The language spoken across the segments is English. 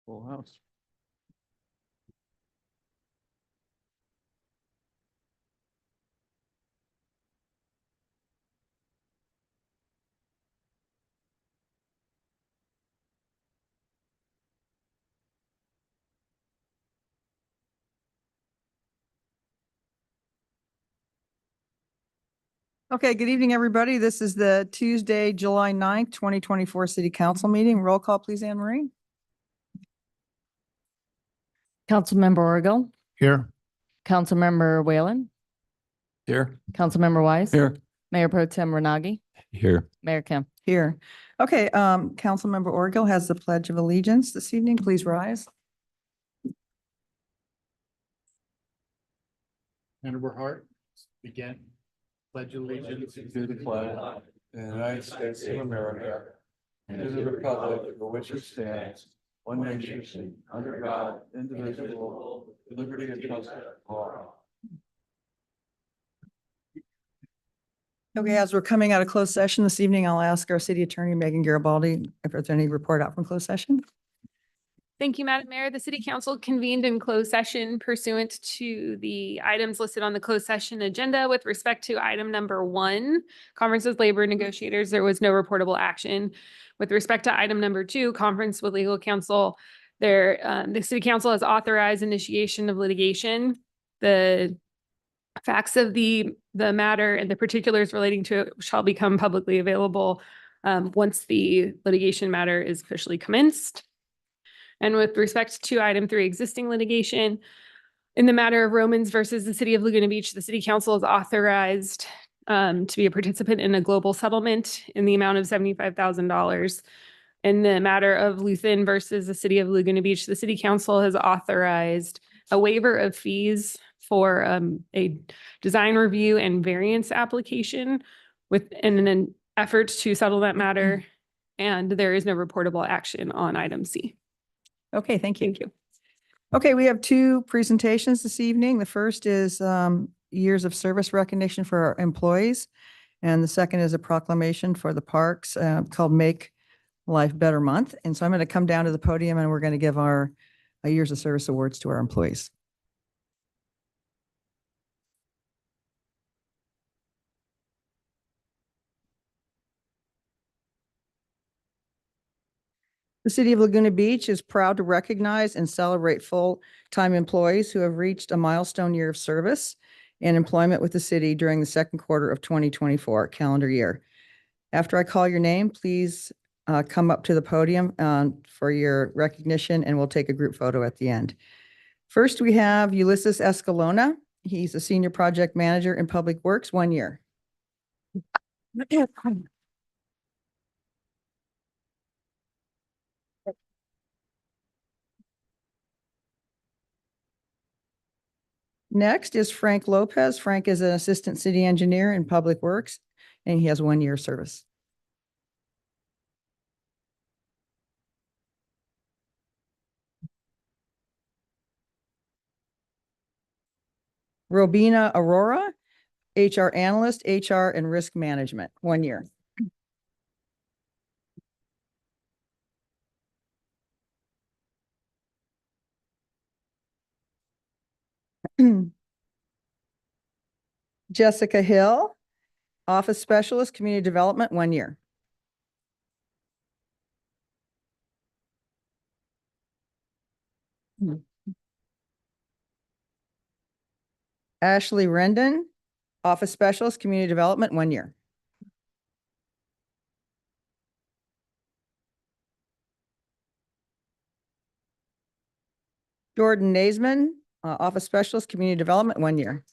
Full house. Okay, good evening, everybody. This is the Tuesday, July 9th, 2024 City Council meeting. Roll call, please, Anne Marie. Councilmember Orgill, Here. Councilmember Whalen, Here. Councilmember Wise. Here. Mayor Pro Tem Renagi, Here. Mayor Kim. Here. Okay, Councilmember Orgill has the Pledge of Allegiance this evening. Please rise. And of our heart, begin. Pledge allegiance to the flag of the United States of America and to the republic for which it stands, one nation, under God, indivisible, with liberty and justice for all. Okay, as we're coming out of closed session this evening, I'll ask our city attorney, Megan Garibaldi, if there's any report out from closed session. Thank you, Madam Mayor. The City Council convened in closed session pursuant to the items listed on the closed session agenda. With respect to item number 1, conference with labor negotiators, there was no reportable action. With respect to item number 2, conference with legal counsel, the City Council has authorized initiation of litigation. The facts of the matter and the particulars relating to it shall become publicly available once the litigation matter is officially commenced. And with respect to item 3, existing litigation, in the matter of Romans versus the City of Laguna Beach, the City Council is authorized to be a participant in a global settlement in the amount of $75,000. In the matter of Luthen versus the City of Laguna Beach, the City Council has authorized a waiver of fees for a design review and variance application in an effort to settle that matter. And there is no reportable action on item C. Okay, thank you. Okay, we have 2 presentations this evening. The first is years of service recognition for our employees. And the second is a proclamation for the parks called Make Life Better Month. And so I'm going to come down to the podium and we're going to give our years of service awards to our employees. The City of Laguna Beach is proud to recognize and celebrate full-time employees who have reached a milestone year of service and employment with the city during the second quarter of 2024 calendar year. After I call your name, please come up to the podium for your recognition, and we'll take a group photo at the end. First, we have Ulysses Escalona. He's a senior project manager in Public Works, 1 year. Next is Frank Lopez. Frank is an assistant city engineer in Public Works, and he has 1 year service. Robina Aurora, HR analyst, HR and risk management, 1 year. Jessica Hill, office specialist, community development, 1 year. Ashley Rendon, office specialist, community development, 1 year. Jordan Naisman, office specialist, community development, 1 year.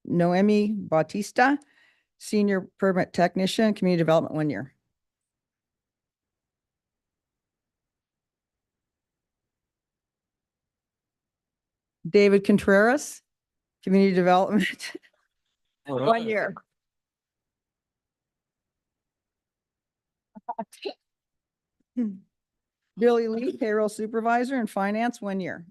Noemi Bautista, senior permit technician, community development, 1 year. David Contreras, community development, 1 year. Billy Lee, payroll supervisor and finance, 1 year.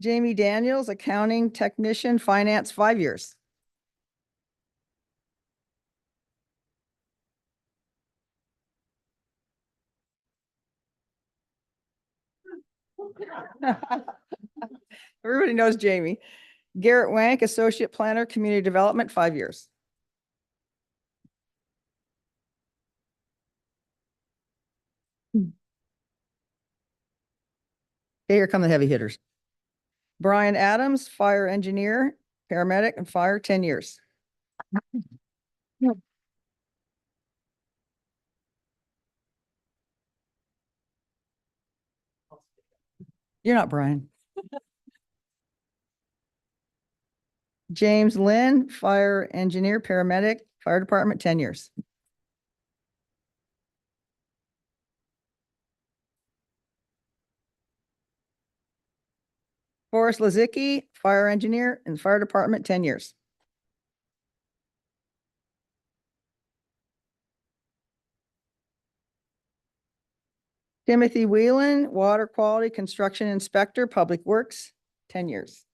Jamie Daniels, accounting technician, finance, 5 years. Everybody knows Jamie. Garrett Wank, associate planner, community development, 5 years. Okay, here come the heavy hitters. Brian Adams, fire engineer, paramedic, and fire, 10 years. You're not Brian. James Lynn, fire engineer, paramedic, fire department, 10 years. Forrest Lazicki, fire engineer in the fire department, 10 years. Timothy Whelan, water quality construction inspector, public works, 10 years.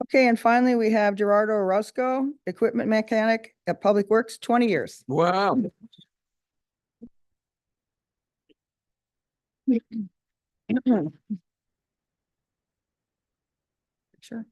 Okay, and finally, we have Gerardo Orozco, equipment mechanic at Public Works, 20 years. Wow. Sure.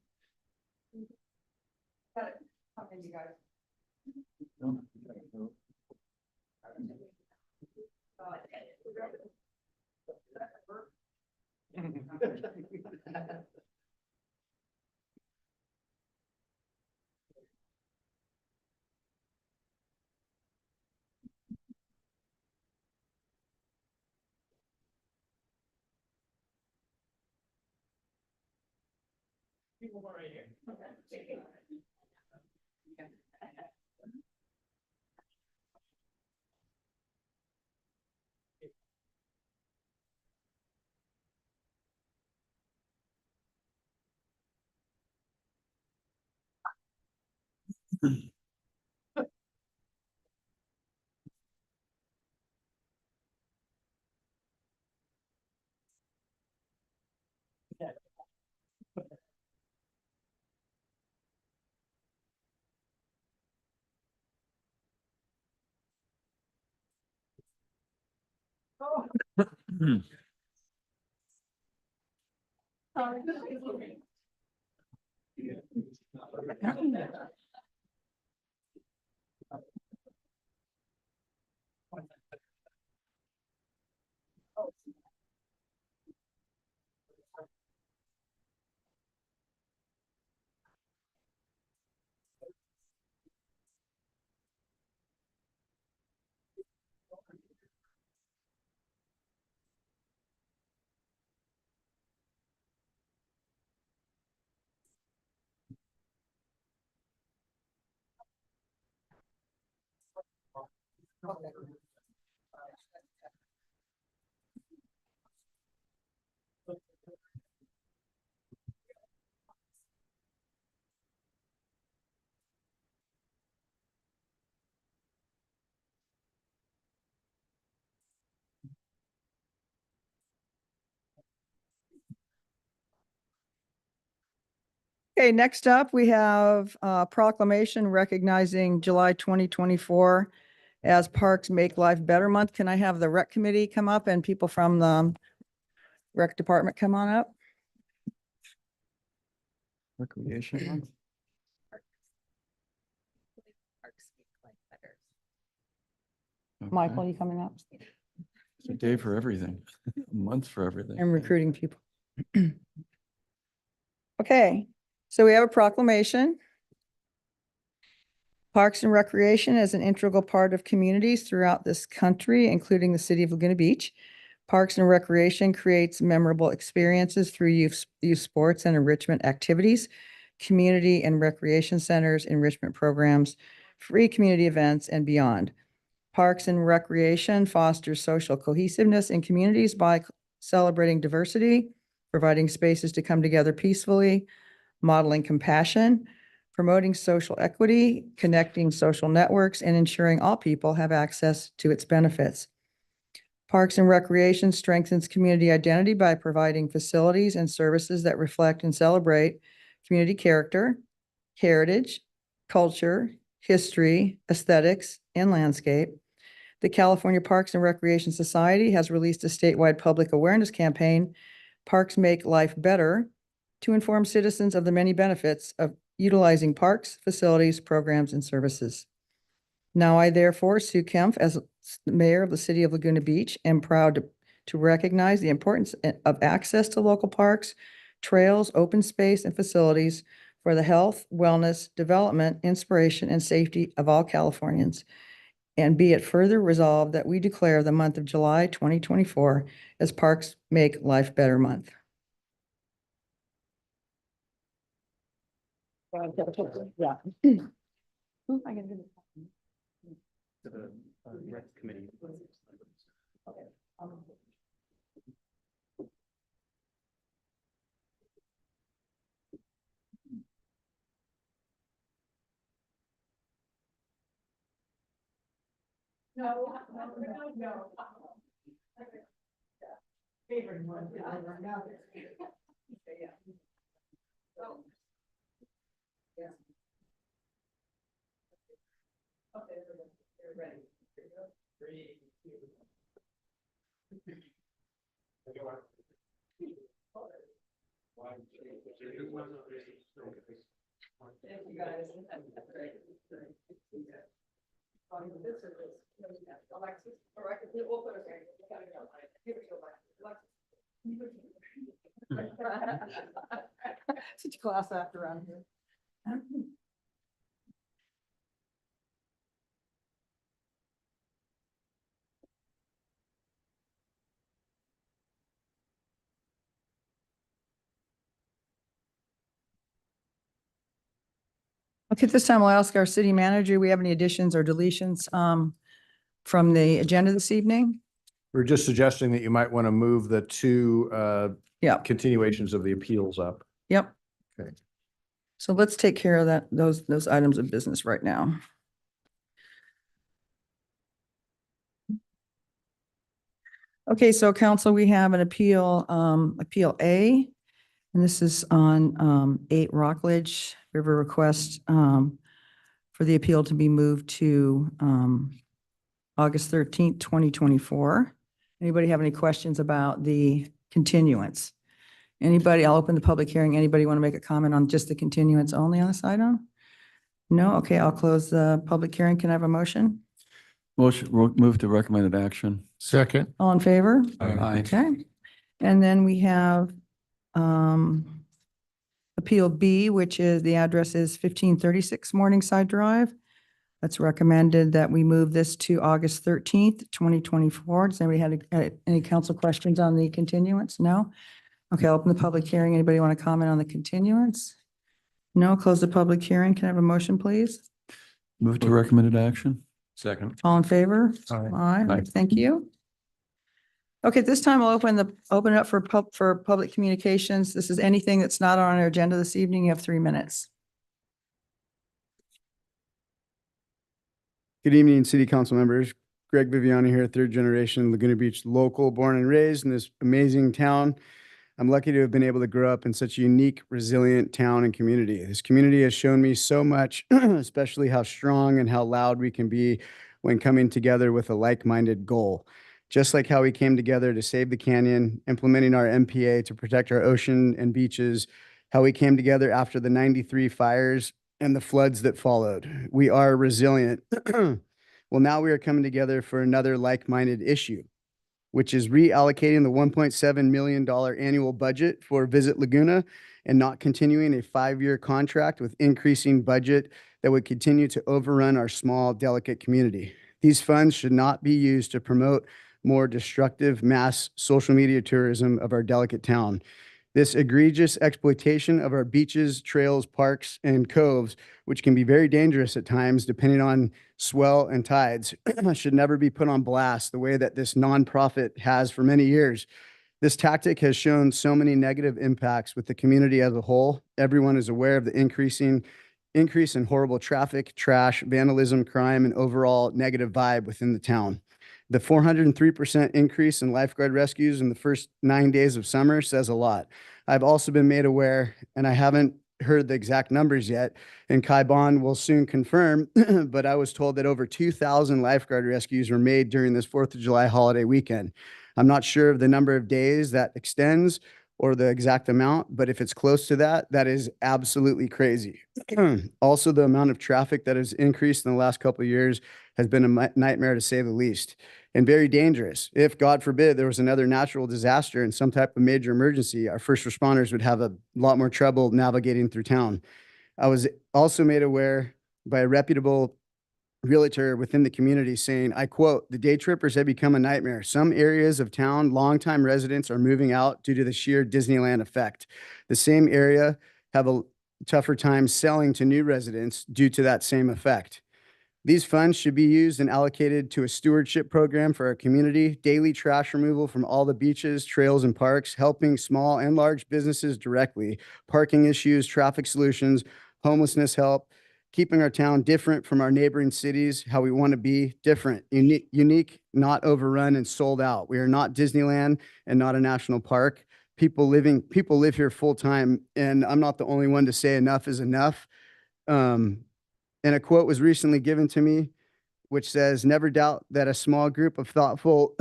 Okay, next up, we have proclamation recognizing July 2024 as Parks Make Life Better Month. Can I have the rec committee come up and people from the rec department come on up? Recreation. Michael, you coming up? It's a day for everything, a month for everything. I'm recruiting people. Okay, so we have a proclamation. Parks and Recreation is an integral part of communities throughout this country, including the city of Laguna Beach. Parks and Recreation creates memorable experiences through youth sports and enrichment activities, community and recreation centers, enrichment programs, free community events, and beyond. Parks and Recreation fosters social cohesiveness in communities by celebrating diversity, providing spaces to come together peacefully, modeling compassion, promoting social equity, connecting social networks, and ensuring all people have access to its benefits. Parks and Recreation strengthens community identity by providing facilities and services that reflect and celebrate community character, heritage, culture, history, aesthetics, and landscape. The California Parks and Recreation Society has released a statewide public awareness campaign, Parks Make Life Better, to inform citizens of the many benefits of utilizing parks, facilities, programs, and services. Now I therefore, Sue Kempf, as mayor of the city of Laguna Beach, am proud to recognize the importance of access to local parks, trails, open space, and facilities for the health, wellness, development, inspiration, and safety of all Californians. And be it further resolved that we declare the month of July 2024 as Parks Make Life Better Month. Yeah. To the rec committee. No. Favorite one. Thank you, guys. Alexis, all right, we'll put it such a class act around here. Okay, at this time, I'll ask our city manager, do we have any additions or deletions from the agenda this evening? We're just suggesting that you might want to move the two Yeah, continuations of the appeals up. yep. Okay. So let's take care of those items of business right now. Okay, so council, we have an appeal, Appeal A, and this is on 8 Rockledge River request for the appeal to be moved to August 13th, 2024. Anybody have any questions about the continuance? Anybody, I'll open the public hearing. Anybody want to make a comment on just the continuance only on this item? No? Okay, I'll close the public hearing. Can I have a motion? Motion, move to recommended action. Second. All in favor? Aye. Okay. And then we have Appeal B, which is, the address is 1536 Morningside Drive. That's recommended that we move this to August 13th, 2024. Does anybody have any council questions on the continuance? No? Okay, I'll open the public hearing. Anybody want to comment on the continuance? No, close the public hearing. Can I have a motion, please? Move to recommended action. Second. All in favor? Aye. Aye. Thank you. Okay, at this time, I'll open it up for public communications. This is anything that's not on our agenda this evening. You have 3 minutes. Good evening, city council members. Greg Viviani here, third generation Laguna Beach local, born and raised in this amazing town. I'm lucky to have been able to grow up in such a unique, resilient town and community. This community has shown me so much, especially how strong and how loud we can be when coming together with a like-minded goal. Just like how we came together to save the canyon, implementing our MPA to protect our ocean and beaches, how we came together after the 93 fires and the floods that followed. We are resilient. Well, now we are coming together for another like-minded issue, which is reallocating the $1.7 million annual budget for Visit Laguna and not continuing a 5-year contract with increasing budget that would continue to overrun our small, delicate community. These funds should not be used to promote more destructive mass social media tourism of our delicate town. This egregious exploitation of our beaches, trails, parks, and coves, which can be very dangerous at times depending on swell and tides, should never be put on blast the way that this nonprofit has for many years. This tactic has shown so many negative impacts with the community as a whole. Everyone is aware of the increasing increase in horrible traffic, trash, vandalism, crime, and overall negative vibe within the town. The 403% increase in lifeguard rescues in the first 9 days of summer says a lot. I've also been made aware, and I haven't heard the exact numbers yet, and Kai Bond will soon confirm, but I was told that over 2,000 lifeguard rescues were made during this 4th of July holiday weekend. I'm not sure of the number of days that extends or the exact amount, but if it's close to that, that is absolutely crazy. Also, the amount of traffic that has increased in the last couple of years has been a nightmare to say the least, and very dangerous. If, God forbid, there was another natural disaster and some type of major emergency, our first responders would have a lot more trouble navigating through town. I was also made aware by a reputable realtor within the community saying, I quote, "The day trippers have become a nightmare. Some areas of town, longtime residents are moving out due to the sheer Disneyland effect. The same area have a tougher time selling to new residents due to that same effect. These funds should be used and allocated to a stewardship program for our community, daily trash removal from all the beaches, trails, and parks, helping small and large businesses directly, parking issues, traffic solutions, homelessness help, keeping our town different from our neighboring cities, how we want to be different, unique, not overrun and sold out. We are not Disneyland and not a national park. People live here full time, and I'm not the only one to say enough is enough. And a quote was recently given to me, which says, "Never doubt that a small group of thoughtful,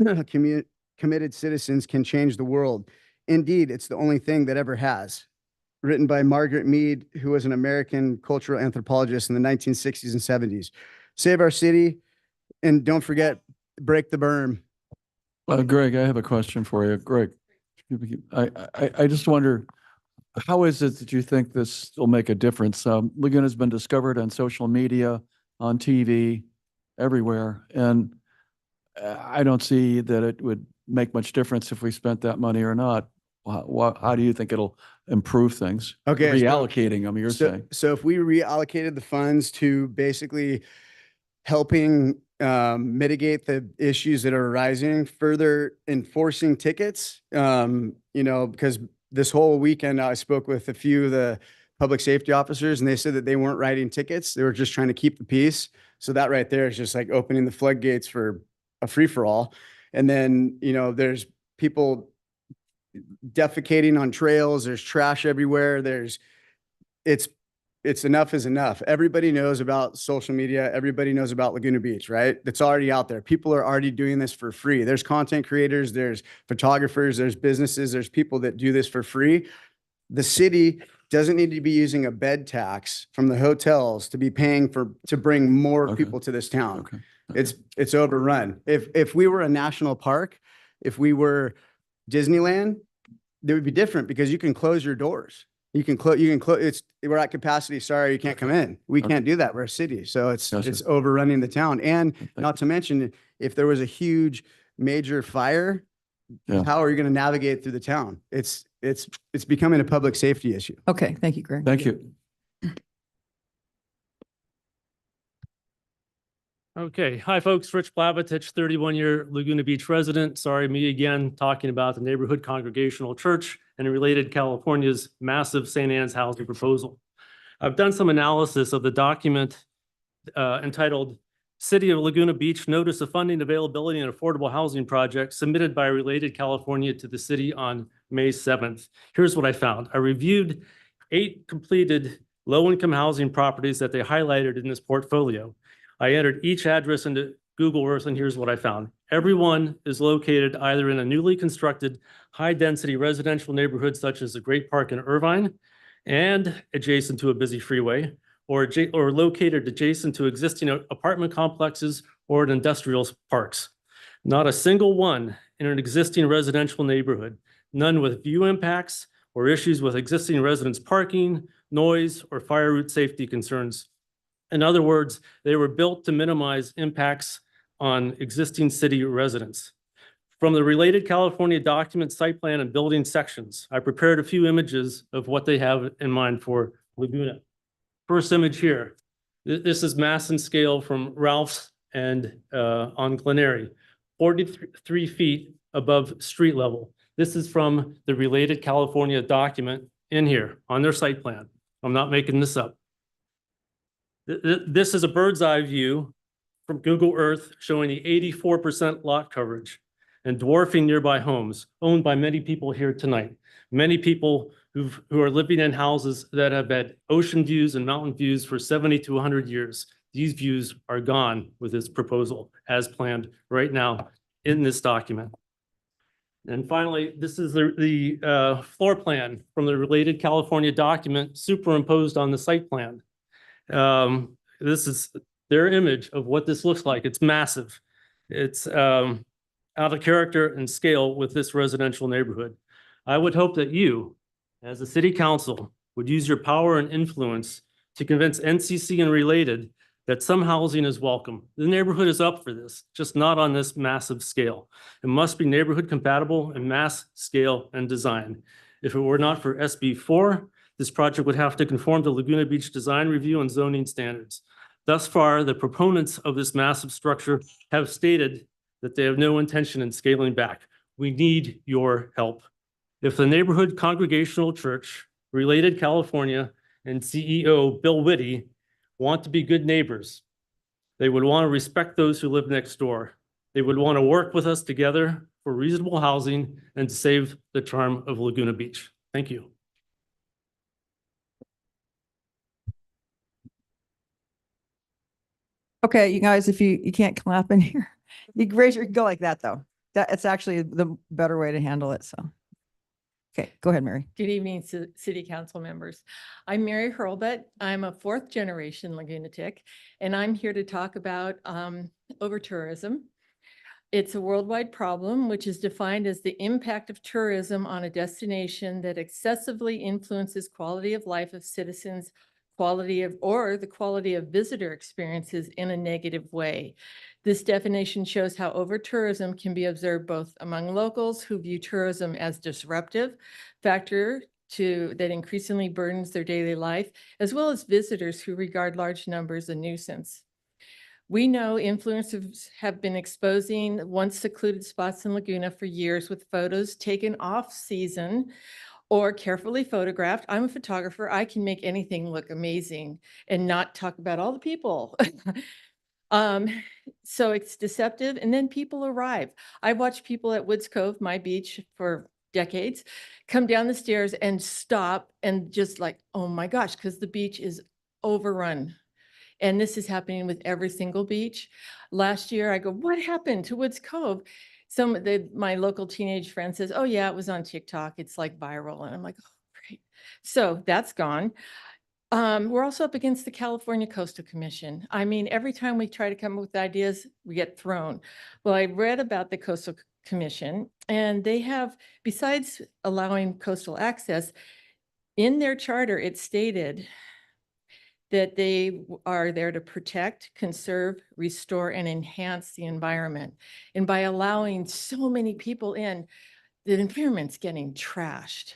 committed citizens can change the world. Indeed, it's the only thing that ever has." Written by Margaret Mead, who was an American cultural anthropologist in the 1960s and 70s. Save our city, and don't forget, break the berm. Greg, I have a question for you. Greg, I just wonder, how is it that you think this will make a difference? Laguna's been discovered on social media, on TV, everywhere, and I don't see that it would make much difference if we spent that money or not. How do you think it'll improve things? Okay, Reallocating them, you're saying. So if we reallocated the funds to basically helping mitigate the issues that are arising, further enforcing tickets, because this whole weekend I spoke with a few of the public safety officers, and they said that they weren't writing tickets. They were just trying to keep the peace. So that right there is just like opening the floodgates for a free-for-all. And then, there's people defecating on trails, there's trash everywhere, it's enough is enough. Everybody knows about social media, everybody knows about Laguna Beach, right? It's already out there. People are already doing this for free. There's content creators, there's photographers, there's businesses, there's people that do this for free. The city doesn't need to be using a bed tax from the hotels to be paying to bring more people to this town. It's overrun. If we were a national park, if we were Disneyland, they would be different because you can close your doors. You can close, we're at capacity. Sorry, you can't come in. We can't do that. We're a city. So it's overrunning the town. And not to mention, if there was a huge major fire, how are you going to navigate through the town? It's becoming a public safety issue. Okay, thank you, Greg. Thank you. Okay. Hi, folks. Rich Blavitich, 31-year Laguna Beach resident. Sorry, me again, talking about the Neighborhood Congregational Church and related California's massive St. Anne's housing proposal. I've done some analysis of the document entitled City of Laguna Beach Notice of Funding Availability and Affordable Housing Project submitted by Related California to the city on May 7th. Here's what I found. I reviewed 8 completed low-income housing properties that they highlighted in this portfolio. I entered each address into Google Earth, and here's what I found. Everyone is located either in a newly constructed high-density residential neighborhood such as the Great Park in Irvine and adjacent to a busy freeway, or located adjacent to existing apartment complexes or in industrial parks. Not a single one in an existing residential neighborhood, none with view impacts or issues with existing residents' parking, noise, or fire route safety concerns. In other words, they were built to minimize impacts on existing city residents. From the Related California document, site plan, and building sections, I prepared a few images of what they have in mind for Laguna. First image here. This is mass and scale from Ralph's and on Glenary, 43 feet above street level. This is from the Related California document in here on their site plan. I'm not making this up. This is a bird's eye view from Google Earth showing the 84% lot coverage and dwarfing nearby homes owned by many people here tonight. Many people who are living in houses that have had ocean views and mountain views for 70 to 100 years. These views are gone with this proposal as planned right now in this document. And finally, this is the floor plan from the related California document superimposed on the site plan. This is their image of what this looks like. It's massive. It's out of character and scale with this residential neighborhood. I would hope that you, as a city council, would use your power and influence to convince NCC and related that some housing is welcome. The neighborhood is up for this, just not on this massive scale. It must be neighborhood compatible and mass scale and design. If it were not for SB 4, this project would have to conform to Laguna Beach design review and zoning standards. Thus far, the proponents of this massive structure have stated that they have no intention in scaling back. We need your help. If the neighborhood congregational church, related California, and CEO Bill Whitty want to be good neighbors, they would want to respect those who live next door. They would want to work with us together for reasonable housing and to save the charm of Laguna Beach. Thank you. Okay, you guys, if you can't clap in here, you can raise your, go like that though. It's actually the better way to handle it, so. Okay, go ahead, Mary. Good evening, City Council members. I'm Mary Hurlbut. I'm a fourth generation Lagunatic, and I'm here to talk about over-tourism. It's a worldwide problem, which is defined as the impact of tourism on a destination that excessively influences quality of life of citizens, the quality of visitor experiences in a negative way. This definition shows how over-tourism can be observed both among locals who view tourism as disruptive factor that increasingly burdens their daily life, as well as visitors who regard large numbers a nuisance. We know influencers have been exposing once secluded spots in Laguna for years with photos taken off season or carefully photographed. I'm a photographer. I can make anything look amazing and not talk about all the people. So it's deceptive, and then people arrive. I've watched people at Woods Cove, my beach, for decades, come down the stairs and stop and just like, oh my gosh, because the beach is overrun. And this is happening with every single beach. Last year, I go, what happened to Woods Cove? My local teenage friend says, oh yeah, it was on TikTok. It's like viral. And I'm like, oh, great. So that's gone. We're also up against the California Coastal Commission. I mean, every time we try to come up with ideas, we get thrown. Well, I read about the Coastal Commission, and they have, besides allowing coastal access, in their charter, it stated that they are there to protect, conserve, restore, and enhance the environment. And by allowing so many people in, the environment's getting trashed.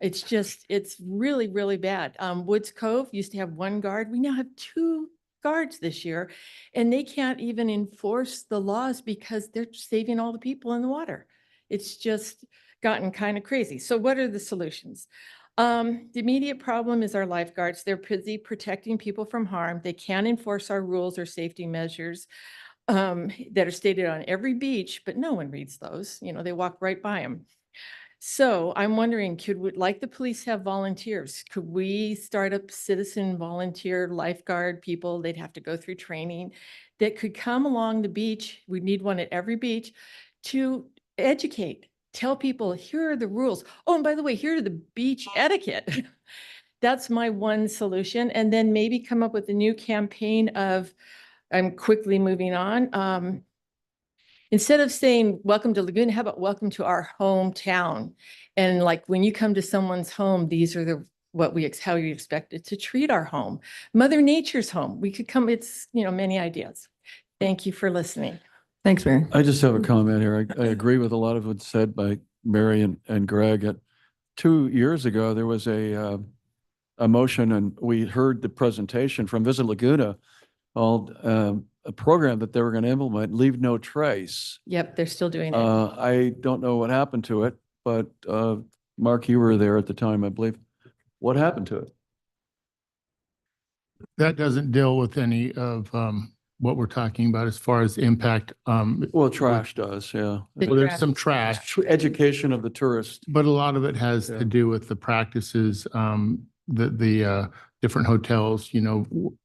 It's really, really bad. Woods Cove used to have one guard. We now have 2 guards this year, and they can't even enforce the laws because they're saving all the people in the water. It's just gotten kind of crazy. So what are the solutions? The immediate problem is our lifeguards. They're busy protecting people from harm. They can't enforce our rules or safety measures that are stated on every beach, but no one reads those. You know, they walk right by them. So I'm wondering, like the police have volunteers, could we start up citizen volunteer lifeguard people? They'd have to go through training that could come along the beach. We need one at every beach to educate, tell people, here are the rules. Oh, and by the way, here are the beach etiquette. That's my one solution. And then maybe come up with a new campaign of, I'm quickly moving on. Instead of saying, welcome to Laguna, how about welcome to our hometown? And like, when you come to someone's home, these are how you expect it to treat our home. Mother Nature's home. We could come, it's, many ideas. Thank you for listening. Thanks, Mary. I just have a comment here. I agree with a lot of what's said by Mary and Greg. 2 years ago, there was a motion, and we heard the presentation from Visit Laguna called a program that they were going to implement, Leave No Trace. Yep, they're still doing it. I don't know what happened to it, but Mark, you were there at the time, I believe. What happened to it? that doesn't deal with any of what we're talking about as far as impact. Well, trash does, yeah. The Well, there's trash. some trash, Education of the tourist. but a lot of it has Yeah. to do with the practices, the different hotels,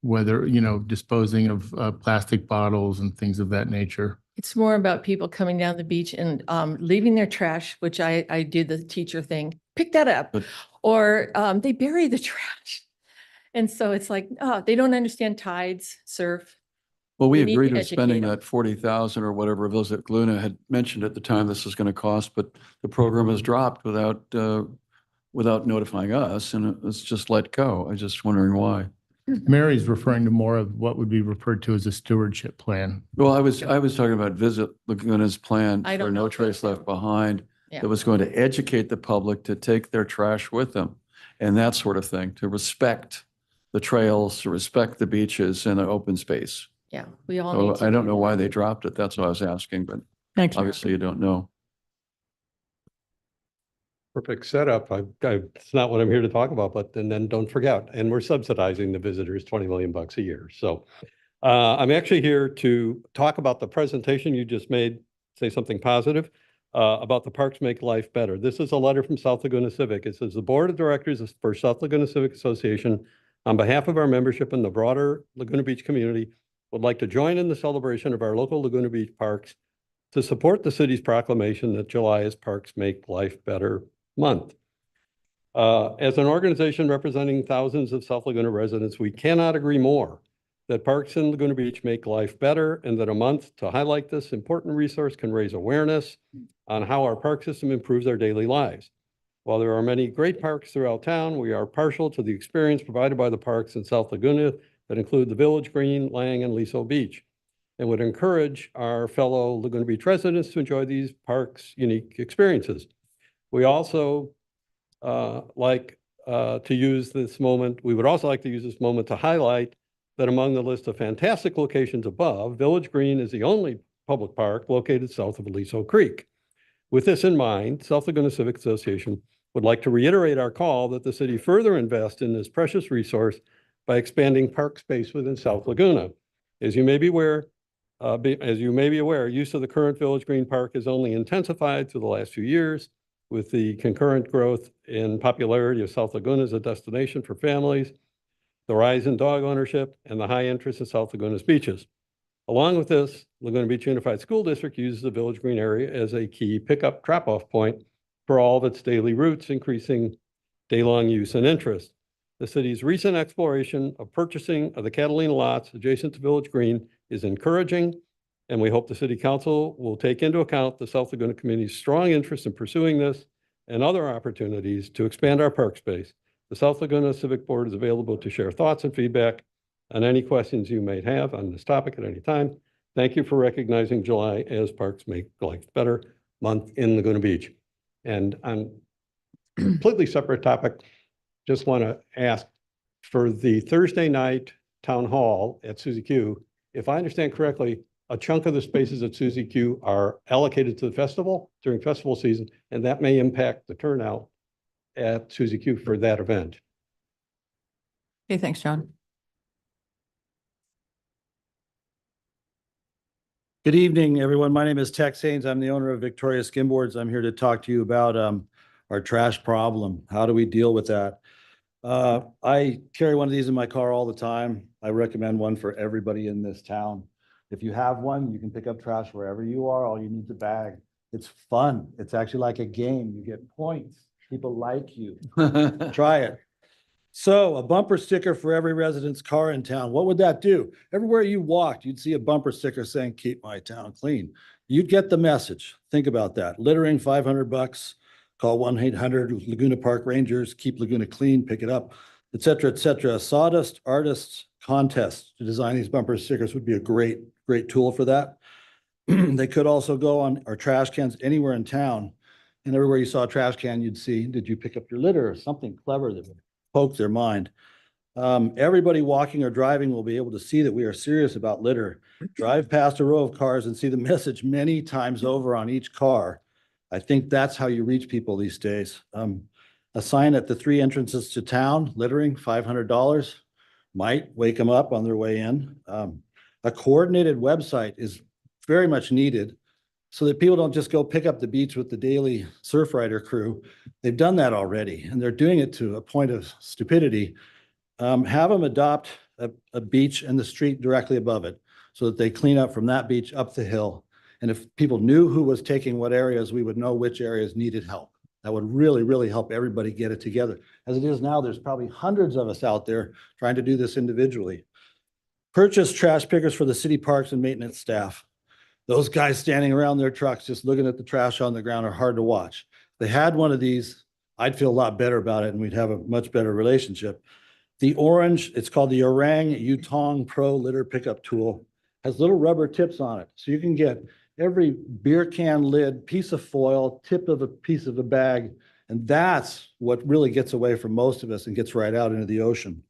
whether, disposing of plastic bottles and things of that nature. It's more about people coming down the beach and leaving their trash, which I do the teacher thing, pick that up. But- Or they bury the trash. And so it's like, oh, they don't understand tides, surf. Well, we We need agreed to with spending educate 'em. that 40,000 or whatever Visit Luna had mentioned at the time this is going to cost, but the program has dropped without notifying us, and it was just let go. I was just wondering why. Mary's referring to more of what would be referred to as a stewardship plan. Well, I was talking about Visit Laguna's plan I for don't know No if Trace that's Left Behind. Yeah. That was going to educate the public to take their trash with them and that sort of thing, to respect the trails, to respect the beaches and the open space. Yeah, we all So need to. I don't do know that. why they dropped it. That's what I was asking, but Thank you. obviously you don't know. Perfect setup. It's not what I'm here to talk about, but then don't forget, and we're subsidizing the visitors 20 million bucks a year. So I'm actually here to talk about the presentation you just made, say something positive about the Parks Make Life Better. This is a letter from South Laguna Civic. It says the Board of Directors for South Laguna Civic Association, on behalf of our membership and the broader Laguna Beach community, would like to join in the celebration of our local Laguna Beach parks to support the city's proclamation that July is Parks Make Life Better Month. As an organization representing thousands of South Laguna residents, we cannot agree more that parks in Laguna Beach make life better, and that a month to highlight this important resource can raise awareness on how our park system improves our daily lives. While there are many great parks throughout town, we are partial to the experience provided by the parks in South Laguna that include the Village Green, Lang, and Liso Beach, and would encourage our fellow Laguna Beach residents to enjoy these parks' unique experiences. We also like to use this moment, we would also like to use this moment to highlight that among the list of fantastic locations above, Village Green is the only public park located south of Aliso Creek. With this in mind, South Laguna Civic Association would like to reiterate our call that the city further invest in this precious resource by expanding park space within South Laguna. As you may be aware, use of the current Village Green Park has only intensified through the last few years with the concurrent growth in popularity of South Laguna as a destination for families, the rise in dog ownership, and the high interest in South Laguna's beaches. Along with this, Laguna Beach Unified School District uses the Village Green area as a key pickup drop-off point for all of its daily routes, increasing day-long use and interest. The city's recent exploration of purchasing of the Catalina lots adjacent to Village Green is encouraging, and we hope the City Council will take into account the South Laguna community's strong interest in pursuing this and other opportunities to expand our park space. The South Laguna Civic Board is available to share thoughts and feedback on any questions you may have on this topic at any time. Thank you for recognizing July as Parks Make Life Better Month in Laguna Beach. And on a completely separate topic, just want to ask for the Thursday night town hall at Suzy Q, if I understand correctly, a chunk of the spaces at Suzy Q are allocated to the festival during festival season, and that may impact the turnout at Suzy Q for that event. Okay, thanks, John. Good evening, everyone. My name is Tex Haynes. I'm the owner of Victoria Skimboards. I'm here to talk to you about our trash problem. How do we deal with that? I carry one of these in my car all the time. I recommend one for everybody in this town. If you have one, you can pick up trash wherever you are. All you need is a bag. It's fun. It's actually like a game. You get points. People like you. Try it. So a bumper sticker for every resident's car in town. What would that do? Everywhere you walked, you'd see a bumper sticker saying, "Keep my town clean." You'd get the message. Think about that. Littering, $500. Call 1-800 Laguna Park Rangers, keep Laguna clean, pick it up, et cetera, et cetera. Sawdust Artists Contest to design these bumper stickers would be a great tool for that. They could also go on our trash cans anywhere in town. And everywhere you saw a trash can, you'd see, did you pick up your litter, or something clever that would poke their mind. Everybody walking or driving will be able to see that we are serious about litter. Drive past a row of cars and see the message many times over on each car. I think that's how you reach people these days. A sign at the 3 entrances to town, littering, $500. might wake them up on their way in. A coordinated website is very much needed so that people don't just go pick up the beach with the daily surf rider crew. They've done that already, and they're doing it to a point of stupidity. Have them adopt a beach and the street directly above it so that they clean up from that beach up the hill. And if people knew who was taking what areas, we would know which areas needed help. That would really, really help everybody get it together. As it is now, there's probably hundreds of us out there trying to do this individually. Purchase trash pickers for the city parks and maintenance staff. Those guys standing around their trucks just looking at the trash on the ground are hard to watch. If they had one of these, I'd feel a lot better about it and we'd have a much better relationship. The orange, it's called the Orang Yutong Pro Litter Pickup Tool, has little rubber tips on it. So you can get every beer can lid, piece of foil, tip of a piece of a bag. And that's what really gets away from most of us and gets right out into the ocean.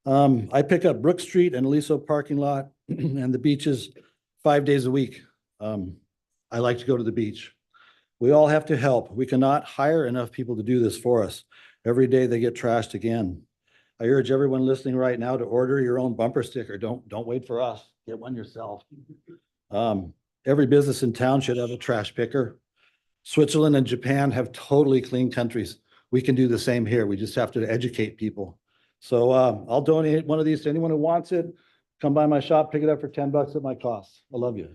I pick up Brook Street and Aliso parking lot and the beaches 5 days a week. I like to go to the beach. We all have to help. We cannot hire enough people to do this for us. Every day they get trashed again. I urge everyone listening right now to order your own bumper sticker. Don't wait for us. Get one yourself. Every business in town should have a trash picker. Switzerland and Japan have totally clean countries. We can do the same here. We just have to educate people. So I'll donate one of these to anyone who wants it. Come by my shop, pick it up for $10 at my cost. I love you.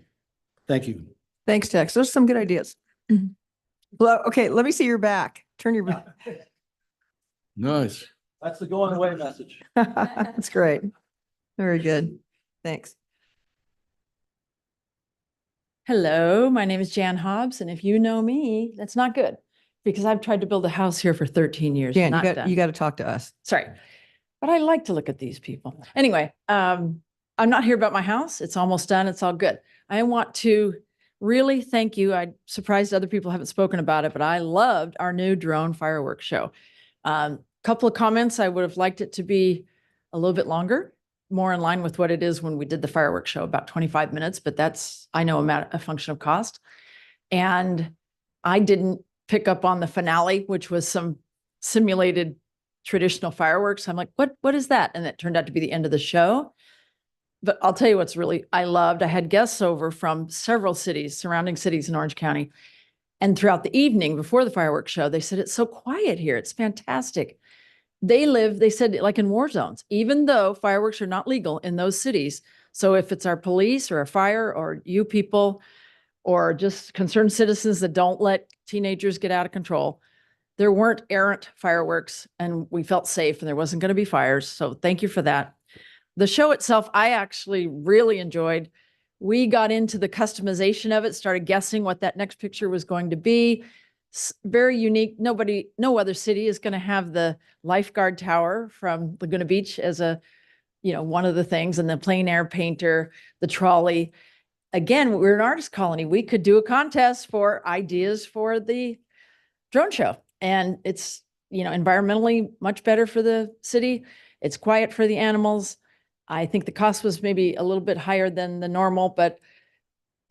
Thank you. Thanks, Tex. Those are some good ideas. Well, okay, let me see your back. Turn your back. Nice. That's the going away message. That's great. Very good. Thanks. Hello, my name is Jan Hobbs, and if you know me, that's not good because I've tried to build a house here for 13 years. Dan, not done. you got to talk to us. Sorry, but I like to look at these people. Anyway, I'm not here about my house. It's almost done. It's all good. I want to really thank you. I'm surprised other people haven't spoken about it, but I loved our new drone fireworks show. Couple of comments. I would have liked it to be a little bit longer, more in line with what it is when we did the fireworks show, about 25 minutes, but that's, I know, a function of cost. And I didn't pick up on the finale, which was some simulated traditional fireworks. I'm like, what is that? And it turned out to be the end of the show. But I'll tell you what's really, I loved, I had guests over from several cities, surrounding cities in Orange County. And throughout the evening before the fireworks show, they said, it's so quiet here. It's fantastic. They said, like in war zones, even though fireworks are not legal in those cities. So if it's our police or a fire or you people or just concerned citizens that don't let teenagers get out of control, there weren't errant fireworks and we felt safe and there wasn't going to be fires. So thank you for that. The show itself, I actually really enjoyed. We got into the customization of it, started guessing what that next picture was going to be. Very unique. No other city is going to have the lifeguard tower from Laguna Beach as one of the things, and the plein air painter, the trolley. Again, we're an artist colony. We could do a contest for ideas for the drone show. And it's, environmentally much better for the city. It's quiet for the animals. I think the cost was maybe a little bit higher than the normal, but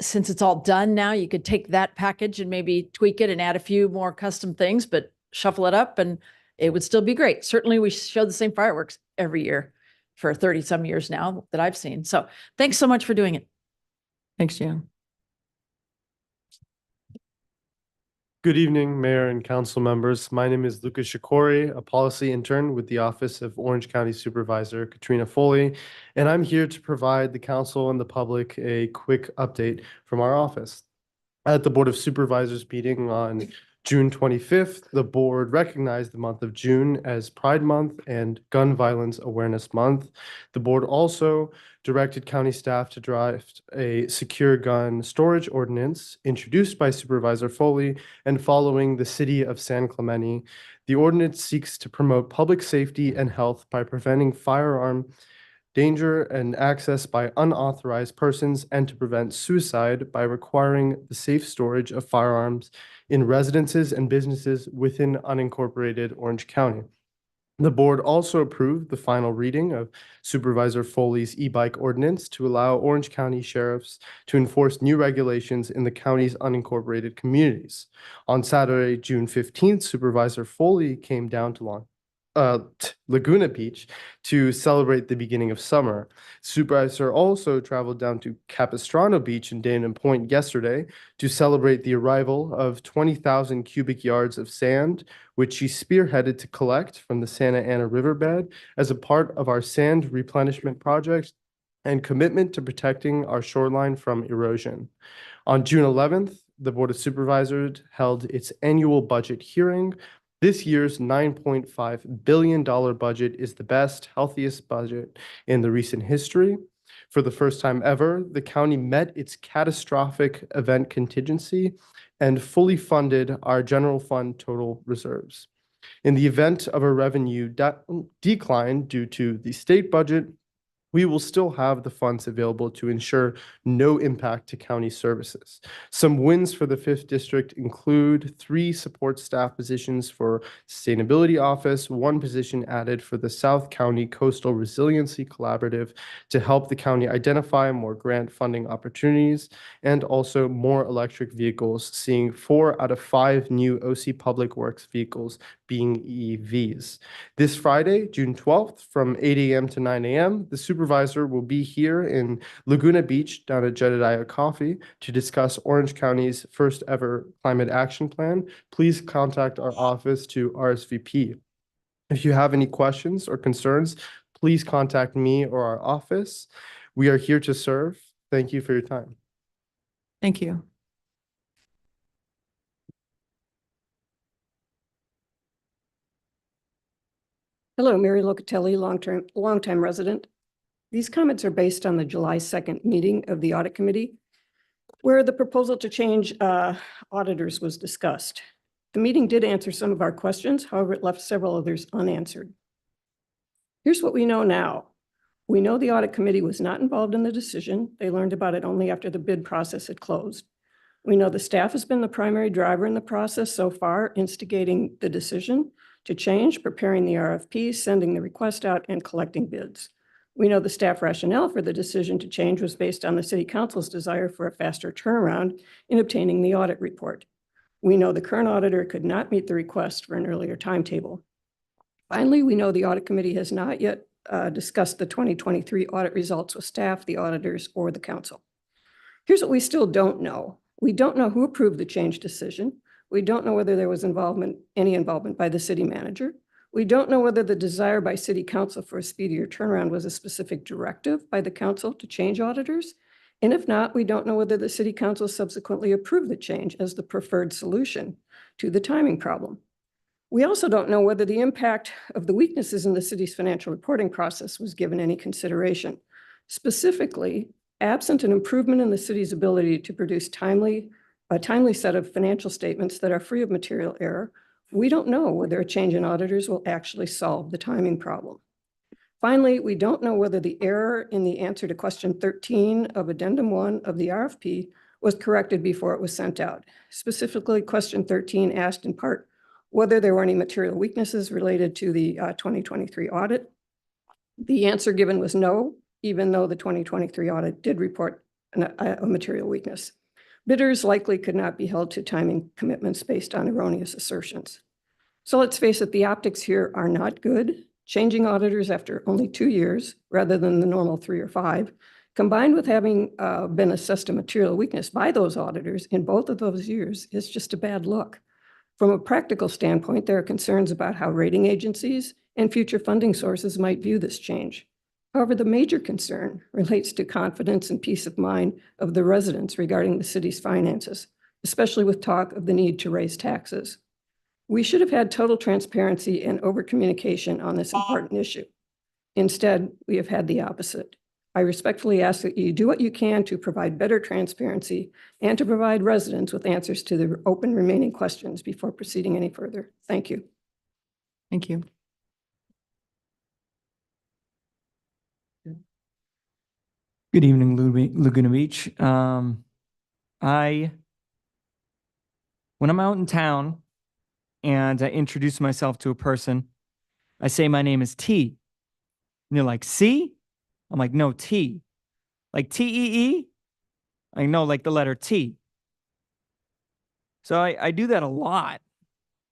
since it's all done now, you could take that package and maybe tweak it and add a few more custom things, but shuffle it up and it would still be great. Certainly we show the same fireworks every year for 30 some years now that I've seen. So thanks so much for doing it. Thanks, Jan. Good evening, Mayor and Council members. My name is Lucas Shikori, a policy intern with the Office of Orange County Supervisor Katrina Foley, and I'm here to provide the Council and the public a quick update from our office. At the Board of Supervisors meeting on June 25th, the board recognized the month of June as Pride Month and Gun Violence Awareness Month. The board also directed county staff to draft a secure gun storage ordinance introduced by Supervisor Foley and following the City of San Clemente. The ordinance seeks to promote public safety and health by preventing firearm danger and access by unauthorized persons, and to prevent suicide by requiring the safe storage of firearms in residences and businesses within unincorporated Orange County. The board also approved the final reading of Supervisor Foley's e-bike ordinance to allow Orange County sheriffs to enforce new regulations in the county's unincorporated communities. On Saturday, June 15th, Supervisor Foley came down to Laguna Beach to celebrate the beginning of summer. Supervisor also traveled down to Capistrano Beach in Dana Point yesterday to celebrate the arrival of 20,000 cubic yards of sand, which she spearheaded to collect from the Santa Ana riverbed as a part of our sand replenishment project and commitment to protecting our shoreline from erosion. On June 11th, the Board of Supervisors held its annual budget hearing. This year's $9.5 billion budget is the best, healthiest budget in the recent history. For the first time ever, the county met its catastrophic event contingency and fully funded our general fund total reserves. In the event of a revenue decline due to the state budget, we will still have the funds available to ensure no impact to county services. Some wins for the 5th District include 3 support staff positions for Sustainability Office, 1 position added for the South County Coastal Resiliency Collaborative to help the county identify more grant funding opportunities, and also more electric vehicles, seeing 4 out of 5 new OC Public Works vehicles being EVs. This Friday, June 12th, from 8 a.m. to 9 a.m., the supervisor will be here in Laguna Beach down at Jedediah Coffee to discuss Orange County's first ever climate action plan. Please contact our office to RSVP. If you have any questions or concerns, please contact me or our office. We are here to serve. Thank you for your time. Thank you. Hello, Mary Locatelli, longtime resident. These comments are based on the July 2nd meeting of the Audit Committee, where the proposal to change auditors was discussed. The meeting did answer some of our questions, however, it left several others unanswered. Here's what we know now. We know the Audit Committee was not involved in the decision. They learned about it only after the bid process had closed. We know the staff has been the primary driver in the process so far, instigating the decision to change, preparing the RFP, sending the request out, and collecting bids. We know the staff rationale for the decision to change was based on the City Council's desire for a faster turnaround in obtaining the audit report. We know the current auditor could not meet the request for an earlier timetable. Finally, we know the Audit Committee has not yet discussed the 2023 audit results with staff, the auditors, or the council. Here's what we still don't know. We don't know who approved the change decision. We don't know whether there was any involvement by the city manager. We don't know whether the desire by City Council for a speedier turnaround was a specific directive by the council to change auditors. And if not, we don't know whether the City Council subsequently approved the change as the preferred solution to the timing problem. We also don't know whether the impact of the weaknesses in the city's financial reporting process was given any consideration. Specifically, absent an improvement in the city's ability to produce a timely set of financial statements that are free of material error, we don't know whether a change in auditors will actually solve the timing problem. Finally, we don't know whether the error in the answer to question 13 of Addendum 1 of the RFP was corrected before it was sent out. Specifically, question 13 asked in part whether there were any material weaknesses related to the 2023 audit. The answer given was no, even though the 2023 audit did report a material weakness. Bidders likely could not be held to timing commitments based on erroneous assertions. So let's face it, the optics here are not good. Changing auditors after only 2 years, rather than the normal 3 or 5, combined with having been assessed a material weakness by those auditors in both of those years, is just a bad look. From a practical standpoint, there are concerns about how rating agencies and future funding sources might view this change. However, the major concern relates to confidence and peace of mind of the residents regarding the city's finances, especially with talk of the need to raise taxes. We should have had total transparency and over-communication on this important issue. Instead, we have had the opposite. I respectfully ask that you do what you can to provide better transparency and to provide residents with answers to the open remaining questions before proceeding any further. Thank you. Thank you. Good evening, Laguna Beach. When I'm out in town and I introduce myself to a person, I say my name is T. And they're like, C? I'm like, no, T. Like T-E-E? I know, like the letter T. So I do that a lot.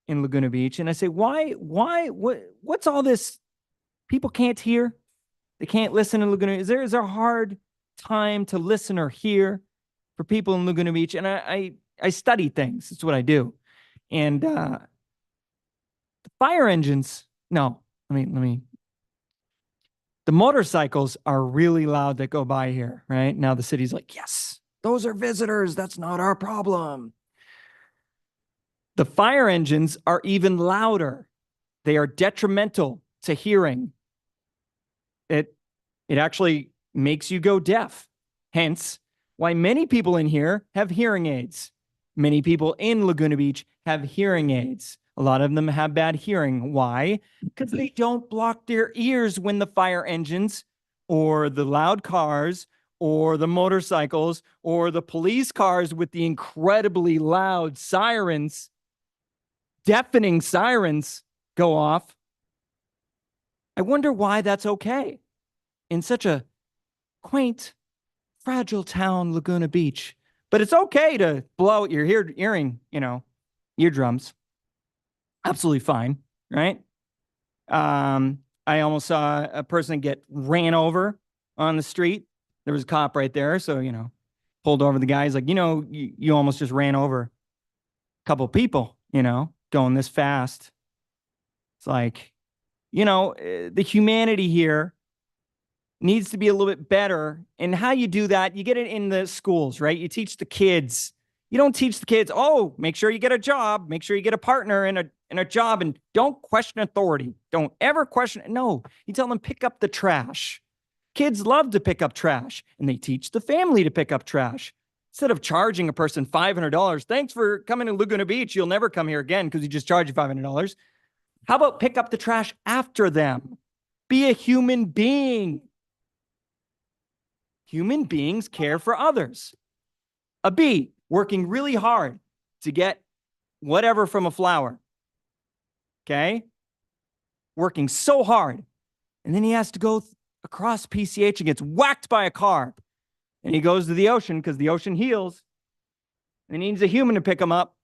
in Laguna Beach. And I say, what's all this? People can't hear. They can't listen in Laguna. Is there a hard time to listen or hear for people in Laguna Beach? And I study things. That's what I do. And the fire engines, no, let me. The motorcycles are really loud that go by here, right? Now the city's like, yes, those are visitors. That's not our problem. The fire engines are even louder. They are detrimental to hearing. It actually makes you go deaf. Hence, why many people in here have hearing aids. Many people in Laguna Beach have hearing aids. A lot of them have bad hearing. Why? Because they don't block their ears when the fire engines or the loud cars or the motorcycles or the police cars with the incredibly loud sirens, deafening sirens go off. I wonder why that's okay in such a quaint, fragile town, Laguna Beach. But it's okay to blow out your eardrums. Absolutely fine, right? I almost saw a person get ran over on the street. There was a cop right there, so, pulled over the guy. He's like, you almost just ran over a couple people, going this fast. It's like, the humanity here needs to be a little bit better. And how you do that, you get it in the schools, right? You teach the kids. You don't teach the kids, oh, make sure you get a job, make sure you get a partner in a job, and don't question authority. Don't ever question it. No, you tell them pick up the trash. Kids love to pick up trash, and they teach the family to pick up trash. Instead of charging a person $500, thanks for coming to Laguna Beach. You'll never come here again because you just charged you $500. How about pick up the trash after them? Be a human being. Human beings care for others. A bee working really hard to get whatever from a flower. Okay? Working so hard. And then he has to go across PCH and gets whacked by a car. And he goes to the ocean because the ocean heals. And he needs a human to pick him up.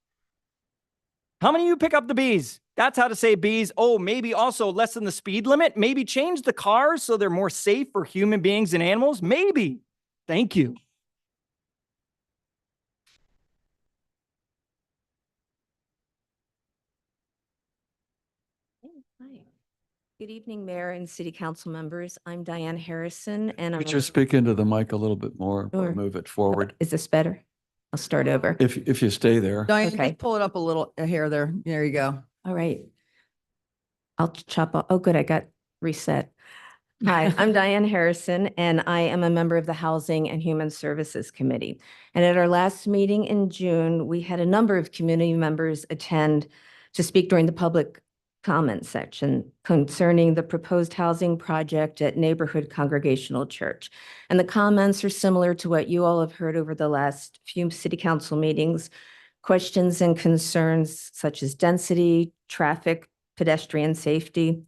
How many of you pick up the bees? That's how to save bees. Oh, maybe also lessen the speed limit. Maybe change the cars so they're more safe for human beings and animals. Maybe. Thank you. Hi. Good evening, Mayor and City Council members. I'm Diane Harrison, and I'm. Could you speak into the mic a little bit more or Sure. move it forward? Is this better? I'll start over. If you stay there. Diane, Okay. just pull it up a little hair there. There you go. All right. I'll chop off. Oh, good. I got reset. Hi, I'm Diane Harrison, and I am a member of the Housing and Human Services Committee. And at our last meeting in June, we had a number of community members attend to speak during the public comment section concerning the proposed housing project at Neighborhood Congregational Church. And the comments are similar to what you all have heard over the last few city council meetings. Questions and concerns such as density, traffic, pedestrian safety.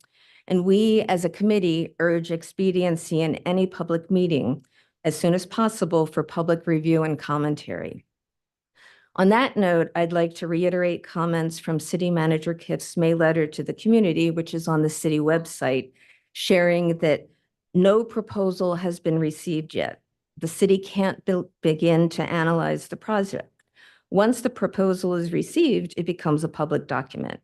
And we, as a committee, urge expediency in any public meeting as soon as possible for public review and commentary. On that note, I'd like to reiterate comments from City Manager Kiff's May letter to the community, which is on the city website, sharing that no proposal has been received yet. The city can't begin to analyze the project. Once the proposal is received, it becomes a public document.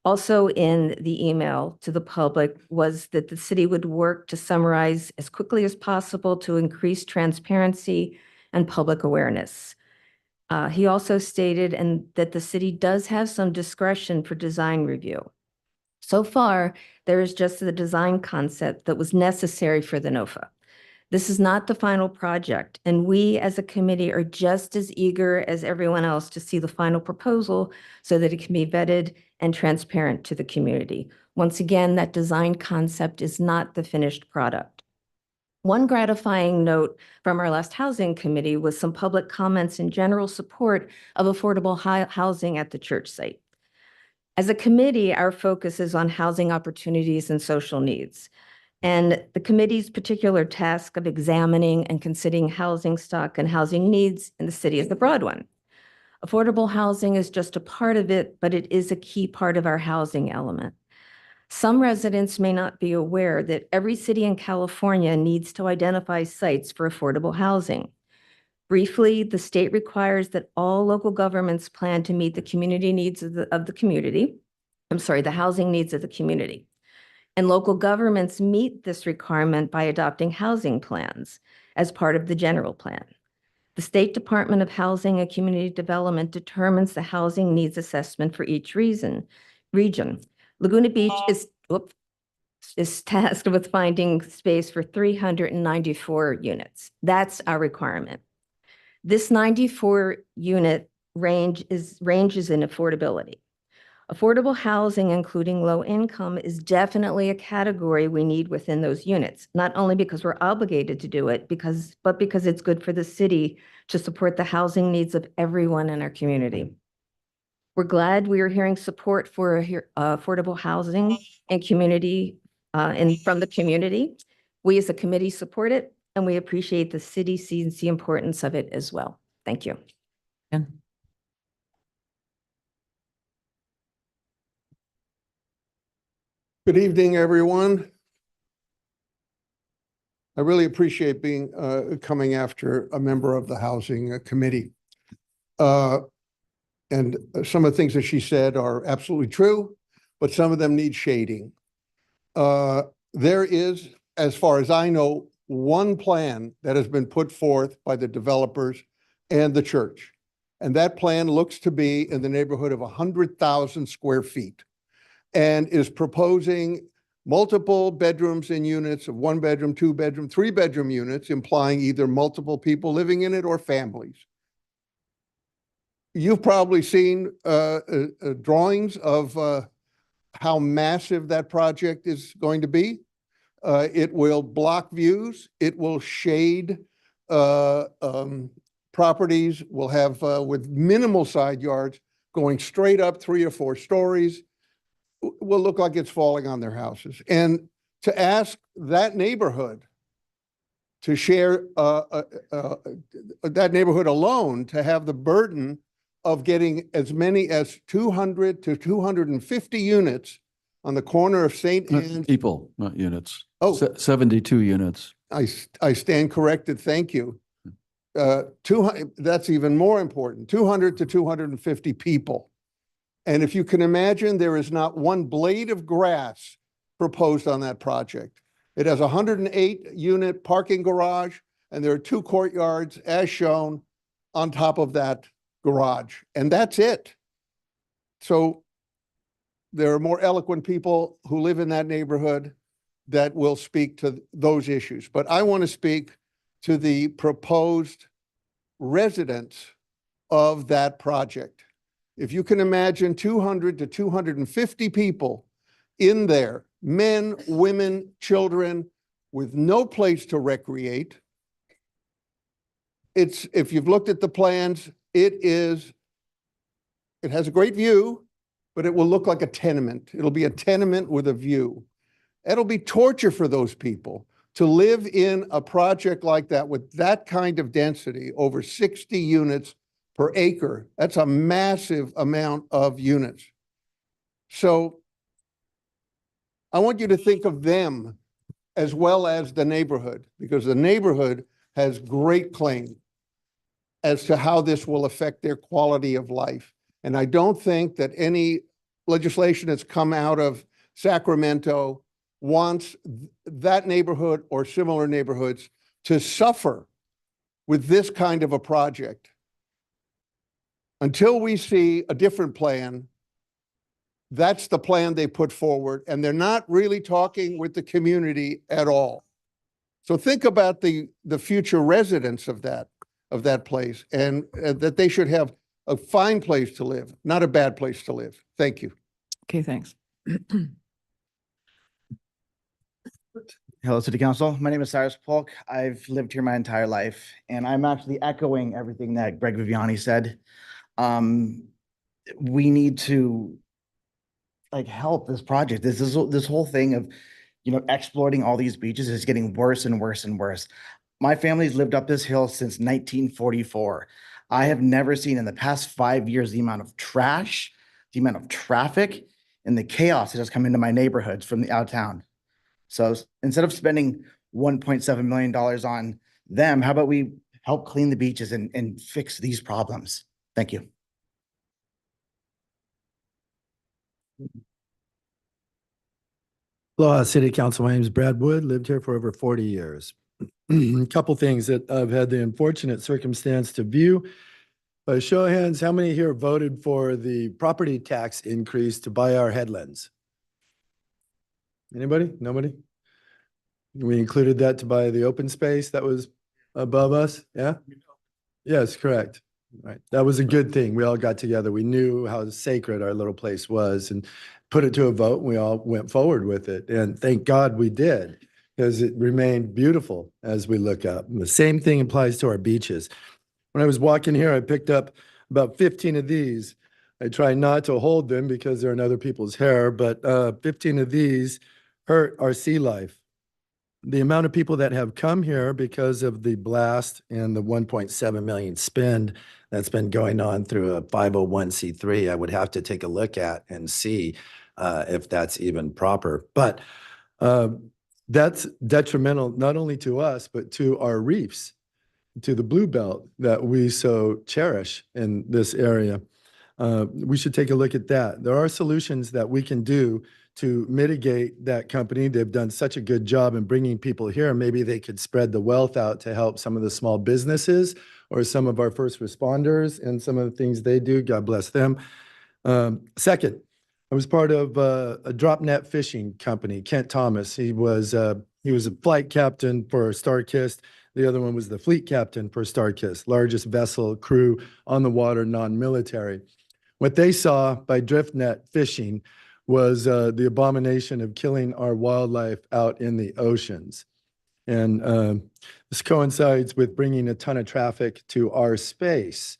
Also in the email to the public was that the city would work to summarize as quickly as possible to increase transparency and public awareness. He also stated that the city does have some discretion for design review. So far, there is just the design concept that was necessary for the NOFA. This is not the final project, and we as a committee are just as eager as everyone else to see the final proposal so that it can be vetted and transparent to the community. Once again, that design concept is not the finished product. One gratifying note from our last housing committee was some public comments in general support of affordable housing at the church site. As a committee, our focus is on housing opportunities and social needs. And the committee's particular task of examining and considering housing stock and housing needs in the city is a broad one. Affordable housing is just a part of it, but it is a key part of our housing element. Some residents may not be aware that every city in California needs to identify sites for affordable housing. Briefly, the state requires that all local governments plan to meet the community needs of the community. The housing needs of the community. And local governments meet this requirement by adopting housing plans as part of the general plan. The State Department of Housing and Community Development determines the housing needs assessment for each region. Laguna Beach is tasked with finding space for 394 units. That's our requirement. This 94 unit ranges in affordability. Affordable housing, including low income, is definitely a category we need within those units, not only because we're obligated to do it, but because it's good for the city to support the housing needs of everyone in our community. We're glad we are hearing support for affordable housing and community and from the community. We as a committee support it, and we appreciate the city sees the importance of it as well. Thank you. Good evening, everyone. I really appreciate coming after a member of the Housing Committee. And some of the things that she said are absolutely true, but some of them need shading. There is, as far as I know, one plan that has been put forth by the developers and the church. And that plan looks to be in the neighborhood of 100,000 square feet and is proposing multiple bedrooms in units of 1 bedroom, 2 bedroom, 3 bedroom units, implying either multiple people living in it or families. You've probably seen drawings of how massive that project is going to be. It will block views. It will shade properties. Will have with minimal side yards going straight up 3 or 4 stories. Will look like it's falling on their houses. And to ask that neighborhood to share that neighborhood alone to have the burden of getting as many as 200 to 250 units on the corner of St. Anne's. People, not units. Oh. 72 units. I stand corrected. Thank you. 200, that's even more important. 200 to 250 people. And if you can imagine, there is not one blade of grass proposed on that project. It has a 108 unit parking garage, and there are 2 courtyards as shown on top of that garage. And that's it. So there are more eloquent people who live in that neighborhood that will speak to those issues. But I want to speak to the proposed residents of that project. If you can imagine 200 to 250 people in there, men, women, children, with no place to recreate. If you've looked at the plans, it has a great view, but it will look like a tenement. It'll be a tenement with a view. It'll be torture for those people to live in a project like that with that kind of density, over 60 units per acre. That's a massive amount of units. So I want you to think of them as well as the neighborhood, because the neighborhood has great claim as to how this will affect their quality of life. And I don't think that any legislation that's come out of Sacramento wants that neighborhood or similar neighborhoods to suffer with this kind of a project. Until we see a different plan, that's the plan they put forward, and they're not really talking with the community at all. So think about the future residents of that place, and that they should have a fine place to live, not a bad place to live. Thank you. Okay, thanks. Hello, City Council. My name is Cyrus Polk. I've lived here my entire life, and I'm actually echoing everything that Greg Viviani said. We need to help this project. This whole thing of, exploiting all these beaches is getting worse and worse and worse. My family's lived up this hill since 1944. I have never seen in the past 5 years the amount of trash, the amount of traffic, and the chaos that has come into my neighborhoods from the out of town. So instead of spending $1.7 million on them, how about we help clean the beaches and fix these problems? Thank you. Aloha City Council. My name is Brad Wood, lived here for over 40 years. A couple things that I've had the unfortunate circumstance to view. By show of hands, how many here voted for the property tax increase to buy our headlands? Anybody? Nobody? We included that to buy the open space that was above us, yeah? Yes, correct. Right. That was a good thing. We all got together. We knew how sacred our little place was and put it to a vote. And we all went forward with it. And thank God we did, because it remained beautiful as we look up. And the same thing applies to our beaches. When I was walking here, I picked up about 15 of these. I try not to hold them because they're in other people's hair, but 15 of these hurt our sea life. The amount of people that have come here because of the blast and the 1.7 million spend that's been going on through a 501c3, I would have to take a look at and see if that's even proper. But that's detrimental not only to us, but to our reefs, to the blue belt that we so cherish in this area. We should take a look at that. There are solutions that we can do to mitigate that company. They've done such a good job in bringing people here. Maybe they could spread the wealth out to help some of the small businesses or some of our first responders and some of the things they do. God bless them. Second, I was part of a drop net fishing company, Kent Thomas. He was a flight captain for Starkist. The other one was the fleet captain for Starkist, largest vessel crew on the water, non-military. What they saw by drift net fishing was the abomination of killing our wildlife out in the oceans. And this coincides with bringing a ton of traffic to our space.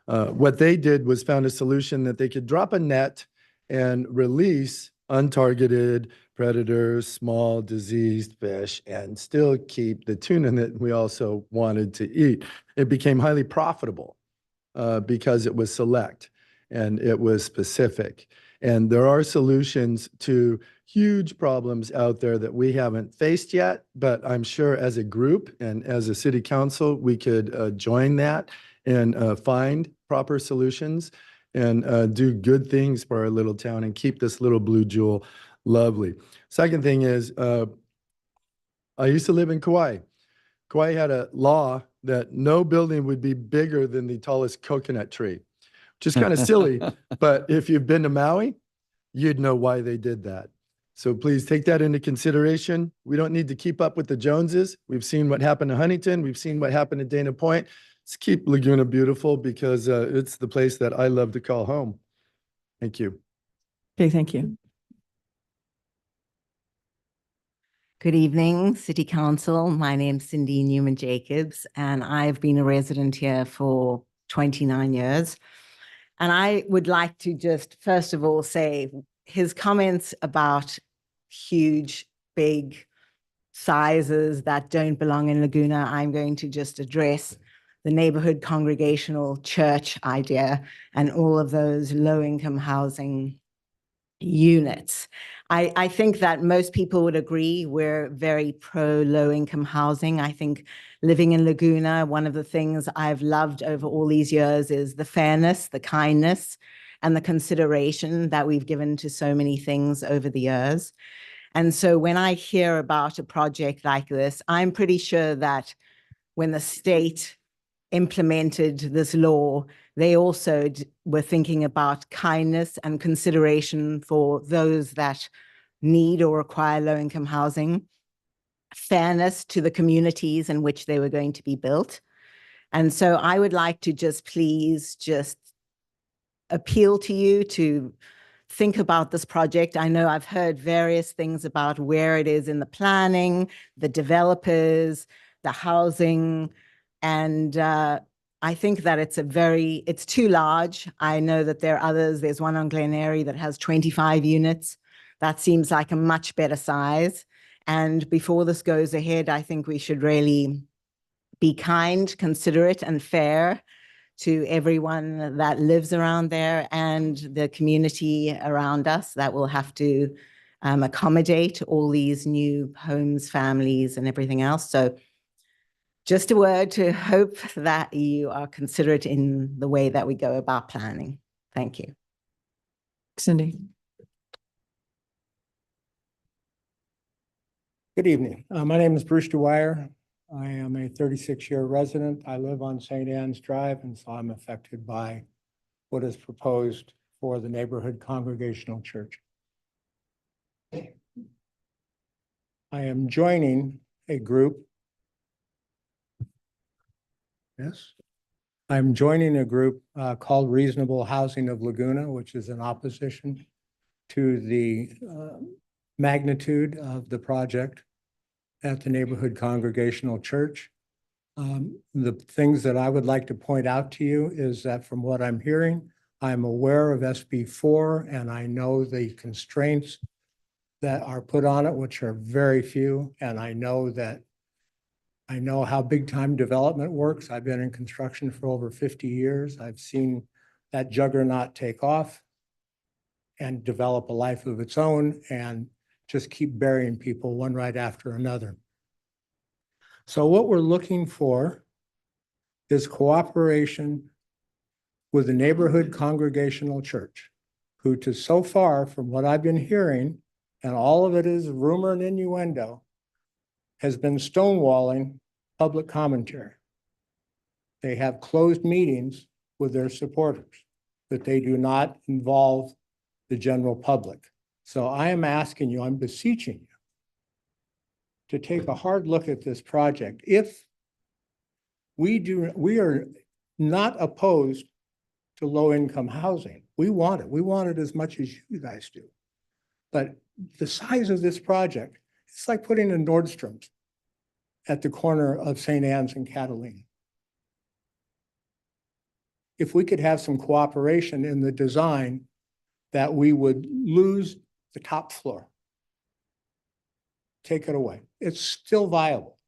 What they did was found a solution that they could drop a net and release untargeted predators, small diseased fish, and still keep the tuna that we also wanted to eat. It became highly profitable because it was select and it was specific. And there are solutions to huge problems out there that we haven't faced yet, but I'm sure as a group and as a city council, we could join that and find proper solutions and do good things for our little town and keep this little blue jewel lovely. Second thing is, I used to live in Kauai. Kauai had a law that no building would be bigger than the tallest coconut tree, which is kind of silly, but if you've been to Maui, you'd know why they did that. So please take that into consideration. We don't need to keep up with the Joneses. We've seen what happened to Huntington. We've seen what happened to Dana Point. Let's keep Laguna beautiful because it's the place that I love to call home. Thank you. Okay, thank you. Good evening, City Council. My name's Cindy Newman Jacobs, and I've been a resident here for 29 years. And I would like to just, first of all, say his comments about huge, big sizes that don't belong in Laguna, I'm going to just address the neighborhood congregational church idea and all of those low-income housing units. I think that most people would agree we're very pro low-income housing. I think living in Laguna, one of the things I've loved over all these years is the fairness, the kindness, and the consideration that we've given to so many things over the years. And so when I hear about a project like this, I'm pretty sure that when the state implemented this law, they also were thinking about kindness and consideration for those that need or require low-income housing, fairness to the communities in which they were going to be built. And so I would like to just please just appeal to you to think about this project. I know I've heard various things about where it is in the planning, the developers, the housing, and I think that it's too large. I know that there are others. There's one on Glen Eyrie that has 25 units. That seems like a much better size. And before this goes ahead, I think we should really be kind, considerate, and fair to everyone that lives around there and the community around us that will have to accommodate all these new homes, families, and everything else. So just a word to hope that you are considerate in the way that we go about planning. Thank you. Cindy. Good evening. My name is Bruce Dwyer. I am a 36-year resident. I live on St. Anne's Drive, and so I'm affected by what is proposed for the neighborhood congregational church. I am joining a group. Yes. I'm joining a group called Reasonable Housing of Laguna, which is in opposition to the magnitude of the project at the neighborhood congregational church. The things that I would like to point out to you is that from what I'm hearing, I'm aware of SB 4 and I know the constraints that are put on it, which are very few. And I know how big time development works. I've been in construction for over 50 years. I've seen that juggernaut take off and develop a life of its own and just keep burying people one right after another. So what we're looking for is cooperation with the neighborhood congregational church, who to so far, from what I've been hearing, and all of it is rumor and innuendo, has been stonewalling public commentary. They have closed meetings with their supporters, but they do not involve the general public. So I am asking you, I'm beseeching you to take a hard look at this project. If we are not opposed to low-income housing. We want it. We want it as much as you guys do. But the size of this project, it's like putting a Nordstrom's at the corner of St. Anne's and Catalina. If we could have some cooperation in the design, that we would lose the top floor. Take it away. It's still viable.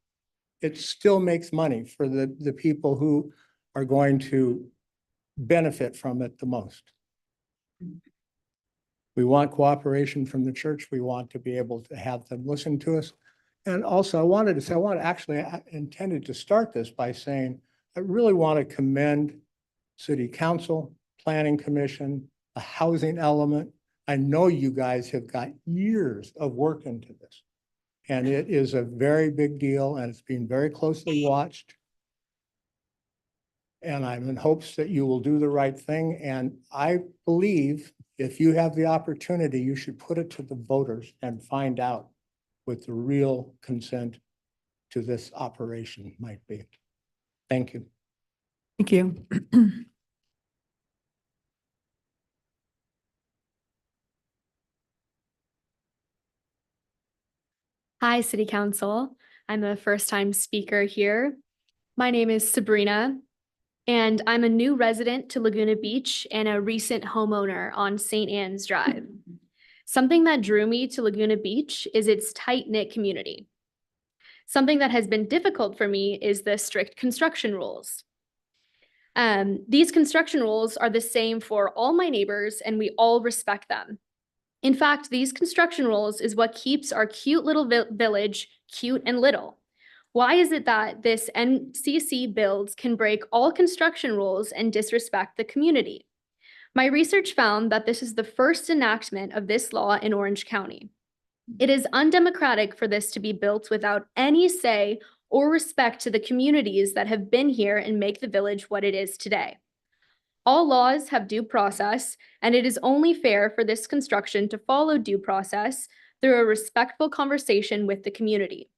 It still makes money for the people who are going to benefit from it the most. We want cooperation from the church. We want to be able to have them listen to us. And also I intended to start this by saying, I really want to commend City Council, Planning Commission, the housing element. I know you guys have got years of work into this. And it is a very big deal and it's being very closely watched. And I'm in hopes that you will do the right thing. And I believe if you have the opportunity, you should put it to the voters and find out what the real consent to this operation might be. Thank you. Thank you. Hi, City Council. I'm a first-time speaker here. My name is Sabrina, and I'm a new resident to Laguna Beach and a recent homeowner on St. Anne's Drive. Something that drew me to Laguna Beach is its tight-knit community. Something that has been difficult for me is the strict construction rules. These construction rules are the same for all my neighbors, and we all respect them. In fact, these construction rules is what keeps our cute little village cute and little. Why is it that this NCC builds can break all construction rules and disrespect the community? My research found that this is the first enactment of this law in Orange County. It is undemocratic for this to be built without any say or respect to the communities that have been here and make the village what it is today. All laws have due process, and it is only fair for this construction to follow due process through a respectful conversation with the community.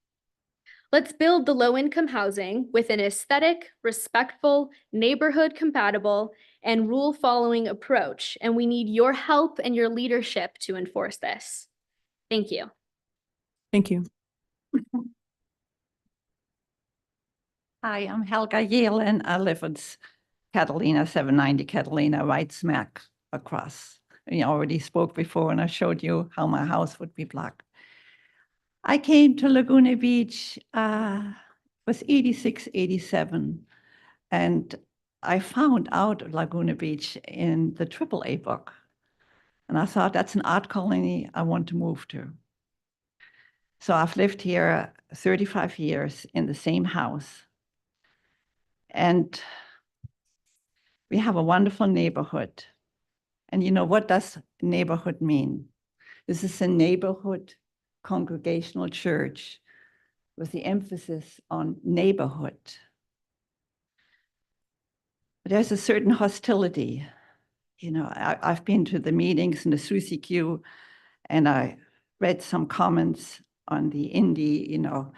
Let's build the low-income housing with an aesthetic, respectful, neighborhood-compatible, and rule-following approach, and we need your help and your leadership to enforce this. Thank you. Thank you. Hi, I'm Helga Yelen. I live in Catalina, 790 Catalina, right smack across. I already spoke before and I showed you how my house would be blocked. I came to Laguna Beach, was 86, 87. And I found out Laguna Beach in the AAA book. And I thought, that's an art colony I want to move to. So I've lived here 35 years in the same house. And we have a wonderful neighborhood. And you know, what does neighborhood mean? This is a neighborhood congregational church with the emphasis on neighborhood. There's a certain hostility. You know, I've been to the meetings in the Susie Q, and I read some comments on the Indy, you know,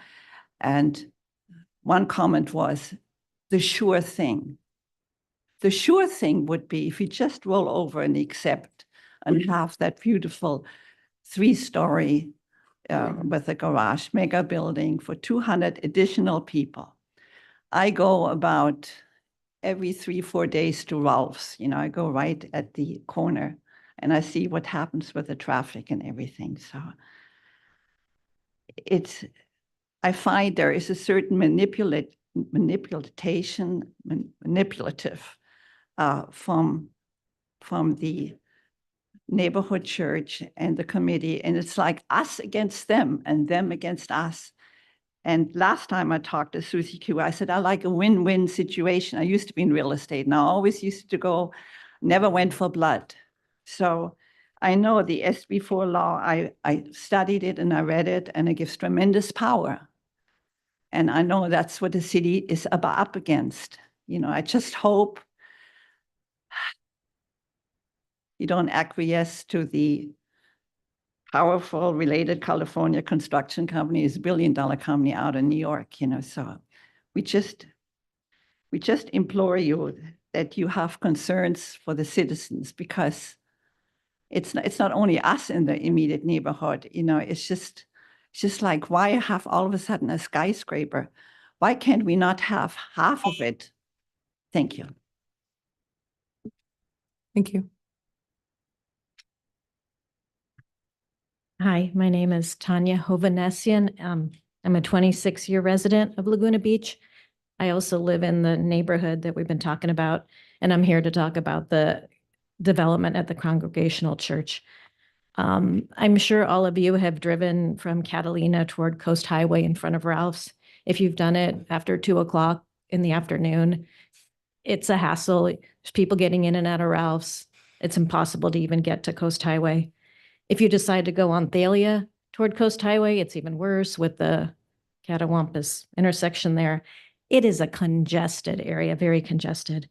and one comment was, the sure thing. The sure thing would be if you just roll over and accept and have that beautiful 3-story with a garage, mega building for 200 additional people. I go about every 3-4 days to Ralph's. You know, I go right at the corner and I see what happens with the traffic and everything. So I find there is a certain manipulative from the neighborhood church and the committee, and it's like us against them and them against us. And last time I talked to Susie Q, I said, I like a win-win situation. I used to be in real estate, and I always used to go, never went for blood. So I know the SB4 law, I studied it and I read it, and it gives tremendous power. And I know that's what the city is up against. You know, I just hope you don't acquiesce to the powerful related California construction company, is a $1 billion company out of New York, you know. So we just implore you that you have concerns for the citizens, because it's not only us in the immediate neighborhood, you know, it's just like, why have all of a sudden a skyscraper? Why can't we not have half of it? Thank you. Thank you. Hi, my name is Tanya Hovanessian. I'm a 26-year resident of Laguna Beach. I also live in the neighborhood that we've been talking about, and I'm here to talk about the development at the Congregational Church. I'm sure all of you have driven from Catalina toward Coast Highway in front of Ralph's. If you've done it after 2 o'clock in the afternoon, it's a hassle. There's people getting in and out of Ralph's. It's impossible to even get to Coast Highway. If you decide to go on Thalia toward Coast Highway, it's even worse with the Catawampus intersection there. It is a congested area, very congested.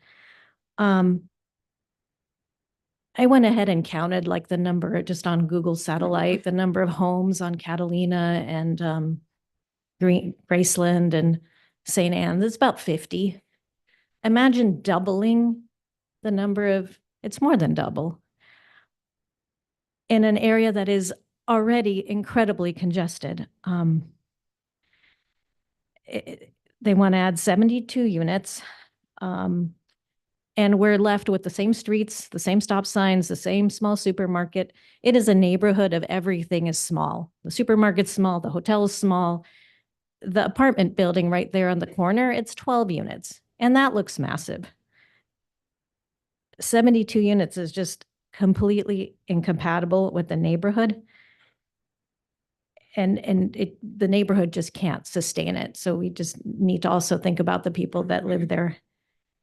I went ahead and counted like the number just on Google Satellite, the number of homes on Catalina and Graceland and St. Anne's. It's about 50. Imagine doubling the number of, it's more than double, in an area that is already incredibly congested. They want to add 72 units, and we're left with the same streets, the same stop signs, the same small supermarket. It is a neighborhood of everything is small. The supermarket's small, the hotel is small. The apartment building right there on the corner, it's 12 units, and that looks massive. 72 units is just completely incompatible with the neighborhood. And the neighborhood just can't sustain it. So we just need to also think about the people that live there.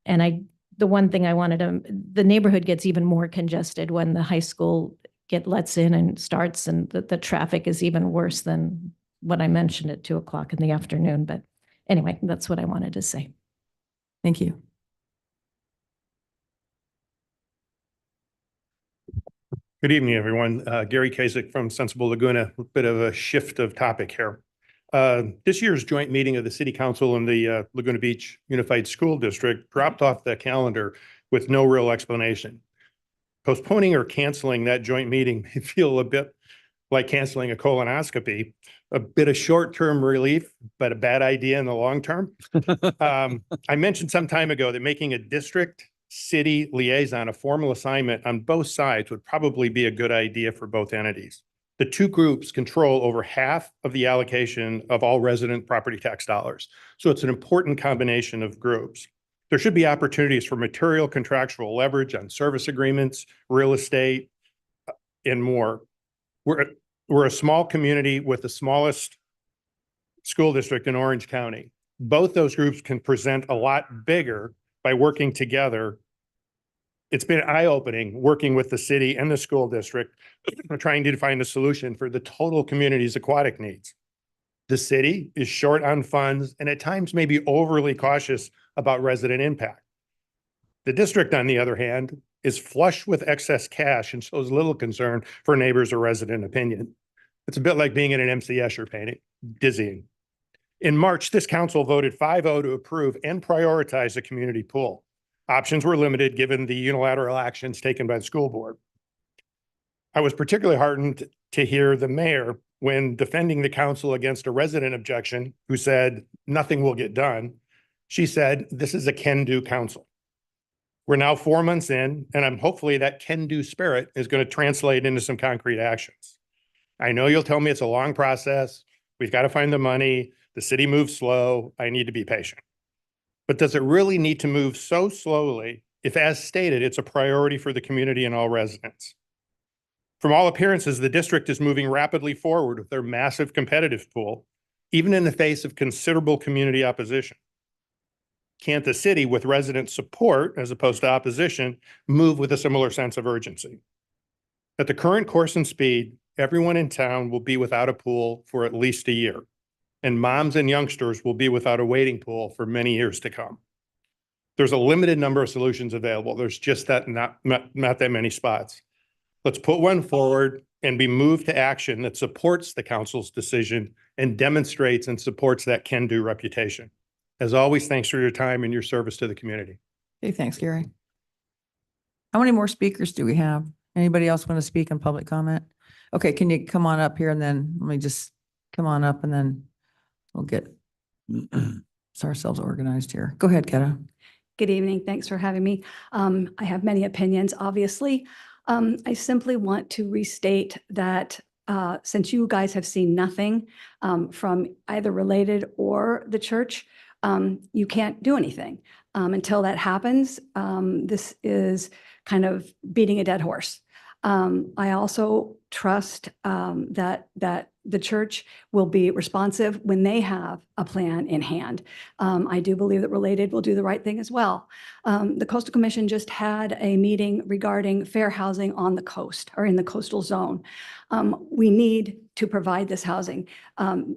And the one thing I wanted to, the neighborhood gets even more congested when the high school lets in and starts, and the traffic is even worse than what I mentioned at 2 o'clock in the afternoon. But anyway, that's what I wanted to say. Thank you. Good evening, everyone. Gary Kasich from Sensible Laguna. A bit of a shift of topic here. This year's joint meeting of the City Council and the Laguna Beach Unified School District dropped off the calendar with no real explanation. Postponing or canceling that joint meeting may feel a bit like canceling a colonoscopy, a bit of short-term relief, but a bad idea in the long term. I mentioned some time ago that making a district city liaison a formal assignment on both sides would probably be a good idea for both entities. The two groups control over half of the allocation of all resident property tax dollars. So it's an important combination of groups. There should be opportunities for material contractual leverage on service agreements, real estate, and more. We're a small community with the smallest school district in Orange County. Both those groups can present a lot bigger by working together. It's been eye-opening working with the city and the school district, trying to find a solution for the total community's aquatic needs. The city is short on funds and at times may be overly cautious about resident impact. The district, on the other hand, is flush with excess cash and shows little concern for neighbors or resident opinion. It's a bit like being in an MC Escher painting, dizzying. In March, this council voted 5-0 to approve and prioritize the community pool. Options were limited given the unilateral actions taken by the school board. I was particularly heartened to hear the mayor, when defending the council against a resident objection, who said nothing will get done, she said, this is a can-do council. We're now 4 months in, and I'm hopefully that can-do spirit is going to translate into some concrete actions. I know you'll tell me it's a long process. We've got to find the money. The city moves slow. I need to be patient. But does it really need to move so slowly if, as stated, it's a priority for the community and all residents? From all appearances, the district is moving rapidly forward with their massive competitive pool, even in the face of considerable community opposition. Can't the city, with resident support as opposed to opposition, move with a similar sense of urgency? At the current course and speed, everyone in town will be without a pool for at least a year, and moms and youngsters will be without a wading pool for many years to come. There's a limited number of solutions available. There's just not that many spots. Let's put one forward and be moved to action that supports the council's decision and demonstrates and supports that can-do reputation. As always, thanks for your time and your service to the community. Okay, thanks, Gary. How many more speakers do we have? Anybody else want to speak in public comment? Okay, can you come on up here and then let me just come on up and then we'll get ourselves organized here. Go ahead, Ketta. Good evening. Thanks for having me. I have many opinions, obviously. I simply want to restate that since you guys have seen nothing from either Related or the church, you can't do anything. Until that happens, this is kind of beating a dead horse. I also trust that the church will be responsive when they have a plan in hand. I do believe that Related will do the right thing as well. The Coastal Commission just had a meeting regarding fair housing on the coast or in the coastal zone. We need to provide this housing.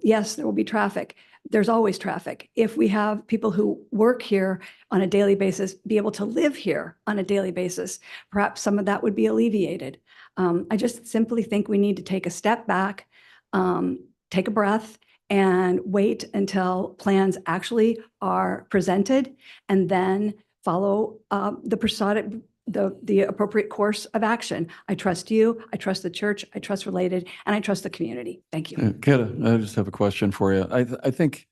Yes, there will be traffic. There's always traffic. If we have people who work here on a daily basis, be able to live here on a daily basis, perhaps some of that would be alleviated. I just simply think we need to take a step back, take a breath, and wait until plans actually are presented, and then follow the appropriate course of action. I trust you, I trust the church, I trust Related, and I trust the community. Thank you. Ketta, I just have a question for you. I think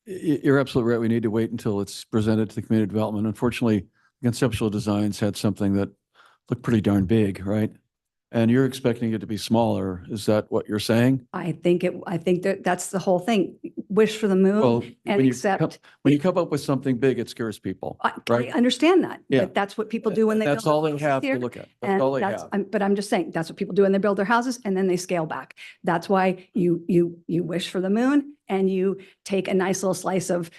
you're absolutely right. We need to wait until it's presented to the community development. Unfortunately, conceptual designs had something that looked pretty darn big, right? And you're expecting it to be smaller. Is that what you're saying? I think that's the whole thing. Wish for the moon and accept. When you come up with something big, it scares people, right? I understand that. Yeah. But that's what people do when they That's build all their they houses have to here. look at. And That's all they have. But I'm just saying, that's what people do when they build their houses and then they scale back. That's why you wish for the moon and you take a nice little slice of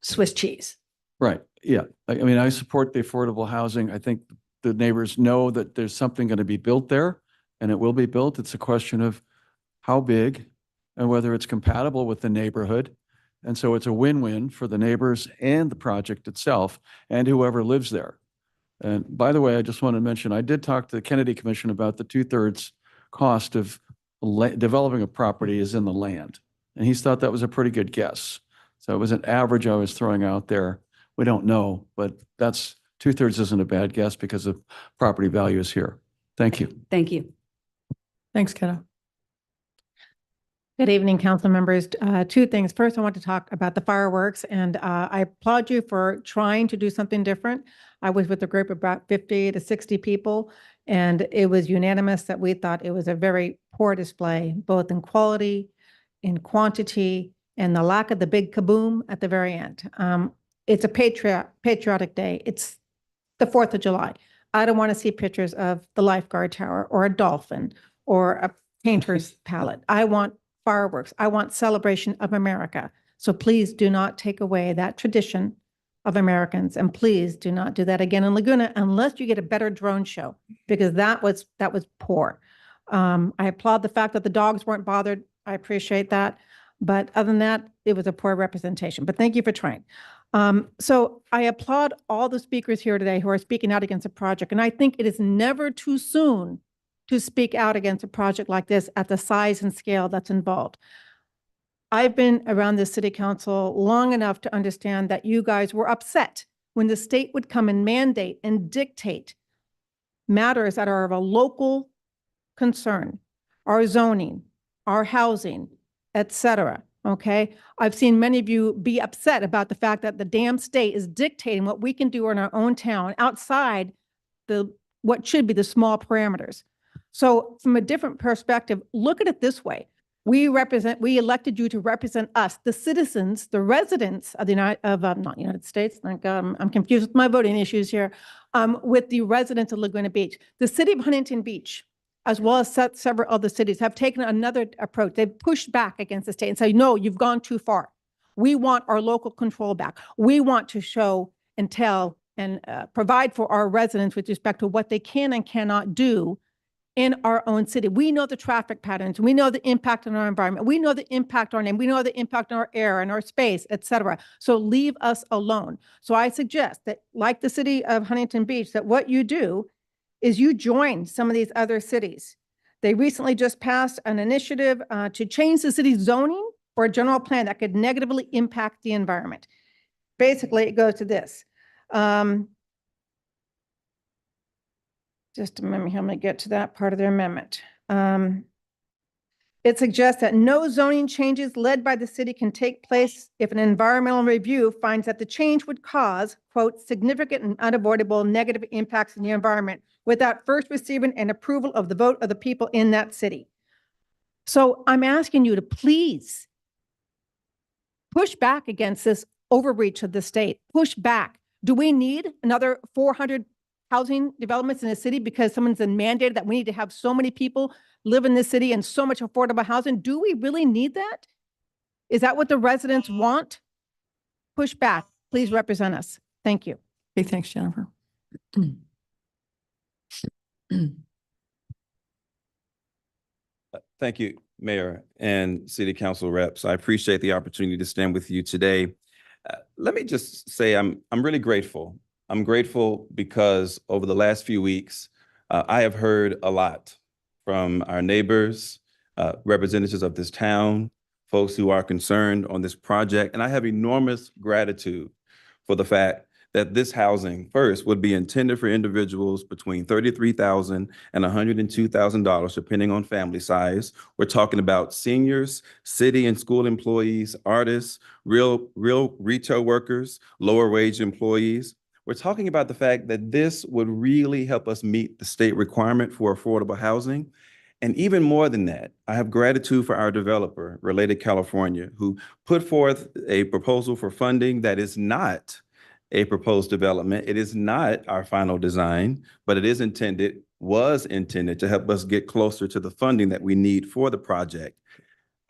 Swiss cheese. Right. Yeah. I mean, I support the affordable housing. I think the neighbors know that there's something going to be built there and it will be built. It's a question of how big and whether it's compatible with the neighborhood. And so it's a win-win for the neighbors and the project itself and whoever lives there. And by the way, I just want to mention, I did talk to the Kennedy Commission about the 2/3 cost of developing a property is in the land. And he thought that was a pretty good guess. So it was an average I was throwing out there. We don't know, but that's 2/3 isn't a bad guess because of property values here. Thank you. Thank you. Thanks, Ketta. Good evening, council members. Two things. First, I want to talk about the fireworks, and I applaud you for trying to do something different. I was with a group of about 50 to 60 people, and it was unanimous that we thought it was a very poor display, both in quality, in quantity, and the lack of the big kaboom at the very end. It's a patriotic day. It's the 4th of July. I don't want to see pictures of the lifeguard tower or a dolphin or a painter's palette. I want fireworks. I want celebration of America. So please do not take away that tradition of Americans. And please do not do that again in Laguna unless you get a better drone show, because that was poor. I applaud the fact that the dogs weren't bothered. I appreciate that. But other than that, it was a poor representation. But thank you for trying. So I applaud all the speakers here today who are speaking out against a project. And I think it is never too soon to speak out against a project like this at the size and scale that's involved. I've been around the city council long enough to understand that you guys were upset when the state would come and mandate and dictate matters that are of a local concern, our zoning, our housing, et cetera. Okay. I've seen many of you be upset about the fact that the damn state is dictating what we can do in our own town outside what should be the small parameters. So from a different perspective, look at it this way. We elected you to represent us, the citizens, the residents of not United States, thank God, I'm confused with my voting issues here, with the residents of Laguna Beach. The city of Huntington Beach, as well as several other cities, have taken another approach. They've pushed back against the state and say, no, you've gone too far. We want our local control back. We want to show and tell and provide for our residents with respect to what they can and cannot do in our own city. We know the traffic patterns. We know the impact on our environment. We know the impact on our name. We know the impact on our air and our space, et cetera. So leave us alone. So I suggest that, like the city of Huntington Beach, that what you do is you join some of these other cities. They recently just passed an initiative to change the city's zoning for a general plan that could negatively impact the environment. Basically, it goes to this. Just a minute, I'm going to get to that part of their amendment. It suggests that no zoning changes led by the city can take place if an environmental review finds that the change would cause, quote, significant and unavoidable negative impacts in the environment without first receiving an approval of the vote of the people in that city. So I'm asking you to please push back against this overreach of the state. Push back. Do we need another 400 housing developments in the city because someone's been mandated that we need to have so many people live in this city and so much affordable housing? Do we really need that? Is that what the residents want? Push back. Please represent us. Thank you. Okay, thanks, Jennifer. Thank you, Mayor and City Council reps. I appreciate the opportunity to stand with you today. Let me just say I'm really grateful. I'm grateful because over the last few weeks, I have heard a lot from our neighbors, representatives of this town, folks who are concerned on this project. And I have enormous gratitude for the fact that this housing first would be intended for individuals between $33,000 and $102,000, depending on family size. We're talking about seniors, city and school employees, artists, real retail workers, lower wage employees. We're talking about the fact that this would really help us meet the state requirement for affordable housing. And even more than that, I have gratitude for our developer, Related California, who put forth a proposal for funding that is not a proposed development. It is not our final design, but it was intended to help us get closer to the funding that we need for the project.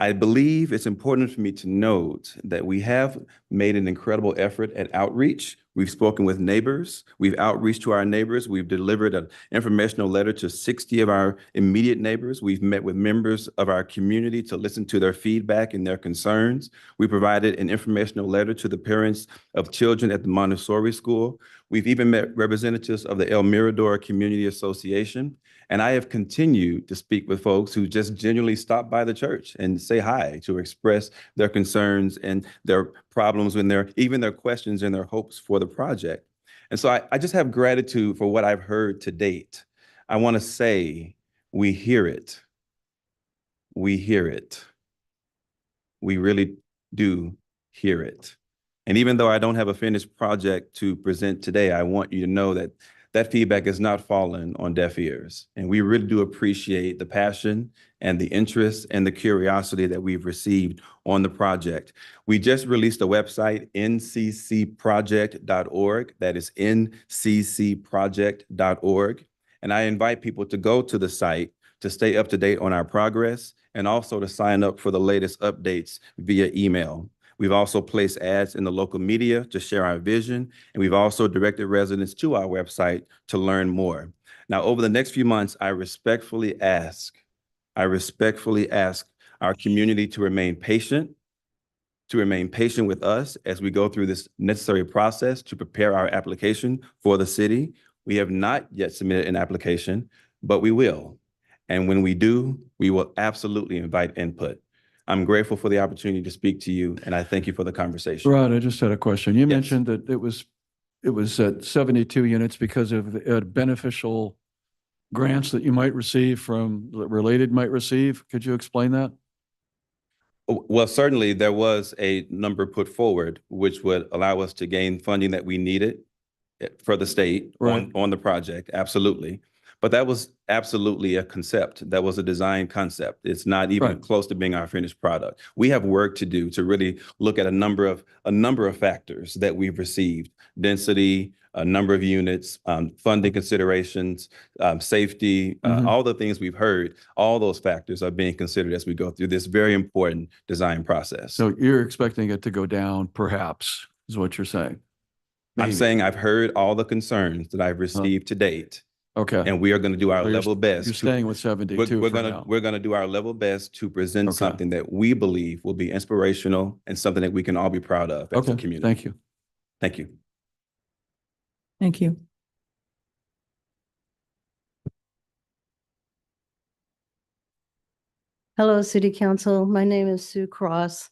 I believe it's important for me to note that we have made an incredible effort at outreach. We've spoken with neighbors. We've outreached to our neighbors. We've delivered an informational letter to 60 of our immediate neighbors. We've met with members of our community to listen to their feedback and their concerns. We provided an informational letter to the parents of children at the Montessori school. We've even met representatives of the El Mirador Community Association. And I have continued to speak with folks who just genuinely stop by the church and say hi, to express their concerns and their problems and even their questions and their hopes for the project. And so I just have gratitude for what I've heard to date. I want to say, we hear it. We hear it. We really do hear it. And even though I don't have a finished project to present today, I want you to know that that feedback has not fallen on deaf ears. And we really do appreciate the passion and the interest and the curiosity that we've received on the project. We just released a website, nccproject.org. That is nccproject.org. And I invite people to go to the site to stay up to date on our progress and also to sign up for the latest updates via email. We've also placed ads in the local media to share our vision, and we've also directed residents to our website to learn more. Now, over the next few months, I respectfully ask our community to remain patient with us as we go through this necessary process to prepare our application for the city. We have not yet submitted an application, but we will. And when we do, we will absolutely invite input. I'm grateful for the opportunity to speak to you, and I thank you for the conversation. Rod, I just had a question. You mentioned that it was at 72 units because of the beneficial grants that you might receive from Related might receive. Could you explain that? Well, certainly there was a number put forward which would allow us to gain funding that we needed for the state on the project. Absolutely. But that was absolutely a concept. That was a design concept. It's not even close to being our finished product. We have work to do to really look at a number of factors that we've received: density, a number of units, funding considerations, safety, all the things we've heard. All those factors are being considered as we go through this very important design process. So you're expecting it to go down, perhaps, is what you're saying? I'm saying I've heard all the concerns that I've received to date. Okay. And we are going to do our level best. You're staying with 72 we're going to do our level best to present something that we believe will be inspirational and something that we can all be proud of as a community. Thank you. Thank you. Thank you. Hello, City Council. My name is Sue Cross.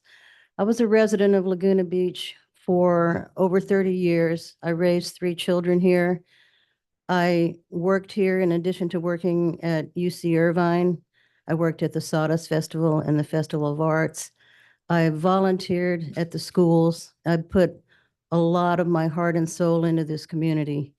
I was a resident of Laguna Beach for over 30 years. I raised 3 children here. I worked here in addition to working at UC Irvine. I worked at the Sawdust Festival and the Festival of Arts. I volunteered at the schools. I put a lot of my heart and soul into this community.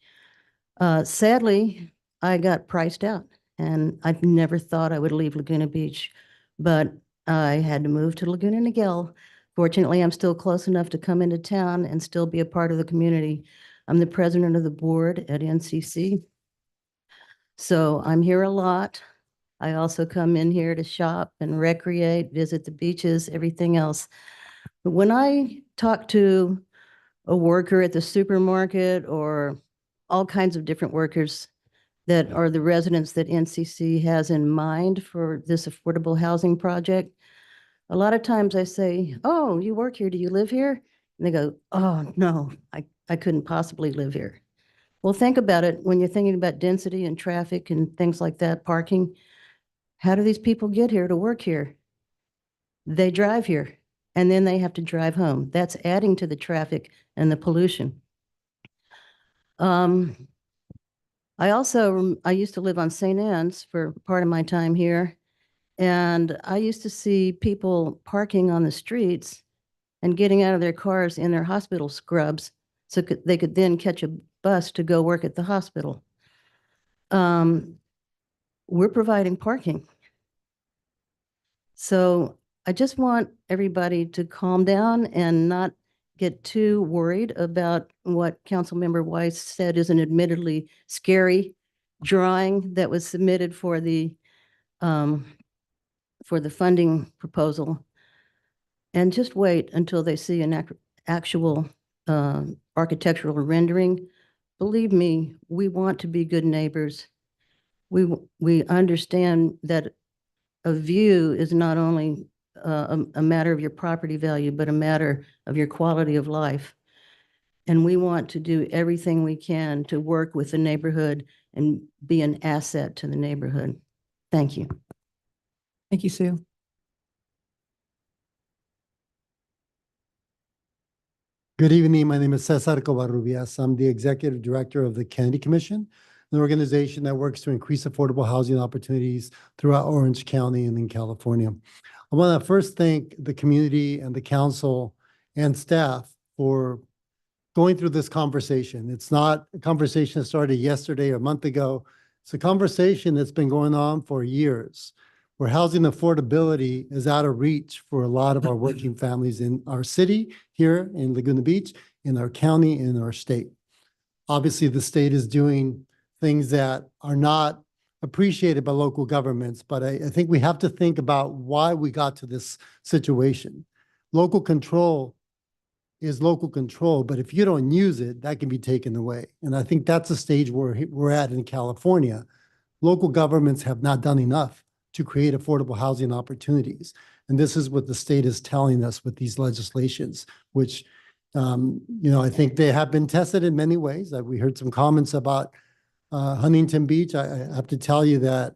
Sadly, I got priced out, and I never thought I would leave Laguna Beach, but I had to move to Laguna Niguel. Fortunately, I'm still close enough to come into town and still be a part of the community. I'm the president of the board at NCC. So I'm here a lot. I also come in here to shop and recreate, visit the beaches, everything else. But when I talk to a worker at the supermarket or all kinds of different workers that are the residents that NCC has in mind for this affordable housing project, a lot of times I say, "Oh, you work here, do you live here?" And they go, "Oh, no, I couldn't possibly live here." Well, think about it. When you're thinking about density and traffic and things like that, parking, how do these people get here to work here? They drive here and then they have to drive home. That's adding to the traffic and the pollution. I used to live on St. Anne's for part of my time here. And I used to see people parking on the streets and getting out of their cars in their hospital scrubs so they could then catch a bus to go work at the hospital. We're providing parking. So I just want everybody to calm down and not get too worried about what Councilmember Weiss said is an admittedly scary drawing that was submitted for the funding proposal. And just wait until they see an actual architectural rendering. Believe me, we want to be good neighbors. We understand that a view is not only a matter of your property value, but a matter of your quality of life. And we want to do everything we can to work with the neighborhood and be an asset to the neighborhood. Thank you. Thank you, Sue. Good evening. My name is Cesar Covarrubias. I'm the Executive Director of the Kennedy Commission, an organization that works to increase affordable housing opportunities throughout Orange County and in California. I want to first thank the community and the council and staff for going through this conversation. It's not a conversation that started yesterday or a month ago. It's a conversation that's been going on for years, where housing affordability is out of reach for a lot of our working families in our city here in Laguna Beach, in our county, in our state. Obviously, the state is doing things that are not appreciated by local governments, but I think we have to think about why we got to this situation. Local control is local control, but if you don't use it, that can be taken away. And I think that's the stage where we're at in California. Local governments have not done enough to create affordable housing opportunities. And this is what the state is telling us with these legislations, which, I think they have been tested in many ways. We heard some comments about Huntington Beach. I have to tell you that,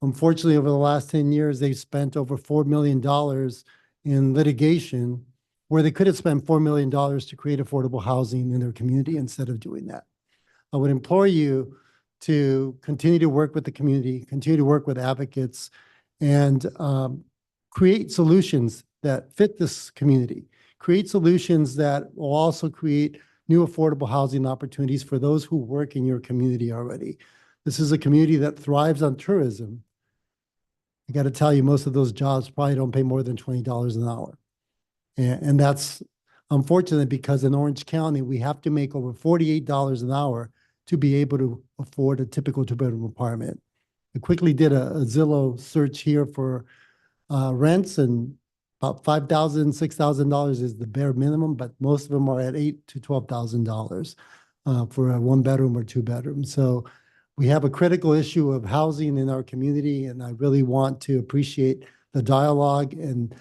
unfortunately, over the last 10 years, they've spent over $4 million in litigation where they could have spent $4 million to create affordable housing in their community instead of doing that. I would implore you to continue to work with the community, continue to work with advocates, and create solutions that fit this community. Create solutions that will also create new affordable housing opportunities for those who work in your community already. This is a community that thrives on tourism. I got to tell you, most of those jobs probably don't pay more than $20 an hour. And that's unfortunate because in Orange County, we have to make over $48 an hour to be able to afford a typical two-bedroom apartment. I quickly did a Zillow search here for rents, and about $5,000, $6,000 is the bare minimum, but most of them are at $8,000 to $12,000 for a one-bedroom or two-bedroom. So we have a critical issue of housing in our community, and I really want to appreciate the dialogue and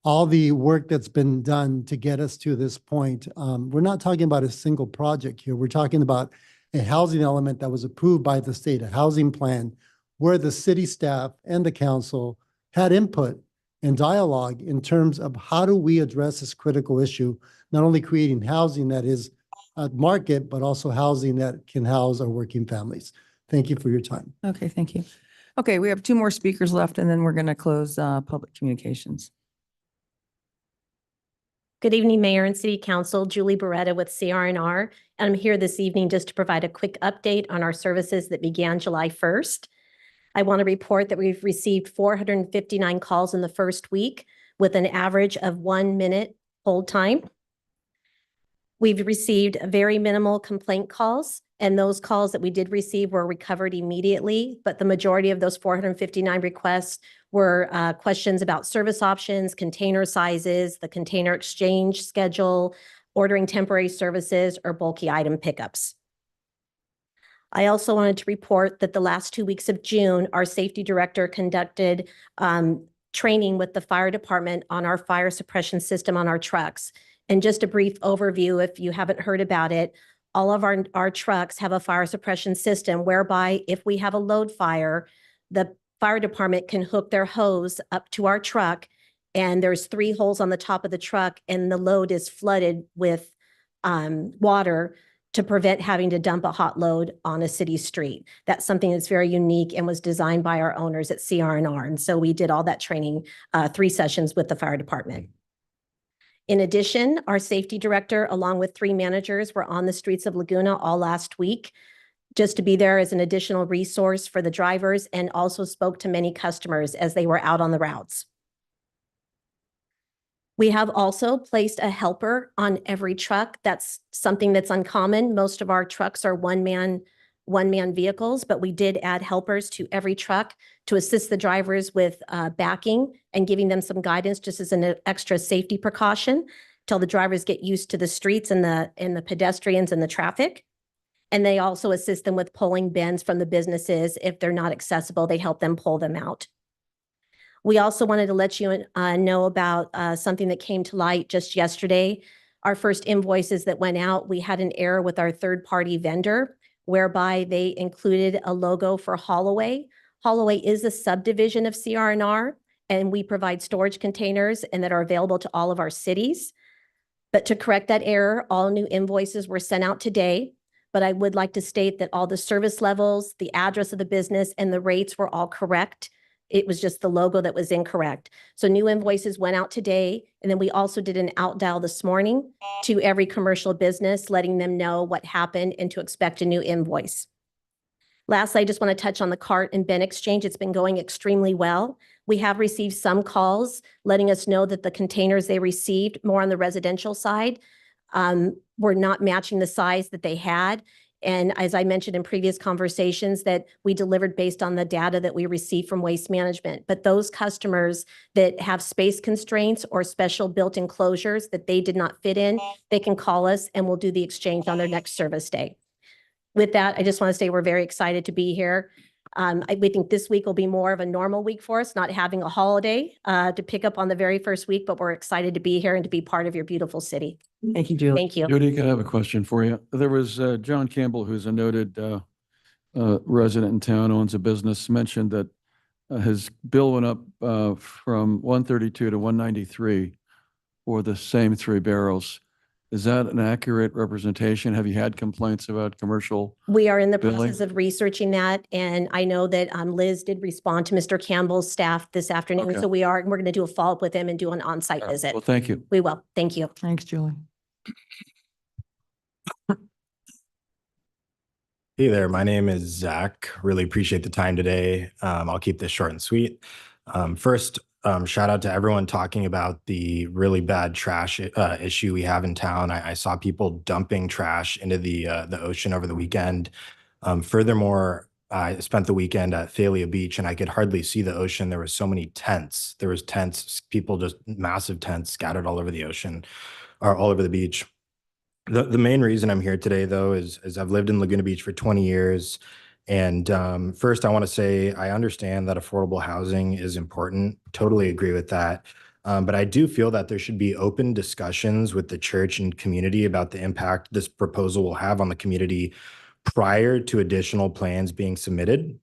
all the work that's been done to get us to this point. We're not talking about a single project here. We're talking about a housing element that was approved by the state, a housing plan where the city staff and the council had input and dialogue in terms of how do we address this critical issue, not only creating housing that is at market, but also housing that can house our working families. Thank you for your time. Okay, thank you. Okay, we have two more speakers left, and then we're going to close public communications. Good evening, Mayor and City Council. Julie Beretta with CRNR. I'm here this evening just to provide a quick update on our services that began July 1st. I want to report that we've received 459 calls in the first week with an average of 1 minute hold time. We've received very minimal complaint calls, and those calls that we did receive were recovered immediately, but the majority of those 459 requests were questions about service options, container sizes, the container exchange schedule, ordering temporary services, or bulky item pickups. I also wanted to report that the last 2 weeks of June, our safety director conducted training with the fire department on our fire suppression system on our trucks. And just a brief overview, if you haven't heard about it, all of our trucks have a fire suppression system whereby if we have a load fire, the fire department can hook their hose up to our truck, and there's 3 holes on the top of the truck, and the load is flooded with water to prevent having to dump a hot load on a city street. That's something that's very unique and was designed by our owners at CRNR. And so we did all that training, 3 sessions with the fire department. In addition, our safety director, along with 3 managers, were on the streets of Laguna all last week, just to be there as an additional resource for the drivers, and also spoke to many customers as they were out on the routes. We have also placed a helper on every truck. That's something that's uncommon. Most of our trucks are one-man vehicles, but we did add helpers to every truck to assist the drivers with backing and giving them some guidance just as an extra safety precaution till the drivers get used to the streets and the pedestrians and the traffic. And they also assist them with pulling bins from the businesses. If they're not accessible, they help them pull them out. We also wanted to let you know about something that came to light just yesterday. Our first invoices that went out, we had an error with our third-party vendor, whereby they included a logo for Holloway. Holloway is a subdivision of CRNR, and we provide storage containers and that are available to all of our cities. But to correct that error, all new invoices were sent out today. But I would like to state that all the service levels, the address of the business, and the rates were all correct It was just the logo that was incorrect. So new invoices went out today. And then we also did an out dial this morning to every commercial business, letting them know what happened and to expect a new invoice. Lastly, I just want to touch on the cart and bin exchange. It's been going extremely well. We have received some calls letting us know that the containers they received, more on the residential side, were not matching the size that they had. And as I mentioned in previous conversations, that we delivered based on the data that we received from Waste Management. But those customers that have space constraints or special built enclosures that they did not fit in, they can call us and we'll do the exchange on their next service day. With that, I just want to say we're very excited to be here. We think this week will be more of a normal week for us, not having a holiday to pick up on the very first week, but we're excited to be here and to be part of your beautiful city. Thank you, Julie. Thank you. Judy, I have a question for you. There was John Campbell, who's a noted resident in town, owns a business, mentioned that his bill went up from 132 to 193 for the same 3 barrels. Is that an accurate representation? Have you had complaints about commercial? We are in the billing? process of researching that. And I know that Liz did respond to Mr. Campbell's staff this afternoon. Okay. So we're going to do a follow-up with him and do an on-site All right. visit. Well, thank you. We will. Thank you. Thanks, Julie. Hey there, my name is Zach. Really appreciate the time today. I'll keep this short and sweet. First, shout out to everyone talking about the really bad trash issue we have in town. I saw people dumping trash into the ocean over the weekend. Furthermore, I spent the weekend at Thalia Beach and I could hardly see the ocean. There were so many tents. There was tents, people just massive tents scattered all over the ocean or all over the beach. The main reason I'm here today, though, is I've lived in Laguna Beach for 20 years. And first, I want to say I understand that affordable housing is important. Totally agree with that. But I do feel that there should be open discussions with the church and community about the impact this proposal will have on the community prior to additional plans being submitted.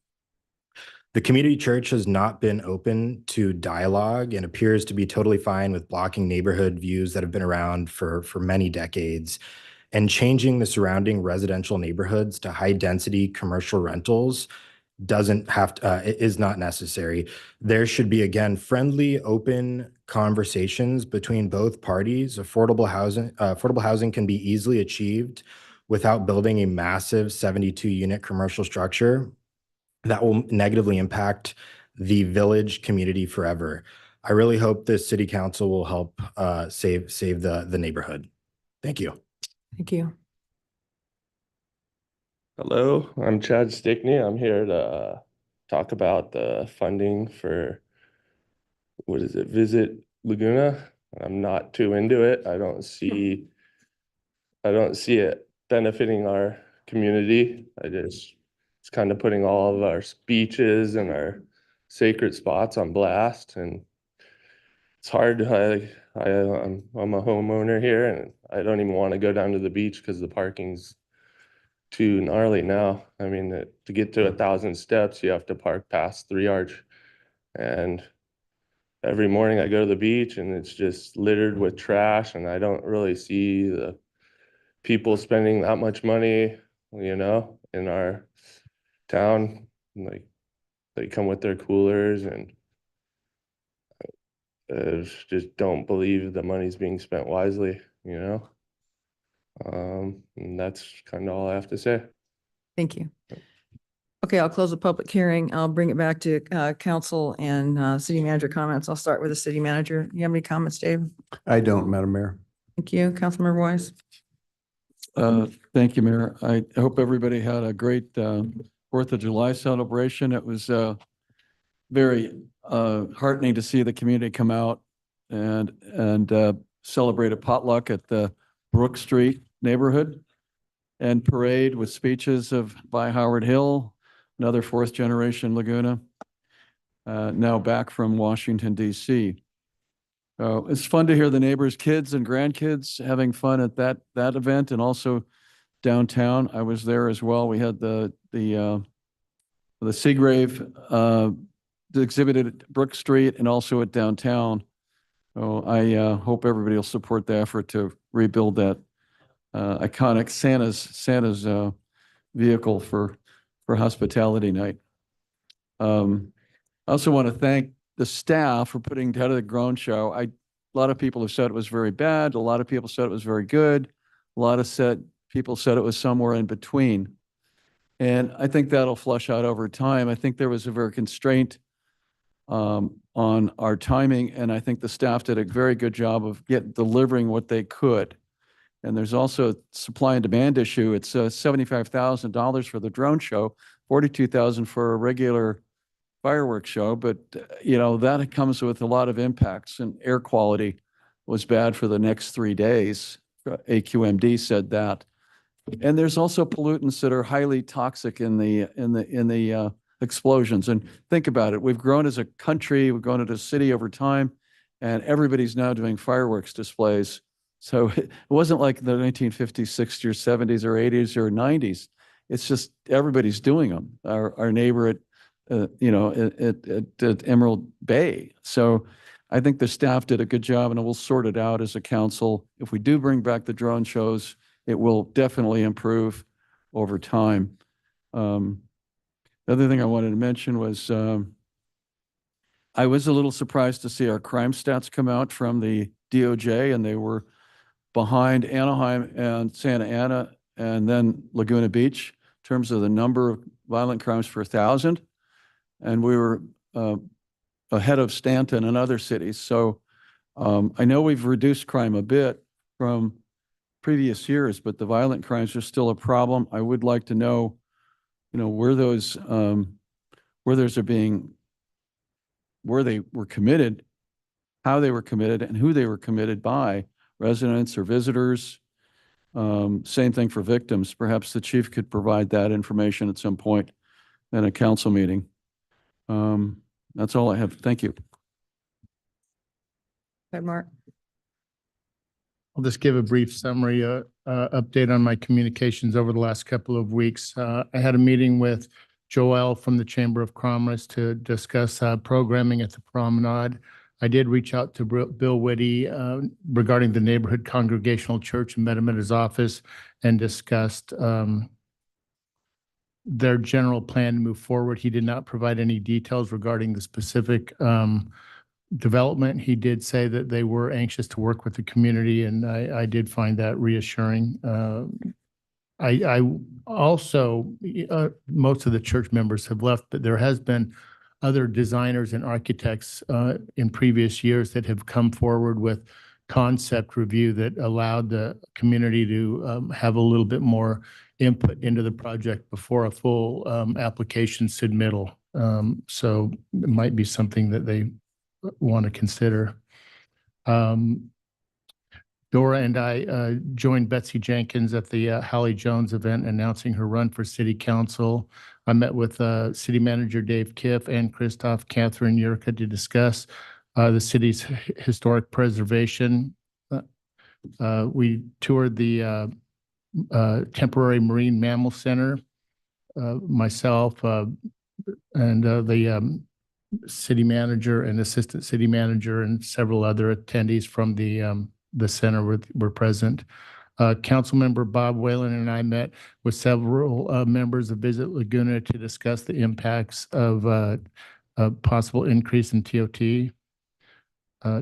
The community church has not been open to dialogue and appears to be totally fine with blocking neighborhood views that have been around for many decades and changing the surrounding residential neighborhoods to high density commercial rentals doesn't have to, is not necessary. There should be, again, friendly, open conversations between both parties. Affordable housing can be easily achieved without building a massive 72 unit commercial structure that will negatively impact the village community forever. I really hope this city council will help save the neighborhood. Thank you. Thank you. Hello, I'm Chad Stickney. I'm here to talk about the funding for, what is it, Visit Laguna. I'm not too into it. I don't see it benefiting our community. It's kind of putting all of our beaches and our sacred spots on blast, and it's hard. I'm a homeowner here, and I don't even want to go down to the beach because the parking's too gnarly now. I mean, to get to 1,000 steps, you have to park past 3 Arch, and every morning I go to the beach, and it's just littered with trash, and I don't really see the people spending that much money, in our town. Like, they come with their coolers, and just don't believe the money's being spent wisely, and that's kind of all I have to say. Thank you. Okay, I'll close the public hearing. I'll bring it back to council and city manager comments. I'll start with the city manager. You have any comments, Dave? I don't, Madam Mayor. Thank you. Councilmember Wise? Thank you, Mayor. I hope everybody had a great 4th of July celebration. It was very heartening to see the community come out and celebrate a potluck at the Brook Street neighborhood and parade with speeches by Howard Hill, another 4th generation Laguna, now back from Washington, D.C. It's fun to hear the neighbors' kids and grandkids having fun at that event, and also downtown. I was there as well. We had the Seagrave exhibited at Brook Street and also at downtown. So I hope everybody will support the effort to rebuild that iconic Santa's vehicle for hospitality night. I also want to thank the staff for putting together the drone show. A lot of people have said it was very bad. A lot of people said it was very good. A lot of people said it was somewhere in between. And I think that'll flush out over time. I think there was a very constraint on our timing, and I think the staff did a very good job of delivering what they could. And there's also a supply and demand issue. It's $75,000 for the drone show, $42,000 for a regular fireworks show, but that comes with a lot of impacts, and air quality was bad for the next 3 days. AQMD said that. And there's also pollutants that are highly toxic in the explosions. And think about it. We've grown as a country, we've grown as a city over time, and everybody's now doing fireworks displays. So it wasn't like the 1950s, 60s, or 70s, or 80s, or 90s. It's just everybody's doing them. Our neighbor at Emerald Bay. So I think the staff did a good job, and we'll sort it out as a council. If we do bring back the drone shows, it will definitely improve over time. The other thing I wanted to mention was I was a little surprised to see our crime stats come out from the DOJ, and they were behind Anaheim and Santa Ana and then Laguna Beach in terms of the number of violent crimes per 1,000. And we were ahead of Stanton and other cities. So I know we've reduced crime a bit from previous years, but the violent crimes are still a problem. I would like to know, where those are where they were committed, how they were committed, and who they were committed by, residents or visitors. Same thing for victims. Perhaps the chief could provide that information at some point in a council meeting. That's all I have. Thank you. Go ahead, Mark. I'll just give a brief summary, update on my communications over the last couple of weeks. I had a meeting with Joel from the Chamber of Commerce to discuss programming at the Promenade. I did reach out to Bill Whitty regarding the Neighborhood Congregational Church and met him at his office and discussed their general plan to move forward. He did not provide any details regarding the specific development. He did say that they were anxious to work with the community, and I did find that reassuring. I also, most of the church members have left, but there has been other designers and architects in previous years that have come forward with concept review that allowed the community to have a little bit more input into the project before a full application submittal. So it might be something that they want to consider. Dora and I joined Betsy Jenkins at the Hallie Jones event announcing her run for city council. I met with City Manager Dave Kiff and Christoph Catherine Yurka to discuss the city's historic preservation. We toured the temporary marine mammal center, myself and the city manager and assistant city manager and several other attendees from the center were present. Councilmember Bob Whalen and I met with several members of Visit Laguna to discuss the impacts of a possible increase in TOT,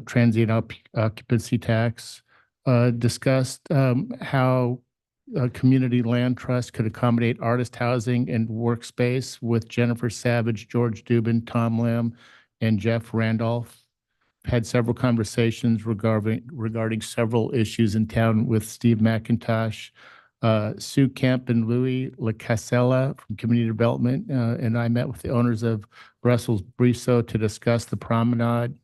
transient occupancy tax, discussed how a community land trust could accommodate artist housing and workspace with Jennifer Savage, George Dubin, Tom Lim, and Jeff Randolph. Had several conversations regarding several issues in town with Steve McIntosh, Sue Kemp and Louis LaCasella from Community Development, and I met with the owners of Brussels Briso to discuss the promenade.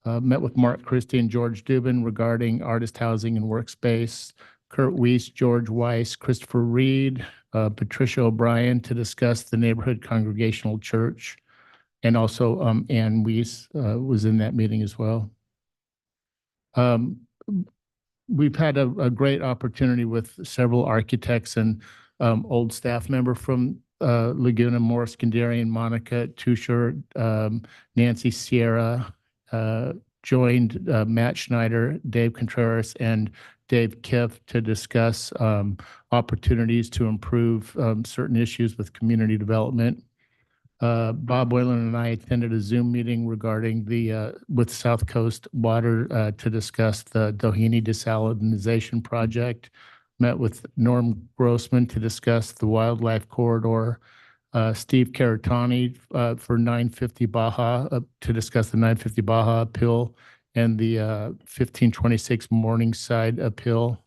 Met with Mark Christie and George Dubin regarding artist housing and workspace. Kurt Weiss, George Weiss, Christopher Reed, Patricia O'Brien to discuss the Neighborhood Congregational Church. And also Ann Weiss was in that meeting as well. We've had a great opportunity with several architects and old staff member from Laguna, Morris Kandarian, Monica Tusher, Nancy Sierra, joined Matt Schneider, Dave Contreras, and Dave Kiff to discuss opportunities to improve certain issues with community development. Bob Whalen and I attended a Zoom meeting regarding with South Coast Water to discuss the Doheny desalinization project. Met with Norm Grossman to discuss the wildlife corridor. Steve Caratani for 950 Baja to discuss the 950 Baja appeal and the 1526 Morningside appeal.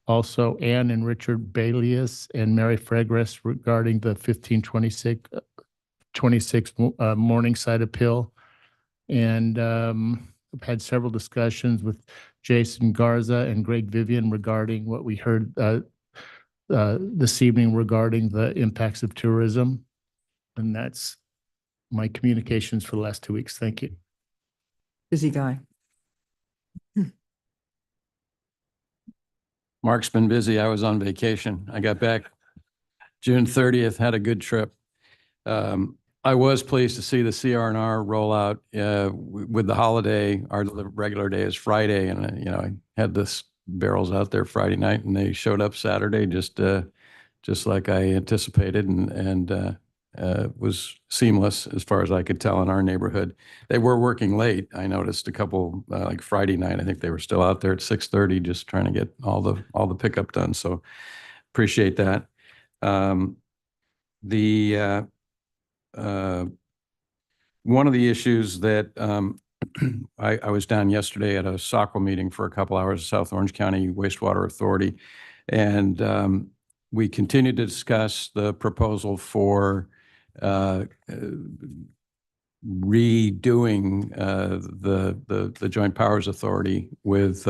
Also, Ann and Richard Bailius and Mary Fregres regarding the 1526 Morningside appeal. And I've had several discussions with Jason Garza and Greg Vivian regarding what we heard this evening regarding the impacts of tourism. And that's my communications for the last 2 weeks. Thank you. Busy guy. Mark's been busy. I was on vacation. I got back June 30th, had a good trip. I was pleased to see the CR&R roll out with the holiday. Our regular day is Friday, and I had this barrels out there Friday night, and they showed up Saturday just like I anticipated, and was seamless as far as I could tell in our neighborhood. They were working late. I noticed a couple like Friday night. I think they were still out there at 6:30 just trying to get all the pickup done. So appreciate that. One of the issues that I was down yesterday at a SACWA meeting for a couple hours, South Orange County Wastewater Authority, and we continued to discuss the proposal for redoing the Joint Powers Authority with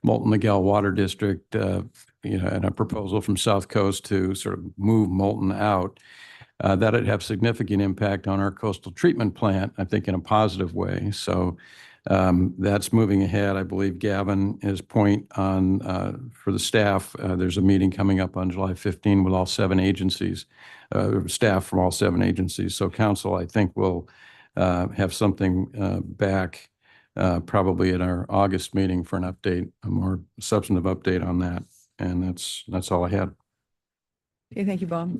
Molten Miguel Water District, and a proposal from South Coast to sort of move Molten out. That'd have significant impact on our coastal treatment plant, I think in a positive way. So that's moving ahead. I believe Gavin, his point on for the staff, there's a meeting coming up on July 15 with all 7 agencies, staff from all 7 agencies. So council, I think, will have something back probably at our August meeting for an update, a more substantive update on that. And that's all I had. Okay, thank you, Bob.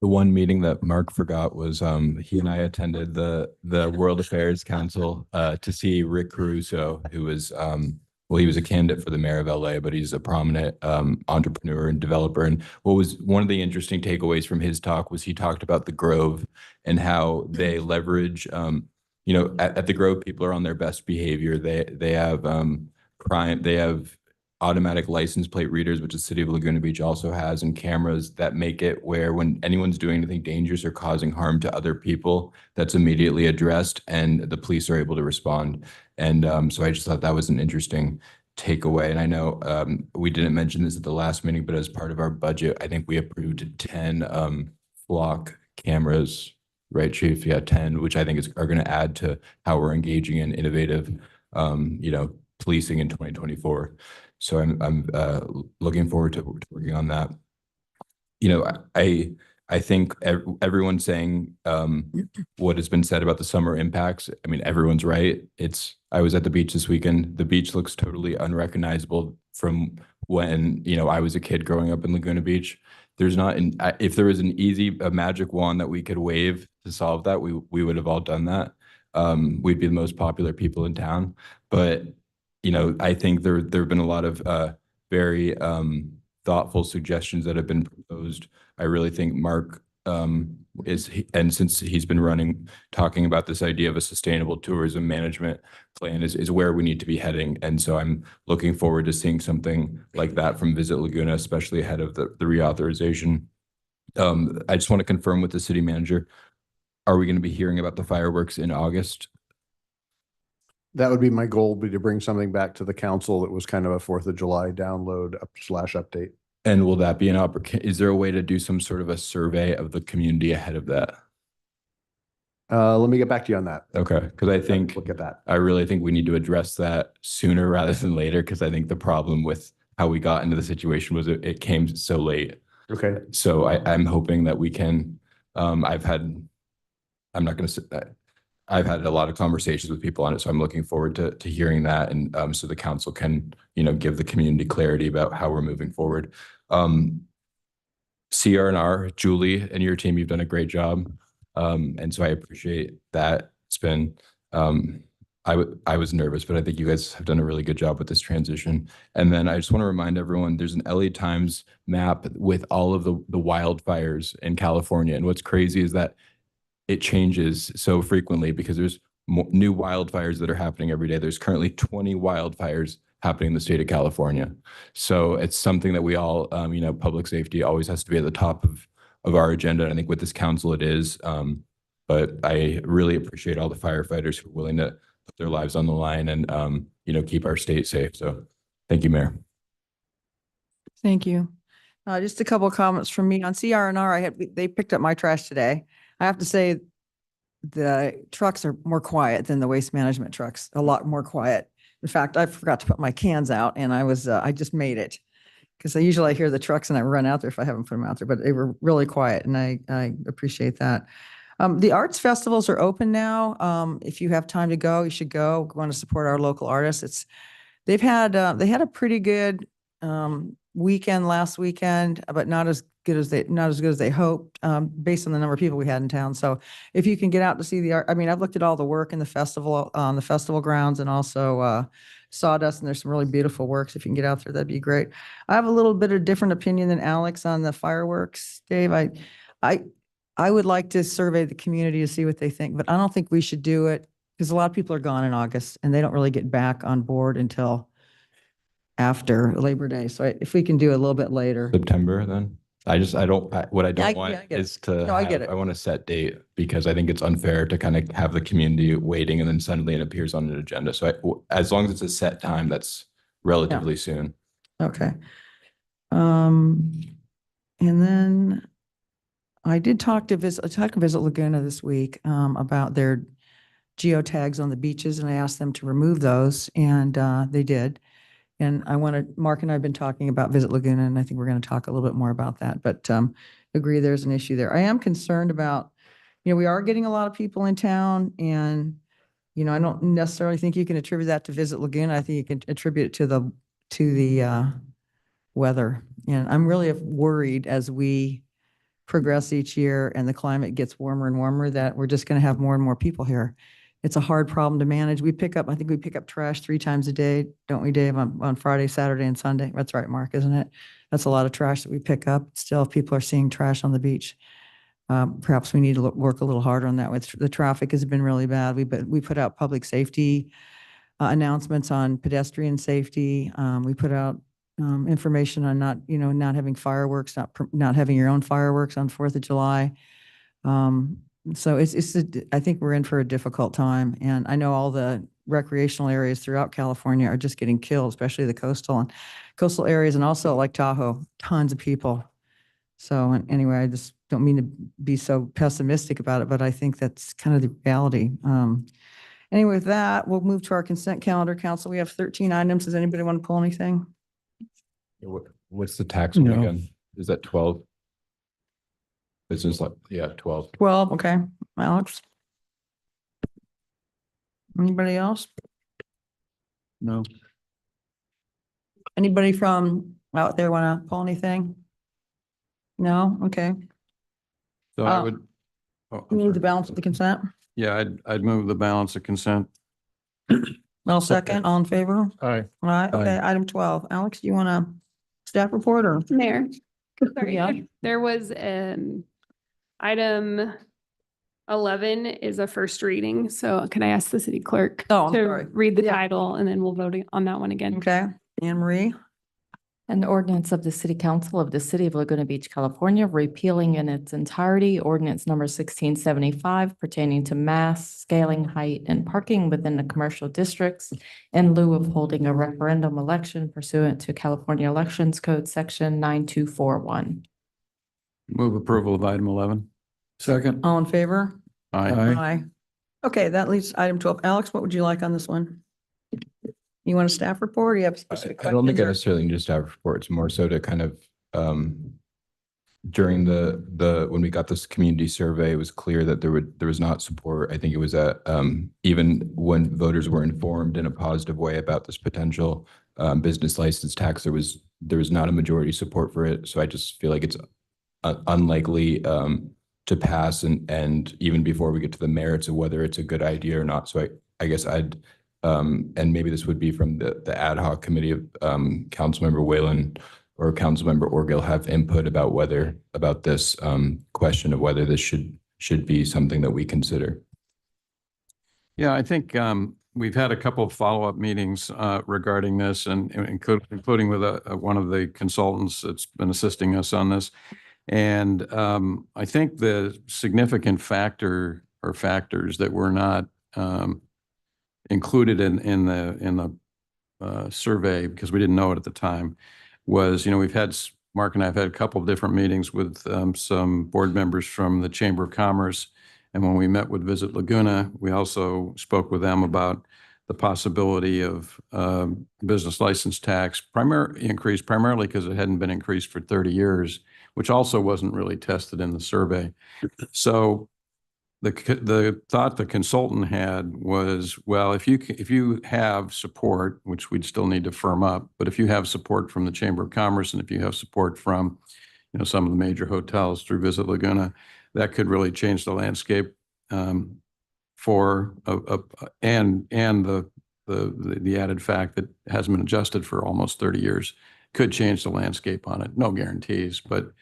The one meeting that Mark forgot was he and I attended the World Affairs Council to see Rick Caruso, who was he was a candidate for the mayor of LA, but he's a prominent entrepreneur and developer. And what was one of the interesting takeaways from his talk was he talked about the Grove and how they leverage, at the Grove, people are on their best behavior. They have crime, they have automatic license plate readers, which the city of Laguna Beach also has, and cameras that make it where when anyone's doing anything dangerous or causing harm to other people, that's immediately addressed and the police are able to respond. And so I just thought that was an interesting takeaway. And I know we didn't mention this at the last meeting, but as part of our budget, I think we approved 10 flock cameras, right, Chief? Yeah, 10, which I think are going to add to how we're engaging in innovative, policing in 2024. So I'm looking forward to working on that. I think everyone's saying what has been said about the summer impacts. I mean, everyone's right. I was at the beach this weekend. The beach looks totally unrecognizable from when, I was a kid growing up in Laguna Beach. There's not, if there was a magic wand that we could wave to solve that, we would have all done that. We'd be the most popular people in town. But I think there have been a lot of very thoughtful suggestions that have been proposed. I really think Mark and since he's been talking about this idea of a sustainable tourism management plan is where we need to be heading. And so I'm looking forward to seeing something like that from Visit Laguna, especially ahead of the reauthorization. I just want to confirm with the city manager, are we going to be hearing about the fireworks in August? That would be my goal, be to bring something back to the council that was kind of a 4th of July download / update. And will that be is there a way to do some sort of a survey of the community ahead of that? Let me get back to you on that. Okay, because I think look at that. I really think we need to address that sooner rather than later, because I think the problem with how we got into the situation was it came so late. Okay. So I'm hoping that we can, I've had a lot of conversations with people on it, so I'm looking forward to hearing that, and so the council can, give the community clarity about how we're moving forward. CR&R, Julie, and your team, you've done a great job. And so I appreciate that. It's been, I was nervous, but I think you guys have done a really good job with this transition. And then I just want to remind everyone, there's an LA Times map with all of the wildfires in California. And what's crazy is that it changes so frequently because there's new wildfires that are happening every day. There's currently 20 wildfires happening in the state of California. So it's something that we all, public safety always has to be at the top of our agenda. And I think with this council it is. But I really appreciate all the firefighters who are willing to put their lives on the line and, keep our state safe. So thank you, Mayor. Thank you. Just a couple of comments from me on CR&R. They picked up my trash today. I have to say the trucks are more quiet than the waste management trucks, a lot more quiet. In fact, I forgot to put my cans out and I just made it because I usually hear the trucks and I run out there if I haven't put them out there, but they were really quiet and I appreciate that. The arts festivals are open now. If you have time to go, you should go. We want to support our local artists. They had a pretty good weekend last weekend, but not as good as they hoped, based on the number of people we had in town. So if you can get out to see the art, I mean, I've looked at all the work in the festival, on the festival grounds and also Sawdust, and there's some really beautiful works. If you can get out there, that'd be great. I have a little bit of different opinion than Alex on the fireworks, Dave. I would like to survey the community to see what they think, but I don't think we should do it because a lot of people are gone in August and they don't really get back on board until after Labor Day. So if we can do it a little bit later. September then? What I don't I want get it. is to, No, I get it. I want a set date because I think it's unfair to kind of have the community waiting and then suddenly it appears on an agenda. So as long as it's a set time, that's relatively soon. Okay. And then I did talk to Visit Laguna this week about their geotags on the beaches, and I asked them to remove those, and they did. And Mark and I have been talking about Visit Laguna, and I think we're going to talk a little bit more about that, but agree there's an issue there. I am concerned about, we are getting a lot of people in town, and, I don't necessarily think you can attribute that to Visit Laguna. I think you can attribute it to the weather. And I'm really worried as we progress each year and the climate gets warmer and warmer that we're just going to have more and more people here. It's a hard problem to manage. I think we pick up trash 3 times a day, don't we, Dave, on Friday, Saturday, and Sunday? That's right, Mark, isn't it? That's a lot of trash that we pick up. Still, if people are seeing trash on the beach, perhaps we need to work a little harder on that. The traffic has been really bad. We put out public safety announcements on pedestrian safety. We put out information on not having fireworks, not having your own fireworks on 4th of July. So I think we're in for a difficult time. And I know all the recreational areas throughout California are just getting killed, especially the coastal areas and also like Tahoe, tons of people. So anyway, I just don't mean to be so pessimistic about it, but I think that's kind of the reality. Anyway, with that, we'll move to our consent calendar. Council, we have 13 items. Does anybody want to pull anything? What's the tax one No. again? Is that 12? Business, 12. 12, okay. Alex? Anybody else? No. Anybody from out there want to pull anything? No? Okay. So I would. oh, I'm Move the sorry. balance of the consent. Yeah, I'd move the balance of consent. I'll second. All in favor? Aye. All right, okay, item 12. Alex, do you want a staff report or? Mayor, sorry, Yeah. there was item 11 is a first reading. So can I ask the city clerk Oh, I'm to sorry. read the title and then we'll vote on that one again? Okay, Anne Marie? An ordinance of the City Council of the City of Laguna Beach, California, repealing in its entirety ordinance number 1675 pertaining to mass, scaling, height, and parking within the commercial districts in lieu of holding a referendum election pursuant to California Elections Code Section 9241. Move approval of item 11. Second. All in favor? Aye. Aye. Okay, that leaves item 12. Alex, what would you like on this one? You want a staff report or you have specific I don't think I questions? necessarily need a staff report. It's more so to kind of, during when we got this community survey, it was clear that there was not support. I think it was even when voters were informed in a positive way about this potential business license tax, there was not a majority support for it. So I just feel like it's unlikely to pass, and even before we get to the merits of whether it's a good idea or not. So I guess I'd and maybe this would be from the ad hoc committee of Councilmember Whalen or Councilmember Orgill have input about this question of whether this should be something that we consider. Yeah, I think we've had a couple of follow-up meetings regarding this, and including with one of the consultants that's been assisting us on this. And I think the significant factor or factors that were not included in the survey, because we didn't know it at the time, was, Mark and I have had a couple of different meetings with some board members from the Chamber of Commerce. And when we met with Visit Laguna, we also spoke with them about the possibility of business license tax increase, primarily because it hadn't been increased for 30 years, which also wasn't really tested in the survey. So the thought the consultant had was, well, if you have support, which we'd still need to firm up, but if you have support from the Chamber of Commerce and if you have support from some of the major hotels through Visit Laguna, that could really change the landscape and the added fact that it hasn't been adjusted for almost 30 years could change the landscape on it. No guarantees, but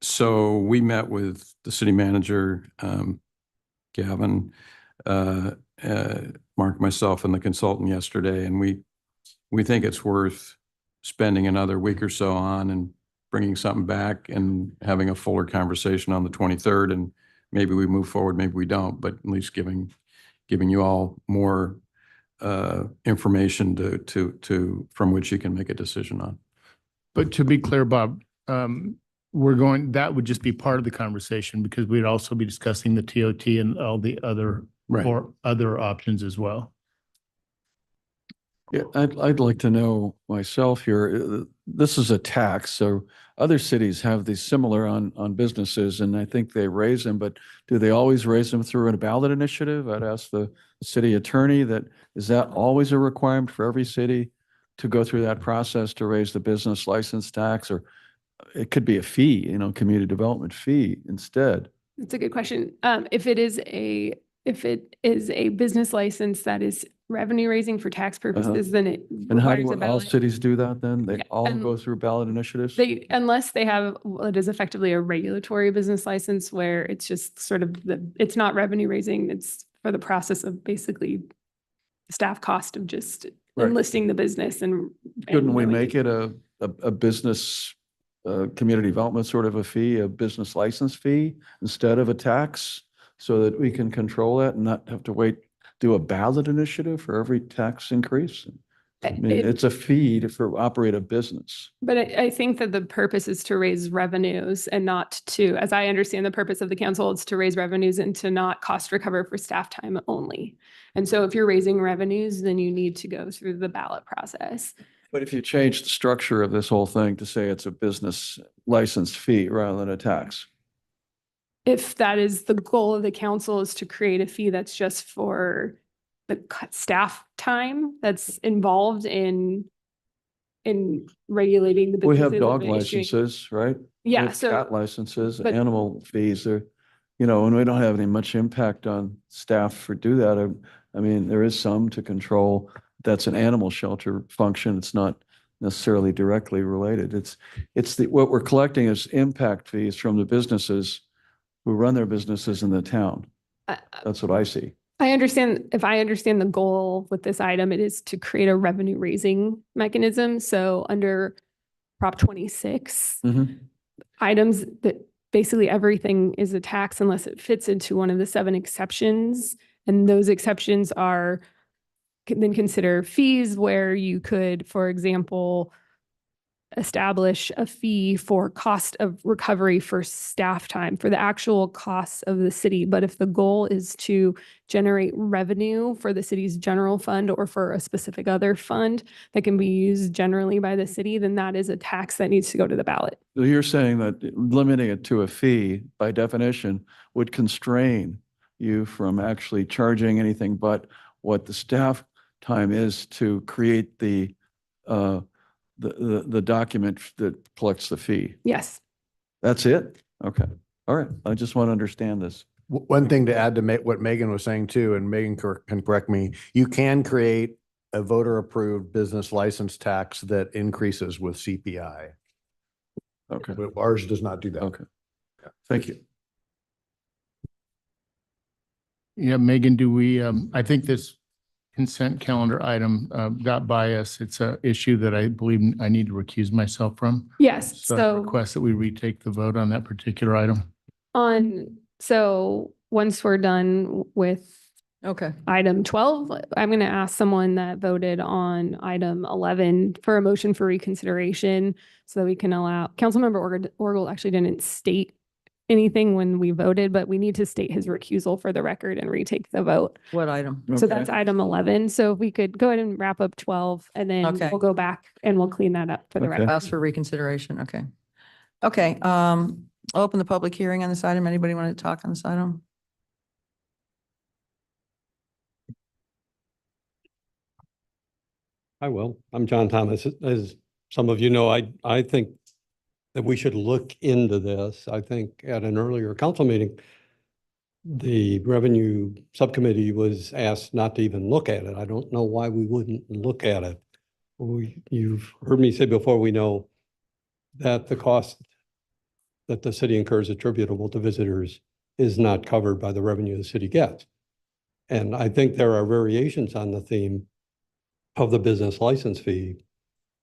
so we met with the city manager, Gavin, Mark, myself, and the consultant yesterday, and we think it's worth spending another week or so on and bringing something back and having a fuller conversation on the 23rd, and maybe we move forward, maybe we don't, but at least giving you all more information to from which you can make a decision on. But to be clear, Bob, that would just be part of the conversation, because we'd also be discussing the TOT and all the other or other options as well. Yeah, I'd like to know myself here. This is a tax, so other cities have these similar on businesses, and I think they raise them. But do they always raise them through a ballot initiative? I'd ask the city attorney is that always a requirement for every city to go through that process to raise the business license tax, or it could be a fee, community development fee instead. That's a good question. If it is a business license that is revenue raising for tax purposes, then it And how requires do a all ballot. cities do that then? They all and go through ballot initiatives? Unless they have what it is effectively a regulatory business license, where it's just sort of it's not revenue raising, it's for the process of basically staff cost of just enlisting the business. And Couldn't we make it a business community development sort of a fee, a business license fee instead of a tax, so that we can control that and not have to do a ballot initiative for every tax increase? I mean, it's a fee to operate a business. But I think that the purpose is to raise revenues and not to, as I understand the purpose of the council, it's to raise revenues and to not cost recover for staff time only. And so if you're raising revenues, then you need to go through the ballot process. But if you change the structure of this whole thing to say it's a business license fee rather than a tax. If that is the goal of the council, is to create a fee that's just for the staff time that's involved in regulating the businesses. We have and dog issuing- licenses, right? Yeah, We have so- cat licenses, but- animal fees are, and we don't have any much impact on staff for do that. I mean, there is some to control. That's an animal shelter function. It's not necessarily directly related. What we're collecting is impact fees from the businesses who run their businesses in the town. That's what I see. If I understand the goal with this item, it is to create a revenue raising mechanism. So under Prop 26, items that basically everything is a tax unless it fits into one of the 7 exceptions. And those exceptions can then consider fees where you could, for example, establish a fee for cost of recovery for staff time, for the actual costs of the city. But if the goal is to generate revenue for the city's general fund or for a specific other fund that can be used generally by the city, then that is a tax that needs to go to the ballot. So you're saying that limiting it to a fee by definition would constrain you from actually charging anything but what the staff time is to create the document that collects the fee. Yes. That's it? Okay. All right. I just want to understand this. One thing to add to what Megan was saying too, and Megan can correct me, you can create a voter-approved business license tax that increases with CPI. Okay. But ours does not do that. Okay. Thank you. Yeah, Megan, do we, I think this consent calendar item got by us. It's a issue that I believe I need to recuse myself from. Yes, So I request that we retake the vote on that particular item. So once we're done with Okay. item 12, I'm going to ask someone that voted on item 11 for a motion for reconsideration so that we can allow, Councilmember Orgel actually didn't state anything when we voted, but we need to state his recusal for the record and retake the vote. What item? So that's item 11. So if we could go ahead and wrap up 12 and then Okay. we'll go back and we'll clean that up for the record. Ask for reconsideration. Okay. Okay. I'll open the public hearing on this item. Anybody want to talk on this item? I will. I'm John Thomas. As some of you know, I think that we should look into this. I think at an earlier council meeting, the revenue subcommittee was asked not to even look at it. I don't know why we wouldn't look at it. You've heard me say before, we know that the cost that the city incurs attributable to visitors is not covered by the revenue the city gets. And I think there are variations on the theme of the business license fee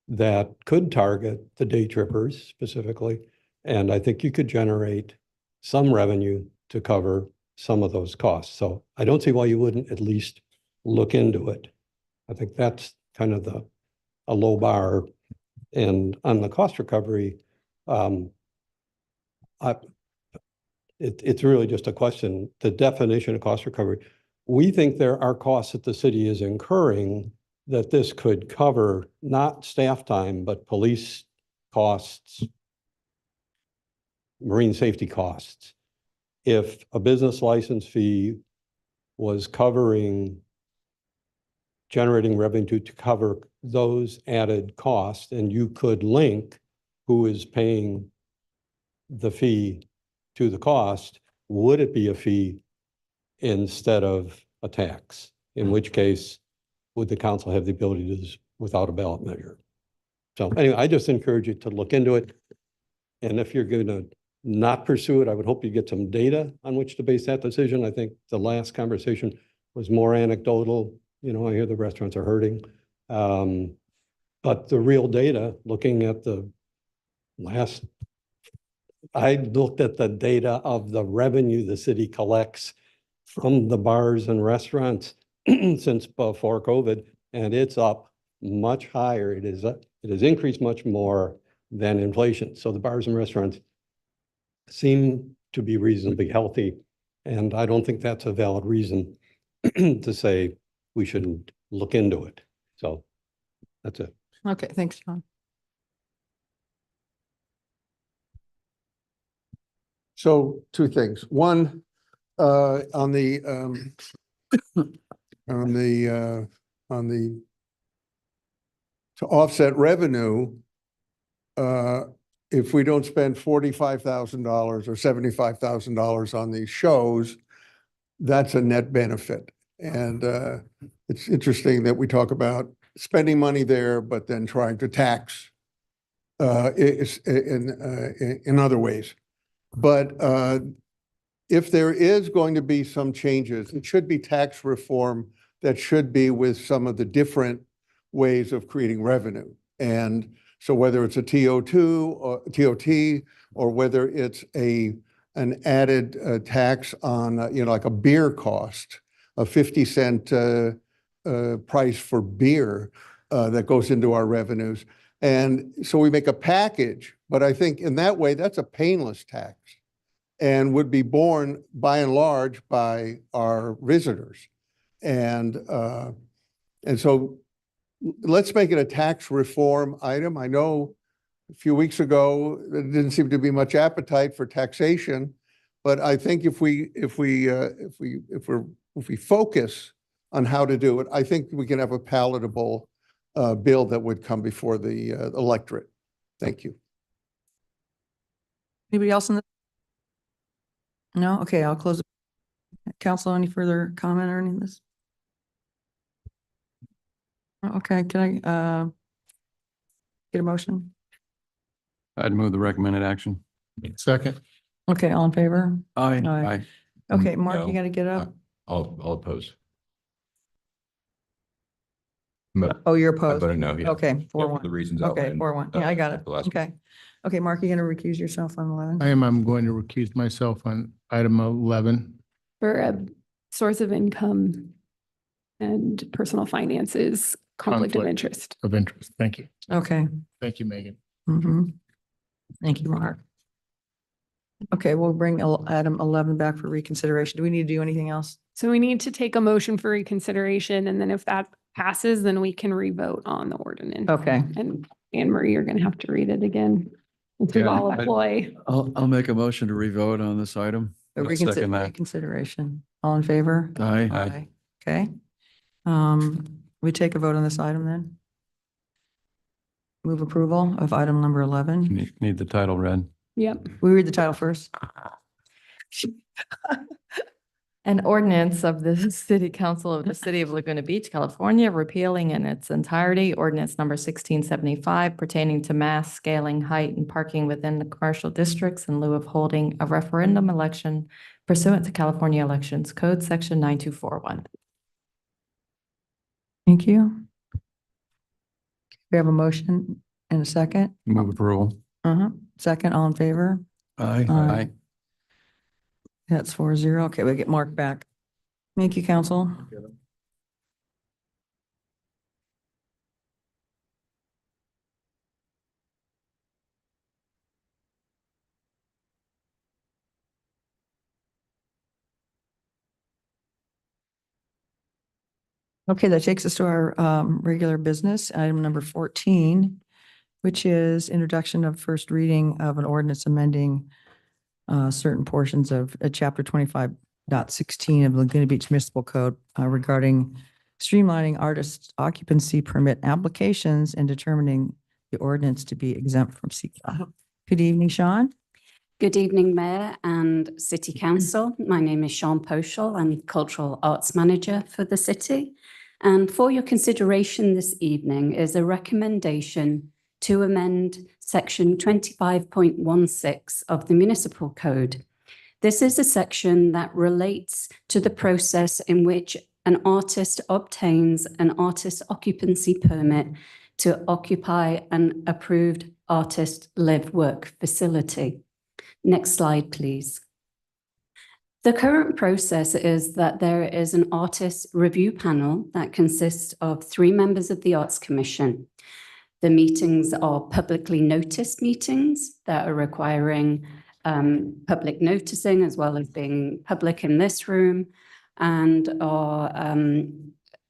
that could target the day trippers specifically. And I think you could generate some revenue to cover some of those costs. So I don't see why you wouldn't at least look into it. I think that's kind of a low bar. And on the cost recovery, it's really just a question, the definition of cost recovery. We think there are costs that the city is incurring that this could cover, not staff time, but police costs, marine safety costs. If a business license fee was generating revenue to cover those added costs, and you could link who is paying the fee to the cost, would it be a fee instead of a tax? In which case, would the council have the ability to do this without a ballot measure? So anyway, I just encourage you to look into it. And if you're going to not pursue it, I would hope you get some data on which to base that decision. I think the last conversation was more anecdotal. You know, I hear the restaurants are hurting. But the real data, looking at I looked at the data of the revenue the city collects from the bars and restaurants since before COVID, and it's up much higher. It has increased much more than inflation. So the bars and restaurants seem to be reasonably healthy, and I don't think that's a valid reason to say we shouldn't look into it. So that's it. Okay, thanks, John. So two things. One, on the to offset revenue, if we don't spend $45,000 or $75,000 on these shows, that's a net benefit. And it's interesting that we talk about spending money there, but then trying to tax in other ways. But if there is going to be some changes, it should be tax reform that should be with some of the different ways of creating revenue. And so whether it's a TO2 or TOT, or whether it's an added tax on, like a beer cost, a 50-cent price for beer that goes into our revenues. And so we make a package, but I think in that way, that's a painless tax and would be borne by and large by our visitors. And so let's make it a tax reform item. I know a few weeks ago, there didn't seem to be much appetite for taxation, but I think if we focus on how to do it, I think we can have a palatable bill that would come before the electorate. Thank you. Anybody else in the? No? Okay, I'll close. Council, any further comment or any of this? Okay, can I get a motion? I'd move the recommended action. Second. Okay, all in favor? Aye. Aye. Okay, Mark, you No. gotta get up. I'll oppose. But Oh, you're I opposed. voted no, yeah. Okay, Yeah, 4-1. for the reasons Okay, outlined. 4-1. Yeah, I got it. the last- Okay. Okay, Mark, you gonna recuse yourself on 11? I'm going to recuse myself on item 11. For a source of income and personal finances, conflict of Conflict. interest. Of interest. Thank you. Okay. Thank you, Megan. Mhm. Thank you, Mark. Okay, we'll bring item 11 back for reconsideration. Do we need to do anything else? So we need to take a motion for reconsideration, and then if that passes, then we can revote on the ordinance. Okay. And Anne Marie, you're gonna have to read it again. Since we've Yeah, all I- employ. I'll make a motion to revote on this item. A I'll second that. reconsideration. All in favor? Aye. Okay. We take a vote on this item then? Move approval of item number 11. Need the title read. Yep. We read the title first. An ordinance of the City Council of the City of Laguna Beach, California, repealing in its entirety ordinance number 1675 pertaining to mass scaling, height, and parking within the commercial districts in lieu of holding a referendum election pursuant to California Elections Code, Section 9241. Thank you. We have a motion and a second. Move approval. Second, all in favor? Aye. Aye. That's 4-0. Okay, we get Mark back. Thank you, council. Okay, that takes us to our regular business, item number 14, which is introduction of first reading of an ordinance amending certain portions of chapter 25.16 of Laguna Beach Municipal Code regarding streamlining artist occupancy permit applications and determining the ordinance to be exempt from SEQA. Good evening, Sean. Good evening, Mayor and City Council. My name is Sean Poschel. I'm Cultural Arts Manager for the city. And for your consideration this evening is a recommendation to amend Section 25.16 of the Municipal Code. This is a section that relates to the process in which an artist obtains an artist occupancy permit to occupy an approved artist live-work facility. Next slide, please. The current process is that there is an artist review panel that consists of 3 members of the Arts Commission. The meetings are publicly noticed meetings that are requiring public noticing as well as being public in this room, and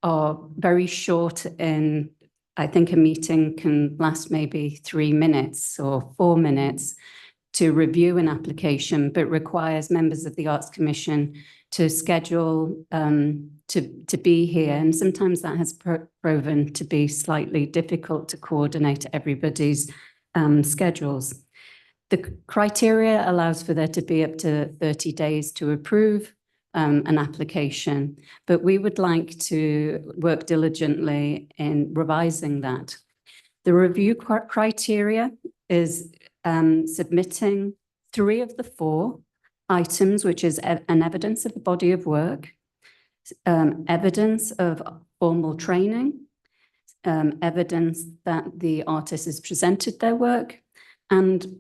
are very short in, I think a meeting can last maybe 3 minutes or 4 minutes to review an application, but requires members of the Arts Commission to schedule to be here. And sometimes that has proven to be slightly difficult to coordinate everybody's schedules. The criteria allows for there to be up to 30 days to approve an application, but we would like to work diligently in revising that. The review criteria is submitting 3 of the 4 items, which is an evidence of the body of work, evidence of formal training, evidence that the artist has presented their work, and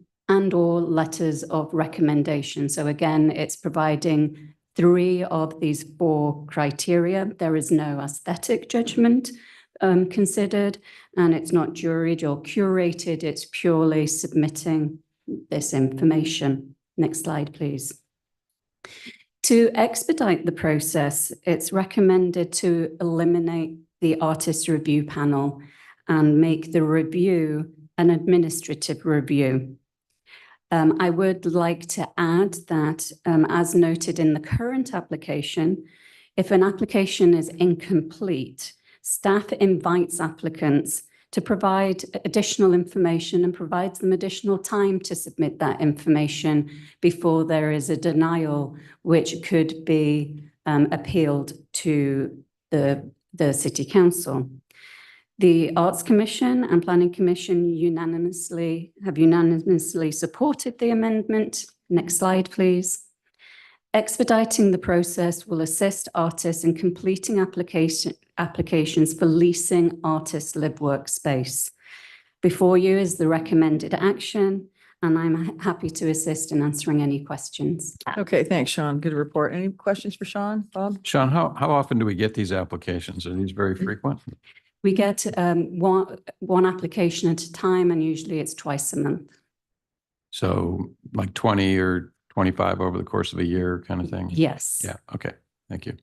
or letters of recommendation. So again, it's providing 3 of these 4 criteria. There is no aesthetic judgment considered, and it's not juried or curated. It's purely submitting this information. Next slide, please. To expedite the process, it's recommended to eliminate the artist review panel and make the review an administrative review. I would like to add that, as noted in the current application, if an application is incomplete, staff invites applicants to provide additional information and provides them additional time to submit that information before there is a denial, which could be appealed to the City Council. The Arts Commission and Planning Commission have unanimously supported the amendment. Next slide, please. Expediting the process will assist artists in completing applications for leasing artist live workspace. Before you is the recommended action, and I'm happy to assist in answering any questions. Okay, thanks, Sean. Good report. Any questions for Sean, Bob? Sean, how often do we get these applications? Are these very frequent? We get one application at a time, and usually it's twice a month. So like 20 or 25 over the course of a year kind of thing? Yes. Yeah, okay, thank you.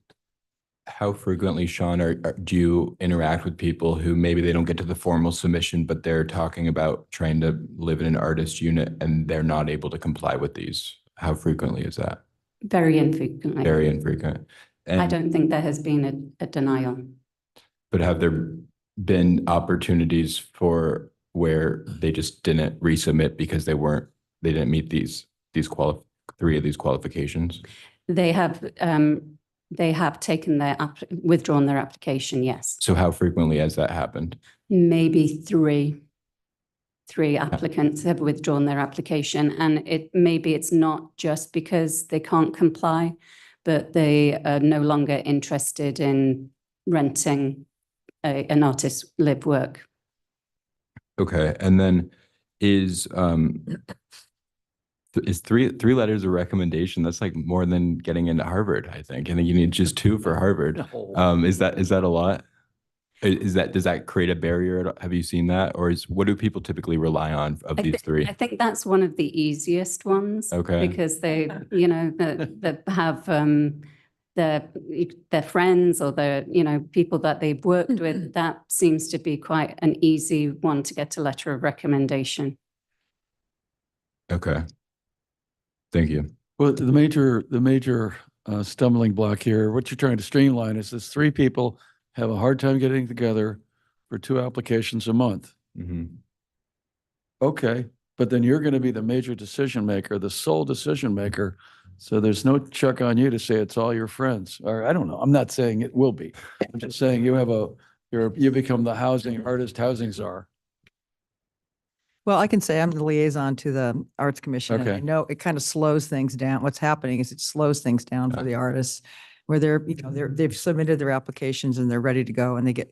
How frequently, Sean, do you interact with people who maybe they don't get to the formal submission, but they're talking about trying to live in an artist unit and they're not able to comply with these? How frequently is that? Very infrequently. Very infrequent. I don't think there has been a denial. But have there been opportunities for where they just didn't resubmit because they didn't meet three of these qualifications? They have withdrawn their application, yes. So how frequently has that happened? Maybe three applicants have withdrawn their application, and maybe it's not just because they can't comply, but they are no longer interested in renting an artist live work. Okay, and then is three letters of recommendation? That's like more than getting into Harvard, I think. I think you need just 2 for Harvard. Is that a lot? Does that create a barrier? Have you seen that? Or what do people typically rely on of these 3? I think that's one of the easiest ones. Okay. Because they, they have their friends or people that they've worked with. That seems to be quite an easy one to get a letter of recommendation. Okay. Thank you. Well, the major stumbling block here, what you're trying to streamline is this 3 people have a hard time getting together for 2 applications a month. Mm-hmm. Okay, but then you're going to be the major decision maker, the sole decision maker. So there's no check on you to say it's all your friends, or I don't know. I'm not saying it will be. I'm just saying you become the housing czar. Well, I can say I'm the liaison to the Arts Commission. And I Okay. know it kind of slows things down. What's happening is it slows things down for the artists where they've submitted their applications and they're ready to go and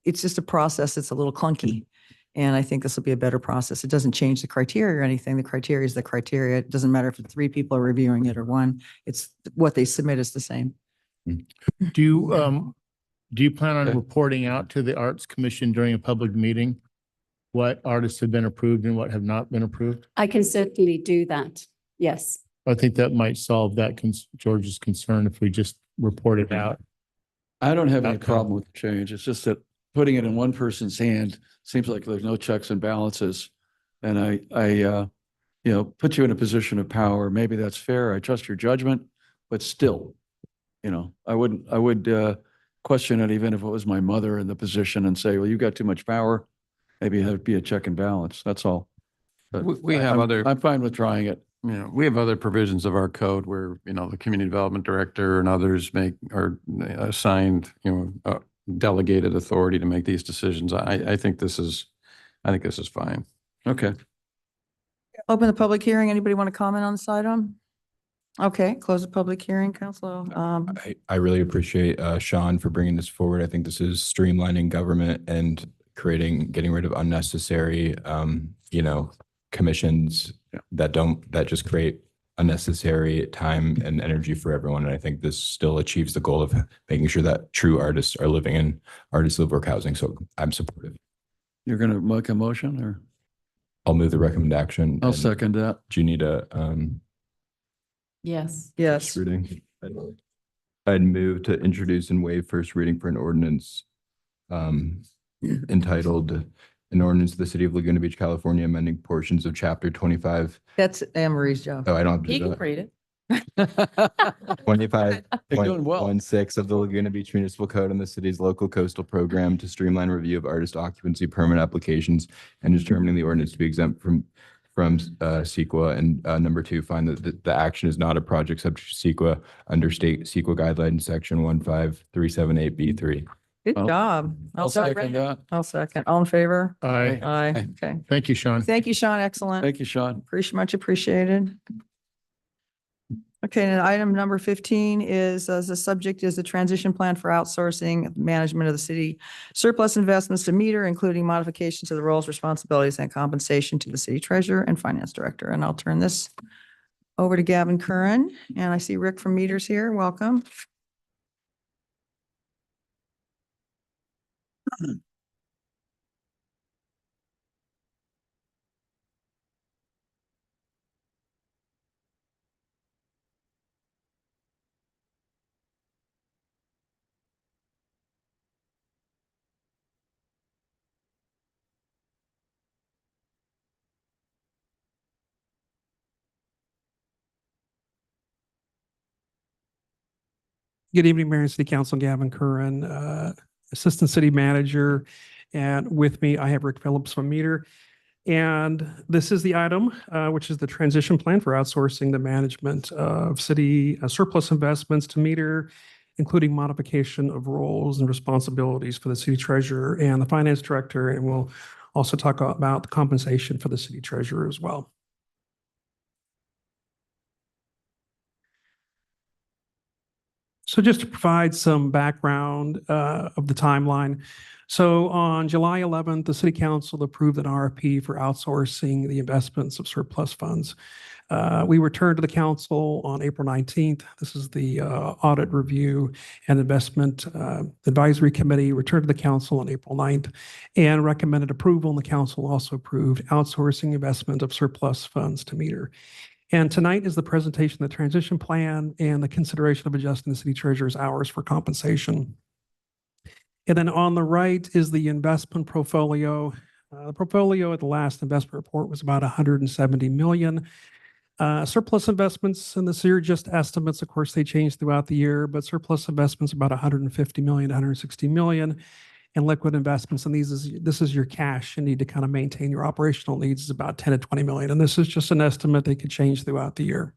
it's just a process that's a little clunky. And I think this will be a better process. It doesn't change the criteria or anything. The criteria is the criteria. It doesn't matter if 3 people are reviewing it or 1. It's what they submit is the same. Do you plan on reporting out to the Arts Commission during a public meeting what artists have been approved and what have not been approved? I can certainly do that. Yes. I think that might solve that George's concern if we just report it out. I don't have any problem with the change. It's just that putting it in one person's hand seems like there's no checks and balances. And I put you in a position of power. Maybe that's fair. I trust your judgment, but still, I would question it even if it was my mother in the position and say, well, you've got too much power. Maybe there'd be a check and balance. That's all. But I'm fine with trying it. We have other provisions of our code where, the community development director and others are assigned, delegated authority to make these decisions. I think this is fine. Okay. Open the public hearing. Anybody want to comment on this item? Okay, close the public hearing, Council. I really appreciate Sean for bringing this forward. I think this is streamlining government and getting rid of unnecessary, commissions that just create unnecessary time and energy for everyone. And I think this still achieves the goal of making sure that true artists are living in artist live work housing. So I'm supportive. You're going to make a motion or? I'll move the recommendation. I'll second that. Do you need a, Yes. Yes. reading? I'd move to introduce and waive first reading for an ordinance entitled an ordinance of the City of Laguna Beach, California, amending portions of Chapter 25. That's Anne Marie's job. Oh, I don't have to He do can that. read it. 25 You're doing well. 1.16 of the Laguna Beach Municipal Code and the city's local coastal program to streamline review of artist occupancy permit applications and determining the ordinance to be exempt from CEQA. And number 2, find that the action is not a project subject to CEQA under state CEQA guidelines section 15378B3. Good Well, job. I'll second that. I'll second. All in favor? Aye. Aye. Okay. Thank you, Sean. Thank you, Sean. Excellent. Thank you, Sean. Much appreciated. Okay, and item number 15 is, the subject is the transition plan for outsourcing management of the city surplus investments to meter, including modifications to the roles, responsibilities, and compensation to the city treasurer and finance director. And I'll turn this over to Gavin Curran. And I see Rick from Meters here. Welcome. Good evening, Mayor and City Council. Gavin Curran, Assistant City Manager. And with me, I have Rick Phillips from Meter. And this is the item, which is the transition plan for outsourcing the management of city surplus investments to Meter, including modification of roles and responsibilities for the city treasurer and the finance director. And we'll also talk about the compensation for the city treasurer as well. So just to provide some background of the timeline. So on July 11th, the City Council approved an RFP for outsourcing the investments of surplus funds. We returned to the council on April 19th. This is the Audit Review and Investment Advisory Committee returned to the council on April 9th and recommended approval, and the council also approved outsourcing investment of surplus funds to Meter. And tonight is the presentation of the transition plan and the consideration of adjusting the city treasurer's hours for compensation. And then on the right is the investment portfolio. The portfolio at the last investment report was about 170 million. Surplus investments in this year, just estimates, of course, they change throughout the year, but surplus investments about 150 million, 160 million. And liquid investments, and this is your cash you need to kind of maintain your operational needs, is about 10 to 20 million. And this is just an estimate. They could change throughout the year.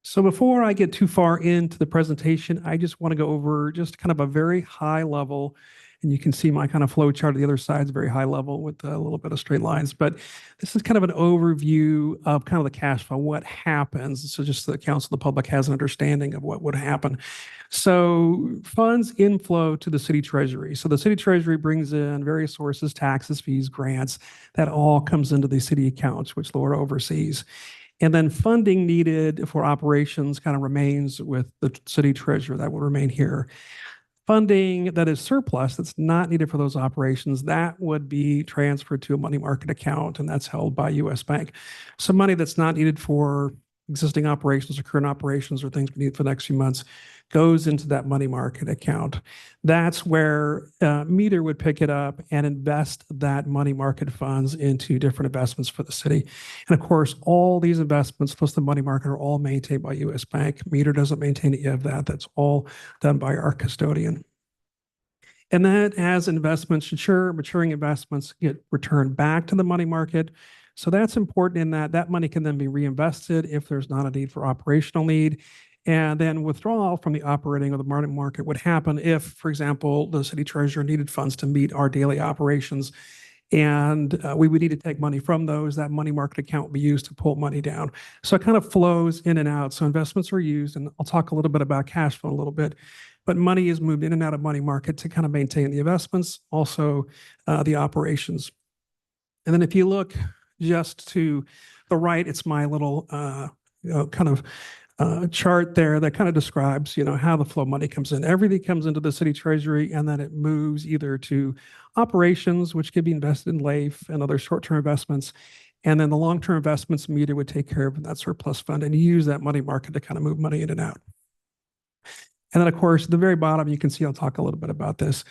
So before I get too far into the presentation, I just want to go over just kind of a very high level, and you can see my kind of flow chart. The other side is very high level with a little bit of straight lines, but this is kind of an overview of kind of the cash flow, what happens. So just so the council, the public has an understanding of what would happen. So funds inflow to the city treasury. So the city treasury brings in various sources, taxes, fees, grants, that all comes into the city accounts, which Laura oversees. And then funding needed for operations kind of remains with the city treasurer. That will remain here. Funding that is surplus, that's not needed for those operations, that would be transferred to a money market account, and that's held by U.S. Bank. So money that's not needed for existing operations or current operations or things we need for the next few months goes into that money market account. That's where Meter would pick it up and invest that money market funds into different investments for the city. And of course, all these investments plus the money market are all maintained by U.S. Bank. Meter doesn't maintain any of that. That's all done by our custodian. And then as investments mature, maturing investments get returned back to the money market. So that's important in that that money can then be reinvested if there's not a need for operational need. And then withdrawal from the operating or the money market would happen if, for example, the city treasurer needed funds to meet our daily operations. And we would need to take money from those. That money market account would be used to pull money down. So it kind of flows in and out. So investments are used, and I'll talk a little bit about cash flow in a little bit, but money is moved in and out of money market to kind of maintain the investments, also the operations. And then if you look just to the right, it's my little kind of chart there that kind of describes, how the flow of money comes in. Everything comes into the city treasury, and then it moves either to operations, which could be invested in LAIF and other short-term investments. And then the long-term investments Meter would take care of that surplus fund and use that money market to kind of move money in and out. And then, of course, at the very bottom, you can see, I'll talk a little bit about this.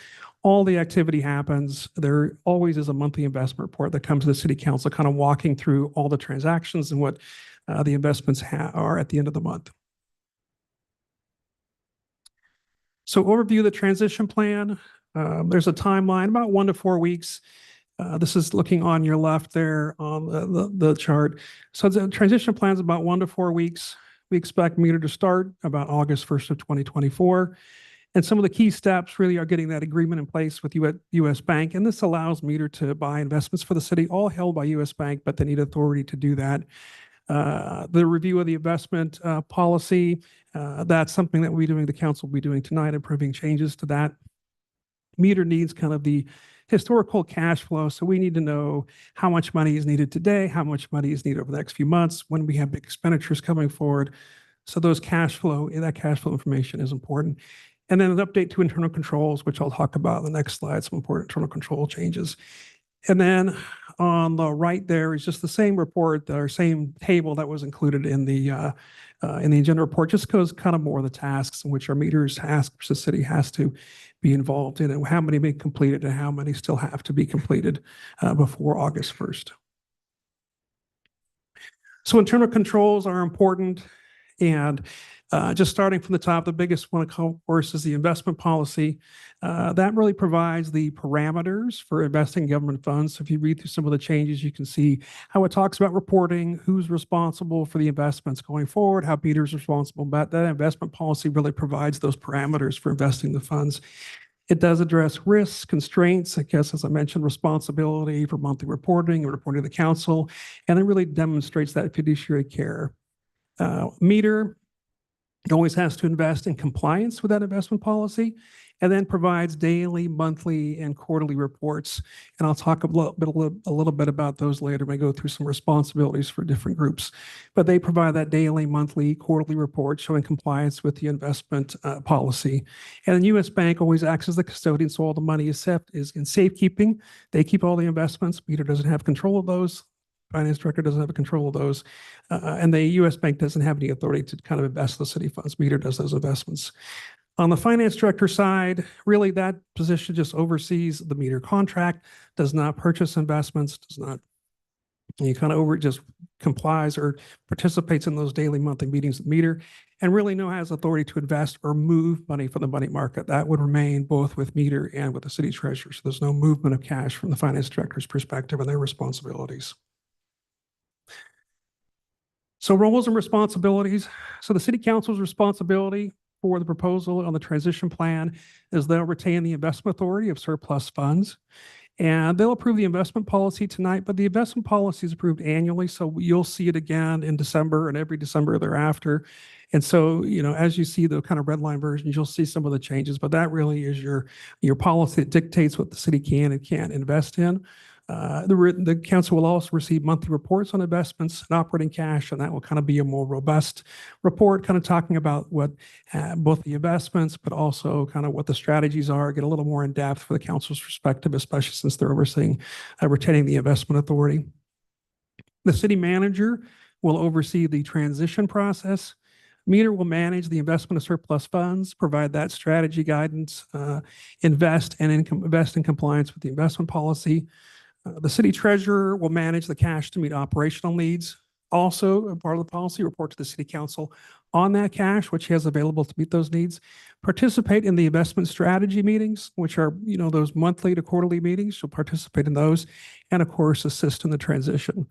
All the activity happens. There always is a monthly investment report that comes to the city council, kind of walking through all the transactions and what the investments are at the end of the month. So overview of the transition plan. There's a timeline, about 1 to 4 weeks. This is looking on your left there on the chart. So the transition plan is about 1 to 4 weeks. We expect meter to start about August 1st of 2024. And some of the key steps really are getting that agreement in place with U.S. Bank. And this allows meter to buy investments for the city, all held by U.S. Bank, but they need authority to do that. The review of the investment policy, that's something that the council will be doing tonight, approving changes to that. Meter needs kind of the historical cash flow. So we need to know how much money is needed today, how much money is needed over the next few months, when we have big expenditures coming forward. So that cash flow information is important. And then an update to internal controls, which I'll talk about in the next slide, some important internal control changes. And then on the right there is just the same report or same table that was included in the agenda report, just goes kind of more of the tasks in which our meters tasks the city has to be involved in, and how many be completed and how many still have to be completed before August 1st. So internal controls are important. And just starting from the top, the biggest one, of course, is the investment policy. That really provides the parameters for investing government funds. So if you read through some of the changes, you can see how it talks about reporting, who's responsible for the investments going forward, how Peter's responsible. But that investment policy really provides those parameters for investing the funds. It does address risks, constraints, I guess, as I mentioned, responsibility for monthly reporting and reporting to the council, and it really demonstrates that fiduciary care. Meter always has to invest in compliance with that investment policy, and then provides daily, monthly, and quarterly reports. And I'll talk a little bit about those later when I go through some responsibilities for different groups. But they provide that daily, monthly, quarterly report showing compliance with the investment policy. And then U.S. Bank always acts as the custodian, so all the money is in safekeeping. They keep all the investments. Meter doesn't have control of those. Finance director doesn't have control of those. And the U.S. Bank doesn't have any authority to kind of invest the city funds. Meter does those investments. On the finance director side, really that position just oversees the meter contract, does not purchase investments, just complies or participates in those daily, monthly meetings with meter, and really has authority to invest or move money from the money market. That would remain both with meter and with the city treasurer. So there's no movement of cash from the finance director's perspective and their responsibilities. So roles and responsibilities. So the city council's responsibility for the proposal on the transition plan is they'll retain the investment authority of surplus funds, and they'll approve the investment policy tonight, but the investment policy is approved annually. So you'll see it again in December and every December thereafter. And so, as you see the kind of red line versions, you'll see some of the changes, but that really is your policy that dictates what the city can and can't invest in. The council will also receive monthly reports on investments and operating cash, and that will kind of be a more robust report, kind of talking about what both the investments, but also kind of what the strategies are, get a little more in depth for the council's perspective, especially since they're overseeing retaining the investment authority. The city manager will oversee the transition process. Meter will manage the investment of surplus funds, provide that strategy guidance, invest in compliance with the investment policy. The city treasurer will manage the cash to meet operational needs. Also, a part of the policy, report to the city council on that cash, which he has available to meet those needs. Participate in the investment strategy meetings, which are, those monthly to quarterly meetings. She'll participate in those, and of course, assist in the transition.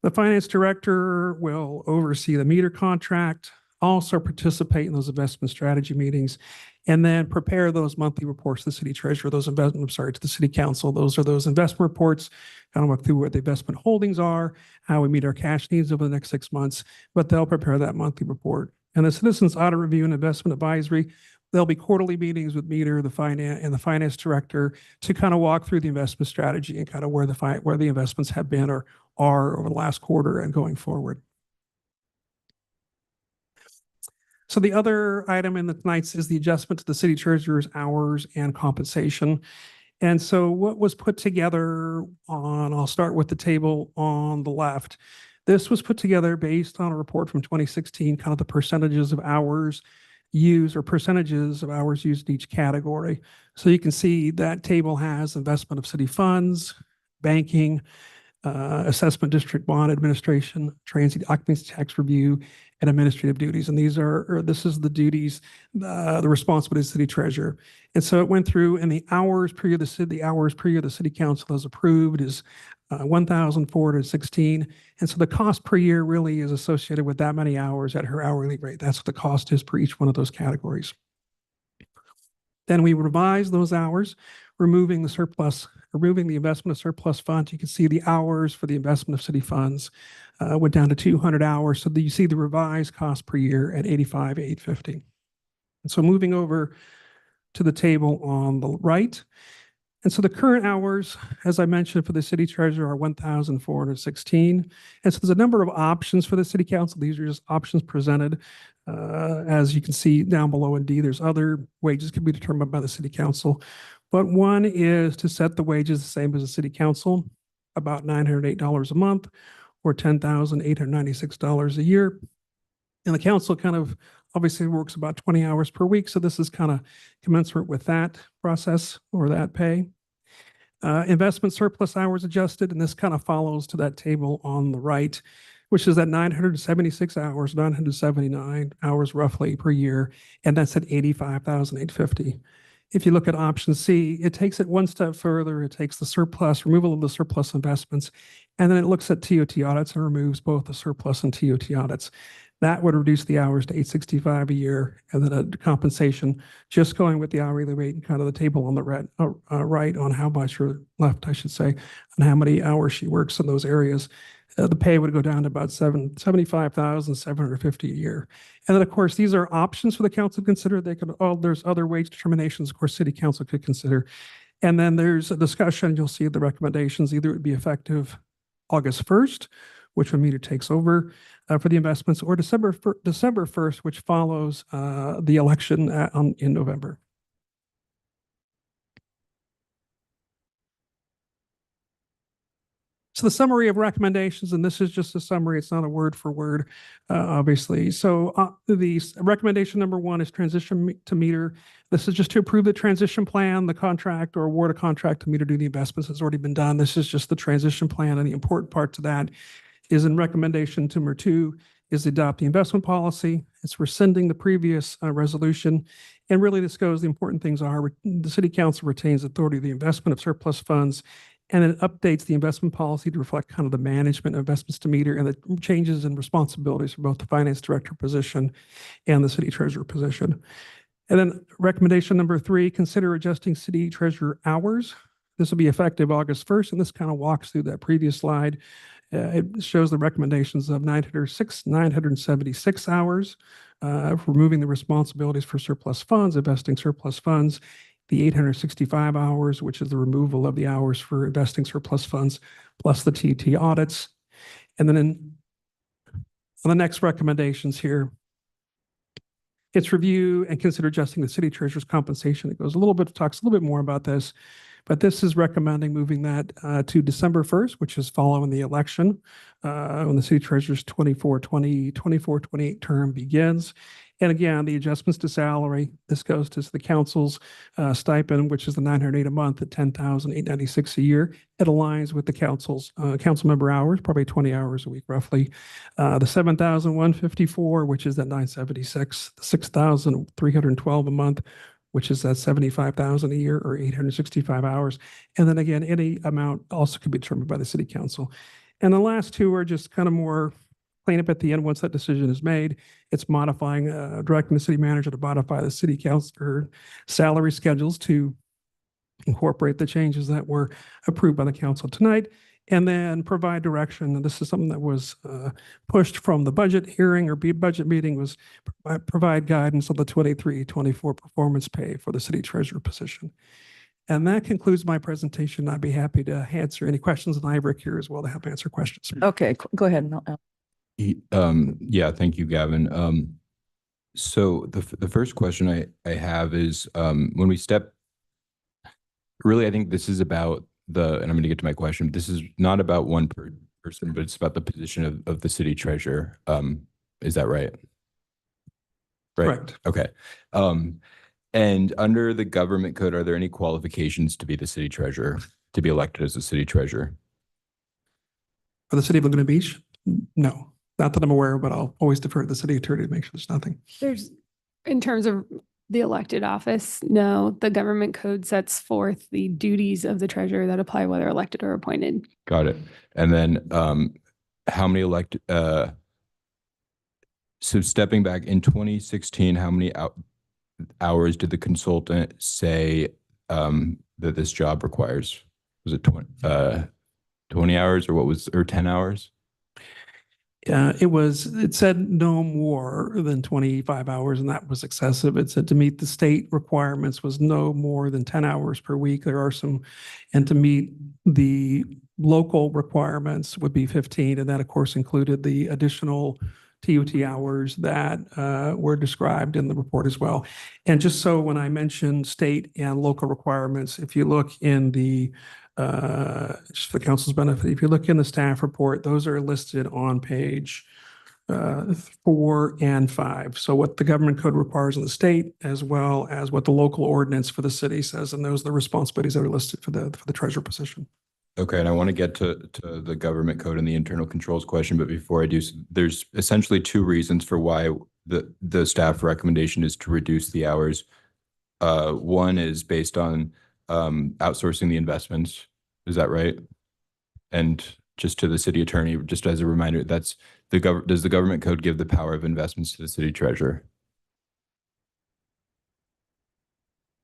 The finance director will oversee the meter contract, also participate in those investment strategy meetings, and then prepare those monthly reports to the city treasurer, to the city council. Those are those investment reports, kind of walk through what the investment holdings are, how we meet our cash needs over the next 6 months, but they'll prepare that monthly report. And the citizens audit review and investment advisory, there'll be quarterly meetings with Meter, the finance director, to kind of walk through the investment strategy and kind of where the investments have been or are over the last quarter and going forward. So the other item in the tonight's is the adjustment to the city treasurer's hours and compensation. And so what was put together I'll start with the table on the left. This was put together based on a report from 2016, kind of the percentages of hours used or percentages of hours used in each category. So you can see that table has investment of city funds, banking, assessment district bond administration, transient occupancy tax review, and administrative duties. And these are, this is the duties, the responsibility of the city treasurer. And so it went through, and the hours per year, the hours per year the city council has approved is 1,416. And so the cost per year really is associated with that many hours at her hourly rate. That's what the cost is per each one of those categories. Then we revise those hours, removing the investment of surplus funds. You can see the hours for the investment of city funds went down to 200 hours. So you see the revised cost per year at 85,850. And so moving over to the table on the right. And so the current hours, as I mentioned, for the city treasurer are 1,416. And so there's a number of options for the city council. These are just options presented. As you can see down below in D, there's other wages can be determined by the city council. But one is to set the wages the same as the city council, about $908 a month or $10,896 a year. And the council kind of obviously works about 20 hours per week. So this is kind of commensurate with that process or that pay. Investment surplus hours adjusted, and this kind of follows to that table on the right, which is at 976 hours, 979 hours roughly per year, and that's at 85,850. If you look at option C, it takes it one step further. It takes the surplus, removal of the surplus investments, and then it looks at TOT audits and removes both the surplus and TOT audits. That would reduce the hours to 865 a year, and then a compensation just going with the hourly rate and kind of the table on the right on how much, or left, I should say, on how many hours she works in those areas. The pay would go down to about $75,750 a year. And then, of course, these are options for the council to consider. They could, there's other wage determinations, of course, city council could consider. And then there's a discussion, you'll see the recommendations, either it would be effective August 1st, which when meter takes over for the investments, or December 1st, which follows the election in November. So the summary of recommendations, and this is just a summary, it's not a word for word, obviously. So the recommendation number 1 is transition to meter. This is just to approve the transition plan, the contract, or award a contract to meter do the investments has already been done. This is just the transition plan, and the important part to that is in recommendation number 2 is adopt the investment policy. It's rescinding the previous resolution. And really this goes, the important things are the city council retains authority of the investment of surplus funds, and it updates the investment policy to reflect kind of the management of investments to meter and the changes in responsibilities for both the finance director position and the city treasurer position. And then recommendation number 3, consider adjusting city treasurer hours. This will be effective August 1st, and this kind of walks through that previous slide. It shows the recommendations of 976 hours, removing the responsibilities for surplus funds, investing surplus funds, the 865 hours, which is the removal of the hours for investing surplus funds, plus the TT audits. And then on the next recommendations here, it's review and consider adjusting the city treasurer's compensation. It goes a little bit, talks a little bit more about this, but this is recommending moving that to December 1st, which is following the election, when the city treasurer's 24-28 term begins. And again, the adjustments to salary, this goes to the council's stipend, which is the $908 a month at $10,896 a year. It aligns with the council's council member hours, probably 20 hours a week, roughly. The $7,154, which is that $976, the $6,312 a month, which is that $75,000 a year or 865 hours. And then again, any amount also can be determined by the city council. And the last two are just kind of more cleanup at the end once that decision is made. It's modifying, directing the city manager to modify the city council or salary schedules to incorporate the changes that were approved by the council tonight, and then provide direction. And this is something that was pushed from the budget hearing or budget meeting, was provide guidance on the 23-24 performance pay for the city treasurer position. And that concludes my presentation. I'd be happy to answer any questions, and I have Rick here as well to help answer questions. Okay, go ahead. Yeah, thank you, Gavin. So the first question I have is when we really, I think this is about and I'm going to get to my question. This is not about one person, but it's about the position of the city treasurer. Is that right? right? Correct. Okay. And under the government code, are there any qualifications to be the city treasurer, to be elected as the city treasurer? For the city of Laguna Beach? No, not that I'm aware of, but I'll always defer to the city attorney to make sure there's nothing. There's, in terms of the elected office, no, the government code sets forth the duties of the treasurer that apply whether elected or appointed. Got it. And then how many elected, so stepping back in 2016, how many hours did the consultant say that this job requires? Was it 20 hours or what was, or 10 hours? It said no more than 25 hours, and that was excessive. It said to meet the state requirements was no more than 10 hours per week. There are some, and to meet the local requirements would be 15. And that of course included the additional TOT hours that were described in the report as well. And just so when I mentioned state and local requirements, if you look in the just for the council's benefit, if you look in the staff report, those are listed on page 4 and 5. So what the government code requires in the state, as well as what the local ordinance for the city says, and those are the responsibilities that are listed for the treasurer position. Okay, and I want to get to the government code and the internal controls question, but before I do, there's essentially two reasons for why the staff recommendation is to reduce the hours. One is based on outsourcing the investments. Is that right? And just to the city attorney, just as a reminder, that's does the government code give the power of investments to the city treasurer?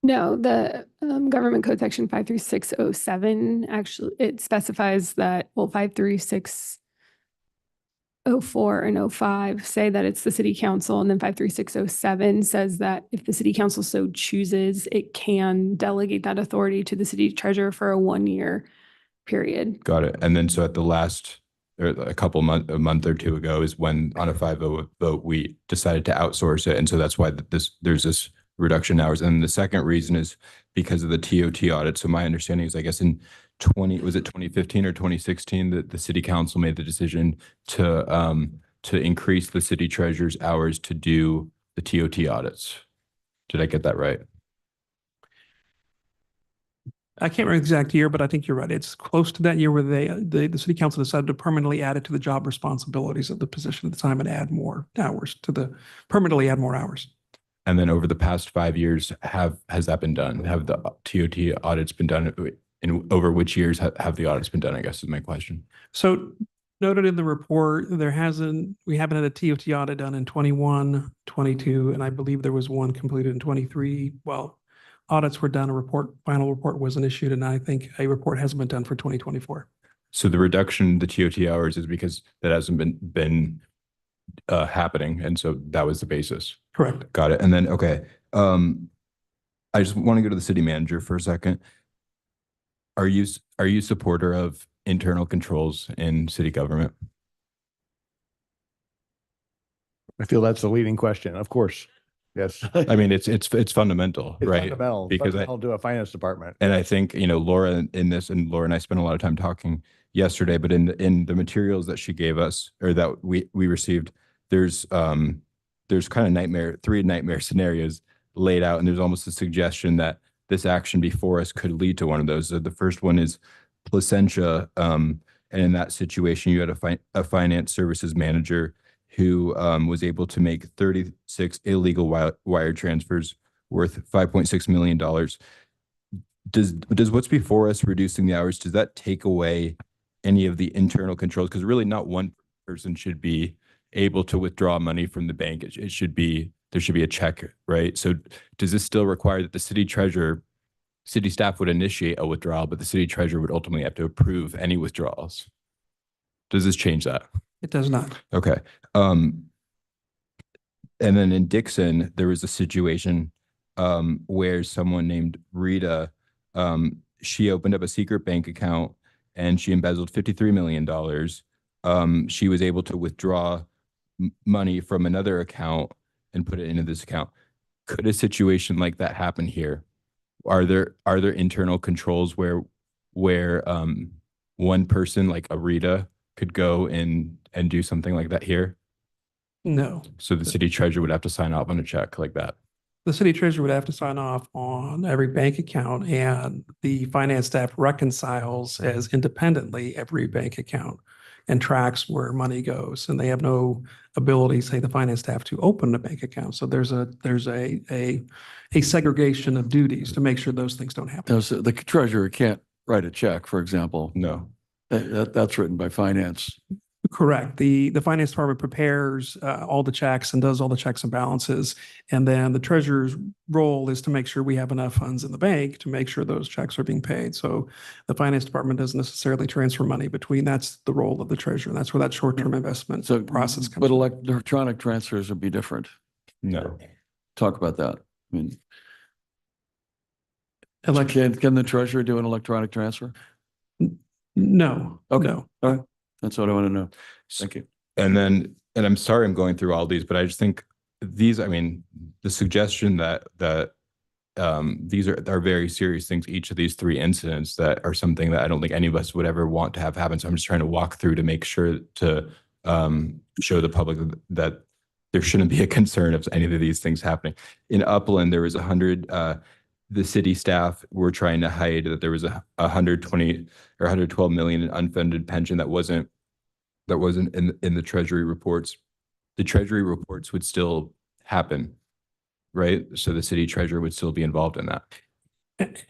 No, the government code section 53607, actually, it specifies that, well, 53604 and 05 say that it's the city council, and then 53607 says that if the city council so chooses, it can delegate that authority to the city treasurer for a 1-year period. Got it. And then so at the last, or a month or two ago is when on a 5-0 vote, we decided to outsource it. And so that's why there's this reduction in hours. And the second reason is because of the TOT audit. So my understanding is, I guess in 2015 or 2016 that the city council made the decision to increase the city treasurer's hours to do the TOT audits. Did I get that right? I can't remember the exact year, but I think you're right. It's close to that year where the city council decided to permanently add it to the job responsibilities of the position at the time and add more hours permanently add more hours. And then over the past 5 years, has that been done? Have the TOT audits been done? And over which years have the audits been done, I guess is my question. So noted in the report, we haven't had a TOT audit done in 21, 22, and I believe there was one completed in 23. Well, audits were done, final report wasn't issued, and I think a report hasn't been done for 2024. So the reduction in the TOT hours is because that hasn't been happening, and so that was the basis. Correct. Got it. And then, okay, I just want to go to the city manager for a second. Are you supporter of internal controls in city government? I feel that's the leading question. Of course. Yes. I mean, it's fundamental, It's right? fundamental. Because I'll do a finance department. And I think, Laura in this, and Laura and I spent a lot of time talking yesterday, but in the materials that she gave us, or that we received, there's kind of three nightmare scenarios laid out, and there's almost a suggestion that this action before us could lead to one of those. So the first one is Placentia, and in that situation, you had a finance services manager who was able to make 36 illegal wire transfers worth $5.6 million. Does what's before us, reducing the hours, does that take away any of the internal controls? Because really not one person should be able to withdraw money from the bank. There should be a check, right? So does this still require that the city staff would initiate a withdrawal, but the city treasurer would ultimately have to approve any withdrawals? Does this change that? It does not. Okay. And then in Dixon, there was a situation where someone named Rita, she opened up a secret bank account and she embezzled $53 million. She was able to withdraw money from another account and put it into this account. Could a situation like that happen here? Are there internal controls where one person like a Rita could go and do something like that here? No. So the city treasurer would have to sign off on a check like that. The city treasurer would have to sign off on every bank account, and the finance staff reconciles as independently every bank account and tracks where money goes. And they have no ability, say the finance staff, to open a bank account. So there's a segregation of duties to make sure those things don't happen. The treasurer can't write a check, for example. No. That's written by finance. Correct. The finance department prepares all the checks and does all the checks and balances. And then the treasurer's role is to make sure we have enough funds in the bank to make sure those checks are being paid. So the finance department doesn't necessarily transfer money between. That's the role of the treasurer. That's where that short-term investment process comes. But electronic transfers would be different. No. Talk about that. I mean, can the treasurer do an electronic transfer? No. Okay. No. All right. That's what I want to know. Thank you. And I'm sorry I'm going through all these, but I just think I mean, the suggestion that these are very serious things, each of these three incidents that are something that I don't think any of us would ever want to have happen. So I'm just trying to walk through to make sure to show the public that there shouldn't be a concern of any of these things happening. In Upland, there was 100, the city staff were trying to hide that there was a 120 or 112 million in unfunded pension that wasn't in the treasury reports. The treasury reports would still happen, right? So the city treasurer would still be involved in that.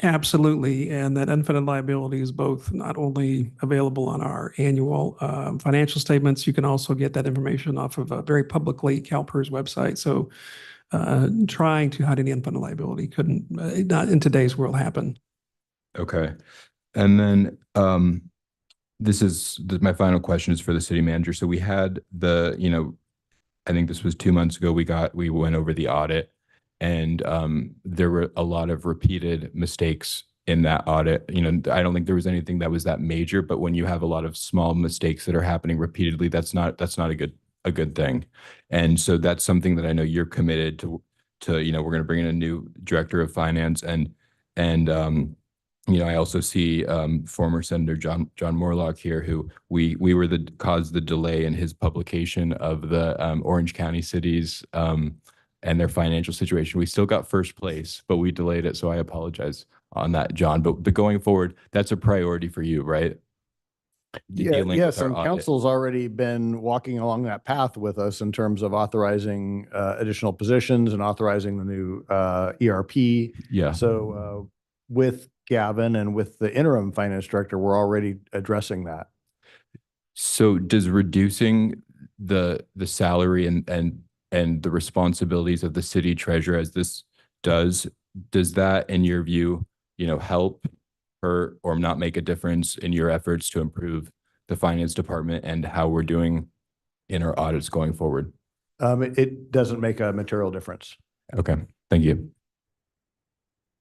Absolutely. And that unfunded liability is both not only available on our annual financial statements, you can also get that information off of a very publicly CalPERS website. So trying to hide any unfunded liability couldn't, not in today's world, happen. Okay. And then my final question is for the city manager. So we had I think this was 2 months ago, we went over the audit, and there were a lot of repeated mistakes in that audit. I don't think there was anything that was that major, but when you have a lot of small mistakes that are happening repeatedly, that's not a good thing. And so that's something that I know you're committed to, we're going to bring in a new director of finance, and I also see former Senator John Morlock here, who we were caused the delay in his publication of the Orange County cities and their financial situation. We still got first place, but we delayed it. So I apologize on that, John. But going forward, that's a priority for you, right? Yes, and council's already been walking along that path with us in terms of authorizing additional positions and authorizing the new ERP. Yeah. So with Gavin and with the interim finance director, we're already addressing that. So does reducing the salary and the responsibilities of the city treasurer, as this does that, in your view, help her or not make a difference in your efforts to improve the finance department and how we're doing in our audits going forward? It doesn't make a material difference. Okay, thank you.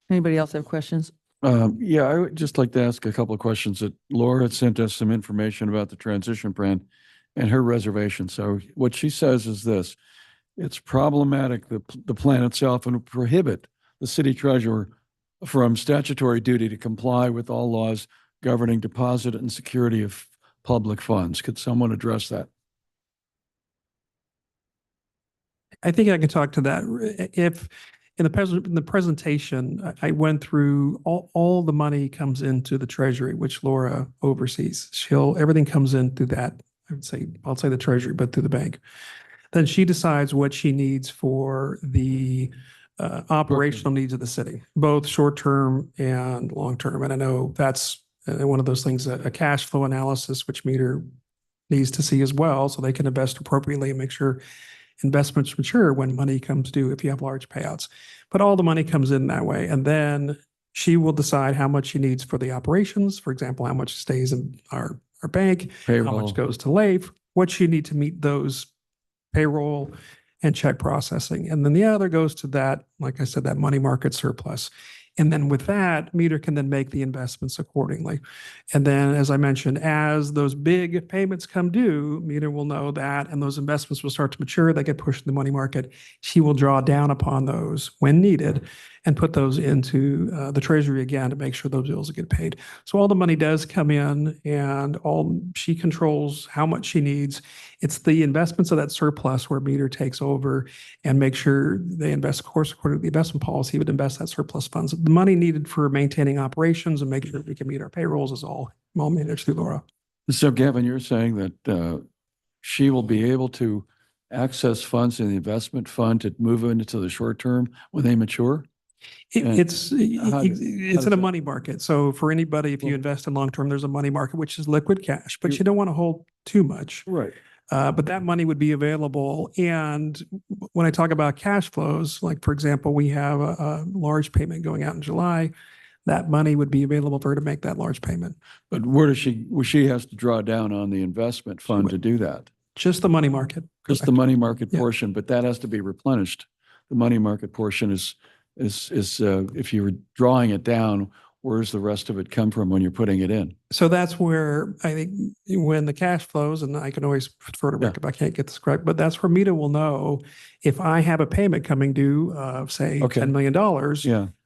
Anybody else have questions? Yeah, I would just like to ask a couple of questions. That Laura had sent us some information about the transition plan and her reservation. So what she says is this: it's problematic, the plan itself, and would prohibit the city treasurer from statutory duty to comply with all laws governing deposit and security of public funds. Could someone address that? I think I can talk to that. If in the presentation, I went through all the money comes into the treasury, which Laura oversees. Everything comes in through that. I'll say the treasury, but through the bank. Then she decides what she needs for the operational needs of the city, both short-term and long-term. And I know that's one of those things, a cash flow analysis, which Meter needs to see as well, so they can invest appropriately and make sure investments mature when money comes due if you have large payouts. But all the money comes in that way. And then she will decide how much she needs for the operations. For example, how much stays in our bank, Payroll. how much goes to LAIF, what she need to meet those payroll and check processing. And then the other goes to that, like I said, that money market surplus. And then with that, meter can then make the investments accordingly. And then, as I mentioned, as those big payments come due, meter will know that, and those investments will start to mature. They get pushed in the money market. She will draw down upon those when needed and put those into the treasury again to make sure those bills get paid. So all the money does come in, and all she controls how much she needs. It's the investments of that surplus where meter takes over and make sure they invest, of course, according to the investment policy, would invest that surplus funds. The money needed for maintaining operations and making sure we can meet our payrolls is all managed through Laura. So Gavin, you're saying that she will be able to access funds in the investment fund to move into the short term when they mature? It's does in a that- money market. So for anybody, if you invest in long term, there's a money market, which is liquid cash, but you don't want to hold too much. Right. But that money would be available. And when I talk about cash flows, like for example, we have a large payment going out in July, that money would be available for her to make that large payment. But where she has to draw down on the investment fund to do that? Just the money market. Just the money market portion, but that has to be replenished. The money market portion is if you were drawing it down, where's the rest of it come from when you're putting it in? So that's where I think when the cash flows, and I can always refer to Rick if I can't get this correct, but that's where META will know if I have a payment coming due of say $10 million,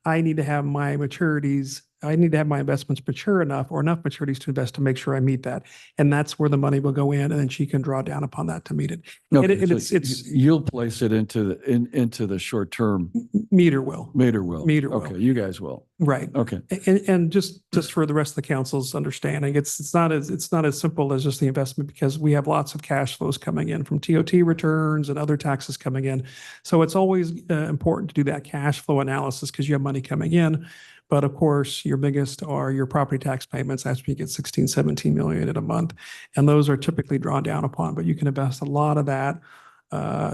I need to have my maturities. I need to have my investments mature enough or enough maturities to invest to make sure I meet that. And that's where the money will go in, and then she can draw down upon that to meet it. Okay, And so you'll place it into the short term. Meter will. Meter will. Meter will. Okay, you guys will. Right. Okay. And just for the rest of the council's understanding, it's not as simple as just the investment, because we have lots of cash flows coming in from TOT returns and other taxes coming in. So it's always important to do that cash flow analysis because you have money coming in. But of course, your biggest are your property tax payments after you get 16, 17 million in a month. And those are typically drawn down upon, but you can invest a lot of that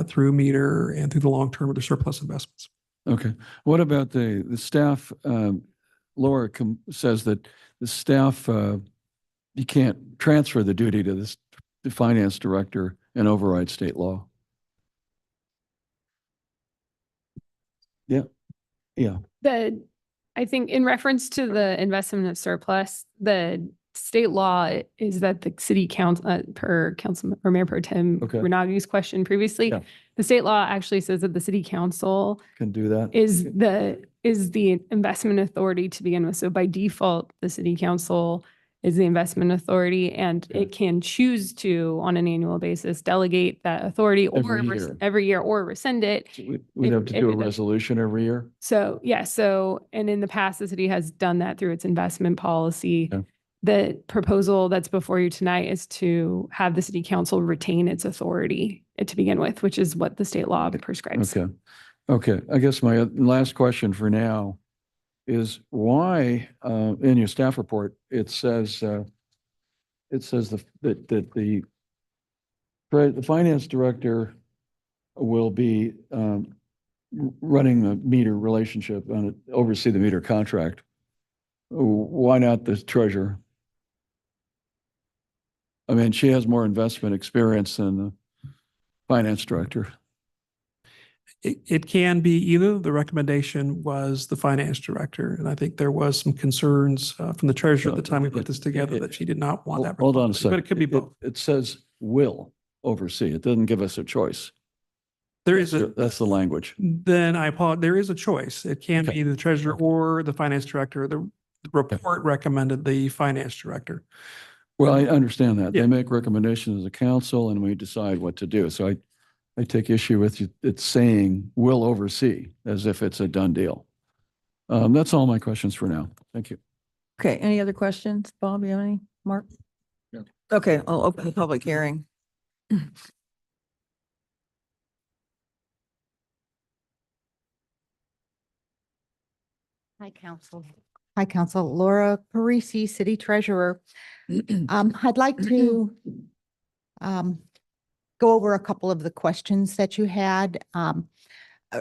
through meter and through the long term of the surplus investments. Okay. What about the staff? Laura says that the staff, you can't transfer the duty to the finance director and override state law. Yeah. Yeah. I think in reference to the investment of surplus, the state law is that the city council, per council or Mayor Pro Tem Renagi's question previously, the state law actually says that the city council can do that. Is the investment authority to begin with. So by default, the city council is the investment authority, and it can choose to, on an annual basis, delegate that authority every year or rescind it. We'd have to do a resolution every year. So, and in the past, the city has done that through its investment policy. The proposal that's before you tonight is to have the city council retain its authority to begin with, which is what the state law prescribes. Okay. I guess my last question for now is why in your staff report it says that the finance director will be running the meter relationship and oversee the meter contract. Why not the treasurer? I mean, she has more investment experience than the finance director. It can be either. The recommendation was the finance director. And I think there was some concerns from the treasurer at the time we put this together that she did not want that. Hold on a second. But it could be both. It says will oversee. It doesn't give us a choice. That's the language. Then I apologize. There is a choice. It can be the treasurer or the finance director. The report recommended the finance director. Well, I understand that. They make recommendations as a council and we decide what to do. So I take issue with it saying will oversee as if it's a done deal. That's all my questions for now. Thank you. Okay, any other questions? Bob, you have any? Mark? No. Okay, I'll open the public hearing. Hi, Council. Hi, Council. Laura Parisi, City Treasurer. I'd like to go over a couple of the questions that you had.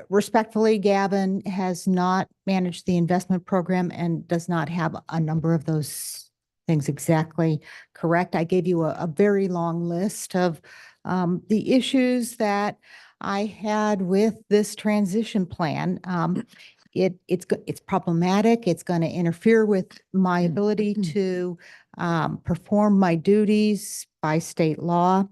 Respectfully, Gavin has not managed the investment program and does not have a number of those things exactly correct. I gave you a very long list of the issues that I had with this transition plan. it's problematic. It's going to interfere with my ability to perform my duties by state law.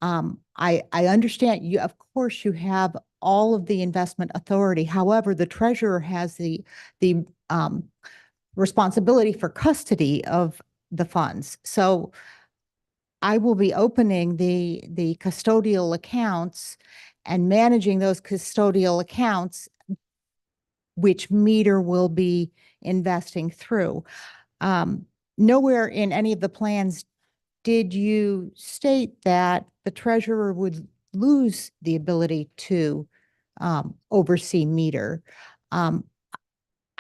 I understand you, of course, you have all of the investment authority. However, the treasurer has the responsibility for custody of the funds. So I will be opening the custodial accounts and managing those custodial accounts, which Meter will be investing through. Nowhere in any of the plans did you state that the treasurer would lose the ability to oversee Meter.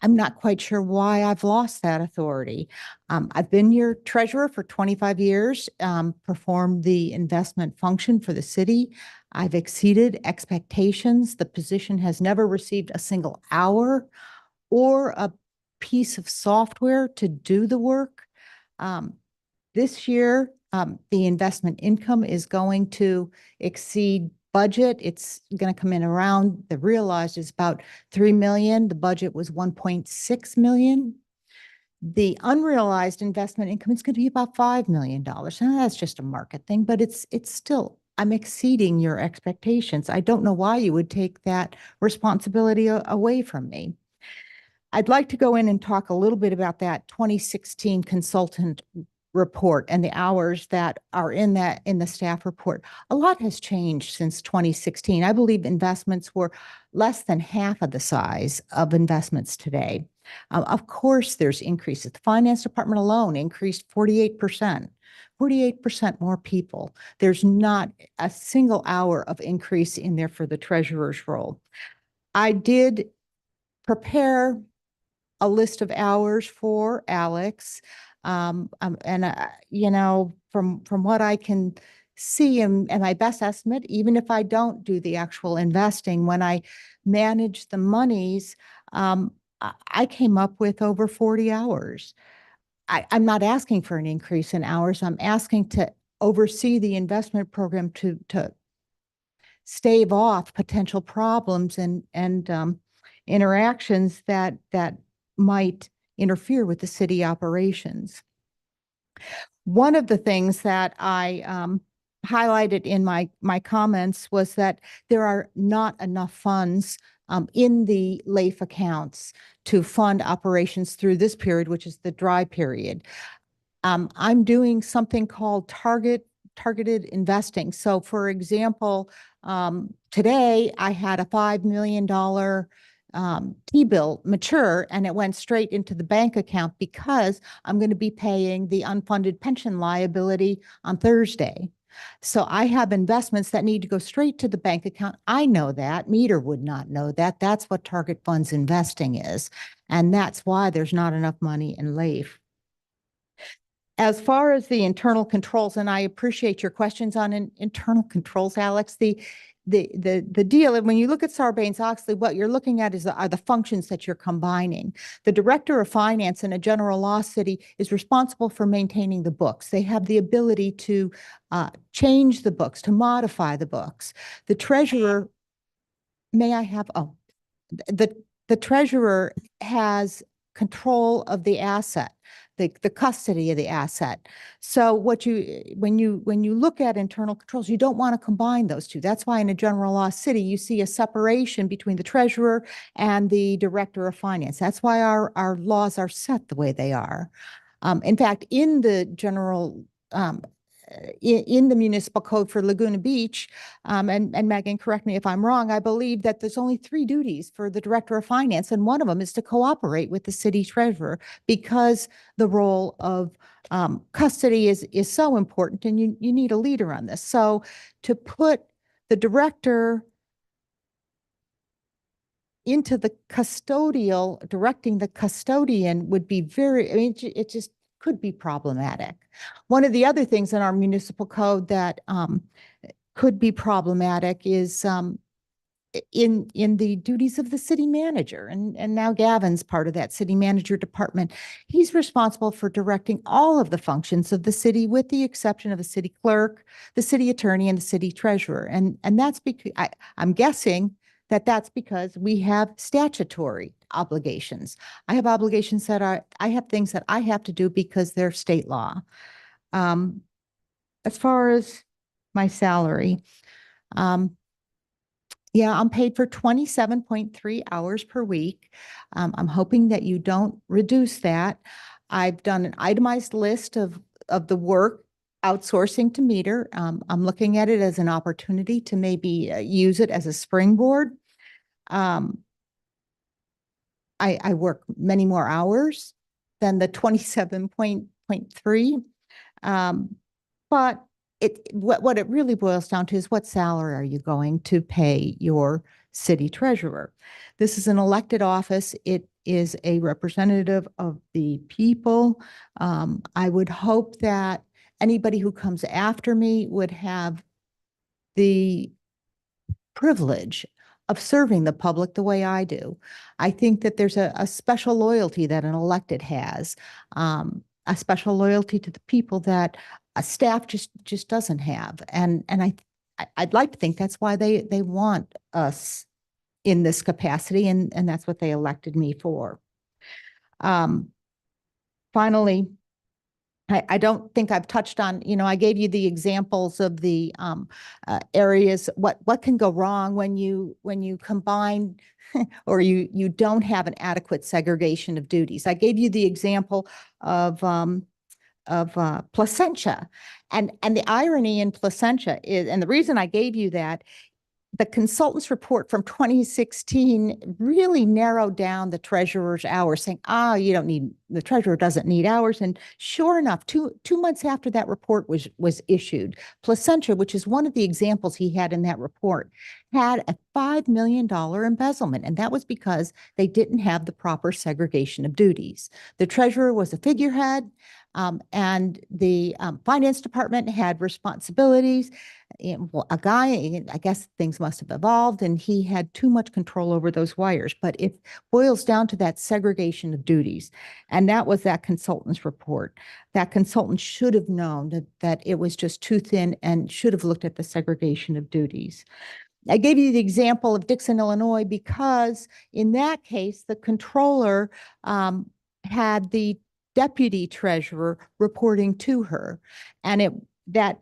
I'm not quite sure why I've lost that authority. I've been your treasurer for 25 years, performed the investment function for the city. I've exceeded expectations. The position has never received a single hour or a piece of software to do the work. This year, the investment income is going to exceed budget. It's going to come in around, the realized is about 3 million. The budget was 1.6 million. The unrealized investment income is going to be about $5 million. And that's just a market thing, but it's still, I'm exceeding your expectations. I don't know why you would take that responsibility away from me. I'd like to go in and talk a little bit about that 2016 consultant report and the hours that are in the staff report. A lot has changed since 2016. I believe investments were less than half of the size of investments today. Of course, there's increases. The finance department alone increased 48%. 48% more people. There's not a single hour of increase in there for the treasurer's role. I did prepare a list of hours for Alex. You know, from what I can see and my best estimate, even if I don't do the actual investing, when I manage the monies, I came up with over 40 hours. I'm not asking for an increase in hours. I'm asking to oversee the investment program to stave off potential problems and interactions that might interfere with the city operations. One of the things that I highlighted in my comments was that there are not enough funds in the LAIF accounts to fund operations through this period, which is the dry period. I'm doing something called targeted investing. So for example, today I had a $5 million T-bill mature, and it went straight into the bank account because I'm going to be paying the unfunded pension liability on Thursday. So I have investments that need to go straight to the bank account. I know that. Meter would not know that. That's what target funds investing is. And that's why there's not enough money in LAIF. As far as the internal controls, and I appreciate your questions on internal controls, Alex, the deal, and when you look at Sarbanes-Oxley, what you're looking at are the functions that you're combining. The director of finance in a general law city is responsible for maintaining the books. They have the ability to change the books, to modify the books. The treasurer, the treasurer has control of the asset, the custody of the asset. So when you look at internal controls, you don't want to combine those two. That's why in a general law city, you see a separation between the treasurer and the director of finance. That's why our laws are set the way they are. In fact, in the general in the municipal code for Laguna Beach, and Megan, correct me if I'm wrong, I believe that there's only 3 duties for the director of finance, and one of them is to cooperate with the city treasurer because the role of custody is so important, and you need a leader on this. So to put the director into the custodial, directing the custodian would be very, I mean, it just could be problematic. One of the other things in our municipal code that could be problematic is in the duties of the city manager. And now Gavin's part of that city manager department. He's responsible for directing all of the functions of the city with the exception of the city clerk, the city attorney, and the city treasurer. And that's because I'm guessing that that's because we have statutory obligations. I have obligations that I have things that I have to do because they're state law. As far as my salary, yeah, I'm paid for 27.3 hours per week. I'm hoping that you don't reduce that. I've done an itemized list of the work outsourcing to Meter. I'm looking at it as an opportunity to maybe use it as a springboard. I work many more hours than the 27.3. But what it really boils down to is what salary are you going to pay your city treasurer? This is an elected office. It is a representative of the people. I would hope that anybody who comes after me would have the privilege of serving the public the way I do. I think that there's a special loyalty that an elected has, a special loyalty to the people that a staff just doesn't have. And I'd like to think that's why they want us in this capacity, and that's what they elected me for. Finally, I don't think I've touched on, I gave you the examples of the areas, what can go wrong when you combine or you don't have an adequate segregation of duties. I gave you the example of Placentia, and the irony in Placentia is, and the reason I gave you that, the consultant's report from 2016 really narrowed down the treasurer's hours, saying, the treasurer doesn't need hours. And sure enough, two months after that report was issued, Placentia, which is one of the examples he had in that report, had a $5 million embezzlement. And that was because they didn't have the proper segregation of duties. The treasurer was a figurehead, and the finance department had responsibilities. A guy, I guess things must have evolved, and he had too much control over those wires. But it boils down to that segregation of duties. And that was that consultant's report. That consultant should have known that it was just too thin and should have looked at the segregation of duties. I gave you the example of Dixon, Illinois, because in that case, the controller had the deputy treasurer reporting to her. And that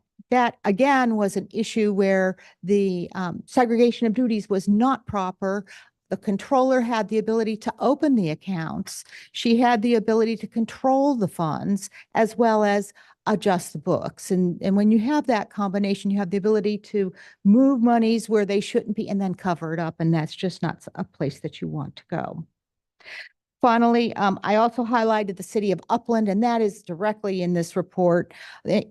again was an issue where the segregation of duties was not proper. The controller had the ability to open the accounts. She had the ability to control the funds as well as adjust the books. And when you have that combination, you have the ability to move monies where they shouldn't be and then cover it up. And that's just not a place that you want to go. Finally, I also highlighted the city of Upland, and that is directly in this report.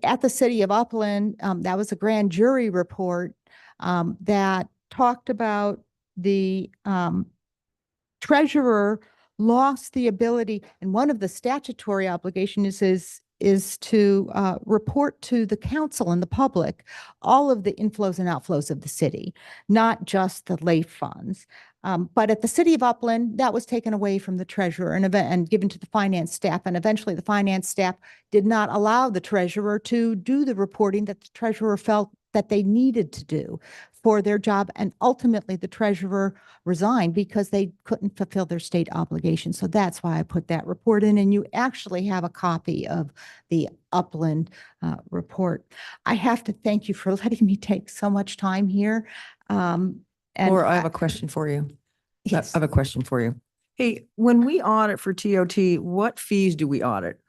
At the city of Upland, that was a grand jury report that talked about the treasurer lost the ability, and one of the statutory obligations is to report to the council and the public all of the inflows and outflows of the city, not just the lay funds. But at the city of Upland, that was taken away from the treasurer and given to the finance staff. And eventually the finance staff did not allow the treasurer to do the reporting that the treasurer felt that they needed to do for their job. And ultimately the treasurer resigned because they couldn't fulfill their state obligations. So that's why I put that report in. And you actually have a copy of the Upland report. I have to thank you for letting me take so much time here. Laura, I have a question for you. Yes. I have a question for you. Hey, when we audit for TOT, what fees do we audit?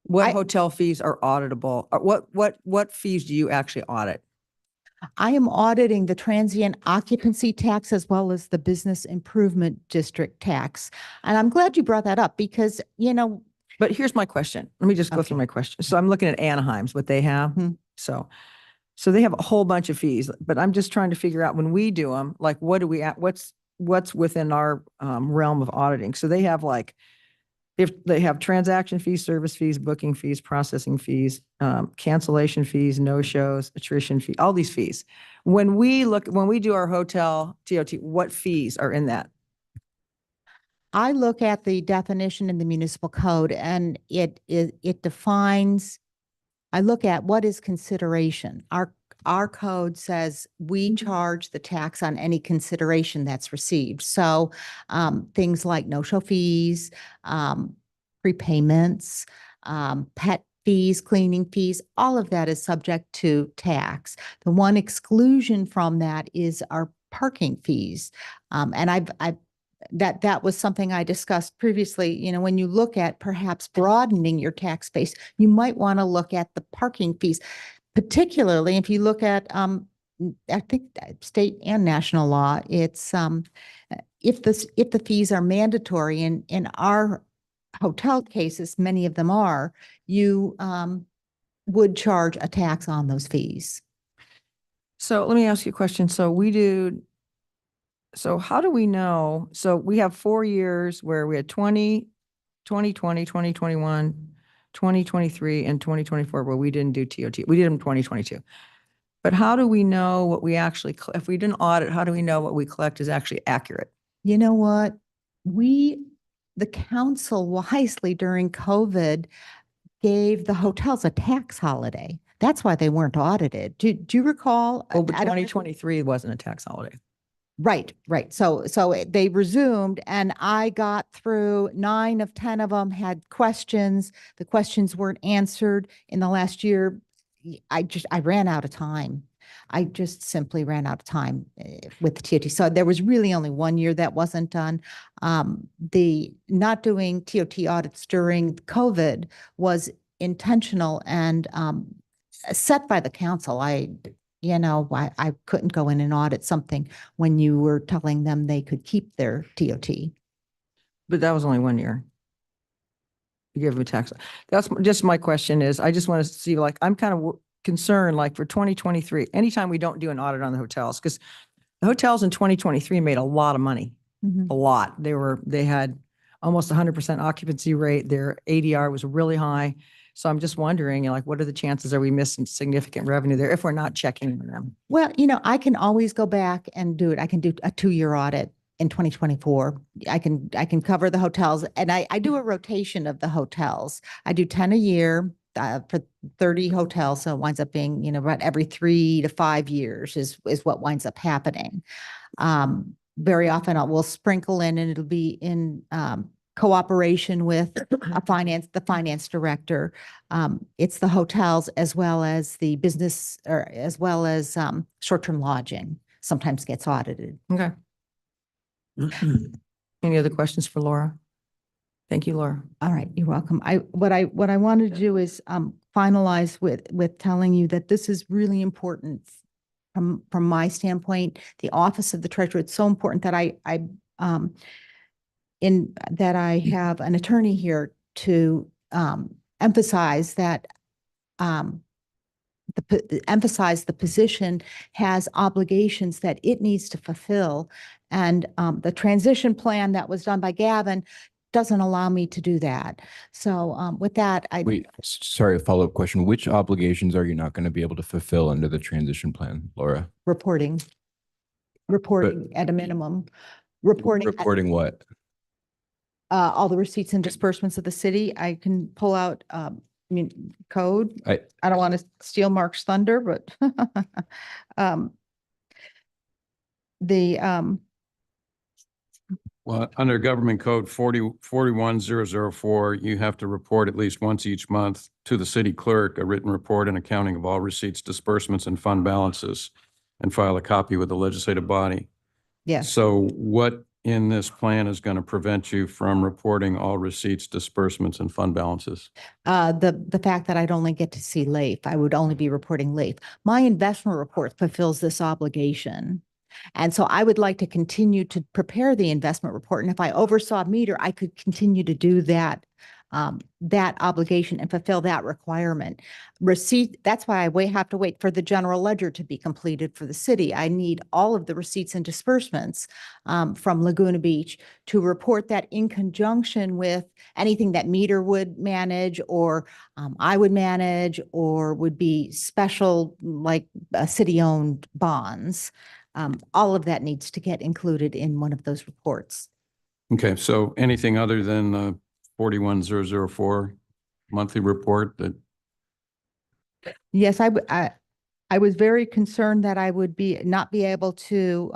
What hotel fees are auditable? What fees do you actually audit? I am auditing the transient occupancy tax as well as the business improvement district tax. And I'm glad you brought that up because, But here's my question. Let me just go through my question. So I'm looking at Anaheim's, what they have. So they have a whole bunch of fees, but I'm just trying to figure out when we do them, like what do we, what's within our realm of auditing? So they have if they have transaction fees, service fees, booking fees, processing fees, cancellation fees, no-shows, attrition fee, all these fees. When we do our hotel TOT, what fees are in that? I look at the definition in the municipal code and it defines, I look at what is consideration. our code says we charge the tax on any consideration that's received. So things like no-show fees, prepayments, pet fees, cleaning fees, all of that is subject to tax. The one exclusion from that is our parking fees. And that was something I discussed previously. You know, when you look at perhaps broadening your tax base, you might want to look at the parking fees, particularly if you look at, I think state and national law, it's if the fees are mandatory, and in our hotel cases, many of them are, you would charge a tax on those fees. So let me ask you a question. So how do we know? So we have 4 years where we had 2020, 2021, 2023, and 2024 where we didn't do TOT. We did them in 2022. But how do we know what we actually, if we didn't audit, how do we know what we collect is actually accurate? You know what? The council wisely during COVID gave the hotels a tax holiday. That's why they weren't audited. Do you recall? Oh, but 2023 wasn't a tax holiday. Right. So they resumed, and I got through 9 of 10 of them had questions. The questions weren't answered in the last year. I ran out of time. I just simply ran out of time with the TOT. So there was really only 1 year that wasn't done. The not doing TOT audits during COVID was intentional and set by the council. I couldn't go in and audit something when you were telling them they could keep their TOT. But that was only 1 year. You give them a tax. That's just my question is, I just want to see, like, I'm kind of concerned, like for 2023, anytime we don't do an audit on the hotels, because the hotels in 2023 made a lot of money, a lot. They had almost 100% occupancy rate. Their ADR was really high. So I'm just wondering, like, what are the chances? Are we missing significant revenue there if we're not checking them? Well, I can always go back and do it. I can do a 2-year audit in 2024. I can cover the hotels, and I do a rotation of the hotels. I do 10 a year for 30 hotels. So it winds up being, about every 3 to 5 years is what winds up happening. Very often we'll sprinkle in, and it'll be in cooperation with the finance director. It's the hotels as well as the business, or as well as short-term lodging sometimes gets audited. Okay. Any other questions for Laura? Thank you, Laura. All right, you're welcome. What I wanted to do is finalize with telling you that this is really important from my standpoint. The Office of the Treasurer, it's so important that I have an attorney here to emphasize that the position has obligations that it needs to fulfill. And the transition plan that was done by Gavin doesn't allow me to do that. So with that, Wait, sorry, a follow-up question. Which obligations are you not going to be able to fulfill under the transition plan, Laura? reporting at a minimum, reporting What? all the receipts and disbursements of the city. I can pull out, code. I don't want to steal Mark's thunder, but Well, under Government Code 41004, you have to report at least once each month to the city clerk, a written report and accounting of all receipts, disbursements, and fund balances, and file a copy with the legislative body. Yes. So what in this plan is going to prevent you from reporting all receipts, disbursements, and fund balances? The fact that I'd only get to see LAIF, I would only be reporting LAIF. My investment report fulfills this obligation. And so I would like to continue to prepare the investment report. And if I oversaw meter, I could continue to do that obligation and fulfill that requirement. That's why I have to wait for the general ledger to be completed for the city. I need all of the receipts and disbursements from Laguna Beach to report that in conjunction with anything that meter would manage, or I would manage, or would be special, like city-owned bonds. All of that needs to get included in one of those reports. Okay, so anything other than the 41004 monthly report that? Yes, I was very concerned that I would not be able to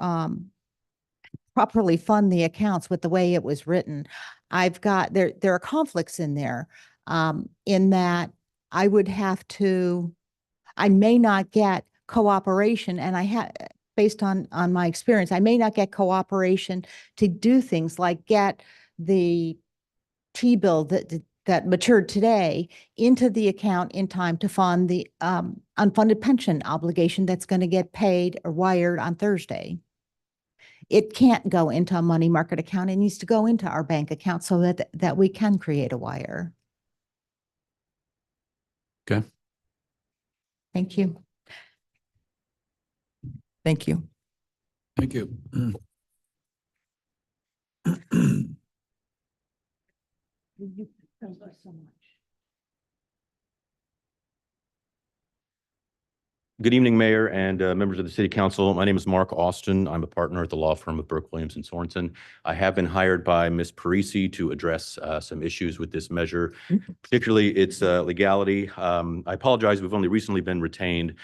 properly fund the accounts with the way it was written. There are conflicts in there, in that I may not get cooperation, and based on my experience, I may not get cooperation to do things like get the T-bill that matured today into the account in time to fund the unfunded pension obligation that's going to get paid or wired on Thursday. It can't go into a money market account. It needs to go into our bank account so that we can create a wire. Okay. Thank you. Thank you. Thank you. Thank you so much. Good evening, Mayor and members of the City Council. My name is Mark Austin. I'm a partner at the law firm of Burke, Williams, and Sorensen. I have been hired by Ms. Parisi to address some issues with this measure, particularly its legality. I apologize, we've only recently been retained,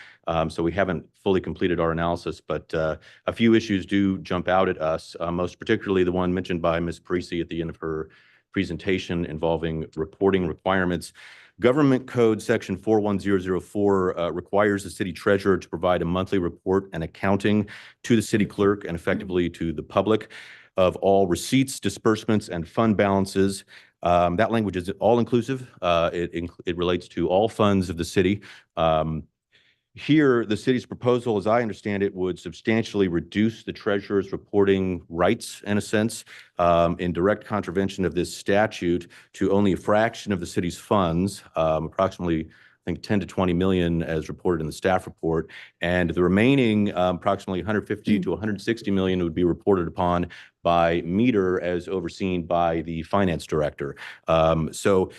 so we haven't fully completed our analysis, but a few issues do jump out at us, most particularly the one mentioned by Ms. Parisi at the end of her presentation involving reporting requirements. Government Code Section 41004 requires the city treasurer to provide a monthly report and accounting to the city clerk and effectively to the public of all receipts, disbursements, and fund balances. That language is all-inclusive. It relates to all funds of the city. Here, the city's proposal, as I understand it, would substantially reduce the treasurer's reporting rights, in a sense, in direct contravention of this statute to only a fraction of the city's funds, approximately, I think, 10 to 20 million as reported in the staff report. And the remaining approximately 150 to 160 million would be reported upon by meter as overseen by the finance director. So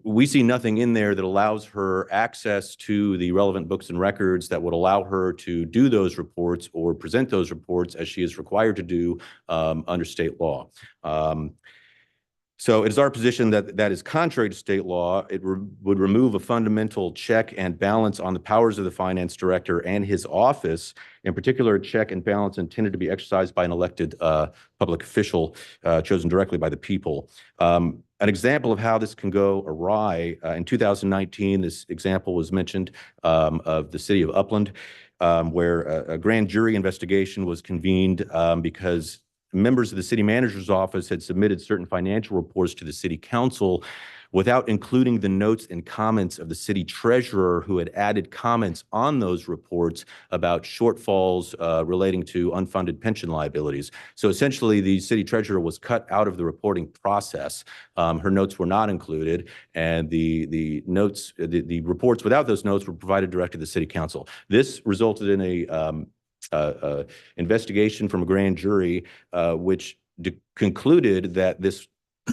we see nothing in there that allows her access to the relevant books and records that would allow her to do those reports or present those reports as she is required to do under state law. So it is our position that that is contrary to state law. It would remove a fundamental check and balance on the powers of the finance director and his office, in particular, a check and balance intended to be exercised by an elected public official chosen directly by the people. An example of how this can go awry, in 2019, this example was mentioned of the city of Upland, where a grand jury investigation was convened because members of the city manager's office had submitted certain financial reports to the city council without including the notes and comments of the city treasurer, who had added comments on those reports about shortfalls relating to unfunded pension liabilities. So essentially, the city treasurer was cut out of the reporting process. Her notes were not included, and the notes, the reports without those notes were provided directly to the city council. This resulted in a investigation from a grand jury, which concluded that this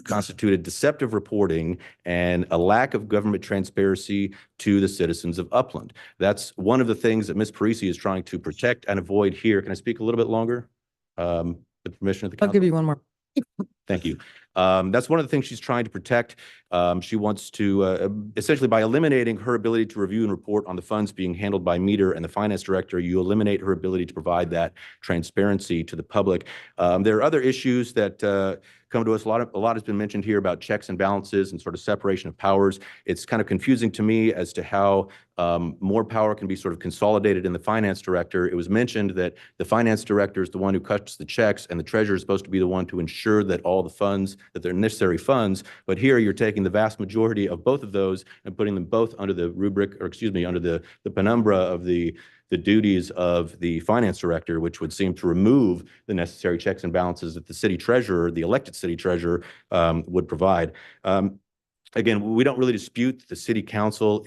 constituted deceptive reporting and a lack of government transparency to the citizens of Upland. That's one of the things that Ms. Parisi is trying to protect and avoid here. Can I speak a little bit longer? The permission of the council? I'll give you one more. Thank you. That's one of the things she's trying to protect. She wants to, essentially by eliminating her ability to review and report on the funds being handled by meter and the finance director, you eliminate her ability to provide that transparency to the public. There are other issues that come to us. A lot has been mentioned here about checks and balances and sort of separation of powers. It's kind of confusing to me as to how more power can be sort of consolidated in the finance director. It was mentioned that the finance director is the one who cuts the checks and the treasurer is supposed to be the one to ensure that all the funds, that they're necessary funds. But here you're taking the vast majority of both of those and putting them both under the rubric, or excuse me, under the penumbra of the duties of the finance director, which would seem to remove the necessary checks and balances that the city treasurer, the elected city treasurer, would provide. Again, we don't really dispute that the city council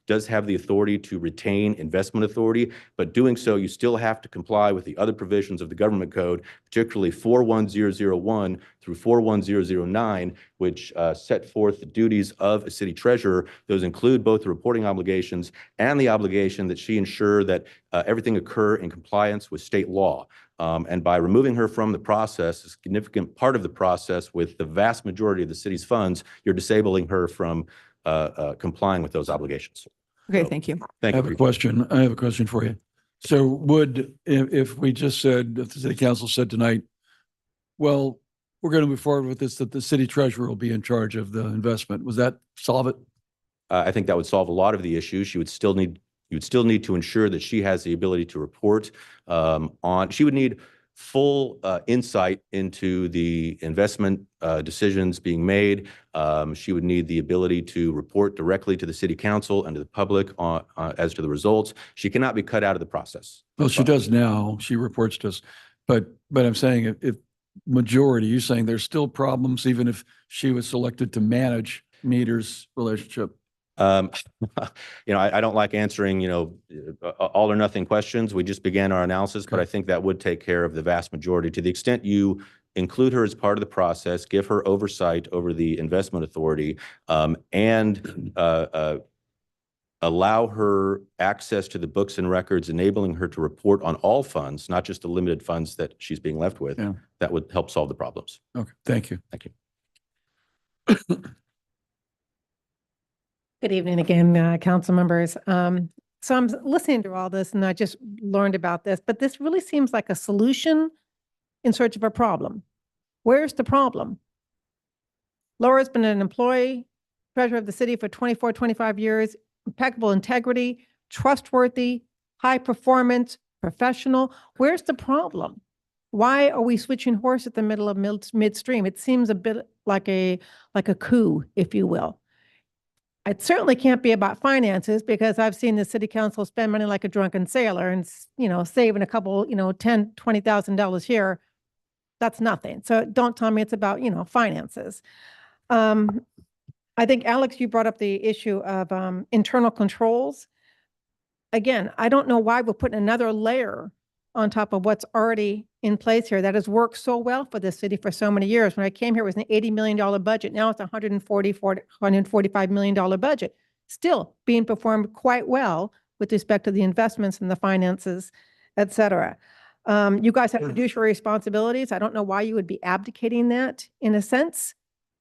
does have the authority to retain investment authority, but doing so, you still have to comply with the other provisions of the government code, particularly 41001 through 41009, which set forth the duties of a city treasurer. Those include both the reporting obligations and the obligation that she ensure that everything occur in compliance with state law. And by removing her from the process, a significant part of the process with the vast majority of the city's funds, you're disabling her from complying with those obligations. Okay, thank you. Thank I have a you. question. I have a question for you. So would, if we just said, if the city council said tonight, well, we're going to move forward with this, that the city treasurer will be in charge of the investment, would that solve it? I think that would solve a lot of the issues. You would still need to ensure that she has the ability to report she would need full insight into the investment decisions being made. She would need the ability to report directly to the city council and to the public as to the results. She cannot be cut out of the process. Well, she does now. She reports to us. But I'm saying if majority, you're saying there's still problems even if she was selected to manage Meter's relationship. I don't like answering, all or nothing questions. We just began our analysis, but I think that would take care of the vast majority. To the extent you include her as part of the process, give her oversight over the investment authority, and allow her access to the books and records, enabling her to report on all funds, not just the limited funds that she's being left with, that would help solve the problems. Okay, thank you. Thank you. Good evening again, council members. So I'm listening to all this and I just learned about this, but this really seems like a solution in search of a problem. Where's the problem? Laura's been an employee, treasurer of the city for 24, 25 years, impeccable integrity, trustworthy, high performance, professional. Where's the problem? Why are we switching horse at the middle of midstream? It seems a bit like a coup, if you will. It certainly can't be about finances because I've seen the city council spend money like a drunken sailor and, saving a couple, $10,000, $20,000 here. That's nothing. So don't tell me it's about, finances. I think, Alex, you brought up the issue of internal controls. Again, I don't know why we're putting another layer on top of what's already in place here that has worked so well for the city for so many years. When I came here, it was an $80 million budget. Now it's a $145 million budget, still being performed quite well with respect to the investments and the finances, et cetera. You guys have fiduciary responsibilities. I don't know why you would be abdicating that in a sense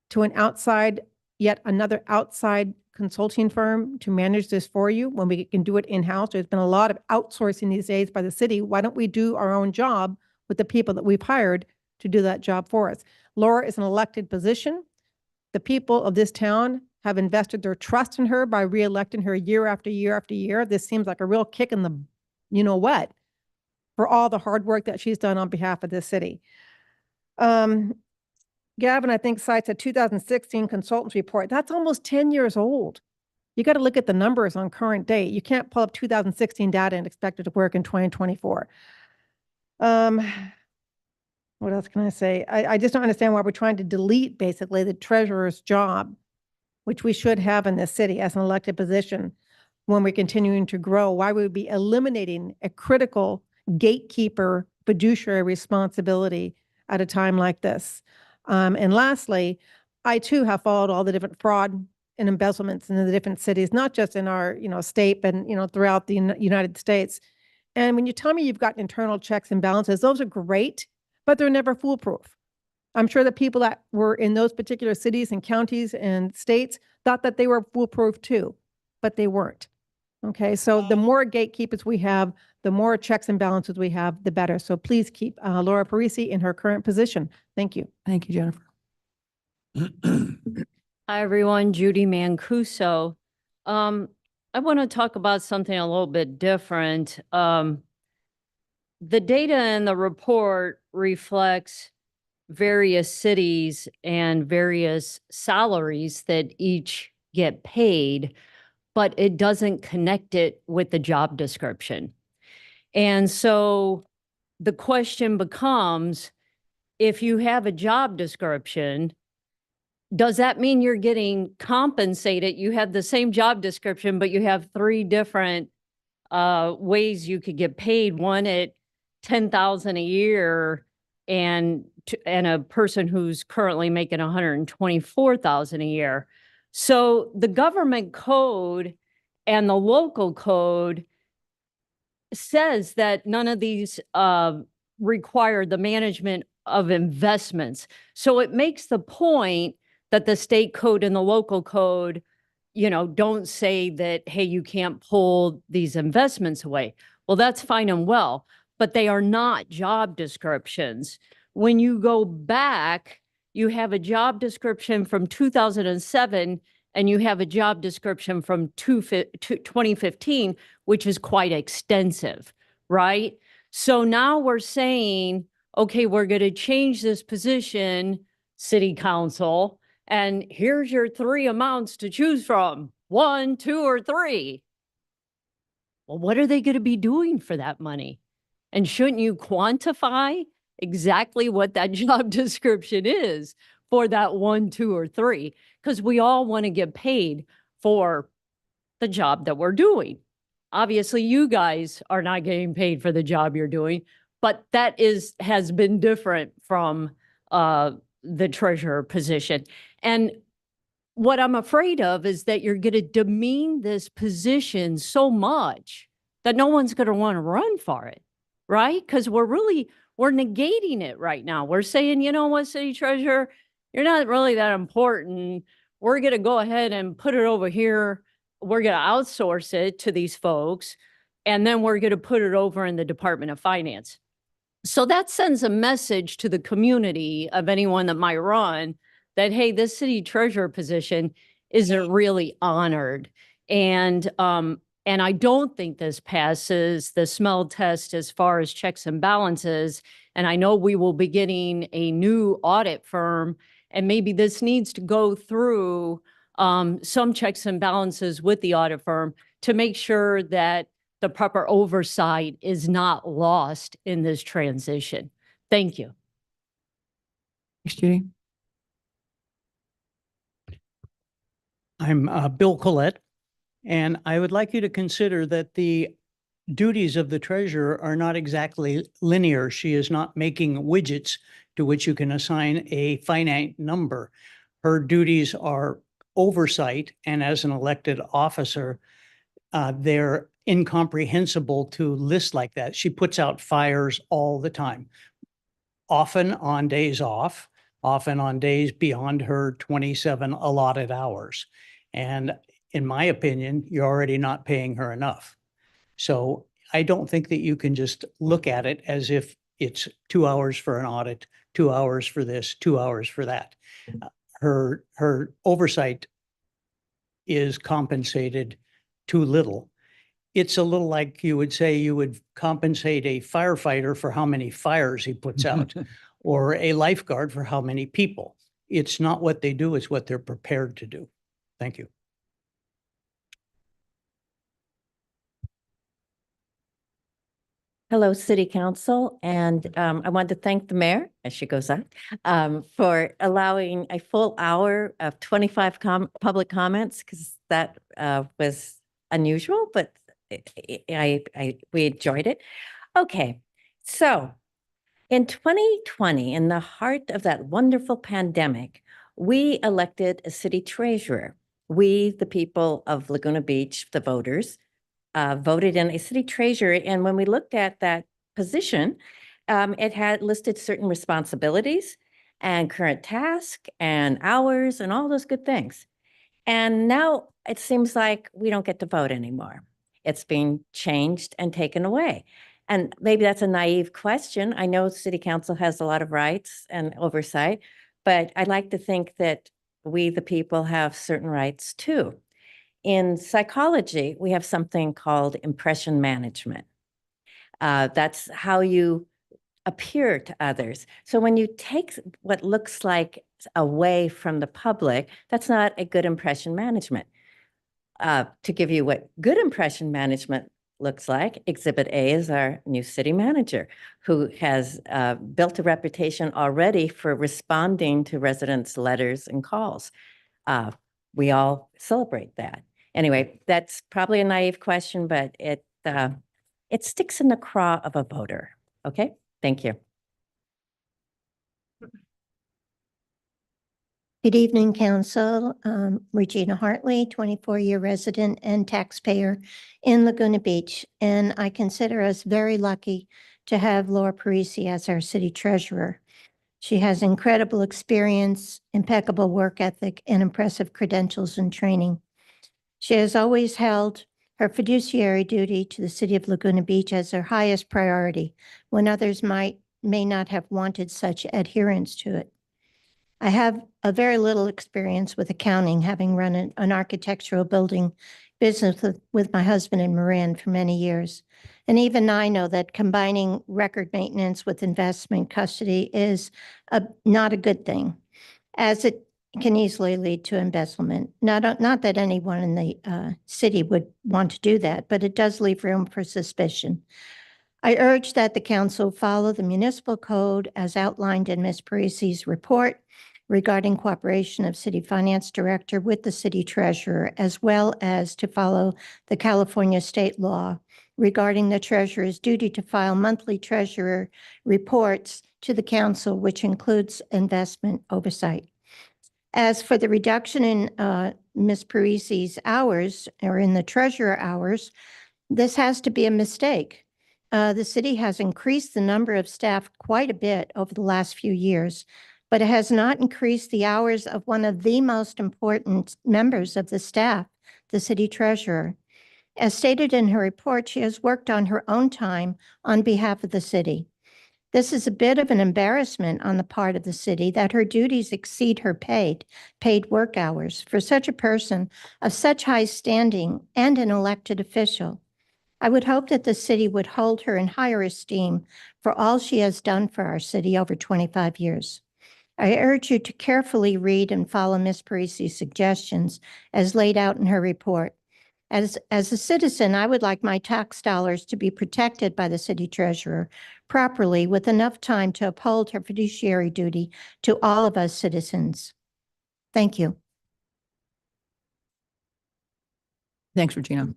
to yet another outside consulting firm to manage this for you when we can do it in-house. There's been a lot of outsourcing these days by the city. Why don't we do our own job with the people that we've hired to do that job for us? Laura is an elected position. The people of this town have invested their trust in her by re-electing her year after year after year. This seems like a real kick in the you-know-what for all the hard work that she's done on behalf of this city. Gavin, I think, cites a 2016 consultants report. That's almost 10 years old. You got to look at the numbers on current date. You can't pull up 2016 data and expect it to work in 2024. What else can I say? I just don't understand why we're trying to delete basically the treasurer's job, which we should have in this city as an elected position when we're continuing to grow. Why would we be eliminating a critical gatekeeper fiduciary responsibility at a time like this? And lastly, I too have followed all the different fraud and embezzlements in the different cities, not just in our, state, but, throughout the United States. And when you tell me you've got internal checks and balances, those are great, but they're never foolproof. I'm sure the people that were in those particular cities and counties and states thought that they were foolproof too, but they weren't. Okay, so the more gatekeepers we have, the more checks and balances we have, the better. So please keep Laura Parisi in her current position. Thank you. Thank you, Jennifer. Hi, everyone. Judy Mancuso. I want to talk about something a little bit different. The data in the report reflects various cities and various salaries that each get paid, but it doesn't connect it with the job description. And so the question becomes, if you have a job description, does that mean you're getting compensated? You have the same job description, but you have 3 different ways you could get paid. One at $10,000 a year and a person who's currently making $124,000 a year. So the government code and the local code says that none of these require the management of investments. So it makes the point that the state code and the local code don't say that, hey, you can't pull these investments away. Well, that's fine and well, but they are not job descriptions. When you go back, you have a job description from 2007 and you have a job description from 2015, which is quite extensive, right? So now we're saying, okay, we're going to change this position, city council, and here's your 3 amounts to choose from, 1, 2, or 3. Well, what are they going to be doing for that money? And shouldn't you quantify exactly what that job description is for that 1, 2, or 3? Because we all want to get paid for the job that we're doing. Obviously, you guys are not getting paid for the job you're doing, but that has been different from the treasurer position. And what I'm afraid of is that you're going to demean this position so much that no one's going to want to run for it, right? Because we're negating it right now. We're saying, you know what, city treasurer, you're not really that important. We're going to go ahead and put it over here. We're going to outsource it to these folks, and then we're going to put it over in the Department of Finance. So that sends a message to the community of anyone that might run that, hey, this city treasurer position isn't really honored. And I don't think this passes the smell test as far as checks and balances. And I know we will be getting a new audit firm, and maybe this needs to go through some checks and balances with the audit firm to make sure that the proper oversight is not lost in this transition. Thank you. Thanks, Judy. I'm Bill Collette, and I would like you to consider that the duties of the treasurer are not exactly linear. She is not making widgets to which you can assign a finite number. Her duties are oversight, and as an elected officer, they're incomprehensible to list like that. She puts out fires all the time, often on days off, often on days beyond her 27 allotted hours. And in my opinion, you're already not paying her enough. So I don't think that you can just look at it as if it's 2 hours for an audit, 2 hours for this, 2 hours for that. Her oversight is compensated too little. It's a little like you would say you would compensate a firefighter for how many fires he puts out, or a lifeguard for how many people. It's not what they do, it's what they're prepared to do. Thank you. Hello, City Council, and I want to thank the mayor, as she goes on, for allowing a full hour of 25 public comments, because that was unusual, but we enjoyed it. Okay, so in 2020, in the heart of that wonderful pandemic, we elected a city treasurer. We, the people of Laguna Beach, the voters, voted in a city treasurer. And when we looked at that position, it had listed certain responsibilities and current tasks and hours and all those good things. And now it seems like we don't get to vote anymore. It's being changed and taken away. And maybe that's a naive question. I know City Council has a lot of rights and oversight, but I like to think that we, the people, have certain rights too. In psychology, we have something called impression management. That's how you appear to others. So when you take what looks like away from the public, that's not a good impression management. To give you what good impression management looks like, Exhibit A is our new city manager, who has built a reputation already for responding to residents' letters and calls. We all celebrate that. Anyway, that's probably a naive question, but it sticks in the craw of a voter. Okay, thank you. Good evening, Council. Regina Hartley, 24-year resident and taxpayer in Laguna Beach. And I consider us very lucky to have Laura Parisi as our city treasurer. She has incredible experience, impeccable work ethic, and impressive credentials and training. She has always held her fiduciary duty to the city of Laguna Beach as her highest priority when others may not have wanted such adherence to it. I have a very little experience with accounting, having run an architectural building business with my husband in Marin for many years. And even I know that combining record maintenance with investment custody is not a good thing, as it can easily lead to embezzlement. Not that anyone in the city would want to do that, but it does leave room for suspicion. I urge that the council follow the municipal code as outlined in Ms. Parisi's report regarding cooperation of city finance director with the city treasurer, as well as to follow the California state law regarding the treasurer's duty to file monthly treasurer reports to the council, which includes investment oversight. As for the reduction in Ms. Parisi's hours, or in the treasurer hours, this has to be a mistake. The city has increased the number of staff quite a bit over the last few years, but it has not increased the hours of one of the most important members of the staff, the city treasurer. As stated in her report, she has worked on her own time on behalf of the city. This is a bit of an embarrassment on the part of the city that her duties exceed her paid work hours for such a person of such high standing and an elected official. I would hope that the city would hold her in higher esteem for all she has done for our city over 25 years. I urge you to carefully read and follow Ms. Parisi's suggestions as laid out in her report. As a citizen, I would like my tax dollars to be protected by the city treasurer properly with enough time to uphold her fiduciary duty to all of us citizens. Thank you. Thanks, Regina.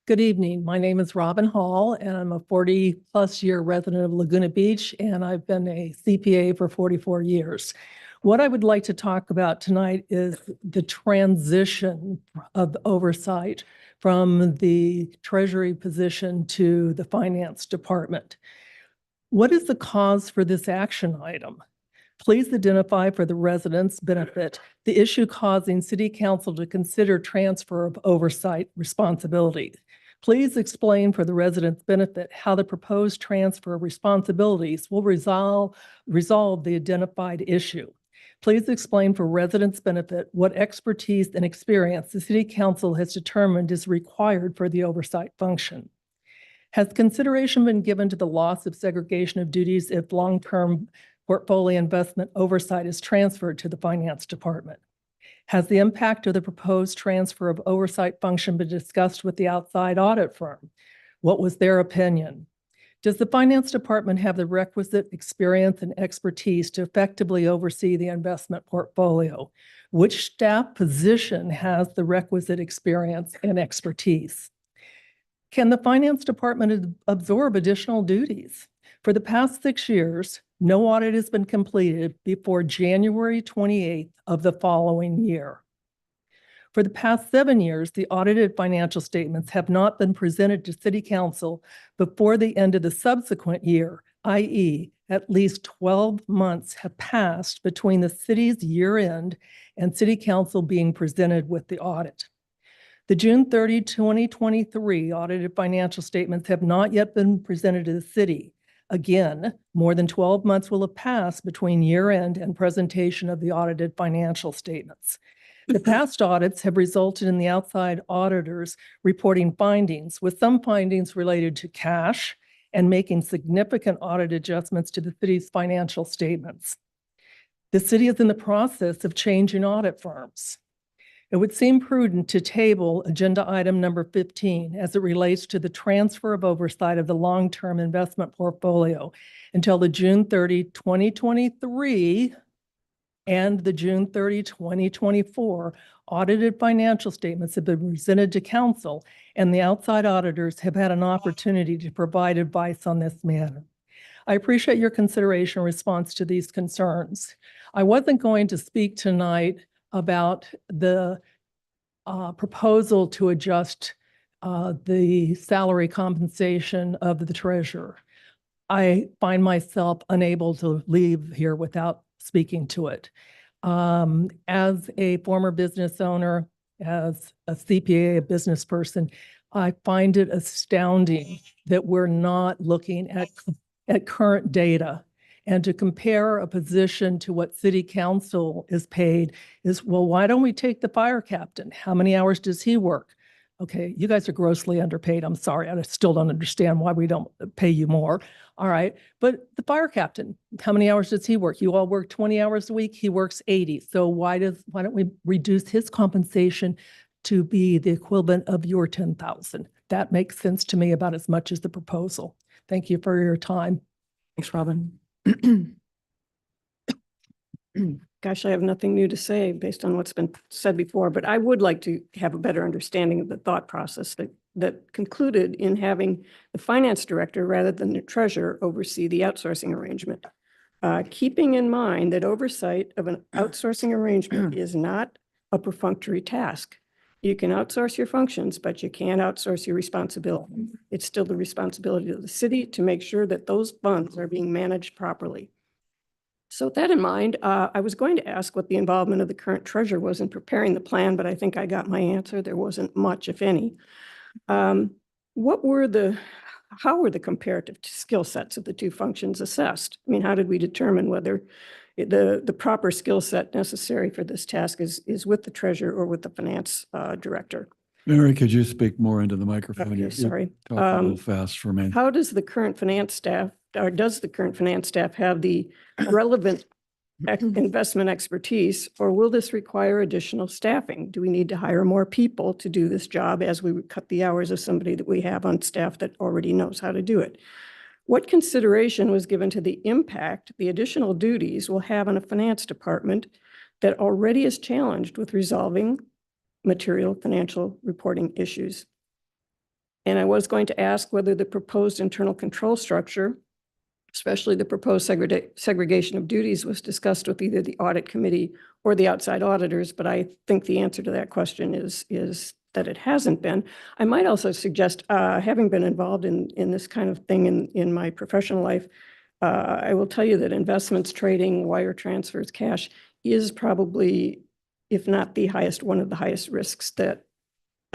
Good evening. My name is Robin Hall, and I'm a 40-plus year resident of Laguna Beach, and I've been a CPA for 44 years. What I would like to talk about tonight is the transition of oversight from the Treasury position to the Finance Department. What is the cause for this action item? Please identify for the residents' benefit the issue causing City Council to consider transfer of oversight responsibilities. Please explain for the residents' benefit how the proposed transfer of responsibilities will resolve the identified issue. Please explain for residents' benefit what expertise and experience the City Council has determined is required for the oversight function. Has consideration been given to the loss of segregation of duties if long-term portfolio investment oversight is transferred to the Finance Department? Has the impact of the proposed transfer of oversight function been discussed with the outside audit firm? What was their opinion? Does the Finance Department have the requisite experience and expertise to effectively oversee the investment portfolio? Which staff position has the requisite experience and expertise? Can the Finance Department absorb additional duties? For the past 6 years, no audit has been completed before January 28th of the following year. For the past 7 years, the audited financial statements have not been presented to City Council before the end of the subsequent year, i.e., at least 12 months have passed between the city's year end and City Council being presented with the audit. The June 30, 2023 audited financial statements have not yet been presented to the city. Again, more than 12 months will have passed between year end and presentation of the audited financial statements. The past audits have resulted in the outside auditors reporting findings, with some findings related to cash and making significant audit adjustments to the city's financial statements. The city is in the process of changing audit firms. It would seem prudent to table agenda item number 15 as it relates to the transfer of oversight of the long-term investment portfolio until the June 30, 2023 and the June 30, 2024 audited financial statements have been presented to council, and the outside auditors have had an opportunity to provide advice on this matter. I appreciate your consideration and response to these concerns. I wasn't going to speak tonight about the proposal to adjust the salary compensation of the treasurer. I find myself unable to leave here without speaking to it. As a former business owner as a CPA, a business person, I find it astounding that we're not looking at current data. And to compare a position to what city council is paid is, well, why don't we take the fire captain? How many hours does he work? Okay, you guys are grossly underpaid. I'm sorry. I still don't understand why we don't pay you more. All right. But the fire captain, how many hours does he work? You all work 20 hours a week. He works 80. So why don't we reduce his compensation to be the equivalent of your 10,000? That makes sense to me about as much as the proposal. Thank you for your time. Thanks, Robin. Gosh, I have nothing new to say based on what's been said before, but I would like to have a better understanding of the thought process that concluded in having the finance director rather than the treasurer oversee the outsourcing arrangement. Keeping in mind that oversight of an outsourcing arrangement is not a perfunctory task. You can outsource your functions, but you can't outsource your responsibility. It's still the responsibility of the city to make sure that those funds are being managed properly. So with that in mind, I was going to ask what the involvement of the current treasurer was in preparing the plan, but I think I got my answer. There wasn't much, if any. How were the comparative skill sets of the two functions assessed? I mean, how did we determine whether the proper skill set necessary for this task is with the treasurer or with the finance director? Mary, could you speak more into the microphone? Okay, sorry. Talk a little fast for me. How does the current finance staff, or does the current finance staff have the relevant investment expertise, or will this require additional staffing? Do we need to hire more people to do this job as we cut the hours of somebody that we have on staff that already knows how to do it? What consideration was given to the impact the additional duties will have on a finance department that already is challenged with resolving material financial reporting issues? And I was going to ask whether the proposed internal control structure, especially the proposed segregation of duties, was discussed with either the audit committee or the outside auditors, but I think the answer to that question is that it hasn't been. I might also suggest, having been involved in this kind of thing in my professional life, I will tell you that investments, trading, wire transfers, cash is probably, if not the highest, one of the highest risks that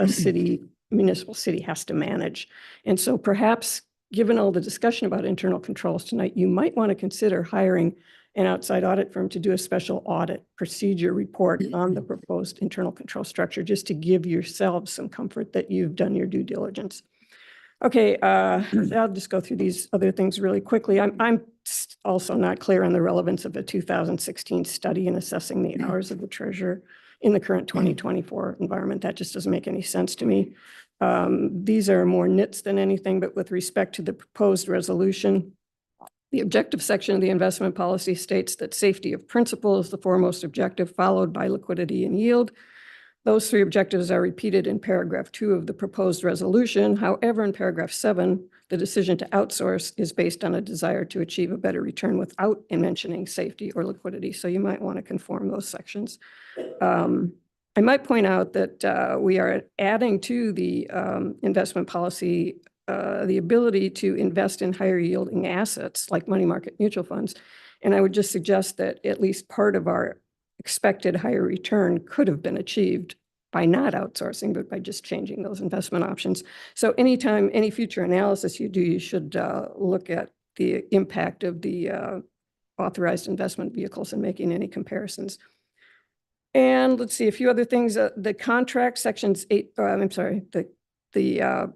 a municipal city has to manage. And so perhaps, given all the discussion about internal controls tonight, you might want to consider hiring an outside audit firm to do a special audit procedure report on the proposed internal control structure, just to give yourselves some comfort that you've done your due diligence. Okay, I'll just go through these other things really quickly. I'm also not clear on the relevance of a 2016 study in assessing the hours of the treasurer in the current 2024 environment. That just doesn't make any sense to me. These are more nits than anything, but with respect to the proposed resolution, the objective section of the investment policy states that safety of principal is the foremost objective, followed by liquidity and yield. Those three objectives are repeated in paragraph 2 of the proposed resolution. However, in paragraph 7, the decision to outsource is based on a desire to achieve a better return without mentioning safety or liquidity. So you might want to conform those sections. I might point out that we are adding to the investment policy the ability to invest in higher yielding assets like money market mutual funds. And I would just suggest that at least part of our expected higher return could have been achieved by not outsourcing, but by just changing those investment options. So anytime, any future analysis you do, you should look at the impact of the authorized investment vehicles and making any comparisons. And let's see, a few other things. The contract sections 8, the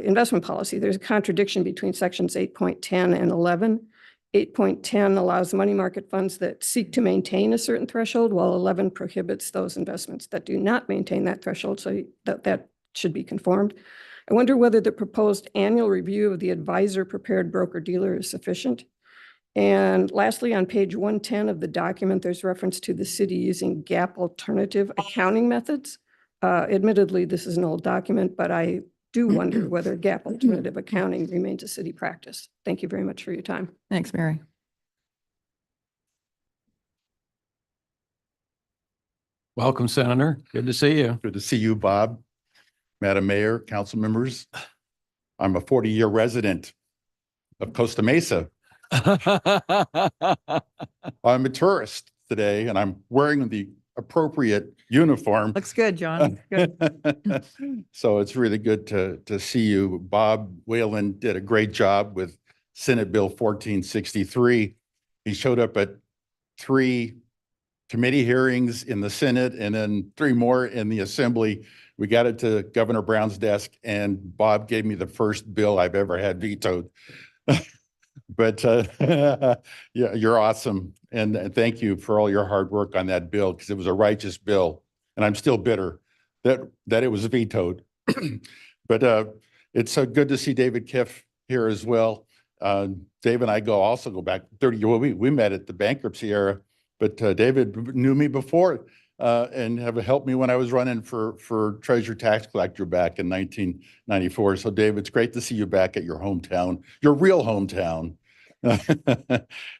investment policy, there's a contradiction between sections 8.10 and 11. 8.10 allows money market funds that seek to maintain a certain threshold, while 11 prohibits those investments that do not maintain that threshold, so that should be conformed. I wonder whether the proposed annual review of the advisor-prepared broker-dealer is sufficient. And lastly, on page 110 of the document, there's reference to the city using GAAP alternative accounting methods. Admittedly, this is an old document, but I do wonder whether GAAP alternative accounting remains a city practice. Thank you very much for your time. Thanks, Mary. Welcome, Senator. Good to see you. Good to see you, Bob, Madam Mayor, council members. I'm a 40-year resident of Costa Mesa. I'm a tourist today, and I'm wearing the appropriate uniform. Looks good, John. Good. So it's really good to see you. Bob Whalen did a great job with Senate Bill 1463. He showed up at 3 committee hearings in the Senate and then 3 more in the Assembly. We got it to Governor Brown's desk, and Bob gave me the first bill I've ever had vetoed. But yeah, you're awesome. And thank you for all your hard work on that bill, because it was a righteous bill. And I'm still bitter that it was vetoed. But it's good to see David Kiff here as well. Dave and I also go back 30 years. Well, we met at the bankruptcy era, but David knew me before and have helped me when I was running for treasurer tax collector back in 1994. So Dave, it's great to see you back at your hometown, your real hometown.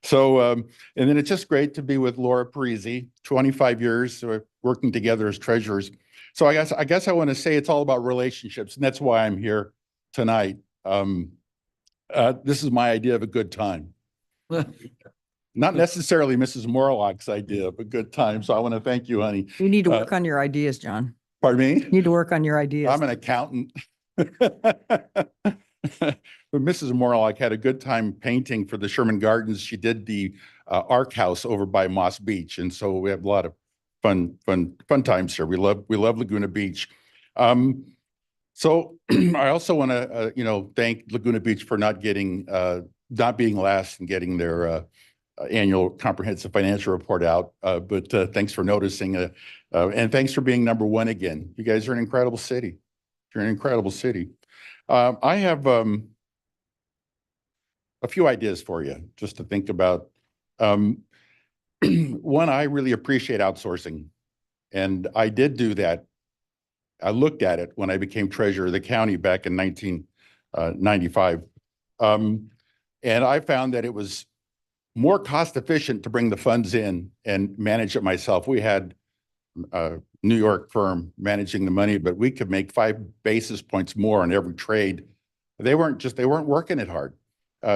So, and then it's just great to be with Laura Parisi, 25 years working together as treasurers. So I guess I want to say it's all about relationships, and that's why I'm here tonight. This is my idea of a good time. Not necessarily Mrs. Morlock's idea of a good time. So I want to thank you, honey. You need to work on your ideas, John. Pardon me? You need to work on your ideas. I'm an accountant. But Mrs. Morlock had a good time painting for the Sherman Gardens. She did the Ark House over by Moss Beach. And so we have a lot of fun times here. We love Laguna Beach. So I also want to, thank Laguna Beach for not being last and getting their annual comprehensive financial report out. But thanks for noticing, and thanks for being #1 again. You guys are an incredible city. You're an incredible city. I have a few ideas for you just to think about. One, I really appreciate outsourcing, and I did do that. I looked at it when I became treasurer of the county back in 1995. And I found that it was more cost efficient to bring the funds in and manage it myself. We had a New York firm managing the money, but we could make 5 basis points more on every trade. They weren't working it hard.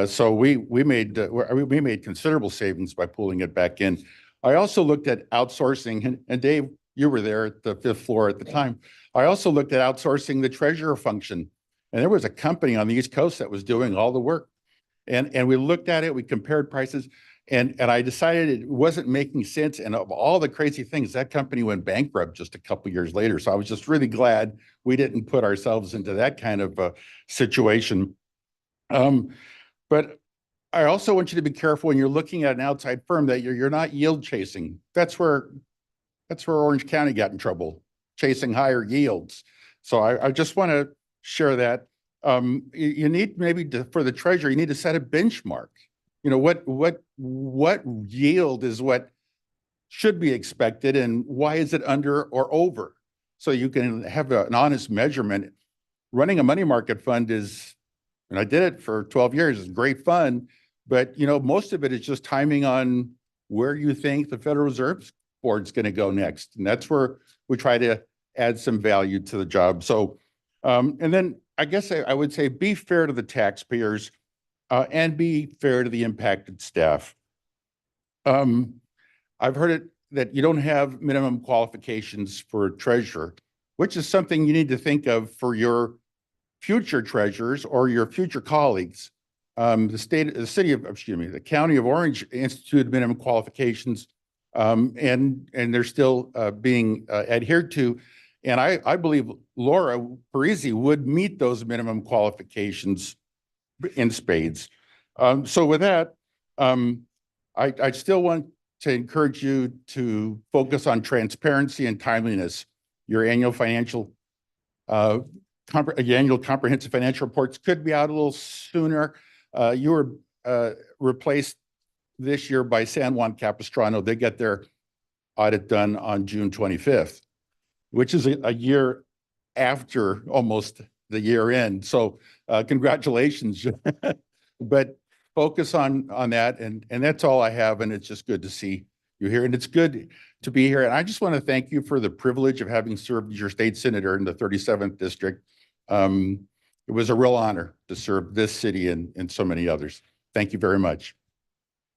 So we made considerable savings by pulling it back in. I also looked at outsourcing, and Dave, you were there at the 5th floor at the time. I also looked at outsourcing the treasurer function, and there was a company on the East Coast that was doing all the work. And we looked at it, we compared prices, and I decided it wasn't making sense. And of all the crazy things, that company went bankrupt just a couple years later. So I was just really glad we didn't put ourselves into that kind of situation. But I also want you to be careful when you're looking at an outside firm that you're not yield chasing. That's where Orange County got in trouble, chasing higher yields. So I just want to share that. You need for the treasurer, you need to set a benchmark. What yield is what should be expected, and why is it under or over? So you can have an honest measurement. Running a money market fund and I did it for 12 years, it's great fun, but most of it is just timing on where you think the Federal Reserve Board's going to go next. And that's where we try to add some value to the job. So, and then I guess I would say be fair to the taxpayers and be fair to the impacted staff. I've heard it that you don't have minimum qualifications for a treasurer, which is something you need to think of for your future treasurers or your future colleagues. The County of Orange instituted minimum qualifications, and they're still being adhered to. And I believe Laura Parisi would meet those minimum qualifications in spades. So with that, I still want to encourage you to focus on transparency and timeliness. Your annual comprehensive financial reports could be out a little sooner. You were replaced this year by San Juan Capistrano. They get their audit done on June 25th, which is a year after almost the year end. So congratulations. But focus on that. And that's all I have. And it's just good to see you here. And it's good to be here. And I just want to thank you for the privilege of having served as your state senator in the 37th district. It was a real honor to serve this city and so many others. Thank you very much.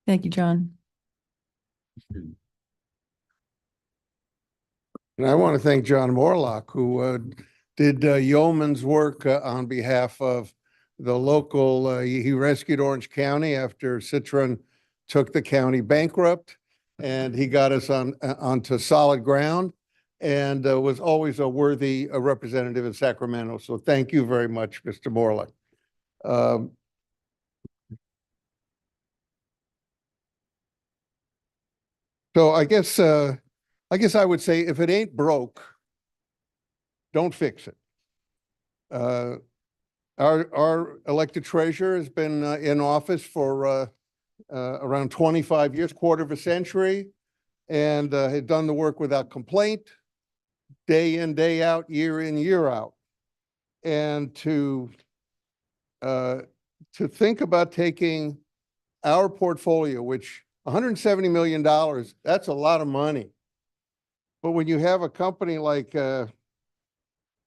Thank you, John. And I want to thank John Morlock, who did yeoman's work on behalf of the local. He rescued Orange County after Citron took the county bankrupt, and he got us onto solid ground, and was always a worthy representative in Sacramento. So thank you very much, Mr. Morlock. So I guess I would say, if it ain't broke, don't fix it. Our elected treasurer has been in office for around 25 years, quarter of a century, and had done the work without complaint, day in, day out, year in, year out. And to think about taking our portfolio, which $170 million, that's a lot of money. But when you have a company like the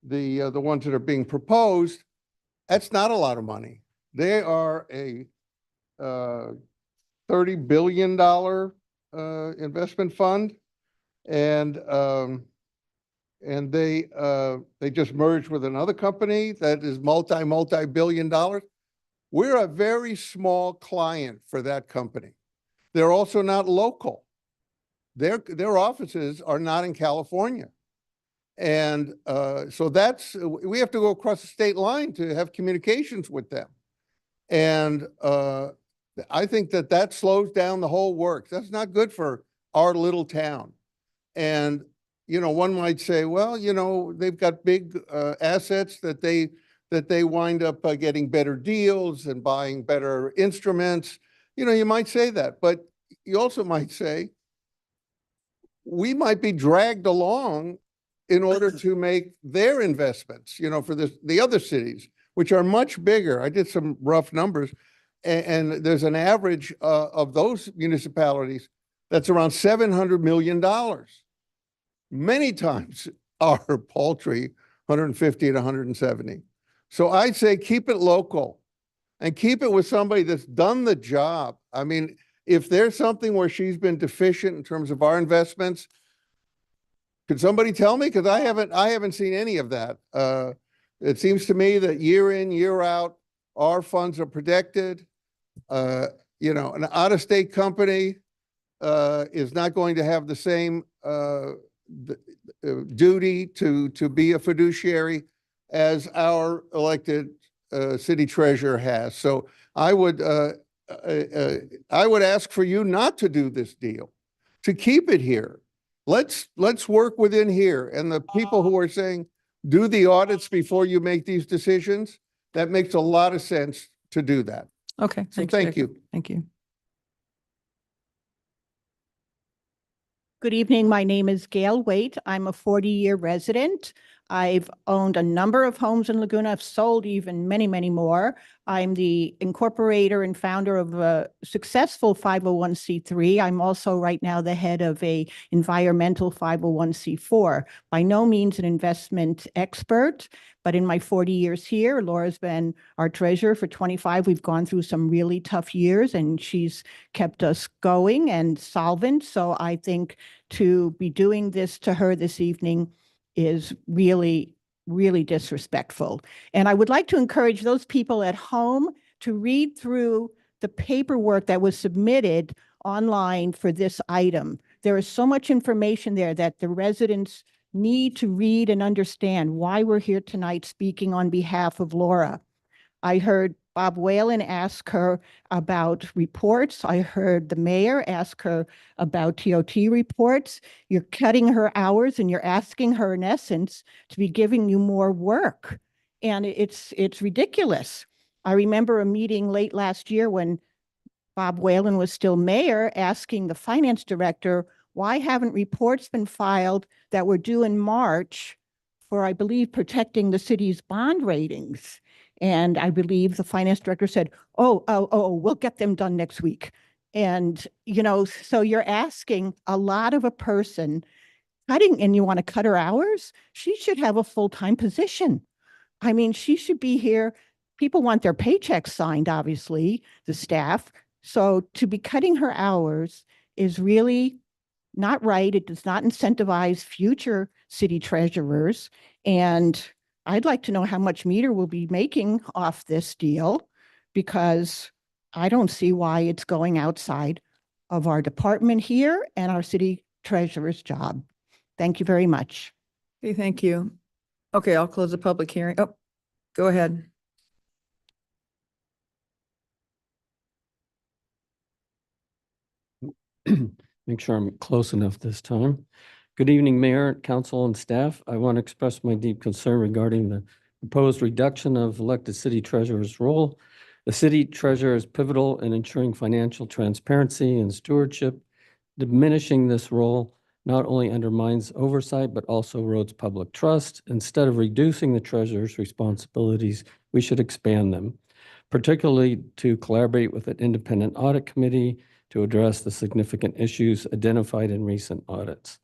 ones that are being proposed, that's not a lot of money. They are a $30 billion investment fund, and they just merged with another company that is multi-billion dollars. We're a very small client for that company. They're also not local. Their offices are not in California. And so we have to go across the state line to have communications with them. And I think that slows down the whole work. That's not good for our little town. And, one might say, well, they've got big assets that they wind up getting better deals and buying better instruments. You might say that, but you also might say, we might be dragged along in order to make their investments, for the other cities, which are much bigger. I did some rough numbers, and there's an average of those municipalities that's around $700 million. Many times our paltry 150 and 170. So I'd say keep it local and keep it with somebody that's done the job. I mean, if there's something where she's been deficient in terms of our investments, could somebody tell me? Because I haven't seen any of that. It seems to me that year in, year out, our funds are protected. An out-of-state company is not going to have the same duty to be a fiduciary as our elected city treasurer has. So I would ask for you not to do this deal, to keep it here. Let's work within here. And the people who are saying, do the audits before you make these decisions, that makes a lot of sense to do that. Okay. So thank you. Thank you. Good evening. My name is Gail Waite. I'm a 40-year resident. I've owned a number of homes in Laguna. I've sold even many, many more. I'm the incorporator and founder of a successful 501c3. I'm also right now the head of a environmental 501c4. By no means an investment expert, but in my 40 years here, Laura's been our treasurer for 25. We've gone through some really tough years, and she's kept us going and solvent. So I think to be doing this to her this evening is really, really disrespectful. And I would like to encourage those people at home to read through the paperwork that was submitted online for this item. There is so much information there that the residents need to read and understand why we're here tonight speaking on behalf of Laura. I heard Bob Whalen ask her about reports. I heard the mayor ask her about TOT reports. You're cutting her hours and you're asking her, in essence, to be giving you more work. And it's ridiculous. I remember a meeting late last year when Bob Whalen was still mayor, asking the finance director, why haven't reports been filed that were due in March for, I believe, protecting the city's bond ratings? And I believe the finance director said, oh, we'll get them done next week. And, so you're asking a lot of a person and you want to cut her hours? She should have a full-time position. I mean, she should be here. People want their paychecks signed, obviously, the staff. So to be cutting her hours is really not right. It does not incentivize future city treasurers. And I'd like to know how much Meter will be making off this deal, because I don't see why it's going outside of our department here and our city treasurer's job. Thank you very much. Okay, thank you. Okay, I'll close the public hearing. Oh, go ahead. Make sure I'm close enough this time. Good evening, Mayor, Council, and staff. I want to express my deep concern regarding the proposed reduction of elected city treasurer's role. The city treasurer is pivotal in ensuring financial transparency and stewardship. Diminishing this role not only undermines oversight, but also erodes public trust. Instead of reducing the treasurer's responsibilities, we should expand them, particularly to collaborate with an independent audit committee to address the significant issues identified in recent audits.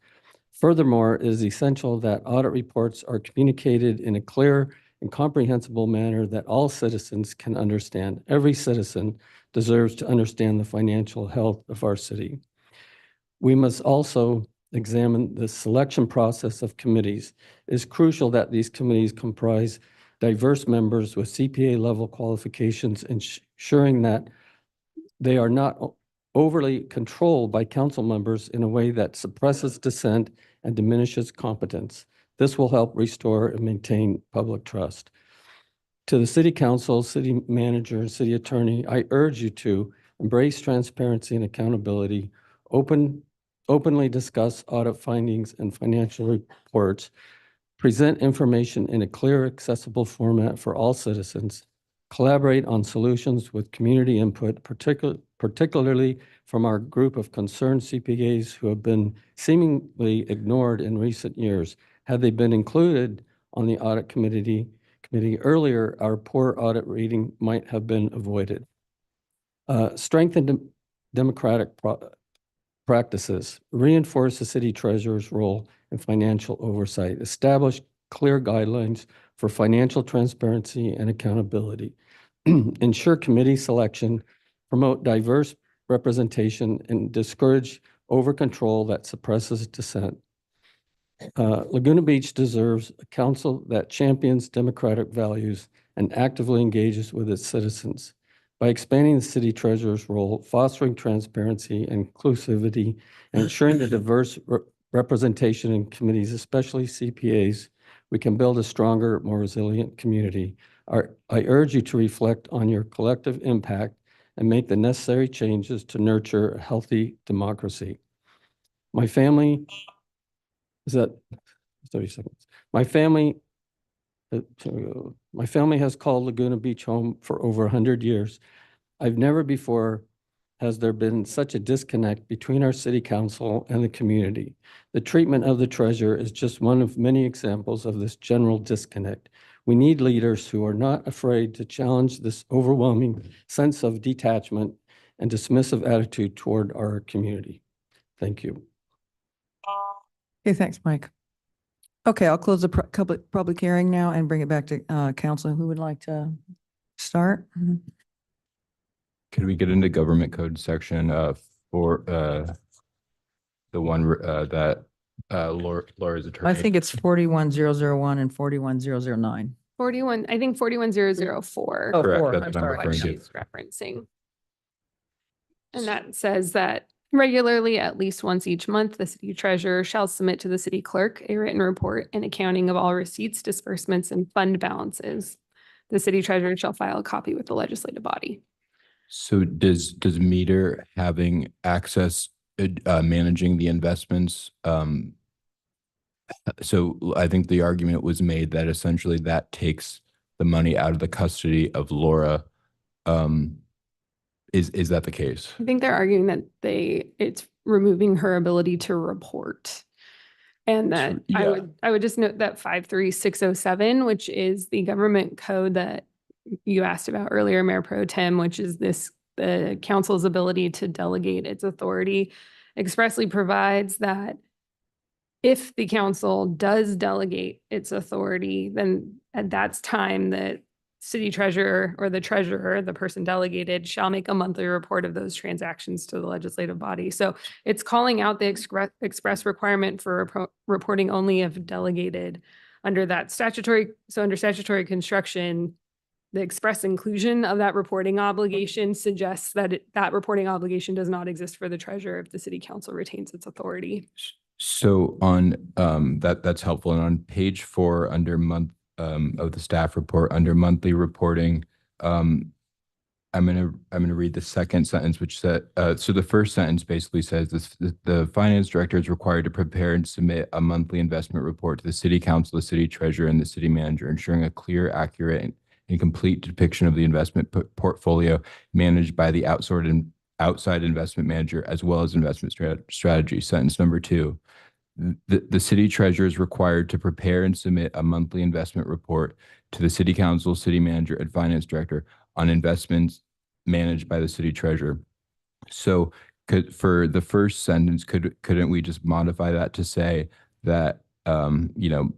Furthermore, it is essential that audit reports are communicated in a clear and comprehensible manner that all citizens can understand. Every citizen deserves to understand the financial health of our city. We must also examine the selection process of committees. It is crucial that these committees comprise diverse members with CPA level qualifications, ensuring that they are not overly controlled by council members in a way that suppresses dissent and diminishes competence. This will help restore and maintain public trust. To the City Council, City Manager, and City Attorney, I urge you to embrace transparency and accountability, openly discuss audit findings and financial reports, present information in a clear, accessible format for all citizens, collaborate on solutions with community input, particularly from our group of concerned CPAs who have been seemingly ignored in recent years. Had they been included on the audit committee earlier, our poor audit rating might have been avoided. Strengthen democratic practices, reinforce the city treasurer's role in financial oversight, establish clear guidelines for financial transparency and accountability, ensure committee selection, promote diverse representation, and discourage over-control that suppresses dissent. Laguna Beach deserves a council that champions democratic values and actively engages with its citizens. By expanding the city treasurer's role, fostering transparency and inclusivity, and ensuring the diverse representation in committees, especially CPAs, we can build a stronger, more resilient community. I urge you to reflect on your collective impact and make the necessary changes to nurture a healthy democracy. My family, is that 30 seconds? My family has called Laguna Beach home for over 100 years. I've never before has there been such a disconnect between our city council and the community. The treatment of the treasurer is just one of many examples of this general disconnect. We need leaders who are not afraid to challenge this overwhelming sense of detachment and dismissive attitude toward our community. Thank you. Okay, thanks, Mike. Okay, I'll close the public hearing now and bring it back to council. Who would like to start? Could we get into government code section for the one that Laura's attorney? I think it's 41001 and 41009. 41, I think 41004. Oh, Correct, four. that's I'm what I'm sorry. referring to. She's referencing. And that says that regularly, at least once each month, the city treasurer shall submit to the city clerk a written report and accounting of all receipts, disbursements, and fund balances. The city treasurer shall file a copy with the legislative body. So does Meter having access, managing the investments? So I think the argument was made that essentially that takes the money out of the custody of Laura. Is that the case? I think they're arguing that it's removing her ability to report. And that Yeah. I would just note that 53607, which is the government code that you asked about earlier, Mayor Pro Tem, which is the council's ability to delegate its authority, expressly provides that if the council does delegate its authority, then that's time that city treasurer or the treasurer, the person delegated, shall make a monthly report of those transactions to the legislative body. So it's calling out the express requirement for reporting only if delegated under that statutory. So under statutory construction, the express inclusion of that reporting obligation suggests that that reporting obligation does not exist for the treasurer if the city council retains its authority. So on that's helpful. And on page 4 under month of the staff report under monthly reporting, I'm gonna read the second sentence, which said so the first sentence basically says this: the finance director is required to prepare and submit a monthly investment report to the city council, the city treasurer, and the city manager, ensuring a clear, accurate, and complete depiction of the investment portfolio managed by the outside investment manager, as well as investment strategy. Sentence number 2. The city treasurer is required to prepare and submit a monthly investment report to the city council, city manager, and finance director on investments managed by the city treasurer. So for the first sentence, couldn't we just modify that to say that,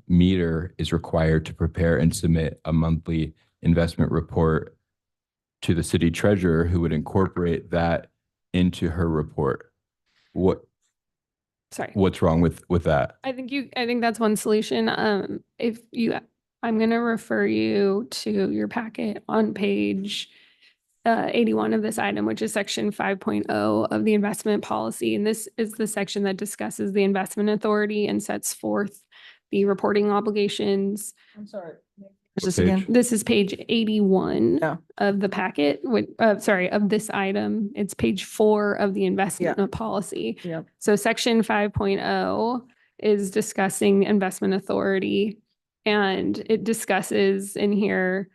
Meter is required to prepare and submit a monthly investment report to the city treasurer, who would incorporate that into her report? What's wrong with that? I think that's one solution. I'm going to refer you to your packet on page 81 of this item, which is section 5.0 of the investment policy. And this is the section that discusses the investment authority and sets forth the reporting obligations. I'm sorry. Is this again? This is page 81 of the packet, of this item. It's page 4 of the investment policy. Yeah. So section 5.0 is discussing investment authority, and it discusses in here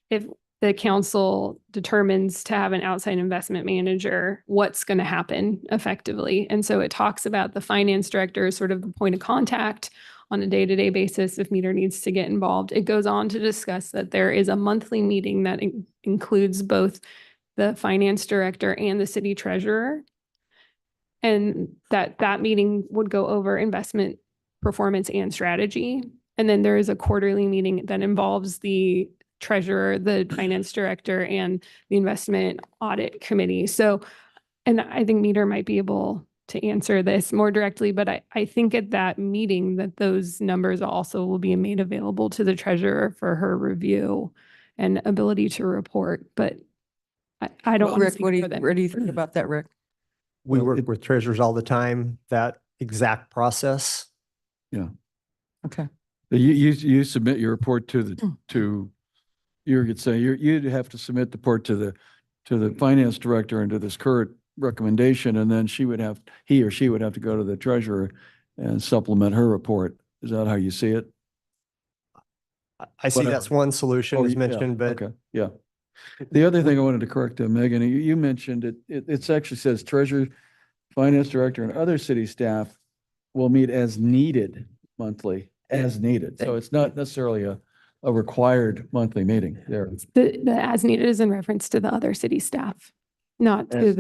if the council determines to have an outside investment manager, what's going to happen effectively. And so it talks about the finance director as sort of the point of contact on a day-to-day basis if Meter needs to get involved. It goes on to discuss that there is a monthly meeting that includes both the finance director and the city treasurer. And that meeting would go over investment performance and strategy. And then there is a quarterly meeting that involves the treasurer, the finance director, and the investment audit committee. So, and I think Meter might be able to answer this more directly, but I think at that meeting that those numbers also will be made available to the treasurer for her review and ability to report. But I don't want to Rick, speak what for them. do you think about that, Rick? We work with treasurers all the time, that exact process. Yeah. Okay. You submit your report you could say you'd have to submit the report to the finance director and to this current recommendation, and then he or she would have to go to the treasurer and supplement her report. Is that how you see it? I see that's one solution as yeah, mentioned, but okay, yeah. The other thing I wanted to correct, Megan, you mentioned it actually says treasurer, finance director, and other city staff will meet as needed monthly, as needed. So it's not necessarily a required monthly meeting there. The as needed is in reference to the other city staff, not to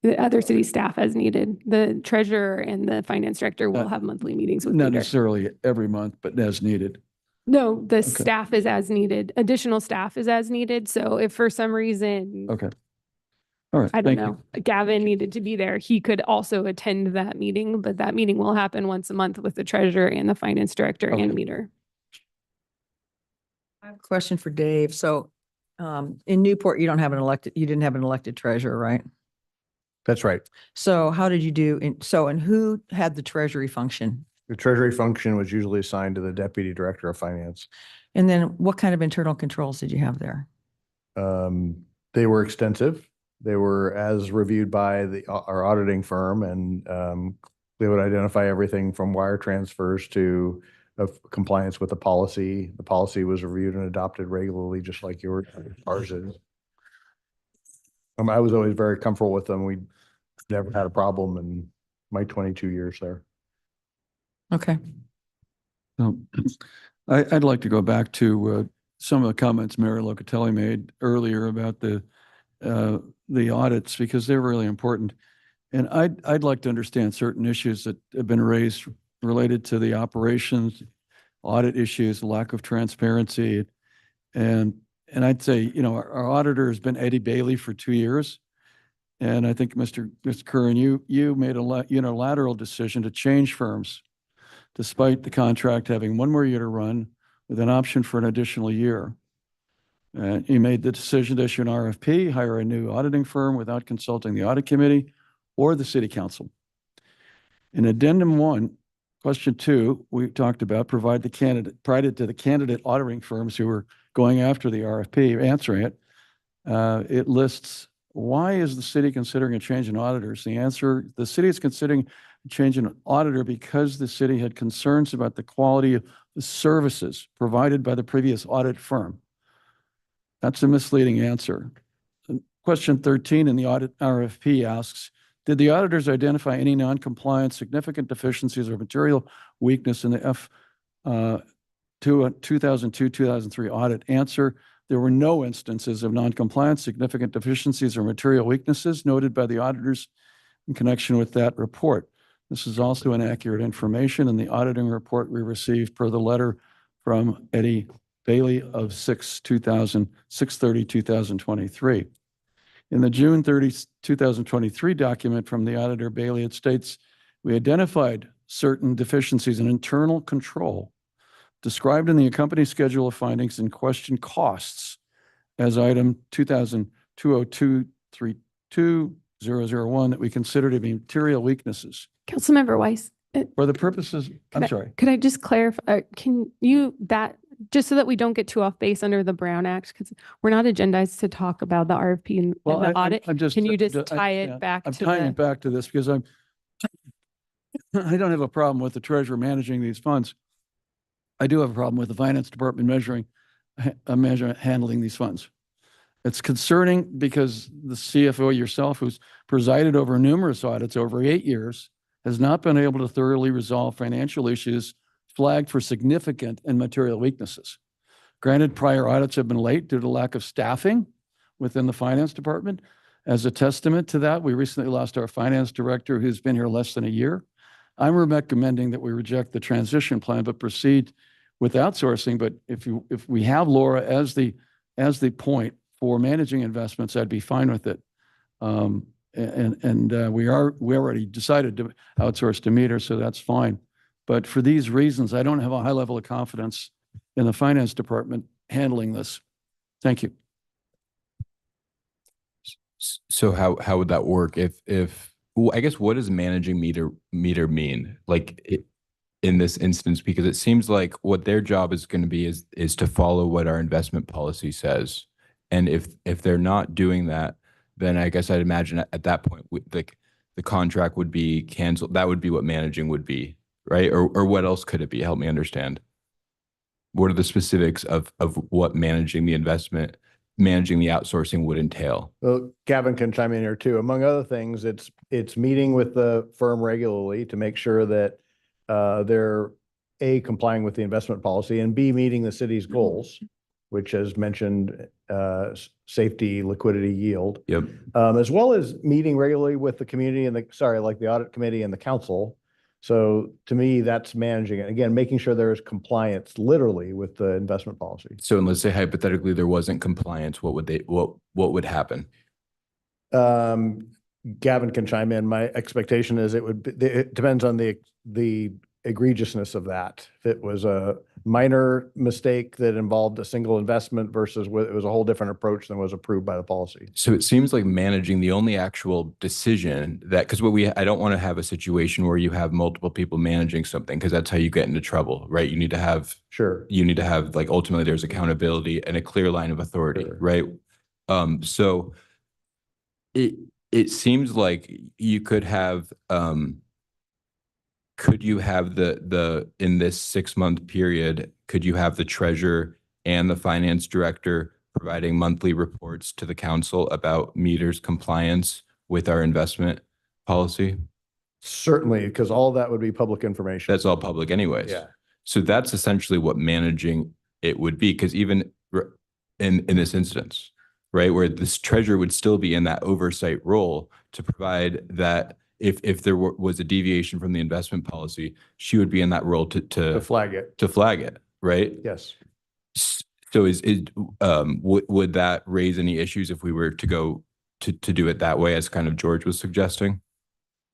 the other city staff as needed. The treasurer and the finance director will have monthly meetings with Not Meter. necessarily every month, but as needed. No, the staff is as needed. Additional staff is as needed. So if for some reason, Okay. All right. I don't Thank know, Gavin needed to be there, he could also attend that meeting, but that meeting will happen once a month with the treasurer and the finance director and Meter. I have a question for Dave. So in Newport, you didn't have an elected treasurer, right? That's right. So how did you do? And who had the treasury function? The treasury function was usually assigned to the deputy director of finance. And then what kind of internal controls did you have there? They were extensive. They were as reviewed by our auditing firm, and they would identify everything from wire transfers to compliance with the policy. The policy was reviewed and adopted regularly, just like ours is. I was always very comfortable with them. We never had a problem in my 22 years there. Okay. I'd like to go back to some of the comments Mayor Locatelli made earlier about the audits, because they're really important. And I'd like to understand certain issues that have been raised related to the operations, audit issues, lack of transparency, and And I'd say, you know, our auditor has been Eddie Bailey for 2 years. And I think Mr. Curran, you made a unilateral decision to change firms despite the contract having 1 more year to run with an option for an additional year. You made the decision to issue an RFP, hire a new auditing firm without consulting the audit committee or the city council. In addendum 1, question 2, we talked about provided to the candidate auditing firms who were going after the RFP, answering it. It lists, why is the city considering a change in auditors? The answer, the city is considering a change in auditor because the city had concerns about the quality of the services provided by the previous audit firm. That's a misleading answer. Question 13 in the audit RFP asks, did the auditors identify any non-compliance, significant deficiencies, or material weakness in the 2002-2003 audit? Answer, there were no instances of non-compliance, significant deficiencies, or material weaknesses noted by the auditors in connection with that report. This is also inaccurate information in the auditing report we received per the letter from Eddie Bailey of 6/30/2023. In the June 30, 2023 document from the auditor Bailey, it states, we identified certain deficiencies in internal control described in the accompanying schedule of findings and question costs as item 2002-32-001 that we consider to be material weaknesses. Councilmember Weiss. For the purposes, I'm sorry. Could I just clarify, just so that we don't get too off base under the Brown Act, because we're not agendized to talk about the RFP and the audit. Can you just tie it back to I'm tying it back to this because I don't have a problem with the treasurer managing these funds. I do have a problem with the finance department handling these funds. It's concerning because the CFO yourself, who's presided over numerous audits over 8 years, has not been able to thoroughly resolve financial issues flagged for significant and material weaknesses. Granted, prior audits have been late due to lack of staffing within the finance department. As a testament to that, we recently lost our finance director who's been here less than a year. I'm recommending that we reject the transition plan, but proceed with outsourcing. But if we have Laura as the point for managing investments, I'd be fine with it. We already decided to outsource to Meter, so that's fine. But for these reasons, I don't have a high level of confidence in the finance department handling this. Thank you. So how would that work I guess what does managing meter mean like in this instance? Because it seems like what their job is going to be is to follow what our investment policy says. And if they're not doing that, then I guess I'd imagine at that point, the contract would be canceled. That would be what managing would be, right? Or what else could it be? Help me understand. What are the specifics of what managing the outsourcing would entail? Well, Gavin can chime in here too. Among other things, it's meeting with the firm regularly to make sure that they're A, complying with the investment policy, and B, meeting the city's goals, which has mentioned safety, liquidity, yield. Yep. As well as meeting regularly with the community and like the audit committee and the council. So to me, that's managing it. Again, making sure there is compliance literally with the investment policy. So let's say hypothetically there wasn't compliance, what would happen? Gavin can chime in. My expectation is it depends on the egregiousness of that. If it was a minor mistake that involved a single investment versus it was a whole different approach than was approved by the policy. So it seems like managing the only actual decision because I don't want to have a situation where you have multiple people managing something because that's how you get into trouble, right? You need to have like ultimately there's accountability and a clear line of authority, right? So it seems like you could have could you have in this 6-month period, could you have the treasurer and the finance director providing monthly reports to the council about Meter's compliance with our investment policy? Certainly, because all that would be public information. That's all public anyways. Yeah. So that's essentially what managing it would be, because even in this instance, right, where this treasurer would still be in that oversight role to provide that if there was a deviation from the investment policy, she would be in that role to flag it. To flag it, right? Yes. So would that raise any issues if we were to go to do it that way, as kind of George was suggesting?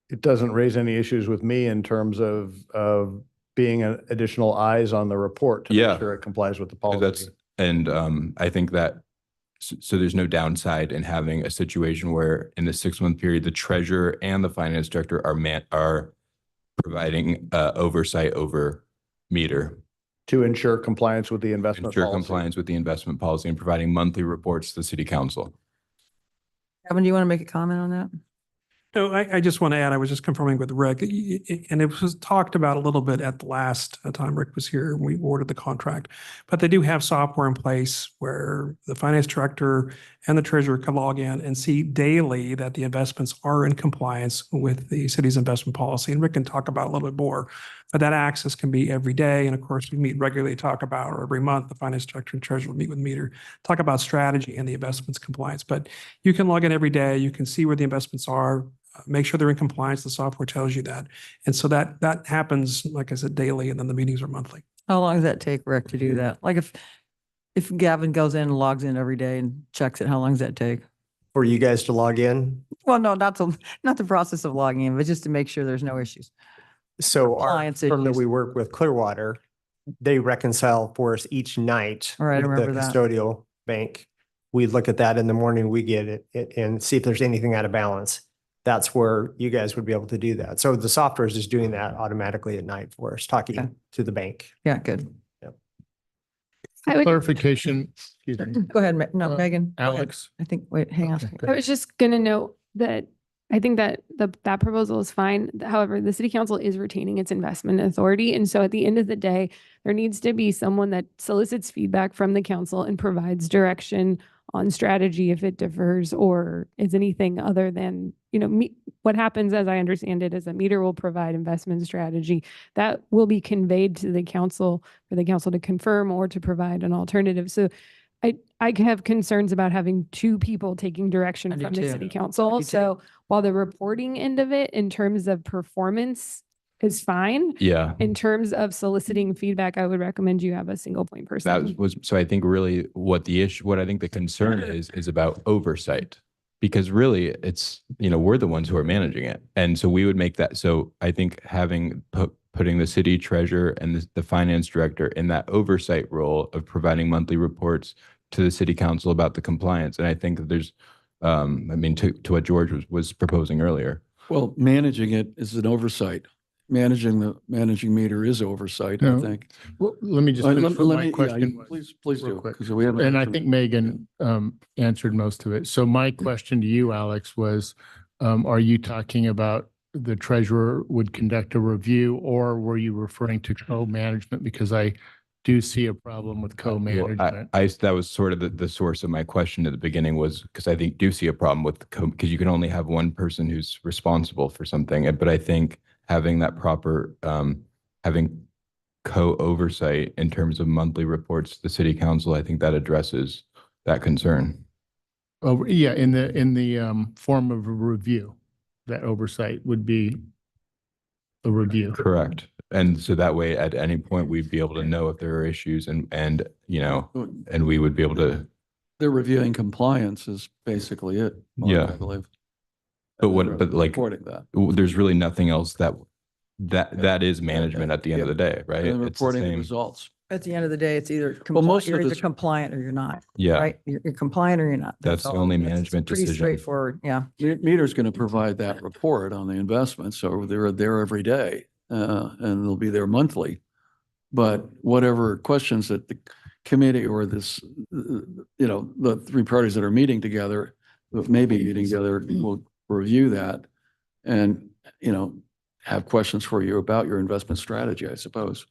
It doesn't raise any issues with me in terms of being additional eyes on the report to Yeah. make sure it complies with the 'Cause policy. I think that, so there's no downside in having a situation where in the 6-month period, the treasurer and the finance director are providing oversight over meter. To ensure compliance with the investment Ensure policy. compliance with the investment policy and providing monthly reports to the city council. Kevin, do you want to make a comment on that? No, I just want to add, I was just confirming with Rick, and it was talked about a little bit at the last time Rick was here, and we ordered the contract. But they do have software in place where the finance director and the treasurer can log in and see daily that the investments are in compliance with the city's investment policy. And Rick can talk about it a little bit more. But that access can be every day. And of course, we meet regularly, talk about, or every month, the finance director and treasurer will meet with Meter, talk about strategy and the investments compliance. But you can log in every day. You can see where the investments are. Make sure they're in compliance. The software tells you that. And so that happens, like I said, daily, and then the meetings are monthly. How long does that take, Rick, to do that? Like if Gavin goes in and logs in every day and checks it, how long does that take? For you guys to log in? Well, no, not the process of logging in, but just to make sure there's no issues. So our Compliance firm that issues. we work with, Clearwater, they reconcile for us each night All right, I with the remember that. custodial bank. We look at that in the morning, we get it and see if there's anything out of balance. That's where you guys would be able to do that. So the software is just doing that automatically at night for us, talking to the bank. Yeah, good. I would- Clarification, excuse me. Go ahead, no, Megan. go ahead. Alex. I think, wait, hang on. I was just gonna note that I think that that proposal is fine. However, the city council is retaining its investment authority. And so at the end of the day, there needs to be someone that solicits feedback from the council and provides direction on strategy if it differs or is anything other than, what happens, as I understand it, is that Meter will provide investment strategy that will be conveyed to the council for the council to confirm or to provide an alternative. So I have concerns about having two people taking direction I do from the too. city I council. do too. So while the reporting end of it in terms of performance is fine, Yeah. in terms of soliciting feedback, I would recommend you have a single point person. So I think really what I think the concern is about oversight. Because really it's, we're the ones who are managing it. And so we would make that, so I think putting the city treasurer and the finance director in that oversight role of providing monthly reports to the city council about the compliance. And I think that there's, to what George was proposing earlier. Well, managing it is an oversight. Managing Meter is oversight, I No. think. Well, let me just Let finish what me- my yeah, question was. Please real do, quick. because we haven't. And I heard from- think Megan answered most of it. So my question to you, Alex, was, are you talking about the treasurer would conduct a review, or were you referring to co-management? Because I do see a problem with co-management. That was sort of the source of my question at the beginning, was because I do see a problem with because you can only have one person who's responsible for something. But I think having that proper, having co-oversight in terms of monthly reports to the city council, I think that addresses that concern. Oh, yeah, in the form of a review, that oversight would be a review. Correct. And so that way, at any point, we'd be able to know if there are issues and we would be able to. They're reviewing compliance is basically it. Mark, Yeah. I believe. But Reporting that. there's really nothing else that is management at the end of the day, right? And It's the reporting the same. results. At the end of the day, it's either most you're of either this- compliant or you're not. Yeah. Right? You're compliant or you're not. That's the all. only It's management pretty decision. straightforward. Yeah. Meter's going to provide that report on the investments, so they're there every day, and they'll be there monthly. But whatever questions that the committee or this, the three parties that are meeting together, maybe meeting together, will review that and, have questions for you about your investment strategy, I suppose,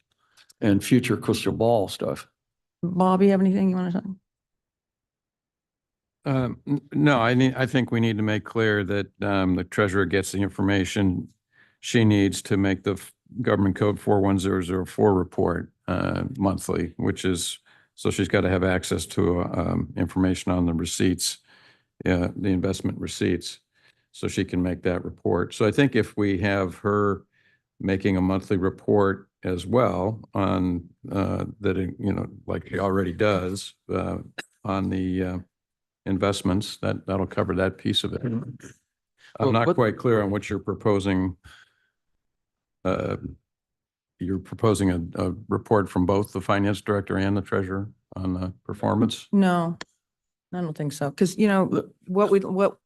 and future crystal ball stuff. Bob, you have anything you want to say? No, I think we need to make clear that the treasurer gets the information she needs to make the government code 41004 report monthly, so she's got to have access to information on the receipts, the investment receipts, so she can make that report. So I think if we have her making a monthly report as well on, like he already does, on the investments. That'll cover that piece of it. I'm Well, not quite clear on what you're proposing. You're proposing a report from both the finance director and the treasurer on the performance? No, I don't think so. Because,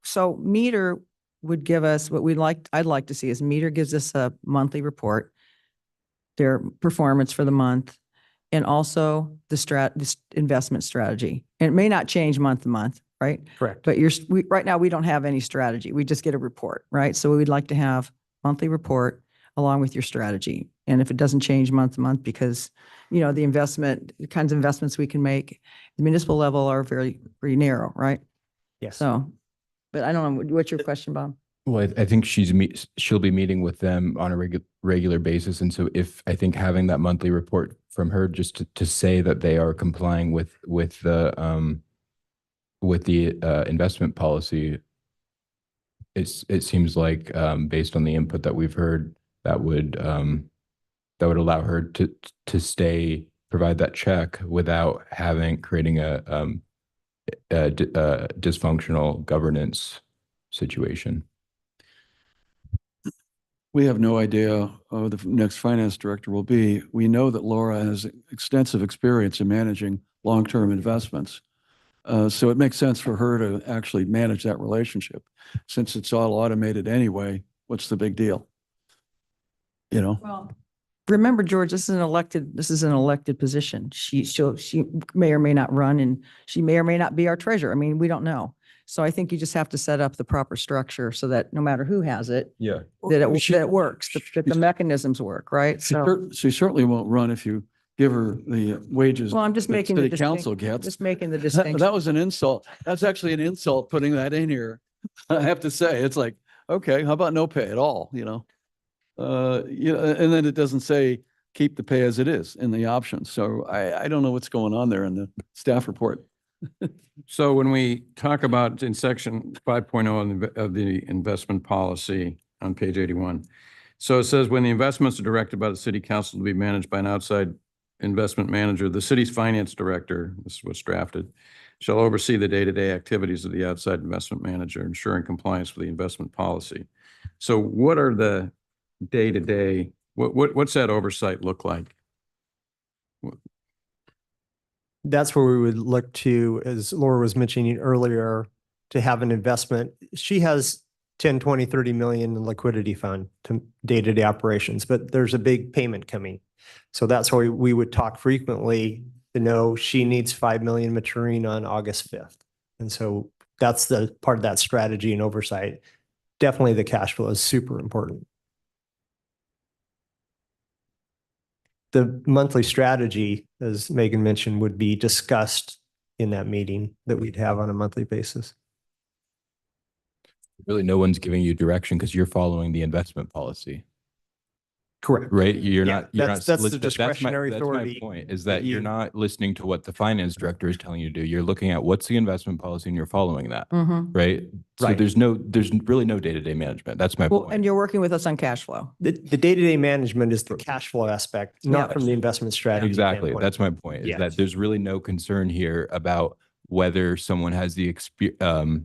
so Meter would give us, I'd like to see is Meter gives us a monthly report, their performance for the month, and also this investment strategy. And it may not change month to month, right? Correct. But right now, we don't have any strategy. We just get a report, right? So we'd like to have monthly report along with your strategy. And if it doesn't change month to month, because, the kinds of investments we can make, at the municipal level are very narrow, right? Yes. So, but I don't know, what's your question, Bob? Well, I think she'll be meeting with them on a regular basis. And so I think having that monthly report from her just to say that they are complying with the investment policy, it seems like, based on the input that we've heard, that would allow her to provide that check without creating a dysfunctional governance situation. We have no idea who the next finance director will be. We know that Laura has extensive experience in managing long-term investments. So it makes sense for her to actually manage that relationship. Since it's all automated anyway, what's the big deal? Well, remember, George, this is an elected position. She may or may not run, and she may or may not be our treasurer. I mean, we don't know. So I think you just have to set up the proper structure so that no matter who has it, yeah, that it works, that the mechanisms work, right? So, She certainly won't run if you give her the wages. well, I'm just that making city council gets. just making the That distinction. was an insult. That's actually an insult putting that in here. I have to say, it's like, okay, how about no pay at all, and then it doesn't say keep the pay as it is in the options. So I don't know what's going on there in the staff report. So when we talk about in section 5.0 of the investment policy on page 81, so it says when the investments are directed by the city council to be managed by an outside investment manager, the city's finance director, this is what's drafted, shall oversee the day-to-day activities of the outside investment manager, ensuring compliance with the investment policy. So what are the day-to-day, what's that oversight look like? That's where we would look to, as Laura was mentioning earlier, to have an investment. She has 10, 20, 30 million in liquidity fund to day-to-day operations, but there's a big payment coming. So that's why we would talk frequently to know she needs 5 million maturing on August 5th. And so that's the part of that strategy and oversight. Definitely the cash flow is super important. The monthly strategy, as Megan mentioned, would be discussed in that meeting that we'd have on a monthly basis. Really, no one's giving you direction because you're following the investment policy. Correct. Right? That's the discretionary authority. That's my point, is that you're not listening to what the finance director is telling you to do. You're looking at what's the investment policy and you're following that, right? So Right. there's really no day-to-day management. That's my Well, point. and you're working with us on cash flow. The day-to-day management is the cash flow aspect, not from the investment strategy. Exactly. standpoint. That's my point, is Yes. that there's really no concern here about whether someone has the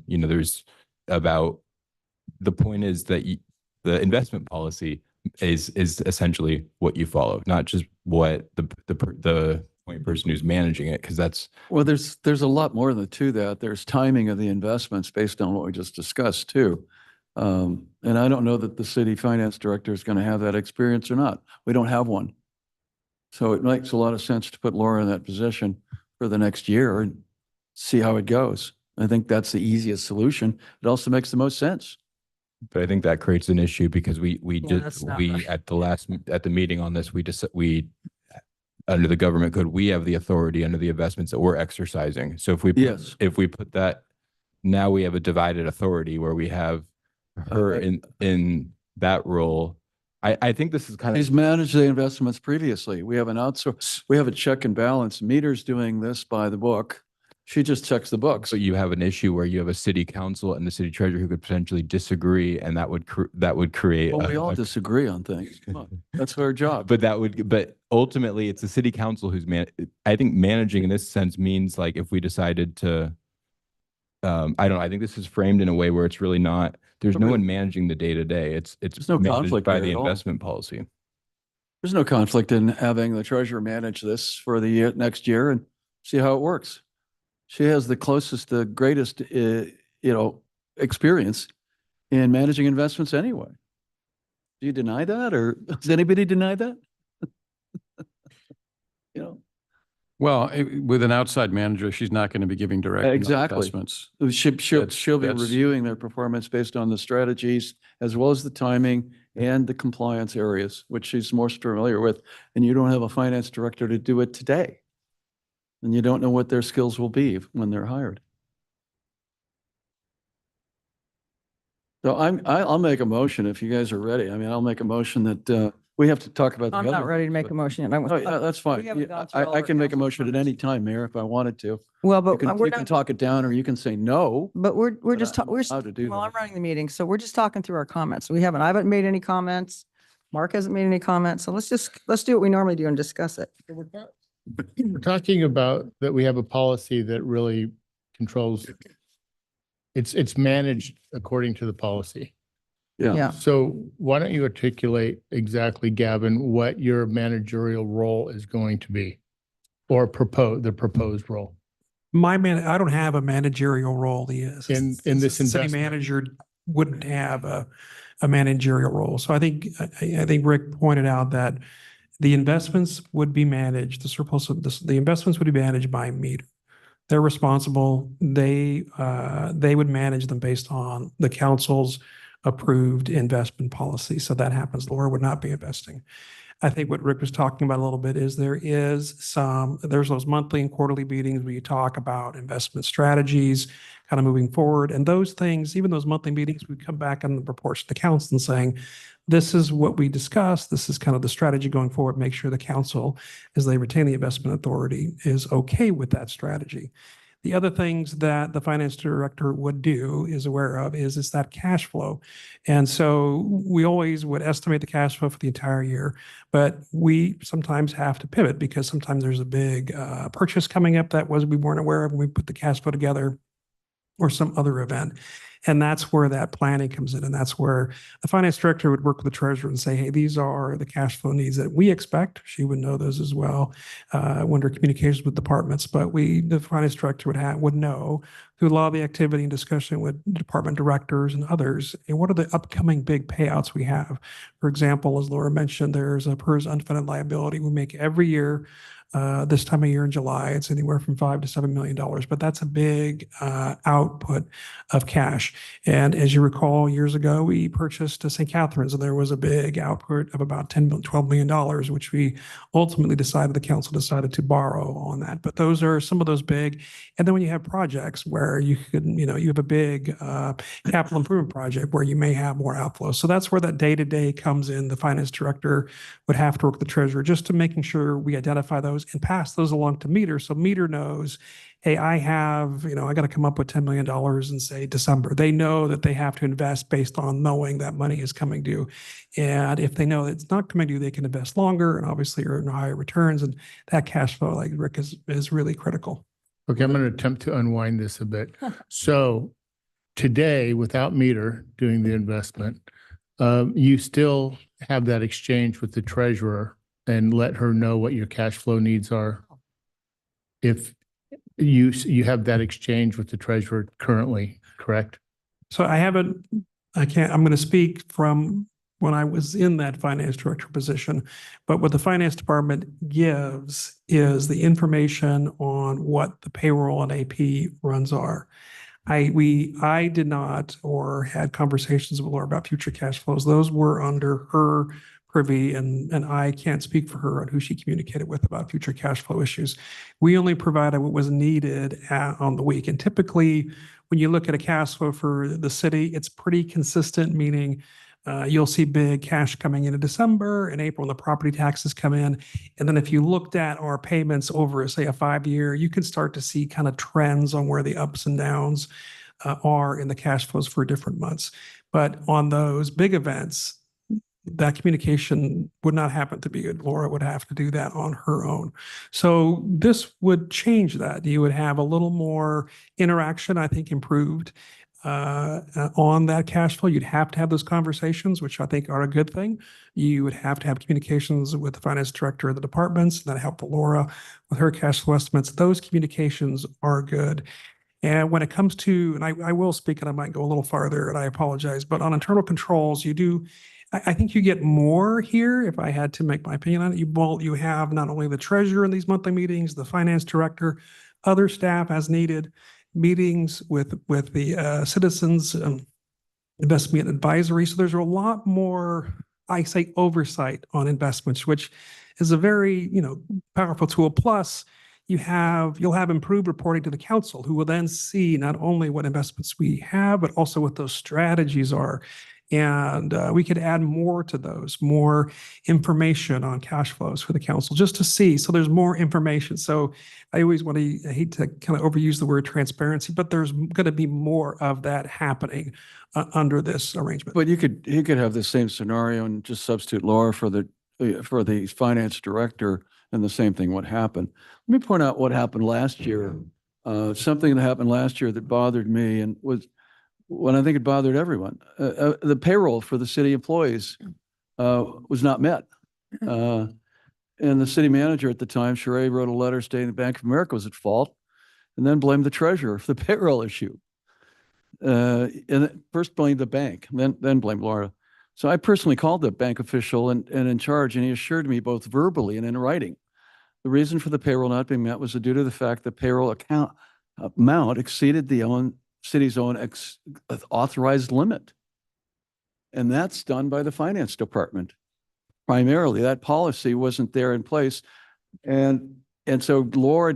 there's about, the point is that the investment policy is essentially what you follow, not just what the point person who's managing it, because that's. Well, there's a lot more to that. There's timing of the investments based on what we just discussed too. And I don't know that the city finance director is going to have that experience or not. We don't have one. So it makes a lot of sense to put Laura in that position for the next year and see how it goes. I think that's the easiest solution. It also makes the most sense. But I think that creates an issue because at the meeting on this, we under the government code, we have the authority under the investments that we're exercising. So if we put that, now we have a divided authority where we have her in that role. I think this is kind of. He's managed the investments previously. We have an outsource. We have a check and balance. Meter's doing this by the book. She just checks the books. So you have an issue where you have a city council and the city treasurer who could potentially disagree, and that would create. Well, we all disagree on things. Come on, that's our job. But ultimately, it's the city council who's I think managing in this sense means like if we decided to, I think this is framed in a way where it's really not. There's no one managing the day to day. It's no managed conflict by there the at all. investment policy. There's no conflict in having the treasurer manage this for the next year and see how it works. She has the closest, the greatest, experience in managing investments anyway. Do you deny that, or does anybody deny that? Well, with an outside manager, she's not going to be giving direct Exactly. investments. She'll be reviewing their performance based on the strategies as well as the timing and the compliance areas, which she's more familiar with. And you don't have a finance director to do it today. And you don't know what their skills will be when they're hired. So I'll make a motion if you guys are ready. I mean, I'll make a motion that we have to talk about. I'm not ready to make a motion yet. Oh, yeah, that's fine. haven't gone through all I our can make a council motion at any time, Mayor, if I wanted to. Well, but You can we're you can not, talk it down, or you can say no. but we're just, I'm we're, allowed to do well, that. I'm running the meeting, so we're just talking through our comments. I haven't made any comments. Mark hasn't made any comments. So let's do what we normally do and discuss it. We're talking about that we have a policy that really controls, it's managed according to the policy. Yeah. So why don't you articulate exactly, Gavin, what your managerial role is going to be, or the proposed role? I don't have a managerial role. In this City investment. manager wouldn't have a managerial role. So I think Rick pointed out that the investments would be managed, the surplus of the investments would be managed by meter. They're responsible. They would manage them based on the council's approved investment policy. So that happens. Laura would not be investing. I think what Rick was talking about a little bit is there's those monthly and quarterly meetings where you talk about investment strategies, kind of moving forward. And those things, even those monthly meetings, we come back and report to the council and saying, this is what we discussed. This is kind of the strategy going forward. Make sure the council, as they retain the investment authority, is okay with that strategy. The other things that the finance director would do is aware of is that cash flow. And so we always would estimate the cash flow for the entire year, but we sometimes have to pivot because sometimes there's a big purchase coming up that we weren't aware of when we put the cash flow together, or some other event. And that's where that planning comes in. And that's where the finance director would work with the treasurer and say, hey, these are the cash flow needs that we expect. She would know those as well under communications with departments. But the finance director would know through a lot of the activity and discussion with department directors and others, and what are the upcoming big payouts we have. For example, as Laura mentioned, there's a PERS unfunded liability we make every year. This time of year in July, it's anywhere from $5 to $7 million, but that's a big output of cash. And as you recall, years ago, we purchased St. Catharines, and there was a big output of about $12 million, which we ultimately the council decided to borrow on that. But those are some of those big. And then when you have projects where you have a big capital improvement project where you may have more outflows. So that's where that day-to-day comes in. The finance director would have to work with the treasurer just to making sure we identify those and pass those along to meter. So meter knows, hey, I got to come up with $10 million in, say, December. They know that they have to invest based on knowing that money is coming due. And if they know that it's not coming due, they can invest longer and obviously earn higher returns. And that cash flow, like Rick, is really critical. Okay, I'm going to attempt to unwind this a bit. So today, without meter doing the investment, you still have that exchange with the treasurer and let her know what your cash flow needs are. If you have that exchange with the treasurer currently, correct? So I'm going to speak from when I was in that finance director position, but what the finance department gives is the information on what the payroll and AP runs are. I did not or had conversations with Laura about future cash flows. Those were under her privy, and I can't speak for her on who she communicated with about future cash flow issues. We only provided what was needed on the week. And typically, when you look at a cash flow for the city, it's pretty consistent, meaning You'll see big cash coming in December and April when the property taxes come in. And then if you looked at our payments over, say, a 5-year, you can start to see kind of trends on where the ups and downs are in the cash flows for different months. But on those big events, that communication would not happen to be good. Laura would have to do that on her own. So this would change that. You would have a little more interaction, I think, improved on that cash flow. You'd have to have those conversations, which I think are a good thing. You would have to have communications with the finance director of the departments, and that helped Laura with her cash flow estimates. Those communications are good. And when it comes to, and I will speak, and I might go a little farther, and I apologize, but on internal controls, you do, I think you get more here. If I had to make my opinion on it, you have not only the treasurer in these monthly meetings, the finance director, other staff as needed, meetings with the citizens, investment advisory. So there's a lot more, I say, oversight on investments, which is a very, powerful tool. Plus, you'll have improved reporting to the council, who will then see not only what investments we have, but also what those strategies are. And we could add more to those, more information on cash flows for the council just to see. So there's more information. So I hate to kind of overuse the word transparency, but there's going to be more of that happening under this arrangement. But you could have the same scenario and just substitute Laura for the finance director, and the same thing would happen. Let me point out what happened last year. Something that happened last year that bothered me, and was, when I think it bothered everyone, the payroll for the city employees was not met. And the city manager at the time, Sheree, wrote a letter stating the Bank of America was at fault, and then blamed the treasurer for the payroll issue. And first blamed the bank, then blamed Laura. So I personally called the bank official and in charge, and he assured me both verbally and in writing, the reason for the payroll not being met was due to the fact the payroll account amount exceeded the city's own authorized limit. And that's done by the finance department. Primarily, that policy wasn't there in place. And so Laura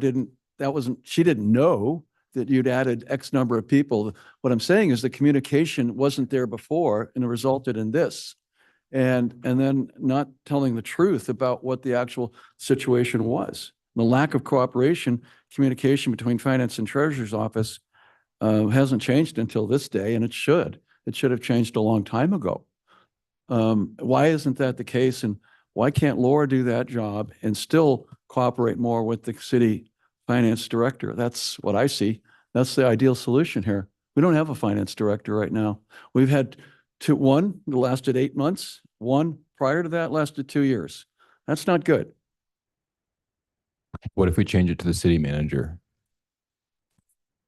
she didn't know that you'd added X number of people. What I'm saying is the communication wasn't there before, and it resulted in this. And then not telling the truth about what the actual situation was. The lack of cooperation, communication between finance and treasurer's office hasn't changed until this day, and it should. It should have changed a long time ago. Why isn't that the case? And why can't Laura do that job and still cooperate more with the city finance director? That's what I see. That's the ideal solution here. We don't have a finance director right now. We've had one that lasted 8 months. One prior to that lasted 2 years. That's not good. What if we change it to the city manager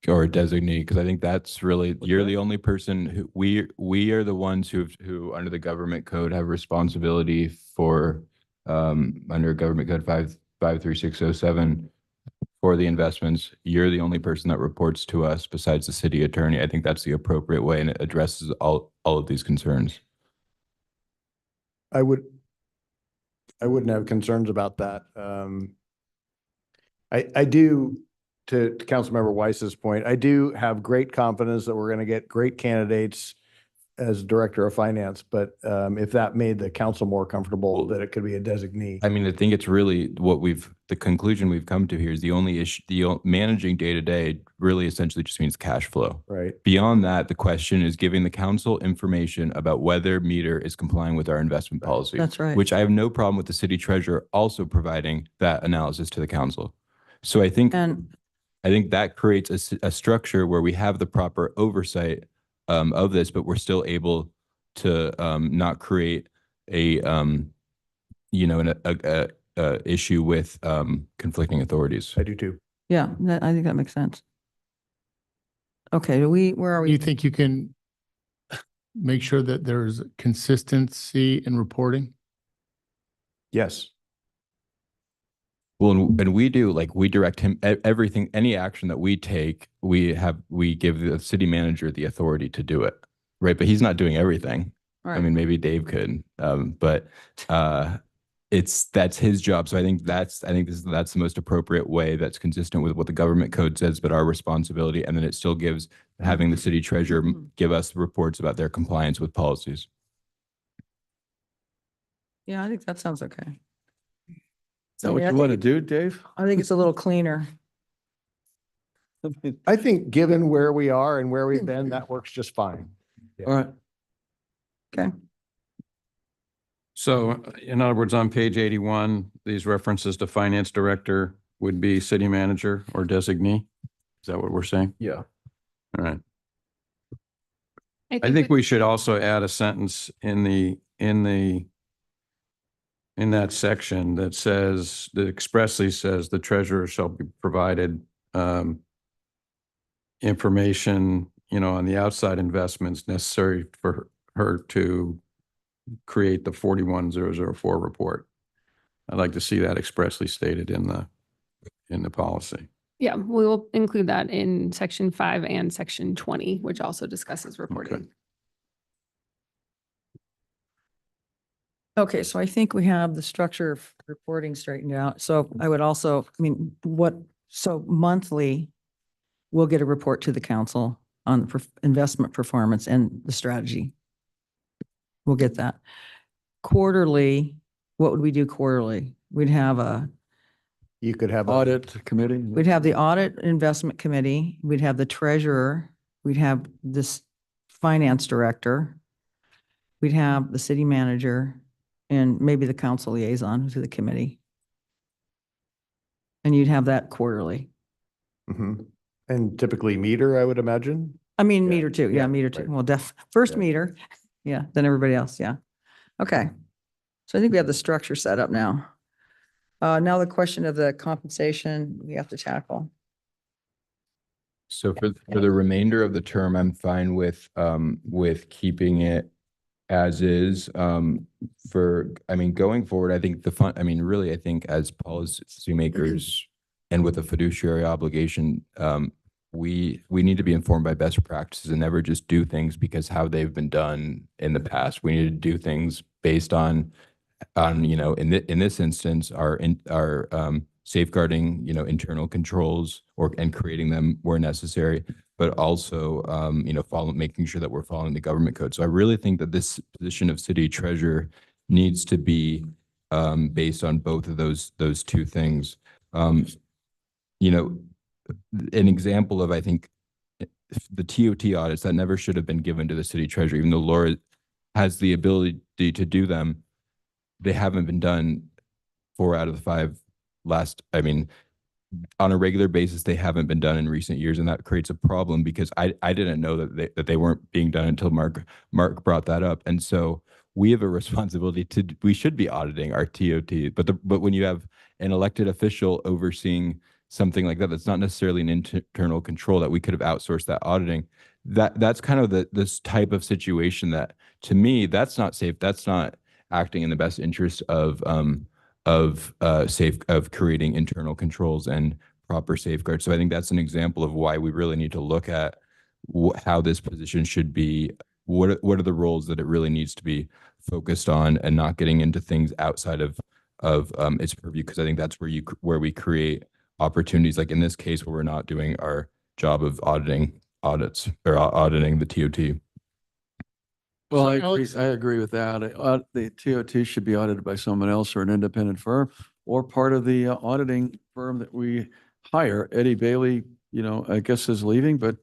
or a designee? Because I think that's really, you're the only person who, we are the ones who under the government code have responsibility for, under government code 53607 for the investments. You're the only person that reports to us besides the city attorney. I think that's the appropriate way, and it addresses all of these concerns. I wouldn't have concerns about that. I do, to Councilmember Weiss's point, I do have great confidence that we're going to get great candidates as director of finance, but if that made the council more comfortable that it could be a designee. I mean, I think it's really the conclusion we've come to here is the only issue, managing day to day really essentially just means cash flow. Right. Beyond that, the question is giving the council information about whether Meter is complying with our investment policy. That's right. Which I have no problem with the city treasurer also providing that analysis to the council. So I think that creates a structure where we have the proper oversight of this, but we're still able to not create a issue with conflicting authorities. I do too. Yeah, I think that makes sense. Okay, where are we? You think you can make sure that there's consistency in reporting? Yes. Well, and we do, like, we direct him, everything, any action that we take, we give the city manager the authority to do it, right? But he's not doing everything. Right. I mean, maybe Dave could, but that's his job. So I think that's the most appropriate way that's consistent with what the government code says, but our responsibility. And then it still gives having the city treasurer give us reports about their compliance with policies. Yeah, I think that sounds okay. Is that what Yeah, I you want to think do, Dave? I think it's a little cleaner. I think given where we are and where we've been, that works just fine. All right. Okay. So in other words, on page 81, these references to finance director would be city manager or designee? Is that what we're saying? Yeah. All right. I think we should also add a sentence in that section that says, that expressly says the treasurer shall be provided information, on the outside investments necessary for her to create the 41004 report. I'd like to see that expressly stated in the policy. Yeah, we will include that in section 5 and section 20, which also discusses reporting. Okay, so I think we have the structure of reporting straightened out. So I would also, so monthly, we'll get a report to the council on investment performance and the strategy. We'll get that. Quarterly, what would we do quarterly? We'd have You could have Audit committee. we'd have the audit investment committee, we'd have the treasurer, we'd have this finance director, we'd have the city manager, and maybe the council liaison to the committee. And you'd have that quarterly. And typically meter, I would imagine. Meter too. Yeah, meter too. right. Well, first meter. Yeah, then everybody else. Yeah. Okay. So I think we have the structure set up now. Now the question of the compensation we have to tackle. So for the remainder of the term, I'm fine with keeping it as is. Going forward, I think really, I think as policymakers and with a fiduciary obligation, we need to be informed by best practices and never just do things because how they've been done in the past. We need to do things based on in this instance, our safeguarding, internal controls and creating them where necessary, but also, making sure that we're following the government code. So I really think that this position of city treasurer needs to be based on both of those two things. An example of, I think, the TOT audits that never should have been given to the city treasurer, even though Laura has the ability to do them, they haven't been done 4 out of the 5 on a regular basis, they haven't been done in recent years. And that creates a problem because I didn't know that they weren't being done until Mark brought that up. And so we have a responsibility we should be auditing our TOT, but when you have an elected official overseeing something like that, that's not necessarily an internal control, that we could have outsourced that auditing. That's kind of this type of situation that, to me, that's not safe. That's not acting in the best interest of creating internal controls and proper safeguards. So I think that's an example of why we really need to look at how this position should be. What are the roles that it really needs to be focused on, and not getting into things outside of its purview, because I think that's where we create opportunities, like in this case where we're not doing our job of auditing the TOT. Well, I agree with that. The TOT should be audited by someone else or an independent firm or part of the auditing firm that we hire. Eddie Bailey, I guess is leaving, but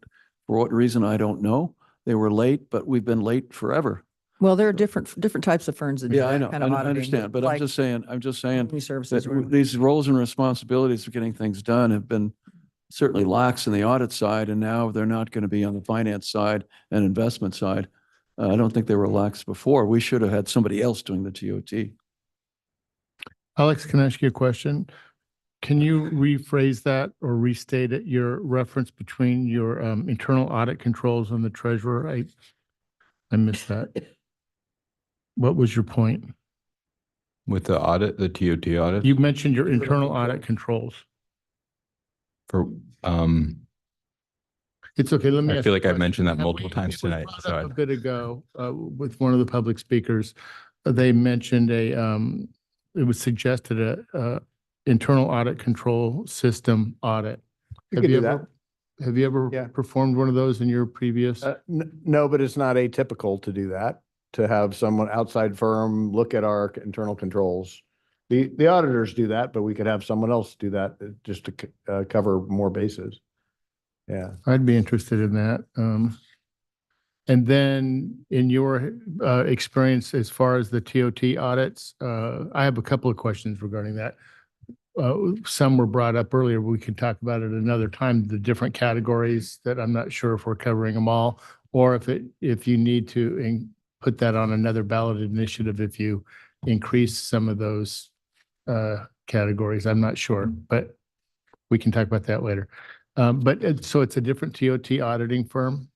for what reason, I don't know. They were late, but we've been late forever. Well, there are different types of firms that do Yeah, I that know. kind of I auditing. understand, but I'm just saying Community services that room. these roles and responsibilities of getting things done have been certainly lax in the audit side, and now they're not going to be on the finance side and investment side. I don't think they were lax before. We should have had somebody else doing the TOT. Alex, can I ask you a question? Can you rephrase that or restate it, your reference between your internal audit controls and the treasurer? I missed that. What was your point? With the audit, the TOT audit? You mentioned your internal audit controls. It's okay. Let me. I feel like I've mentioned that multiple times tonight. A bit ago, with one of the public speakers, they mentioned it was suggested a internal audit control system audit. You can do that. Have you ever performed one of those in your previous? No, but it's not atypical to do that. to have someone outside firm look at our internal controls. The auditors do that, but we could have someone else do that just to cover more bases. Yeah. I'd be interested in that. And then in your experience as far as the TOT audits, I have a couple of questions regarding that. Some were brought up earlier. We can talk about it another time, the different categories that I'm not sure if we're covering them all, or if you need to put that on another ballot initiative, if you increase some of those categories. I'm not sure, but we can talk about that later. So it's a different TOT auditing firm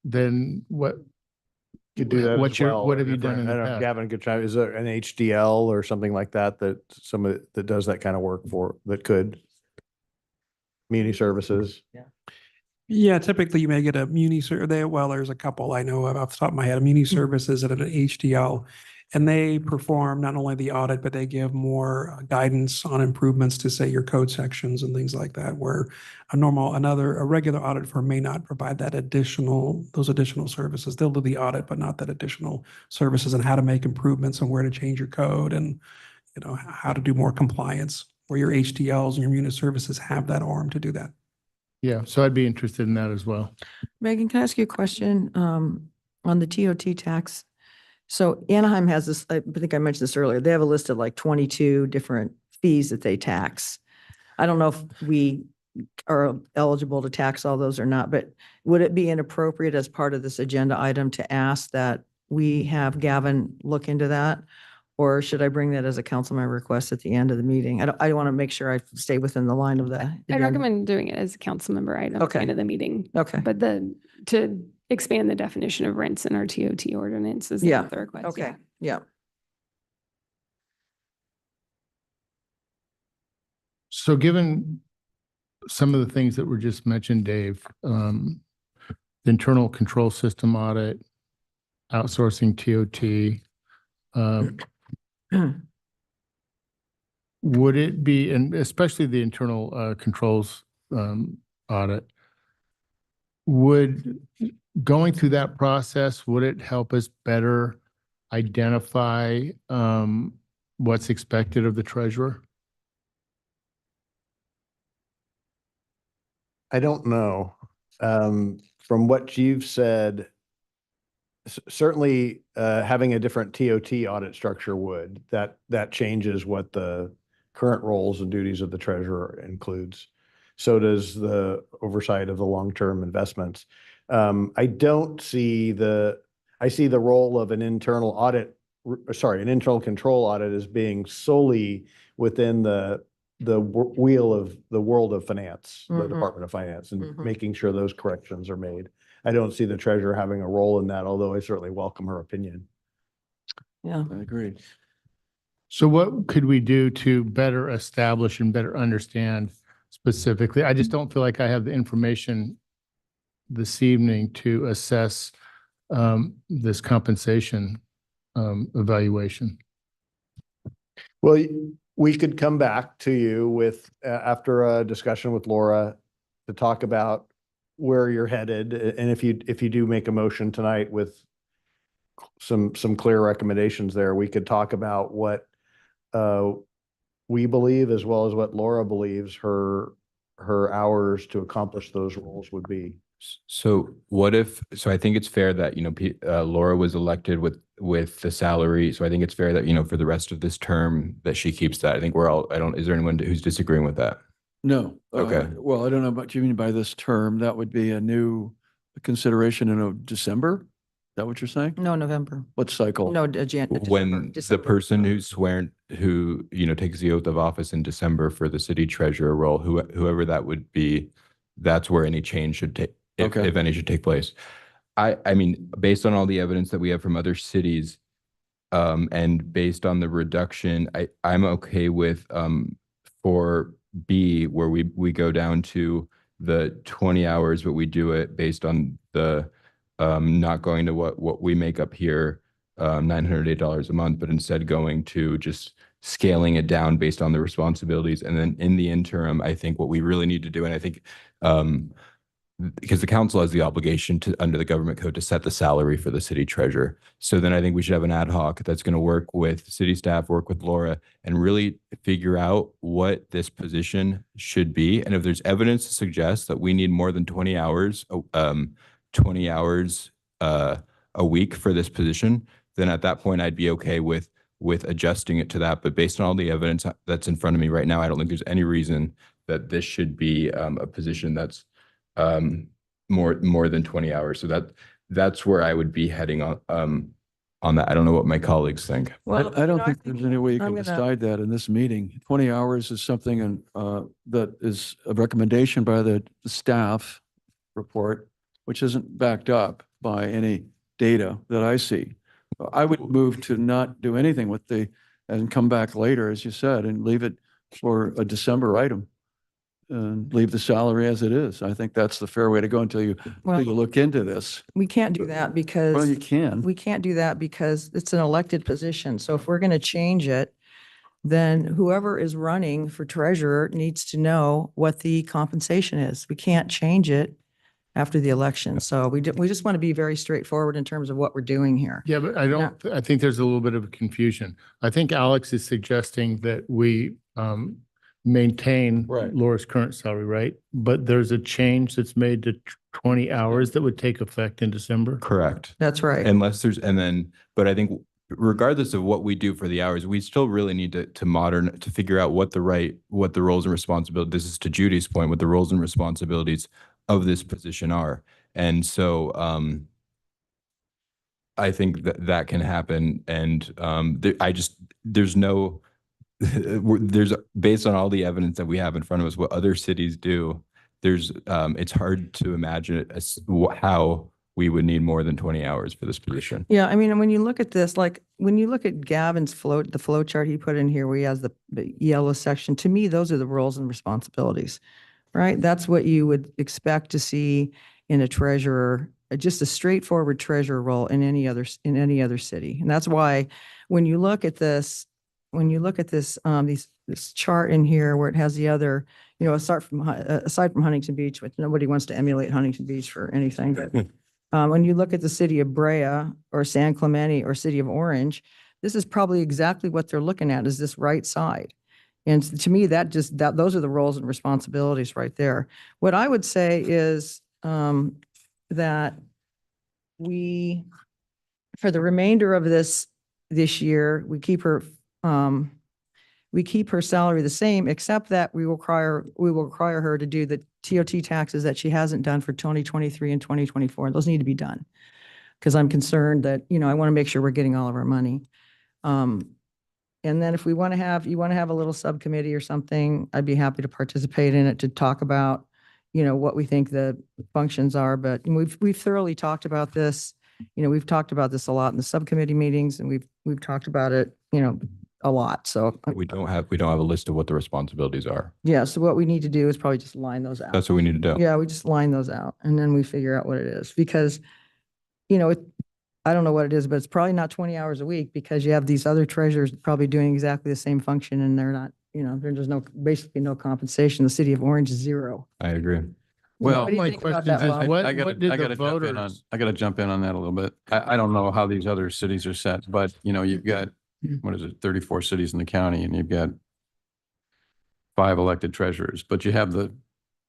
than what? Could do that as well. What have you done in I the don't know if past? Gavin could try, is there an HDL or something like that, that does that kind of work that could? Community services? Yeah, typically you may get a there's a couple I know of off the top of my head, a muni services and an HDL. And they perform not only the audit, but they give more guidance on improvements to, say, your code sections and things like that, where a regular audit firm may not provide those additional services. They'll do the audit, but not that additional services and how to make improvements and where to change your code and, how to do more compliance, where your HDLs and your muni services have that arm to do that. Yeah, so I'd be interested in that as well. Megan, can I ask you a question on the TOT tax? So Anaheim has this, I think I mentioned this earlier, they have a list of like 22 different fees that they tax. I don't know if we are eligible to tax all those or not, but would it be inappropriate as part of this agenda item to ask that we have Gavin look into that? Or should I bring that as a council member request at the end of the meeting? I want to make sure I stay within the line of the I agenda. recommend doing it as a council member item at the end of the meeting. Okay. But to expand the definition of rents in our TOT ordinance is the request. Okay. Yeah. So given some of the things that were just mentioned, Dave, the internal control system audit, outsourcing TOT, would it be, and especially the internal controls audit, would going through that process, would it help us better identify what's expected of the treasurer? I don't know. From what you've said, certainly having a different TOT audit structure would. That changes what the current roles and duties of the treasurer includes. So does the oversight of the long-term investments. I see the role of an internal control audit as being solely within the world of finance, the Department of Finance, and making sure those corrections are made. I don't see the treasurer having a role in that, although I certainly welcome her opinion. Yeah, I agree. So what could we do to better establish and better understand specifically? I just don't feel like I have the information this evening to assess this compensation evaluation. Well, we could come back to you with, after a discussion with Laura, to talk about where you're headed. And if you do make a motion tonight with some clear recommendations there, we could talk about what we believe, as well as what Laura believes her hours to accomplish those roles would be. So I think it's fair that, Laura was elected with the salary. So I think it's fair that, for the rest of this term that she keeps that. I think is there anyone who's disagreeing with that? No. Okay. Well, I don't know what you mean by this term. That would be a new consideration in December? Is that what you're saying? No, November. What cycle? No, When the person who takes the oath of office in December for the city treasurer role, whoever that would be, that's where any change should take, if any should take place. I mean, based on all the evidence that we have from other cities, and based on the reduction, I'm okay with for B, where we go down to the 20 hours, but we do it based on the not going to what we make up here, $908 a month, but instead going to just scaling it down based on the responsibilities. And then in the interim, I think what we really need to do, and I think because the council has the obligation to, under the government code, to set the salary for the city treasurer. So then I think we should have an ad hoc that's going to work with city staff, work with Laura, and really figure out what this position should be. And if there's evidence to suggest that we need more than 20 hours, 20 hours a week for this position, then at that point I'd be okay with adjusting it to that. But based on all the evidence that's in front of me right now, I don't think there's any reason that this should be a position that's more than 20 hours. So that's where I would be heading on that. I don't know what my colleagues think. Well, I don't think there's any way you I'm can gonna- decide that in this meeting. 20 hours is something that is a recommendation by the staff report, which isn't backed up by any data that I see. I would move to not do anything with and come back later, as you said, and leave it for a December item. And leave the salary as it is. I think that's the fair way to go until you look into this. We can't do that because. Well, you can. We can't do that because it's an elected position. So if we're going to change it, then whoever is running for treasurer needs to know what the compensation is. We can't change it after the election. So we just want to be very straightforward in terms of what we're doing here. Yeah, but I think there's a little bit of confusion. I think Alex is suggesting that we maintain Laura's current salary, right? But there's a change that's made to 20 hours that would take effect in December. Correct. That's right. Unless there's, but I think regardless of what we do for the hours, we still really need to figure out what the roles and responsibilities, this is to Judy's point, what the roles and responsibilities of this position are. And so I think that can happen. And there's based on all the evidence that we have in front of us, what other cities do, it's hard to imagine it as how we would need more than 20 hours for this position. Yeah, I mean, and when you look at this, like when you look at Gavin's the flow chart he put in here where he has the yellow section, to me, those are the roles and responsibilities, right? That's what you would expect to see in a treasurer, just a straightforward treasurer role in any other city. And that's why when you look at this, this chart in here where it has the other, aside from Huntington Beach, which nobody wants to emulate Huntington Beach for anything, but when you look at the city of Brea or San Clemente or city of Orange, this is probably exactly what they're looking at, is this right side. And to me, those are the roles and responsibilities right there. What I would say is that for the remainder of this year, we keep her salary the same, except that we will require her to do the TOT taxes that she hasn't done for 2023 and 2024. Those need to be done because I'm concerned that, I want to make sure we're getting all of our money. And then if you want to have a little subcommittee or something, I'd be happy to participate in it to talk about, what we think the functions are. But we've thoroughly talked about this. We've talked about this a lot in the subcommittee meetings, and we've talked about it, a lot. So we don't have a list of what the responsibilities are. Yeah. So what we need to do is probably just line those out. That's what we need to do. Yeah, we just line those out and then we figure out what it is because, I don't know what it is, but it's probably not 20 hours a week because you have these other treasurers probably doing exactly the same function and they're not, there's basically no compensation. The city of Orange is zero. I agree. Well, What do you my think about question that, is, Bob? what did the voters? I gotta jump in on that a little bit. I don't know how these other cities are set, but you've got, 34 cities in the county and you've got 5 elected treasurers, but you have the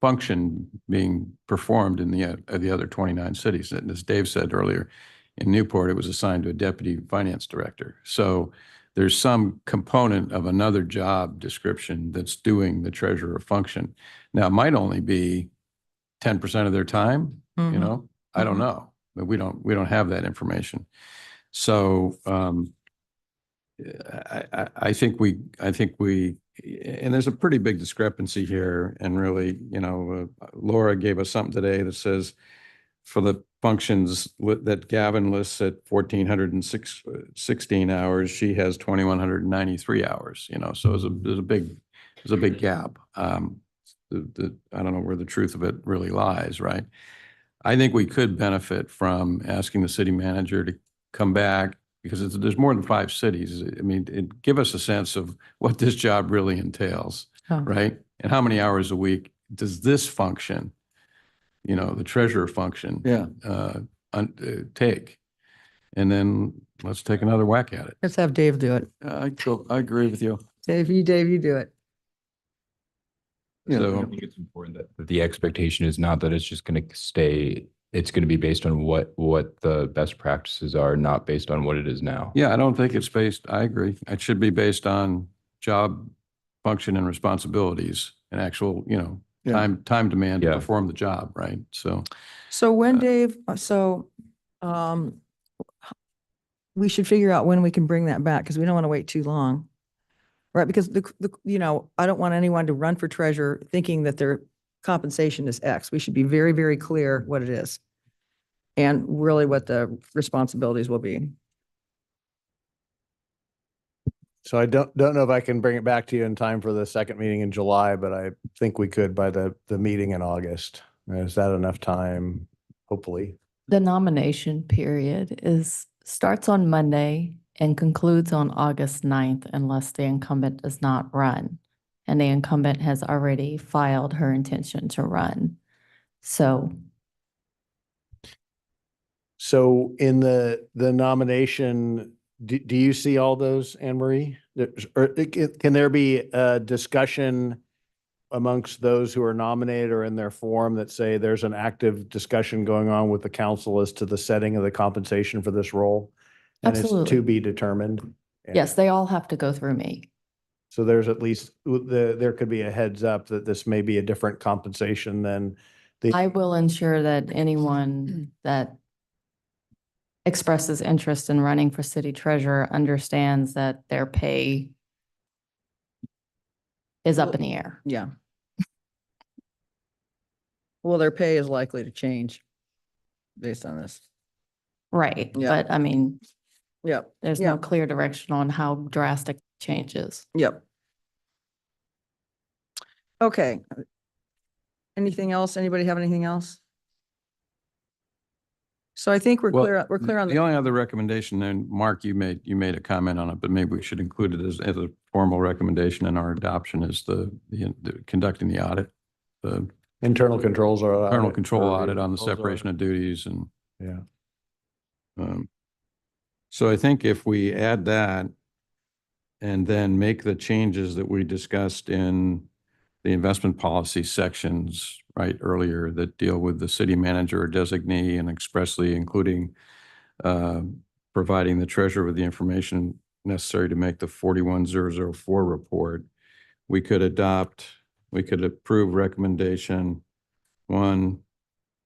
function being performed in the other 29 cities. And as Dave said earlier, in Newport, it was assigned to a deputy finance director. So there's some component of another job description that's doing the treasurer function. Now, it might only be 10% of their time, I don't know, but we don't have that information. So I think we, and there's a pretty big discrepancy here. And really, Laura gave us something today that says for the functions that Gavin lists at 1,416 hours, she has 2,193 hours, so there's a big gap. I don't know where the truth of it really lies, right? I think we could benefit from asking the city manager to come back because there's more than 5 cities. I mean, give us a sense of what this job really entails, right? And how many hours a week does this function you know, the treasurer function. Yeah. Take. And then let's take another whack at it. Let's have Dave do it. I agree with you. Dave, you do it. Yeah. So I think it's important that the expectation is not that it's just going to stay, it's going to be based on what the best practices are, not based on what it is now. Yeah, I don't think it's based, I agree. It should be based on job function and responsibilities and actual, you know, Yeah. time demand to Yeah. perform the job, right? So when Dave, we should figure out when we can bring that back because we don't want to wait too long. Right? Because I don't want anyone to run for treasurer thinking that their compensation is X. We should be very, very clear what it is and really what the responsibilities will be. So I don't know if I can bring it back to you in time for the second meeting in July, but I think we could by the meeting in August. Is that enough time? Hopefully. The nomination period starts on Monday and concludes on August 9th unless the incumbent does not run. And the incumbent has already filed her intention to run. So in the nomination, do you see all those, Anne Marie? Or can there be a discussion amongst those who are nominated or in their form that say there's an active discussion going on with the council as to the setting of the compensation for this role? And it's Absolutely. to be determined. yes, they all have to go through me. So there's at least, there could be a heads up that this may be a different compensation than I will ensure that anyone that expresses interest in running for city treasurer understands that their pay is up in the air. Yeah. Well, their pay is likely to change based on this. Right. Yeah. But I mean, Yep. there's no clear direction on how drastic changes. Yep. Okay. Anything else? Anybody have anything else? So I think we're clear on the only other recommendation, and Mark, you made a comment on it, but maybe we should include it as a formal recommendation in our adoption is the conducting the audit, the internal controls are internal control audit on the separation of duties and so I think if we add that and then make the changes that we discussed in the investment policy sections right earlier that deal with the city manager or designee and expressly including providing the treasurer with the information necessary to make the 41004 report, we could approve recommendation 1,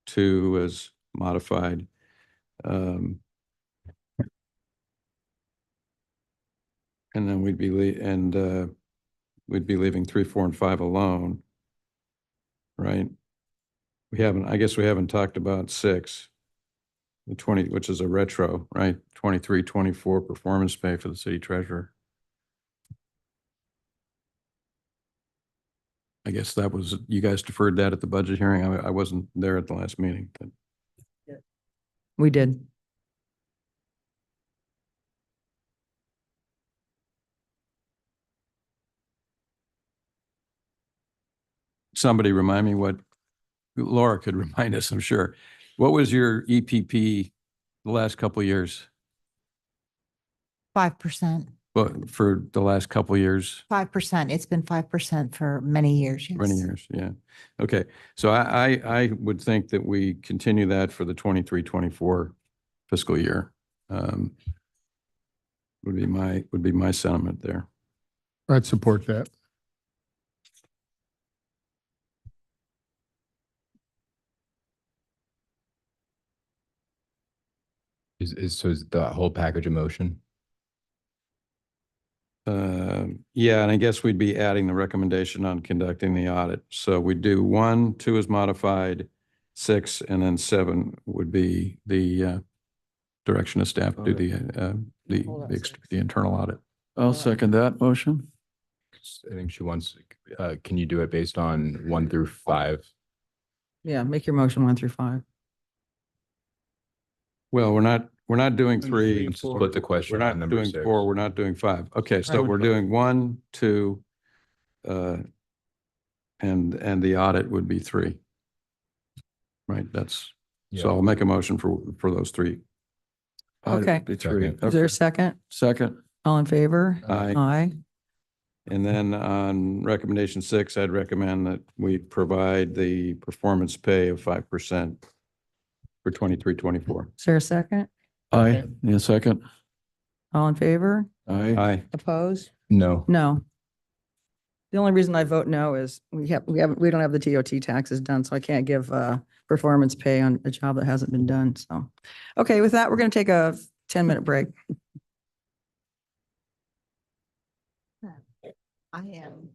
2 as modified. And then we'd be leaving 3, 4, and 5 alone, right? I guess we haven't talked about 6, the 20, which is a retro, right? 23, 24 performance pay for the city treasurer. I guess that was, you guys deferred that at the budget hearing. I wasn't there at the last meeting, but. We did. Somebody remind me what, Laura could remind us, I'm sure. What was your EPP the last couple of years? 5%. But for the last couple of years? 5%. It's been 5% for many years. Yes. Many years, yeah. Okay, so I would think that we continue that for the 23-24 fiscal year. Would be my sentiment there. I'd support that. Is the whole package a motion? Yeah, and I guess we'd be adding the recommendation on conducting the audit. So we do 1, 2 is modified, 6, and then 7 would be the direction of staff to do the internal audit. I'll second that motion. I think she wants, can you do it based on 1 through 5? Yeah, make your motion 1 through 5. Well, we're not doing 3. Split the question. We're not on number doing 6. 4, we're not doing 5. Okay, so Right. we're doing 1, 2, and the audit would be 3. right? That's, Yeah. so I'll make a motion for those three. Okay. The three. Second. Is there a Okay. second? Second. All in favor? Aye. Aye. And then on recommendation 6, I'd recommend that we provide the performance pay of 5% for 23-24. Is there a second? Aye. Yeah, second. All in favor? Aye. Aye. Opposed? No. No. The only reason I vote no is we don't have the TOT taxes done, so I can't give performance pay on a job that hasn't been done. So, okay, with that, we're going to take a 10-minute break. I am.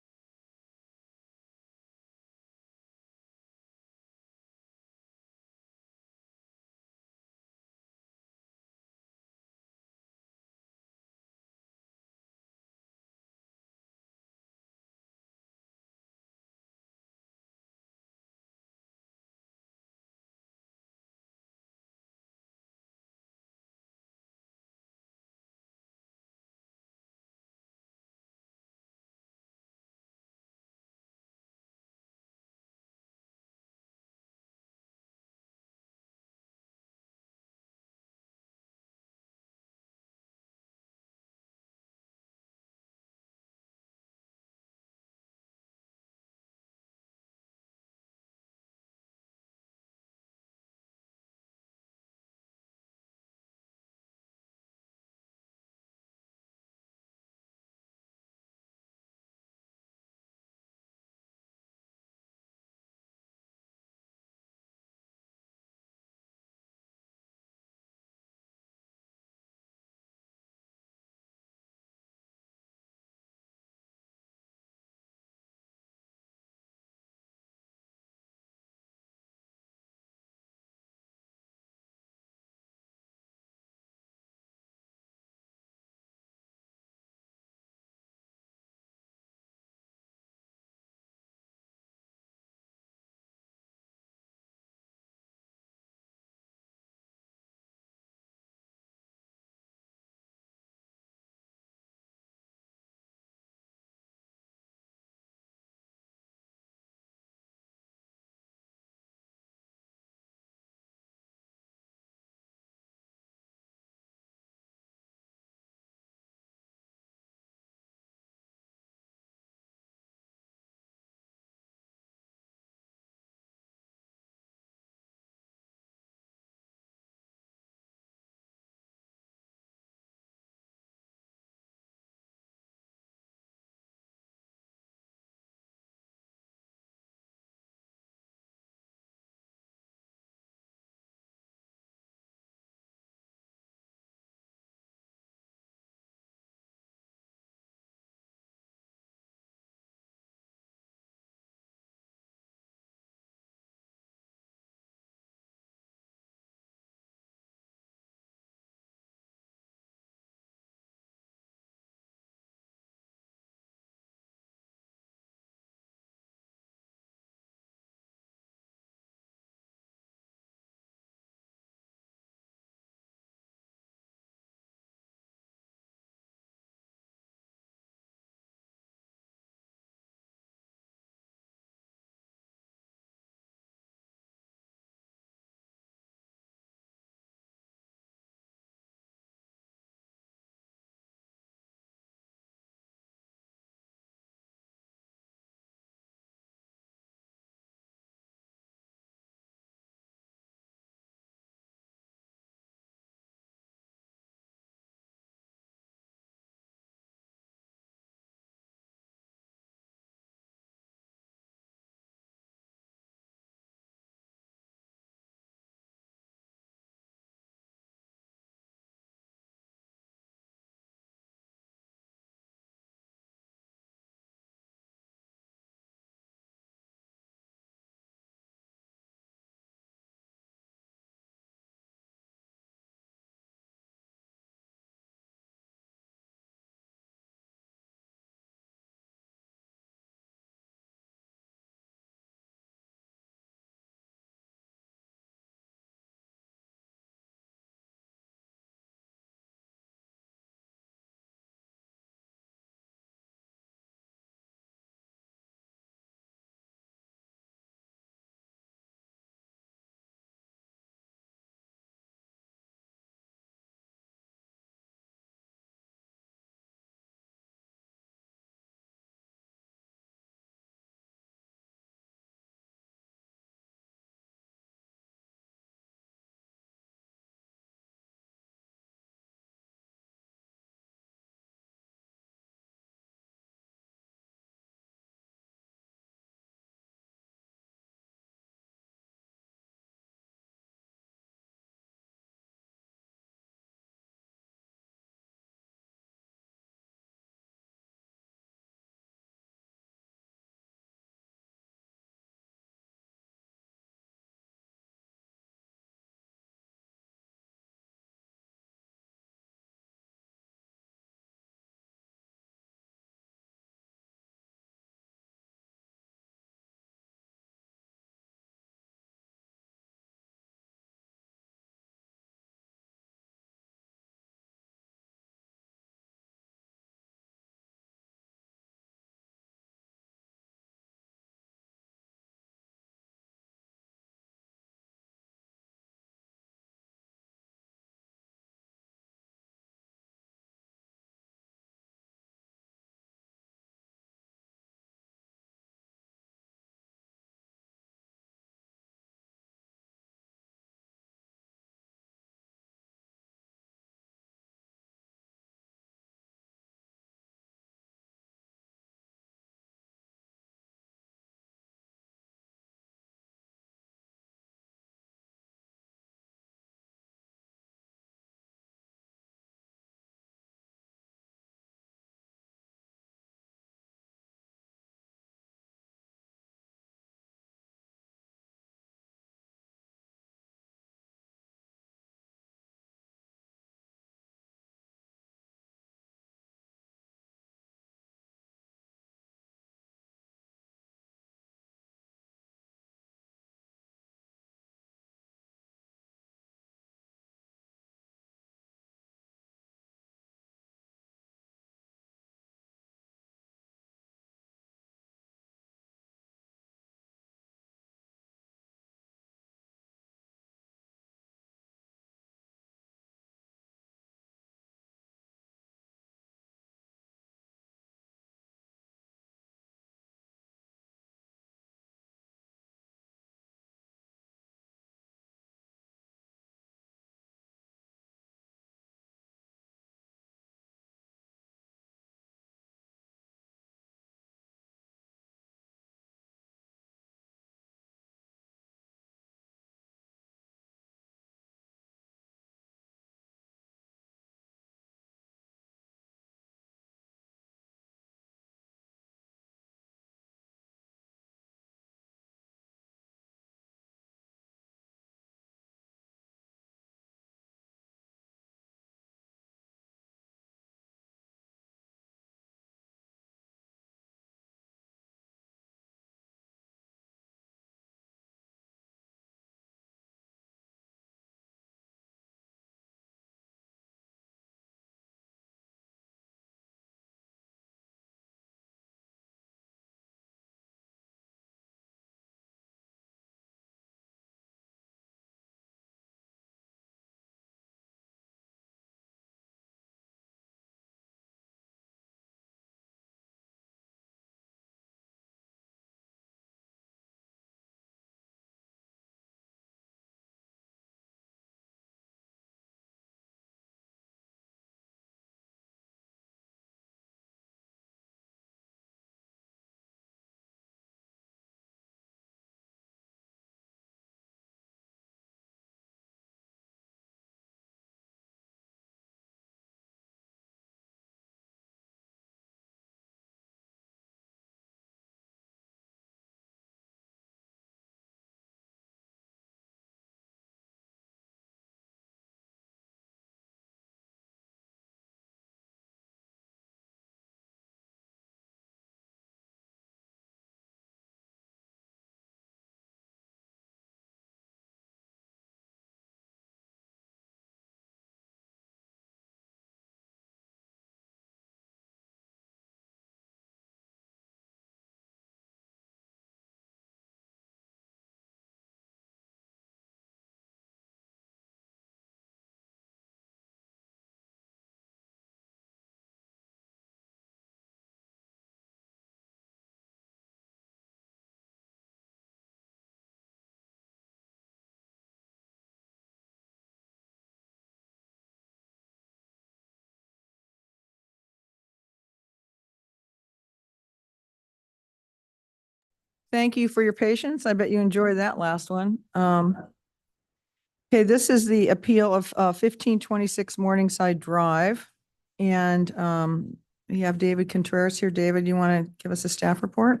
Thank you for your patience. I bet you enjoyed that last one. Okay, this is the appeal of 1526 Morningside Drive. And we have David Contreras here. David, you want to give us a staff report?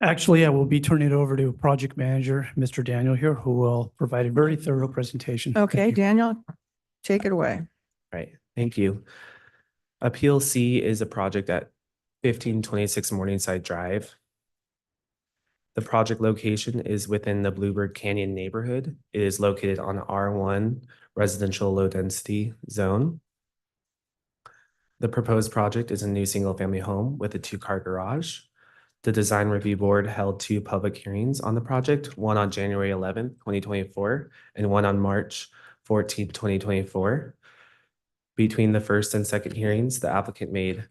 Actually, I will be turning it over to project manager, Mr. Daniel here, who will provide a very thorough presentation. Thank Okay, you. Daniel, take it away. Right, thank you. Appeal C is a project at 1526 Morningside Drive. The project location is within the Bluebird Canyon neighborhood. It is located on R1 residential low density zone. The proposed project is a new single-family home with a 2-car garage. The design review board held 2 public hearings on the project, one on January 11th, 2024, and one on March 14th, 2024. Between the first and second hearings, the applicant made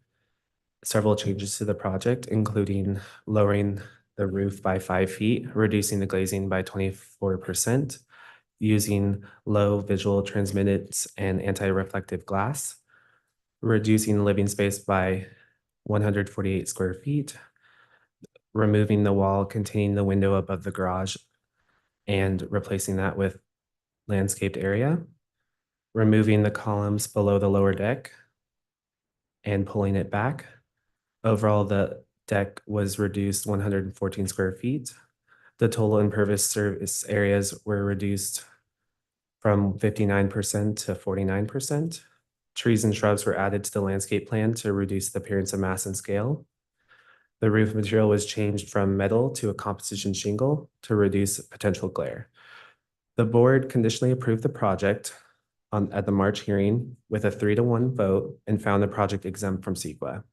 several changes to the project, including lowering the roof by 5 feet, reducing the glazing by 24%, using low visual transmittance and anti-reflective glass, reducing the living space by 148 square feet, removing the wall containing the window above the garage and replacing that with landscaped area, removing the columns below the lower deck and pulling it back. Overall, the deck was reduced 114 square feet. The total impervious surface areas were reduced from 59% to 49%. Trees and shrubs were added to the landscape plan to reduce the appearance of mass and scale. The roof material was changed from metal to a composition shingle to reduce potential glare. The board conditionally approved the project at the March hearing with a 3-to-1 vote and found the project exempt from CEQA.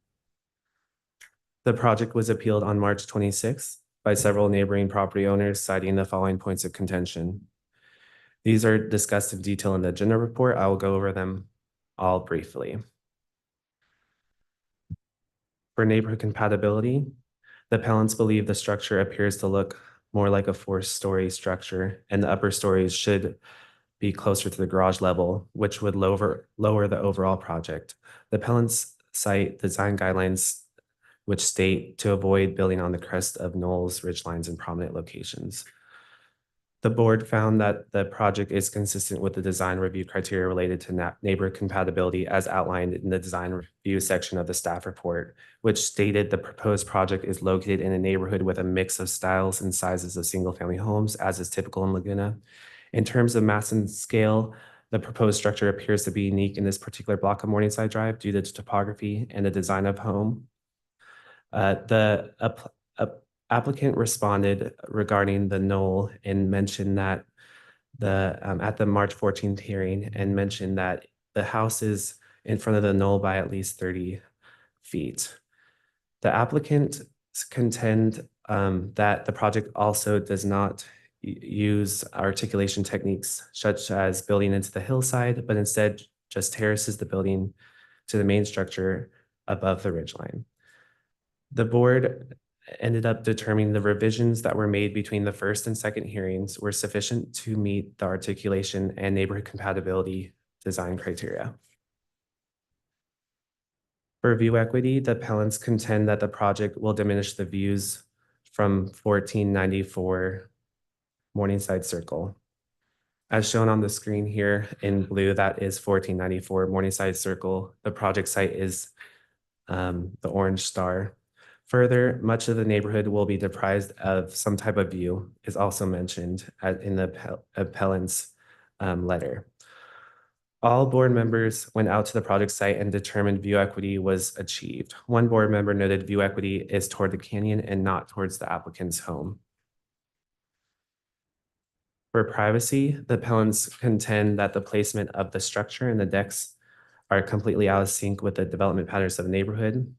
The project was appealed on March 26th by several neighboring property owners, citing the following points of contention. These are discussed in detail in the agenda report. I will go over them all briefly. For neighborhood compatibility, the appellants believe the structure appears to look more like a 4-story structure, and the upper stories should be closer to the garage level, which would lower the overall project. The appellants cite design guidelines which state to avoid building on the crest of knolls, ridgelines, and prominent locations. The board found that the project is consistent with the design review criteria related to neighborhood compatibility as outlined in the design review section of the staff report, which stated the proposed project is located in a neighborhood with a mix of styles and sizes of single-family homes, as is typical in Laguna. In terms of mass and scale, the proposed structure appears to be unique in this particular block of Morningside Drive due to its topography and the design of home. The applicant responded regarding the knoll and mentioned that at the March 14th hearing and mentioned that the house is in front of the knoll by at least 30 feet. The applicant contend that the project also does not use articulation techniques such as building into the hillside, but instead just terraces the building to the main structure above the ridgeline. The board ended up determining the revisions that were made between the first and second hearings were sufficient to meet the articulation and neighborhood compatibility design criteria. For view equity, the appellants contend that the project will diminish the views from 1494 Morningside Circle. As shown on the screen here in blue, that is 1494 Morningside Circle. The project site is the orange star. Further, much of the neighborhood will be deprived of some type of view, is also mentioned in the appellant's letter. All board members went out to the project site and determined view equity was achieved. One board member noted view equity is toward the canyon and not towards the applicant's home. For privacy, the appellants contend that the placement of the structure and the decks are completely out of sync with the development patterns of the neighborhood.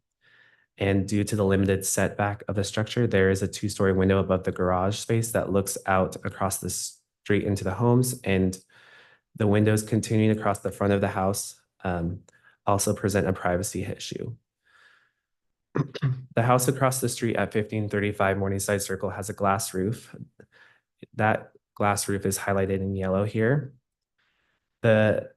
And due to the limited setback of the structure, there is a 2-story window above the garage space that looks out across the street into the homes, and the windows continuing across the front of the house also present a privacy issue. The house across the street at 1535 Morningside Circle has a glass roof. That glass roof is highlighted in yellow here. The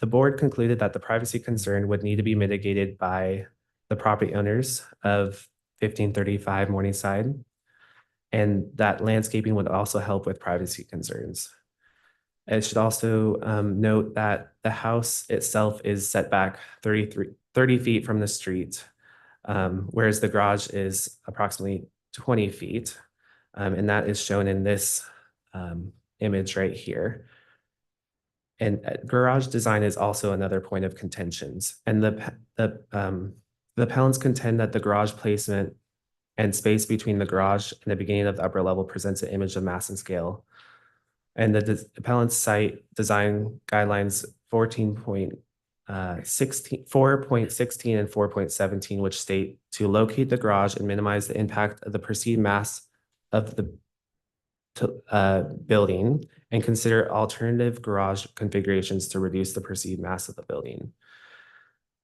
board concluded that the privacy concern would need to be mitigated by the property owners of 1535 Morningside. And that landscaping would also help with privacy concerns. It should also note that the house itself is set back 30 feet from the street, whereas the garage is approximately 20 feet. And that is shown in this image right here. And garage design is also another point of contentions. And the appellants contend that the garage placement and space between the garage and the beginning of the upper level presents an image of mass and scale. And the appellants cite design guidelines 4.16 and 4.17, which state to locate the garage and minimize the impact of the perceived mass of the building and consider alternative garage configurations to reduce the perceived mass of the building.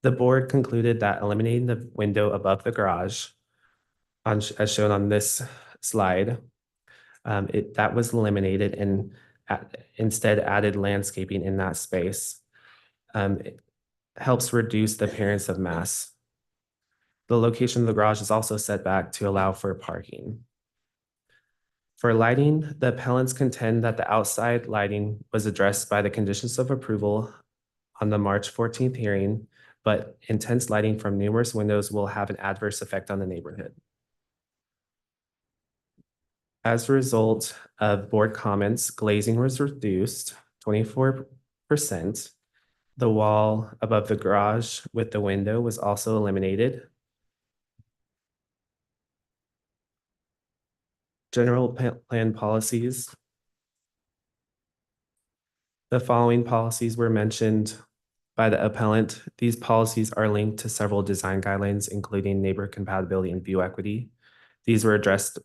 The board concluded that eliminating the window above the garage, as shown on this slide, that was eliminated and instead added landscaping in that space. It helps reduce the appearance of mass. The location of the garage is also set back to allow for parking. For lighting, the appellants contend that the outside lighting was addressed by the conditions of approval on the March 14th hearing, but intense lighting from numerous windows will have an adverse effect on the neighborhood. As a result of board comments, glazing was reduced 24%. The wall above the garage with the window was also eliminated. General plan policies. The following policies were mentioned by the appellant. These policies are linked to several design guidelines, including neighbor compatibility and view equity. These were addressed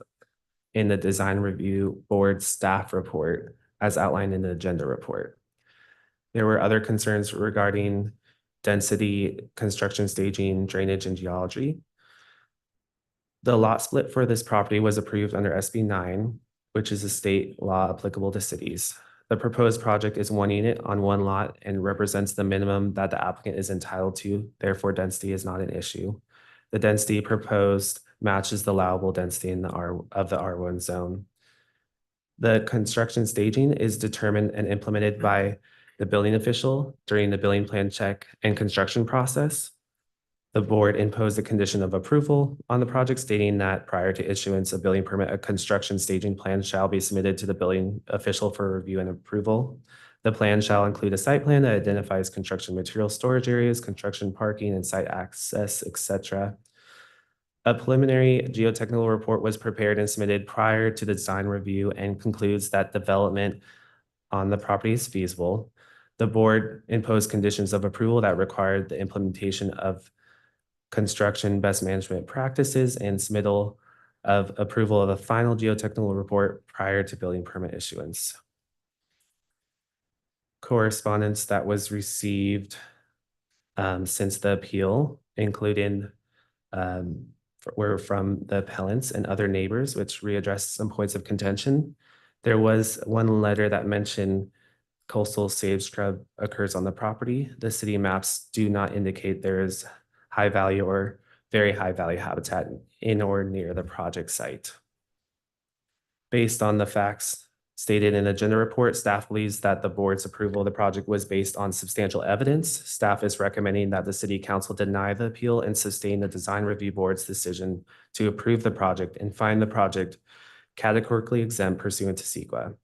in the design review board staff report as outlined in the agenda report. There were other concerns regarding density, construction staging, drainage, and geology. The lot split for this property was approved under SB 9, which is a state law applicable to cities. The proposed project is 1 unit on 1 lot and represents the minimum that the applicant is entitled to. Therefore, density is not an issue. The density proposed matches the allowable density in the R1 zone. The construction staging is determined and implemented by the building official during the building plan check and construction process. The board imposed a condition of approval on the project stating that prior to issuance of building permit, a construction staging plan shall be submitted to the building official for review and approval. The plan shall include a site plan that identifies construction material storage areas, construction parking, and site access, etc. A preliminary geotechnical report was prepared and submitted prior to the design review and concludes that development on the property is feasible. The board imposed conditions of approval that required the implementation of construction best management practices and submittal of approval of a final geotechnical report prior to building permit issuance. Correspondence that was received since the appeal, including were from the appellants and other neighbors, which readdressed some points of contention. There was one letter that mentioned coastal sage scrub occurs on the property. The city maps do not indicate there is high value or very high value habitat in or near the project site. Based on the facts stated in the agenda report, staff believes that the board's approval of the project was based on substantial evidence. Staff is recommending that the city council deny the appeal and sustain the design review board's decision to approve the project and find the project categorically exempt pursuant to CEQA.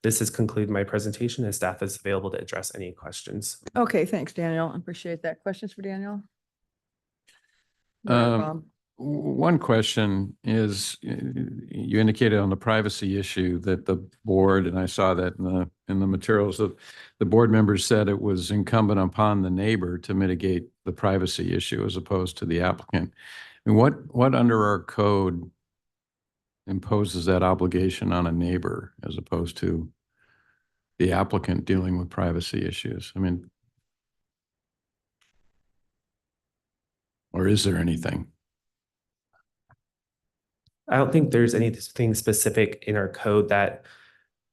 This has concluded my presentation and staff is available to address any questions. Okay, thanks, Daniel. I appreciate that. Questions for Daniel? Bob? One question is, you indicated on the privacy issue that the board, and I saw that in the materials, that the board members said it was incumbent upon the neighbor to mitigate the privacy issue as opposed to the applicant. And what under our code imposes that obligation on a neighbor as opposed to the applicant dealing with privacy issues? I mean, or is there anything? I don't think there's anything specific in our code that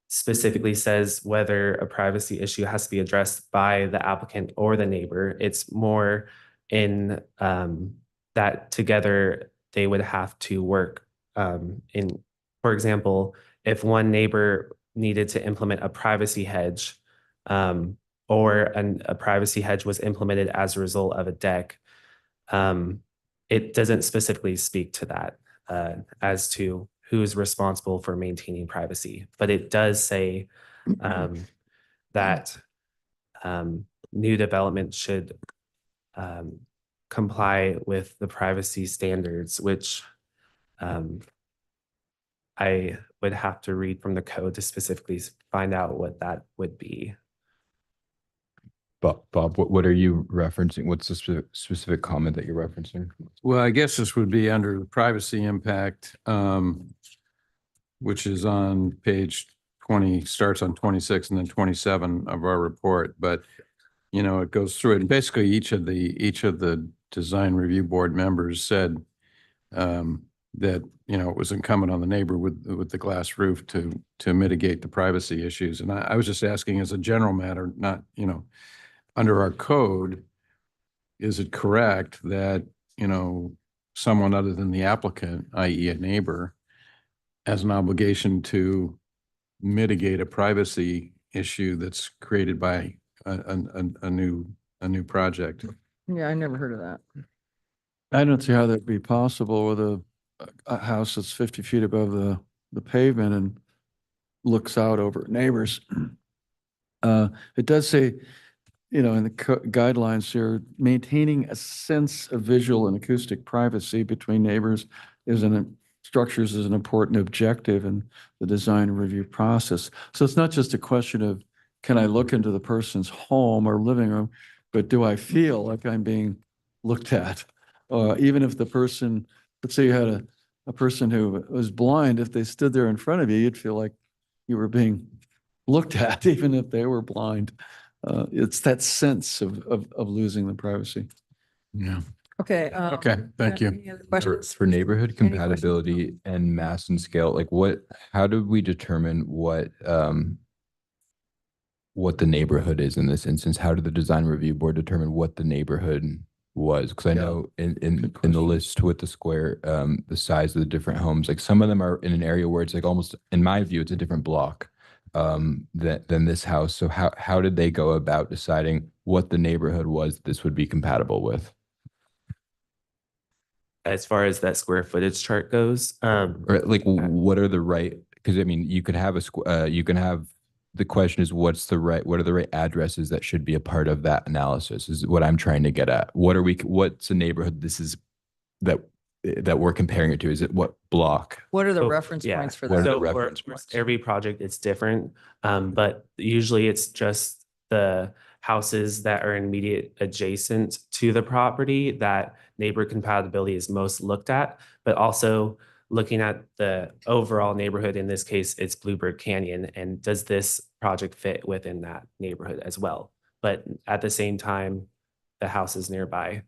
specifically says whether a privacy issue has to be addressed by the applicant or the neighbor. It's more in that together they would have to work for example, if one neighbor needed to implement a privacy hedge, or a privacy hedge was implemented as a result of a deck, it doesn't specifically speak to that as to who is responsible for maintaining privacy. But it does say that new development should comply with the privacy standards, which I would have to read from the code to specifically find out what that would be. Bob, what are you referencing? What's the specific comment that you're referencing? Well, I guess this would be under the privacy impact, which is on page 20, starts on 26 and then 27 of our report. But, you know, it goes through it. And basically each of the design review board members said that, you know, it was incumbent on the neighbor with the glass roof to mitigate the privacy issues. And I was just asking as a general matter, not, you know, under our code, is it correct that, you know, someone other than the applicant, i.e. a neighbor, has an obligation to mitigate a privacy issue that's created by a new project? Yeah, I never heard of that. I don't see how that'd be possible with a house that's 50 feet above the pavement and looks out over neighbors. It does say, you know, in the guidelines here, maintaining a sense of visual and acoustic privacy between neighbors structures is an important objective in the design and review process. So it's not just a question of, can I look into the person's home or living room, but do I feel like I'm being looked at? Even if the person, let's say you had a person who was blind, if they stood there in front of you, you'd feel like you were being looked at, even if they were blind. It's that sense of losing the privacy. Yeah. Okay. Okay, thank you. Any other questions? For neighborhood compatibility and mass and scale, like how do we determine what the neighborhood is in this instance? How did the design review board determine what the neighborhood was? Because I know in the list with the square, the size of the different homes, like some of them are in an area where it's like almost, in my view, it's a different block than this house. So how did they go about deciding what the neighborhood was this would be compatible with? As far as that square footage chart goes, Or like what are the right? Because I mean, you could have the question is what are the right addresses that should be a part of that analysis is what I'm trying to get at. What's a neighborhood that we're comparing it to? Is it what block? What are the reference points for that? What are the So reference for points? every project, it's different, but usually it's just the houses that are immediate adjacent to the property that neighbor compatibility is most looked at, but also looking at the overall neighborhood. In this case, it's Bluebird Canyon, and does this project fit within that neighborhood as well? But at the same time, the house is nearby.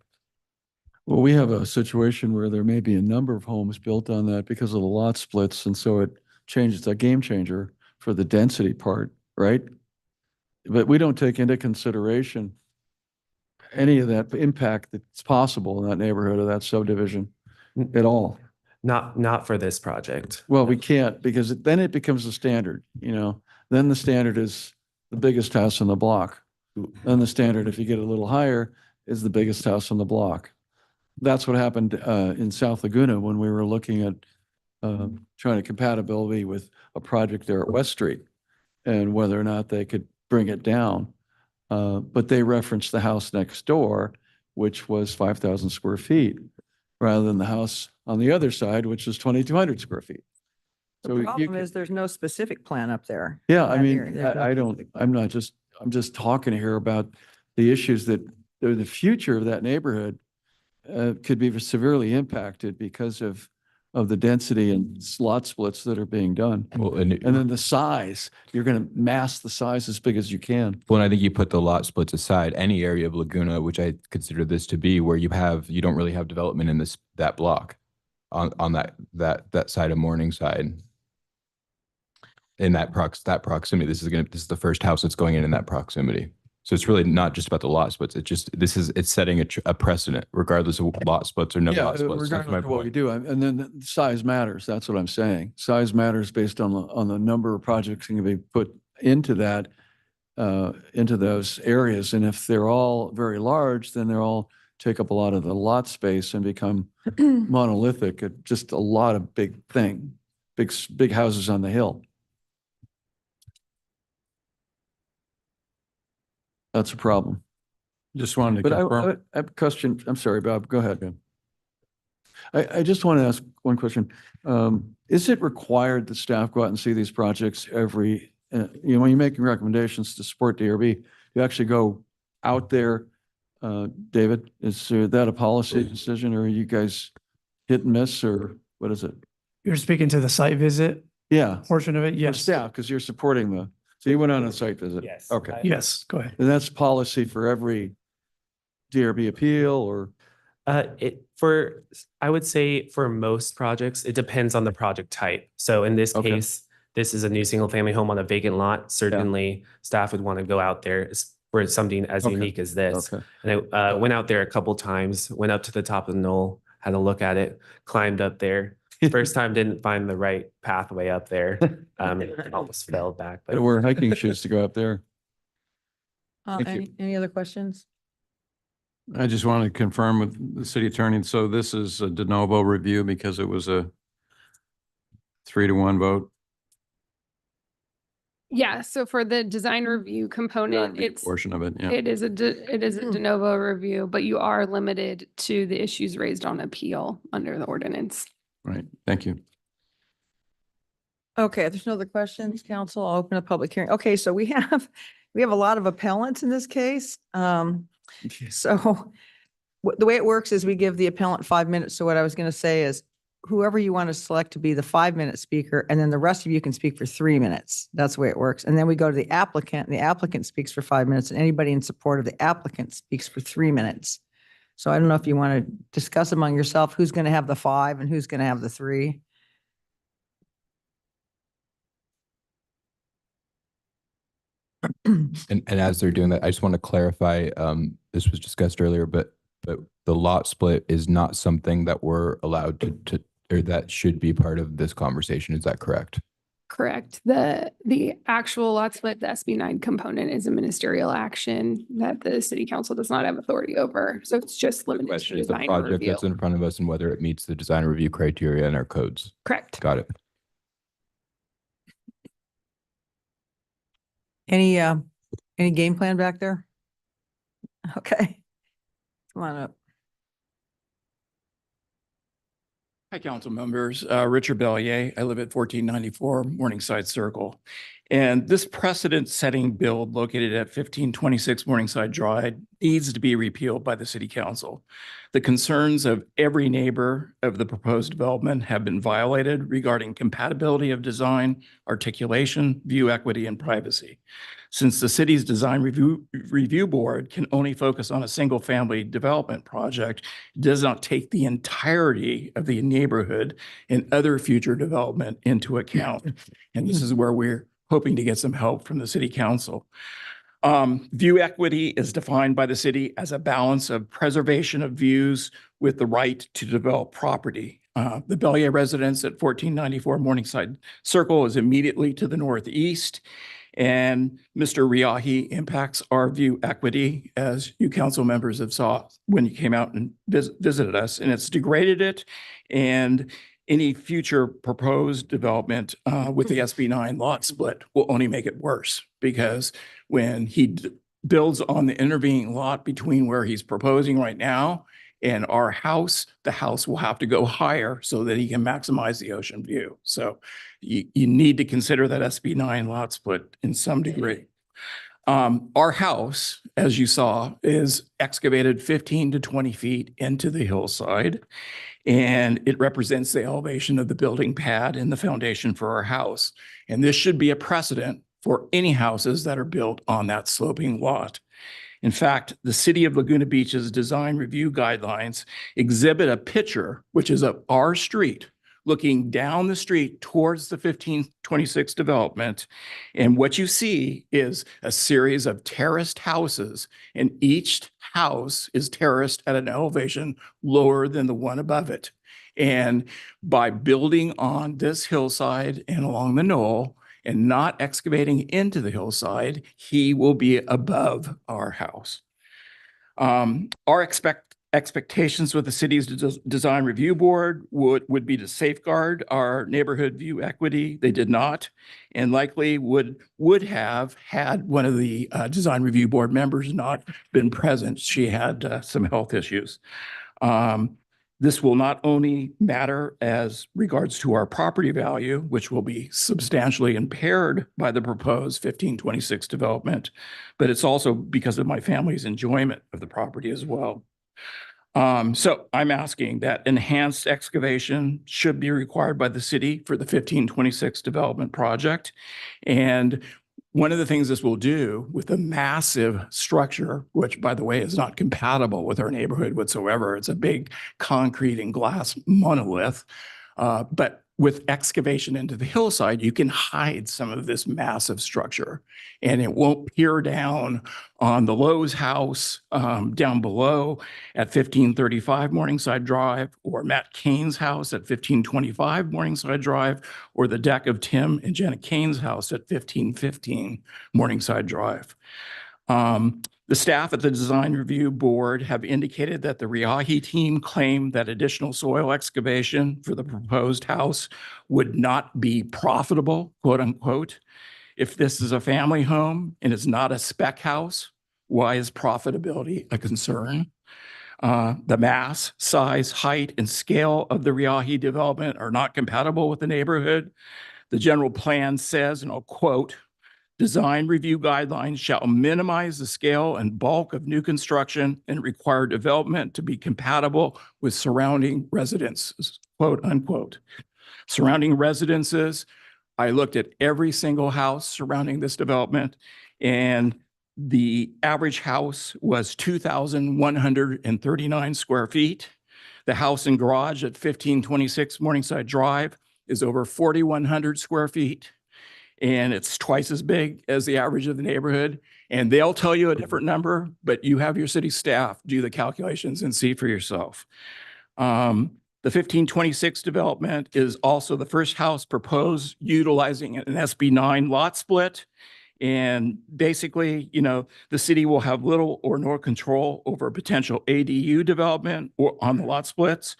Well, we have a situation where there may be a number of homes built on that because of the lot splits, and so it changes, a game changer for the density part, right? But we don't take into consideration any of that impact that's possible in that neighborhood or that subdivision at all. Not for this project. Well, we can't, because then it becomes a standard, you know, then the standard is the biggest house on the block. Then the standard, if you get a little higher, is the biggest house on the block. That's what happened in South Laguna when we were looking at trying to compatibility with a project there at West Street and whether or not they could bring it down. But they referenced the house next door, which was 5,000 square feet, rather than the house on the other side, which is 2,200 square feet. The problem is there's no specific plan up there. Yeah, I in that mean, area. I'm just talking here about the issues that the future of that neighborhood could be severely impacted because of the density and slot splits that are being done. Well, and then the size, you're going to mass the size as big as you can. Well, and I think you put the lot splits aside, any area of Laguna, which I consider this to be, where you don't really have development in that block on that side of Morningside. In that proximity, this is the first house that's going in that proximity. So it's really not just about the lot splits. It's setting a precedent regardless of lot splits or no Yeah, lot splits. That's regardless my of what we point. do. And then the size matters. That's what I'm saying. Size matters based on the number of projects that can be put into that, into those areas. And if they're all very large, then they're all take up a lot of the lot space and become monolithic. Just a lot of big houses on the hill. That's a problem. Just wanted to But I confirm. have a question. I'm sorry, Bob, go ahead. I just want to ask one question. Is it required that staff go out and see these projects every, when you're making recommendations to support DRB, you actually go out there? David, is that a policy decision, or are you guys hit and miss, or what is it? You're speaking to the site visit Yeah. portion of it? For Yes. staff, because you're supporting so you went on a site visit? Yes. Okay. Yes, go ahead. And that's policy for every DRB appeal, or? I would say for most projects, it depends on the project type. So in this case, this is a new single family home on a vacant lot. Certainly staff would want to go out there for something as unique as this. And I went out there a couple times, went up to the top of the knoll, had a look at it, climbed up there. First time didn't find the right pathway up there. It almost fell back. But wear hiking shoes to go up there. Thank you. Any other questions? I just wanted to confirm with the city attorney. So this is a de novo review because it was a 3-1 vote. Yeah, so for the design review component, it's Portion of it, yeah. it is a de novo review, but you are limited to the issues raised on appeal under the ordinance. Right, thank you. Okay, if there's no other questions, council, I'll open a public hearing. Okay, so we have a lot of appellants in this case. So the way it works is we give the appellant 5 minutes. So what I was going to say is whoever you want to select to be the 5-minute speaker, and then the rest of you can speak for 3 minutes. That's the way it works. And then we go to the applicant, and the applicant speaks for 5 minutes, and anybody in support of the applicant speaks for 3 minutes. So I don't know if you want to discuss among yourself who's going to have the 5 and who's going to have the 3. And as they're doing that, I just want to clarify, this was discussed earlier, but the lot split is not something that we're allowed to or that should be part of this conversation. Is that correct? Correct. The actual lot split, the SB 9 component is a ministerial action that the city council does not have authority over. So it's just limited to Question is the design project review. that's in front of us and whether it meets the design review criteria and our codes. Correct. Got it. Any game plan back there? Okay. Come on up. Hi, council members. Richard Bellier. I live at 1494 Morningside Circle. And this precedent-setting bill located at 1526 Morningside Drive needs to be repealed by the city council. The concerns of every neighbor of the proposed development have been violated regarding compatibility of design, articulation, view equity, and privacy. Since the city's design review board can only focus on a single family development project, it does not take the entirety of the neighborhood and other future development into account. And this is where we're hoping to get some help from the city council. View equity is defined by the city as a balance of preservation of views with the right to develop property. The Bellier residence at 1494 Morningside Circle is immediately to the northeast. And Mr. Riahi impacts our view equity, as you council members have saw when you came out and visited us, and it's degraded it. And any future proposed development with the SB 9 lot split will only make it worse, because when he builds on the intervening lot between where he's proposing right now and our house, the house will have to go higher so that he can maximize the ocean view. So you need to consider that SB 9 lot split in some degree. Our house, as you saw, is excavated 15 to 20 feet into the hillside, and it represents the elevation of the building pad and the foundation for our house. And this should be a precedent for any houses that are built on that sloping lot. In fact, the City of Laguna Beach's design review guidelines exhibit a picture, which is of our street, looking down the street towards the 1526 development. And what you see is a series of terraced houses, and each house is terraced at an elevation lower than the one above it. And by building on this hillside and along the knoll and not excavating into the hillside, he will be above our house. Our expectations with the city's design review board would be to safeguard our neighborhood view equity. They did not, and likely would have had one of the design review board members not been present. She had some health issues. This will not only matter as regards to our property value, which will be substantially impaired by the proposed 1526 development, but it's also because of my family's enjoyment of the property as well. So I'm asking that enhanced excavation should be required by the city for the 1526 development project. And one of the things this will do with a massive structure, which by the way is not compatible with our neighborhood whatsoever, it's a big concrete and glass monolith, but with excavation into the hillside, you can hide some of this massive structure and it won't peer down on the Lowe's house down below at 1535 Morningside Drive, or Matt Kane's house at 1525 Morningside Drive, or the deck of Tim and Jenna Kane's house at 1515 Morningside Drive. The staff at the design review board have indicated that the Riahi team claimed that additional soil excavation for the proposed house would not be profitable, quote unquote. If this is a family home and it's not a spec house, why is profitability a concern? The mass, size, height, and scale of the Riahi development are not compatible with the neighborhood. The general plan says, and I'll quote, "Design review guidelines shall minimize the scale and bulk of new construction and require development to be compatible with surrounding residences," quote unquote. Surrounding residences, I looked at every single house surrounding this development, and the average house was 2,139 square feet. The house and garage at 1526 Morningside Drive is over 4,100 square feet. And it's twice as big as the average of the neighborhood. And they'll tell you a different number, but you have your city staff do the calculations and see for yourself. The 1526 development is also the first house proposed utilizing an SB 9 lot split. And basically, you know, the city will have little or no control over potential ADU development or on the lot splits.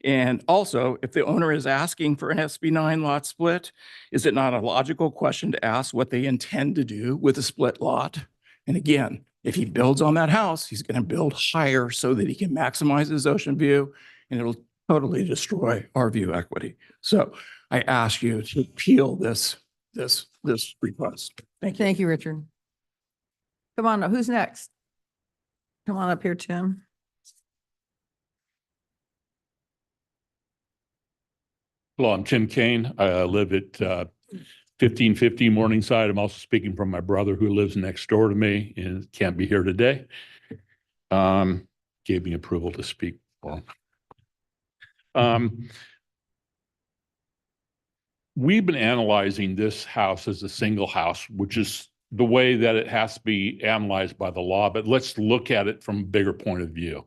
And also, if the owner is asking for an SB 9 lot split, is it not a logical question to ask what they intend to do with a split lot? And again, if he builds on that house, he's going to build higher so that he can maximize his ocean view, and it'll totally destroy our view equity. So I ask you to appeal this request. Thank you. Thank you, Richard. Come on, who's next? Come on up here, Tim. Hello, I'm Tim Kane. I live at 1550 Morningside. I'm also speaking from my brother who lives next door to me and can't be here today. Gave me approval to speak. We've been analyzing this house as a single house, which is the way that it has to be analyzed by the law, but let's look at it from a bigger point of view.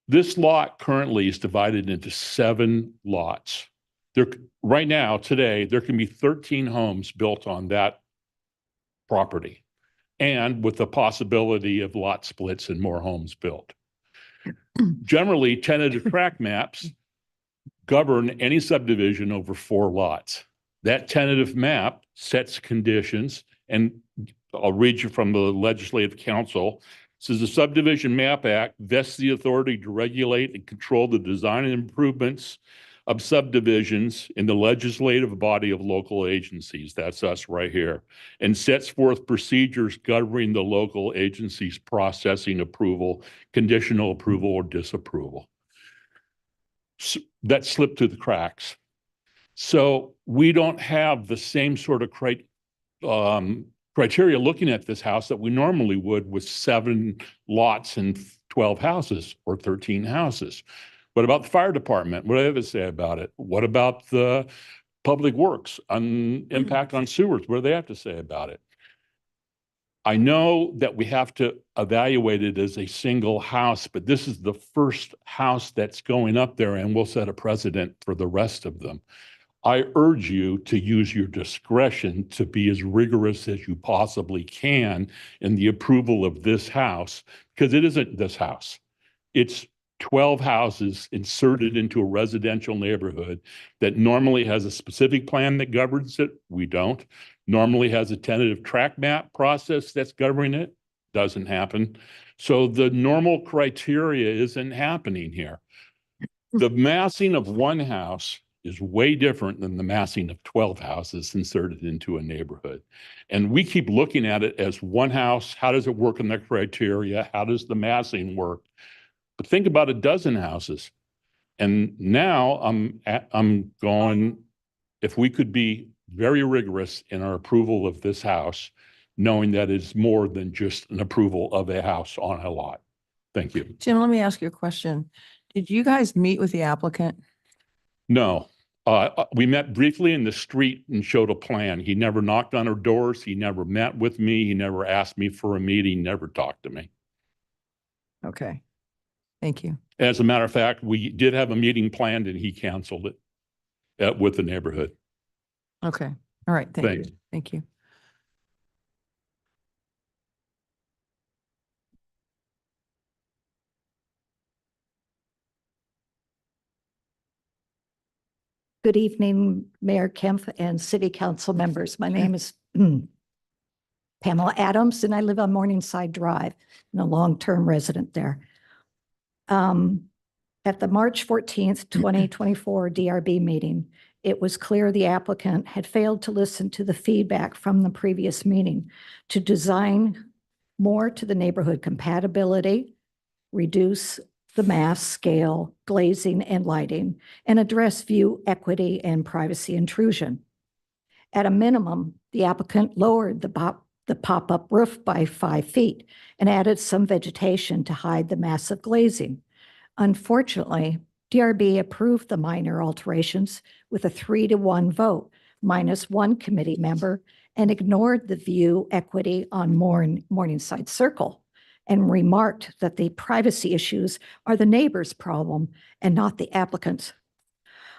This lot currently is divided into 7 lots. Right now, today, there can be 13 homes built on that property, and with the possibility of lot splits and more homes built. Generally, tentative tract maps govern any subdivision over 4 lots. That tentative map sets conditions, and I'll read you from the Legislative Council. It says the Subdivision Map Act vests the authority to regulate and control the design and improvements of subdivisions in the legislative body of local agencies. That's us right here. And sets forth procedures governing the local agencies' processing approval, conditional approval, or disapproval. So that slipped through the cracks. So we don't have the same sort of criteria looking at this house that we normally would with 7 lots and 12 houses or 13 houses. What about the fire department? What do they have to say about it? What about the public works on impact on sewers? What do they have to say about it? I know that we have to evaluate it as a single house, but this is the first house that's going up there, and we'll set a precedent for the rest of them. I urge you to use your discretion to be as rigorous as you possibly can in the approval of this house, because it isn't this house. It's 12 houses inserted into a residential neighborhood that normally has a specific plan that governs it. We don't. Normally has a tentative track map process that's governing it. Doesn't happen. So the normal criteria isn't happening here. The massing of one house is way different than the massing of 12 houses inserted into a neighborhood. And we keep looking at it as one house. How does it work in the criteria? How does the massing work? But think about a dozen houses. And now I'm going, if we could be very rigorous in our approval of this house, knowing that it's more than just an approval of a house on a lot. Thank you. Jim, let me ask you a question. Did you guys meet with the applicant? No, we met briefly in the street and showed a plan. He never knocked on our doors. He never met with me. He never asked me for a meeting, never talked to me. Okay. Thank you. As a matter of fact, we did have a meeting planned and he canceled it with the neighborhood. Okay. All right. Thank Thanks. you. Thank you. Good evening, Mayor Kempf and City Council members. My name is Pamela Adams, and I live on Morningside Drive, and a long-term resident there. At the March 14th, 2024 DRB meeting, it was clear the applicant had failed to listen to the feedback from the previous meeting to design more to the neighborhood compatibility, reduce the mass, scale, glazing, and lighting, and address view equity and privacy intrusion. At a minimum, the applicant lowered the pop-up roof by 5 feet and added some vegetation to hide the massive glazing. Unfortunately, DRB approved the minor alterations with a 3-to-1 vote, minus one committee member, and ignored the view equity on Morningside Circle, and remarked that the privacy issues are the neighbor's problem and not the applicant's.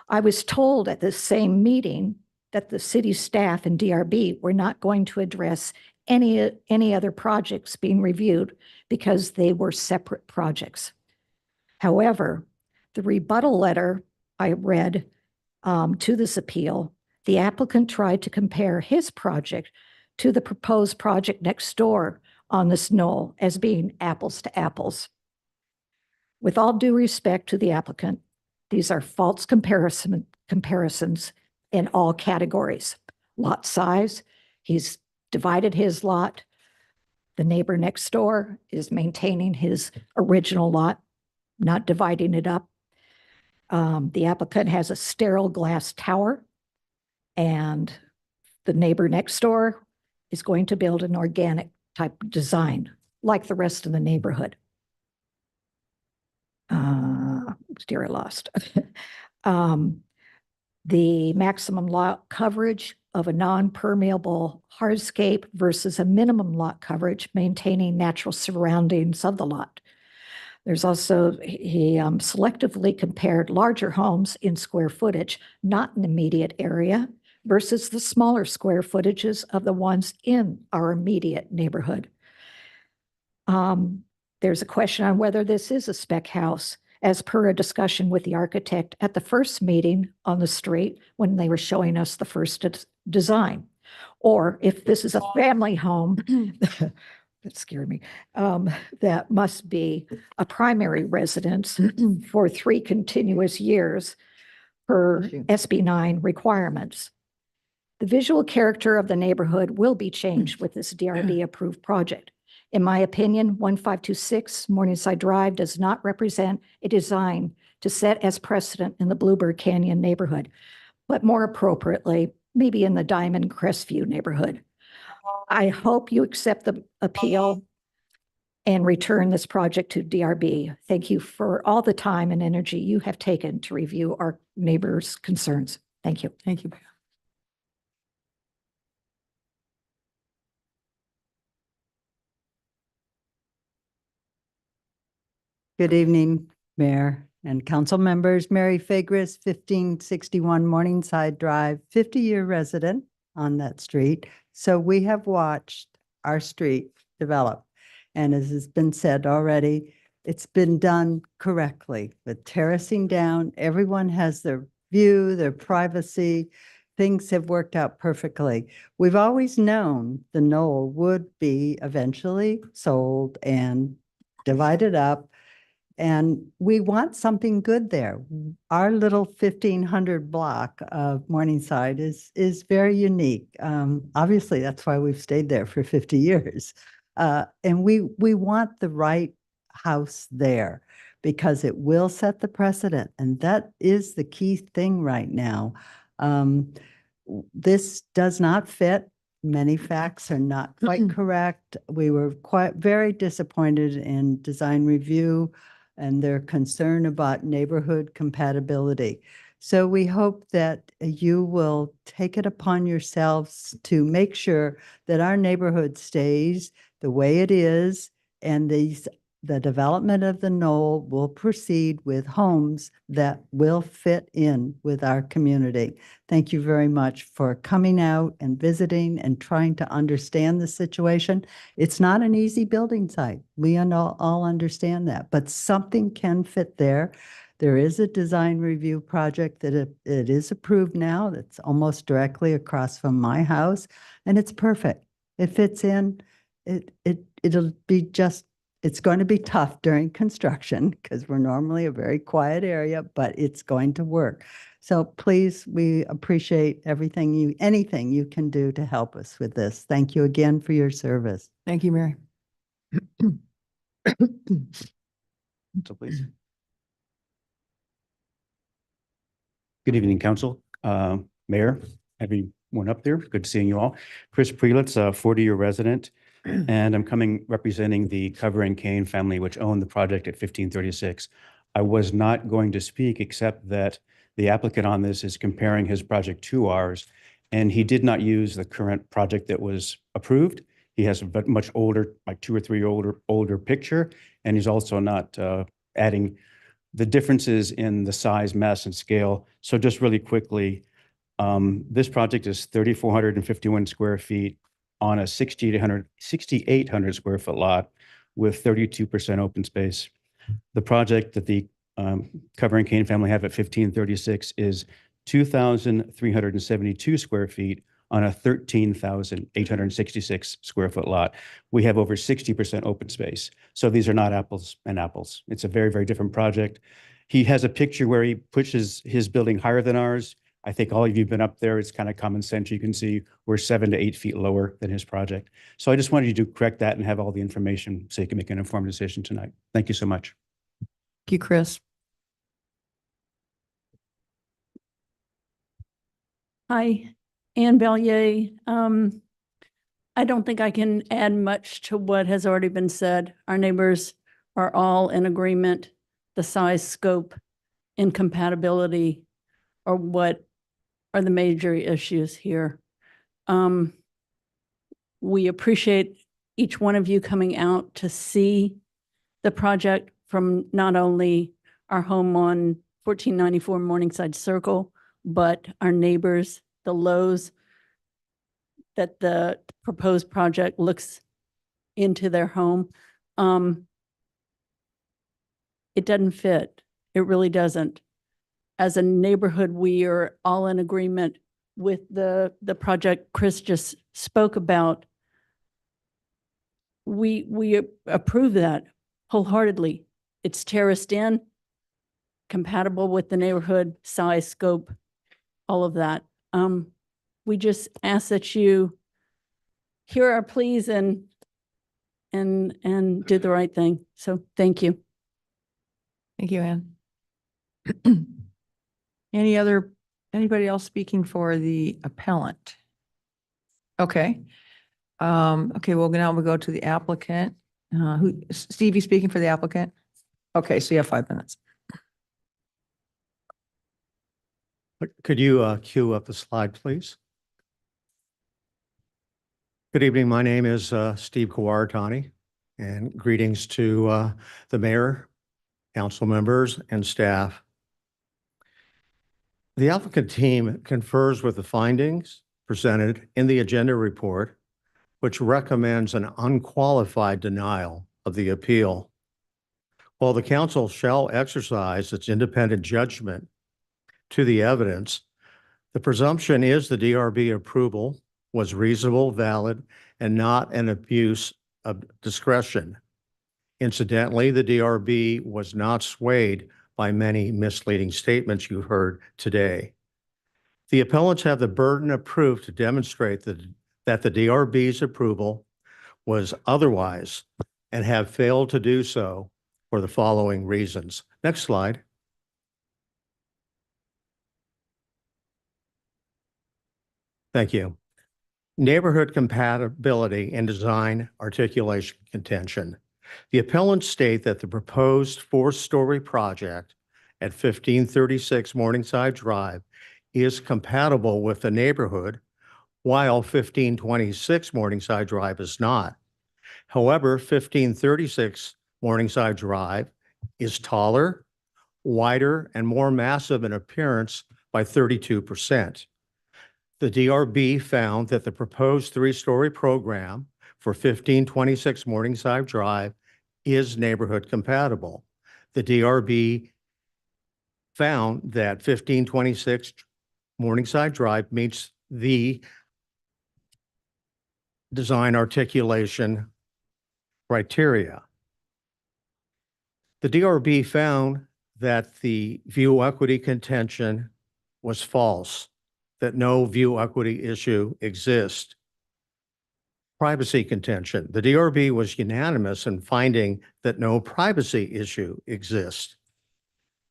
I was told at this same meeting that the city staff and DRB were not going to address any other projects being reviewed because they were separate projects. However, the rebuttal letter I read to this appeal, the applicant tried to compare his project to the proposed project next door on this knoll as being apples to apples. With all due respect to the applicant, these are false comparisons in all categories. Lot size, he's divided his lot. The neighbor next door is maintaining his original lot, not dividing it up. The applicant has a sterile glass tower, and the neighbor next door is going to build an organic type of design like the rest of the neighborhood. Dear, I lost. The maximum lot coverage of a non-permeable hardscape versus a minimum lot coverage maintaining natural surroundings of the lot. There's also, he selectively compared larger homes in square footage, not in immediate area, versus the smaller square footages of the ones in our immediate neighborhood. There's a question on whether this is a spec house, as per a discussion with the architect at the first meeting on the street when they were showing us the first design, or if this is a family home. That scared me. That must be a primary residence for 3 continuous years per SB 9 requirements. The visual character of the neighborhood will be changed with this DRB approved project. In my opinion, 1526 Morningside Drive does not represent a design to set as precedent in the Bluebird Canyon neighborhood, but more appropriately, maybe in the Diamond Crestview neighborhood. I hope you accept the appeal and return this project to DRB. Thank you for all the time and energy you have taken to review our neighbors' concerns. Thank you. Thank you. Good evening, Mayor and council members. Mary Fagris, 1561 Morningside Drive, 50-year resident on that street. So we have watched our street develop. And as has been said already, it's been done correctly with terracing down. Everyone has their view, their privacy. Things have worked out perfectly. We've always known the knoll would be eventually sold and divided up. And we want something good there. Our little 1500 block of Morningside is very unique. Obviously, that's why we've stayed there for 50 years. And we want the right house there because it will set the precedent. And that is the key thing right now. This does not fit. Many facts are not quite correct. We were very disappointed in design review and their concern about neighborhood compatibility. So we hope that you will take it upon yourselves to make sure that our neighborhood stays the way it is, and the development of the knoll will proceed with homes that will fit in with our community. Thank you very much for coming out and visiting and trying to understand the situation. It's not an easy building site. We all understand that, but something can fit there. There is a design review project that it is approved now that's almost directly across from my house, and it's perfect. It fits in. It'll be just, it's going to be tough during construction because we're normally a very quiet area, but it's going to work. So please, we appreciate anything you can do to help us with this. Thank you again for your service. Thank you, Mary. So please. Good evening, council, mayor, everyone up there. Good seeing you all. Chris Prelitz, a 40-year resident, and I'm coming representing the Cover and Kane family, which owned the project at 1536. I was not going to speak except that the applicant on this is comparing his project to ours, and he did not use the current project that was approved. He has a much older, like 2 or 3 older picture, and he's also not adding the differences in the size, mass, and scale. So just really quickly, this project is 3,451 square feet on a 6,800 square foot lot with 32% open space. The project that the Cover and Kane family have at 1536 is 2,372 square feet on a 13,866 square foot lot. We have over 60% open space. So these are not apples and apples. It's a very, very different project. He has a picture where he pushes his building higher than ours. I think all of you have been up there. It's kind of common sense. You can see we're 7 to 8 feet lower than his project. So I just wanted you to correct that and have all the information so you can make an informed decision tonight. Thank you so much. Thank you, Chris. Hi, Anne Bellier. I don't think I can add much to what has already been said. Our neighbors are all in agreement. The size, scope, and compatibility are what are the major issues here. We appreciate each one of you coming out to see the project from not only our home on 1494 Morningside Circle, but our neighbors, the Lowe's, that the proposed project looks into their home. It doesn't fit. It really doesn't. As a neighborhood, we are all in agreement with the project Chris just spoke about. We approve that wholeheartedly. It's terraced in, compatible with the neighborhood, size, scope, all of that. We just ask that you hear our pleas and do the right thing. So thank you. Thank you, Anne. Anybody else speaking for the appellant? Okay. Okay, well, now we'll go to the applicant. Steve, you speaking for the applicant? Okay, so you have 5 minutes. Could you cue up the slide, please? Good evening. My name is Steve Kawaratani, and greetings to the mayor, council members, and staff. The applicant team confers with the findings presented in the agenda report, which recommends an unqualified denial of the appeal. While the council shall exercise its independent judgment to the evidence, the presumption is the DRB approval was reasonable, valid, and not an abuse of discretion. Incidentally, the DRB was not swayed by many misleading statements you heard today. The appellants have the burden of proof to demonstrate that the DRB's approval was otherwise and have failed to do so for the following reasons. Next slide. Thank you. Neighborhood compatibility and design articulation contention. The appellants state that the proposed 4-story project at 1536 Morningside Drive is compatible with the neighborhood, while 1526 Morningside Drive is not. However, 1536 Morningside Drive is taller, wider, and more massive in appearance by 32%. The DRB found that the proposed 3-story program for 1526 Morningside Drive is neighborhood compatible. The DRB found that 1526 Morningside Drive meets the design articulation criteria. The DRB found that the view equity contention was false, that no view equity issue exists. Privacy contention. The DRB was unanimous in finding that no privacy issue exists.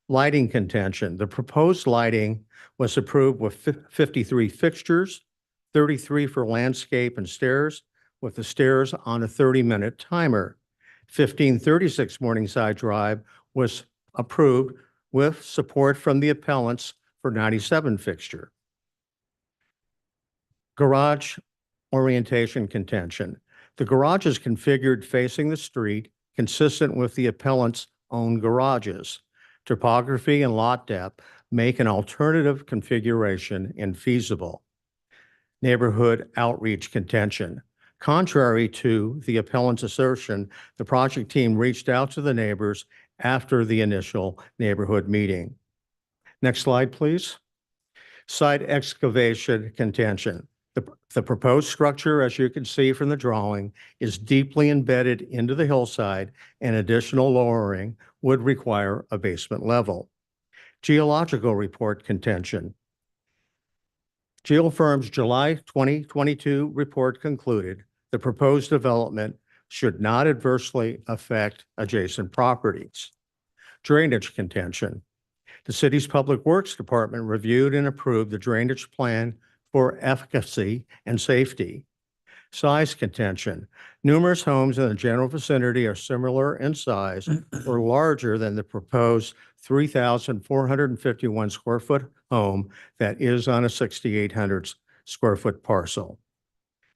Lighting contention. The proposed lighting was approved with 53 fixtures, 33 for landscape and stairs, with the stairs on a 30-minute timer. 1536 Morningside Drive was approved with support from the appellants for 97 fixture. Garage orientation contention. The garage is configured facing the street, consistent with the appellant's own garages. Topography and lot depth make an alternative configuration infeasible. Neighborhood outreach contention. Contrary to the appellant's assertion, the project team reached out to the neighbors after the initial neighborhood meeting. Next slide, please. Site excavation contention. The proposed structure, as you can see from the drawing, is deeply embedded into the hillside, and additional lowering would require a basement level. Geological report contention. Geofirm's July 2022 report concluded the proposed development should not adversely affect adjacent properties. Drainage contention. The city's Public Works Department reviewed and approved the drainage plan for efficacy and safety. Size contention. Numerous homes in the general vicinity are similar in size or larger than the proposed 3,451 square foot home that is on a 6,800 square foot parcel.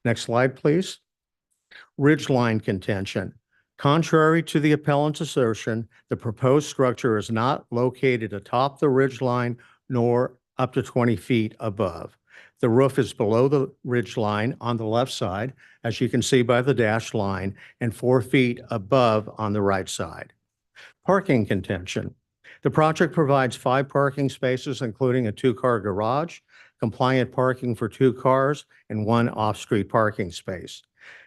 Next slide, please. Ridgeline contention. Contrary to the appellant's assertion, the proposed structure is not located atop the ridgeline nor up to 20 feet above. The roof is below the ridge line on the left side, as you can see by the dashed line, and 4 feet above on the right side. Parking contention. The project provides 5 parking spaces, including a 2-car garage, compliant parking for 2 cars, and 1 off-street parking space.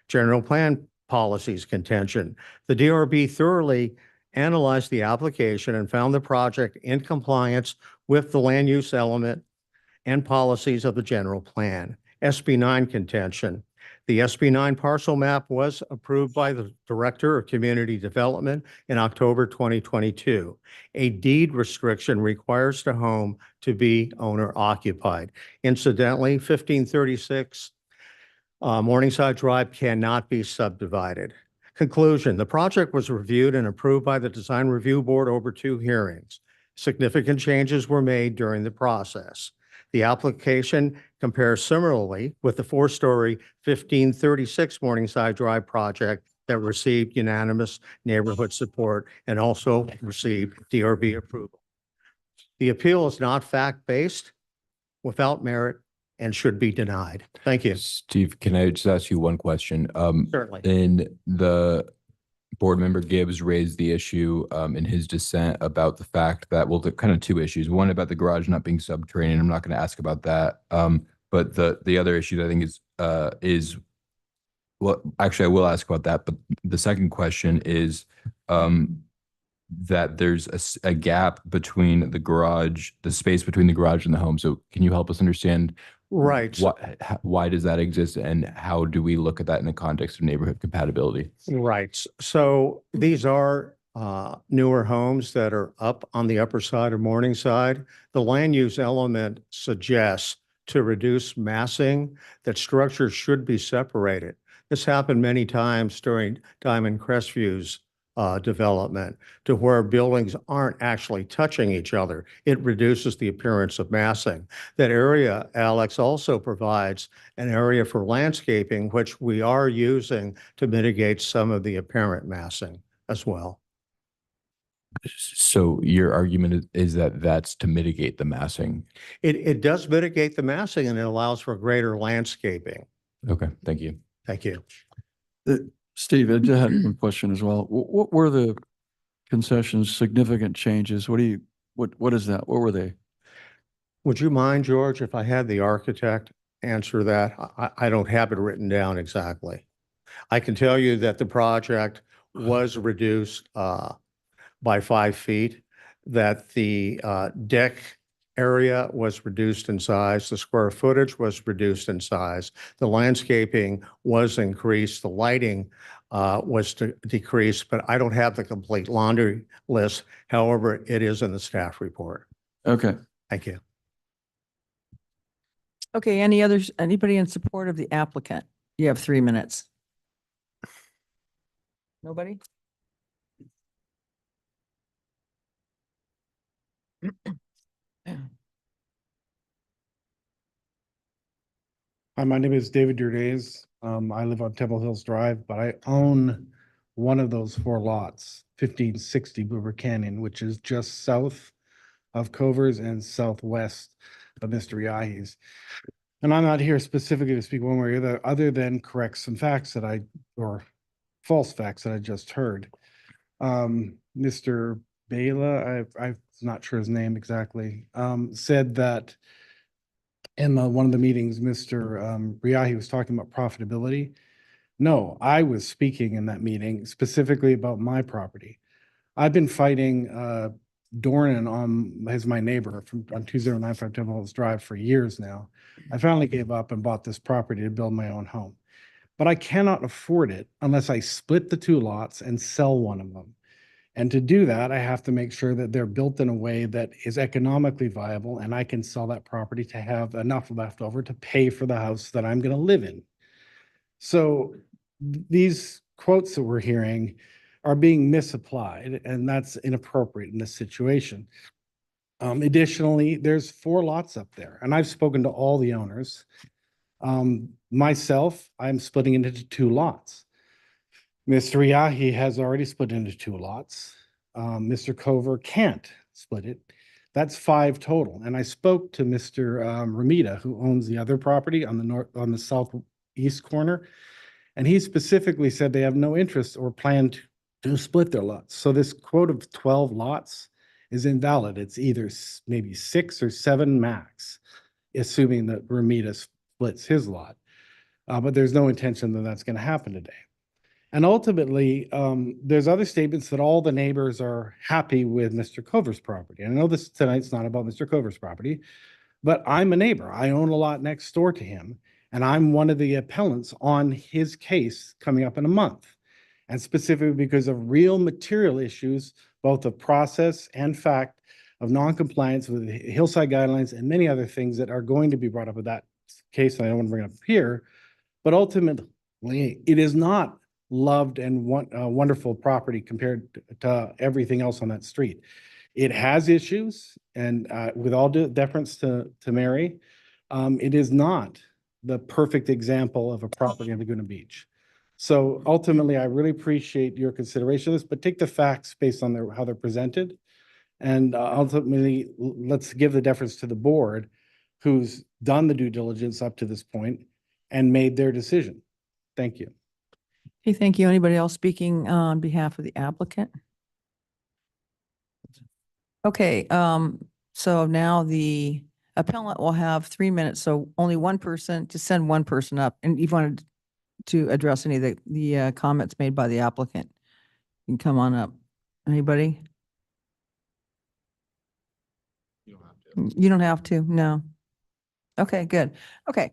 General plan policies contention. The DRB thoroughly analyzed the application and found the project in compliance with the land use element and policies of the general plan. SB 9 contention. The SB 9 parcel map was approved by the Director of Community Development in October 2022. A deed restriction requires the home to be owner occupied. Incidentally, 1536 Morningside Drive cannot be subdivided. Conclusion, the project was reviewed and approved by the Design Review Board over 2 hearings. Significant changes were made during the process. The application compares similarly with the 4-story 1536 Morningside Drive project that received unanimous neighborhood support and also received DRB approval. The appeal is not fact-based, without merit, and should be denied. Thank you. Steve, can I just ask you one question? Certainly. In the board member Gibbs raised the issue in his dissent about the fact that, well, the kind of 2 issues. One about the garage not being subterranean. I'm not going to ask about that. But the other issue that I think is well, actually, I will ask about that. But the second question is that there's a gap between the garage, the space between the garage and the home. So can you help us understand? Right. Why does that exist, and how do we look at that in the context of neighborhood compatibility? Right. So these are newer homes that are up on the upper side of Morningside. The land use element suggests to reduce massing that structures should be separated. This happened many times during Diamond Crestview's development, to where buildings aren't actually touching each other. It reduces the appearance of massing. That area, Alex, also provides an area for landscaping, which we are using to mitigate some of the apparent massing as well. So your argument is that that's to mitigate the massing? It does mitigate the massing, and it allows for greater landscaping. Okay, thank you. Thank you. Steve, I just had one question as well. What were the concessions, significant changes? What is that? What were they? Would you mind, George, if I had the architect answer that? I don't have it written down exactly. I can tell you that the project was reduced by 5 feet, that the deck area was reduced in size, the square footage was reduced in size, the landscaping was increased, the lighting was decreased, but I don't have the complete laundry list. However, it is in the staff report. Okay. Thank you. Okay, anybody in support of the applicant? You have 3 minutes. Nobody? Hi, my name is David Durdays. I live on Temple Hills Drive, but I own one of those 4 lots, 1560 Bluebird Canyon, which is just south of Covers and southwest of Mr. Yahi's. And I'm not here specifically to speak one way or the other, other than correct some facts that or false facts that I just heard. Mr. Bela, I'm not sure his name exactly, said that in one of the meetings, Mr. Riahi was talking about profitability. No, I was speaking in that meeting specifically about my property. I've been fighting Dornan as my neighbor on 2095 Temple Hills Drive for years now. I finally gave up and bought this property to build my own home. But I cannot afford it unless I split the 2 lots and sell one of them. And to do that, I have to make sure that they're built in a way that is economically viable, and I can sell that property to have enough left over to pay for the house that I'm going to live in. So these quotes that we're hearing are being misapplied, and that's inappropriate in this situation. Additionally, there's 4 lots up there, and I've spoken to all the owners. Myself, I'm splitting it into 2 lots. Mr. Riahi has already split into 2 lots. Mr. Cover can't split it. That's 5 total. And I spoke to Mr. Ramita, who owns the other property on the southeast corner, and he specifically said they have no interest or plan to split their lots. So this quote of 12 lots is invalid. It's either maybe 6 or 7 max, assuming that Ramita splits his lot. But there's no intention that that's going to happen today. And ultimately, there's other statements that all the neighbors are happy with Mr. Cover's property. And I know this tonight's not about Mr. Cover's property, but I'm a neighbor. I own a lot next door to him, and I'm one of the appellants on his case coming up in a month. And specifically because of real material issues, both of process and fact of noncompliance with the hillside guidelines and many other things that are going to be brought up with that case. And I don't want to bring it up here, but ultimately it is not loved and wonderful property compared to everything else on that street. It has issues, and with all due deference to Mary, it is not the perfect example of a property in Laguna Beach. So ultimately, I really appreciate your consideration of this, but take the facts based on how they're presented. And ultimately, let's give the deference to the board who's done the due diligence up to this point and made their decision. Thank you. Okay, thank you. Anybody else speaking on behalf of the applicant? Okay, so now the appellant will have 3 minutes, so only one person, to send one person up. And if you wanted to address any of the comments made by the applicant, you can come on up. Anybody? You don't have to, no. Okay, good. Okay,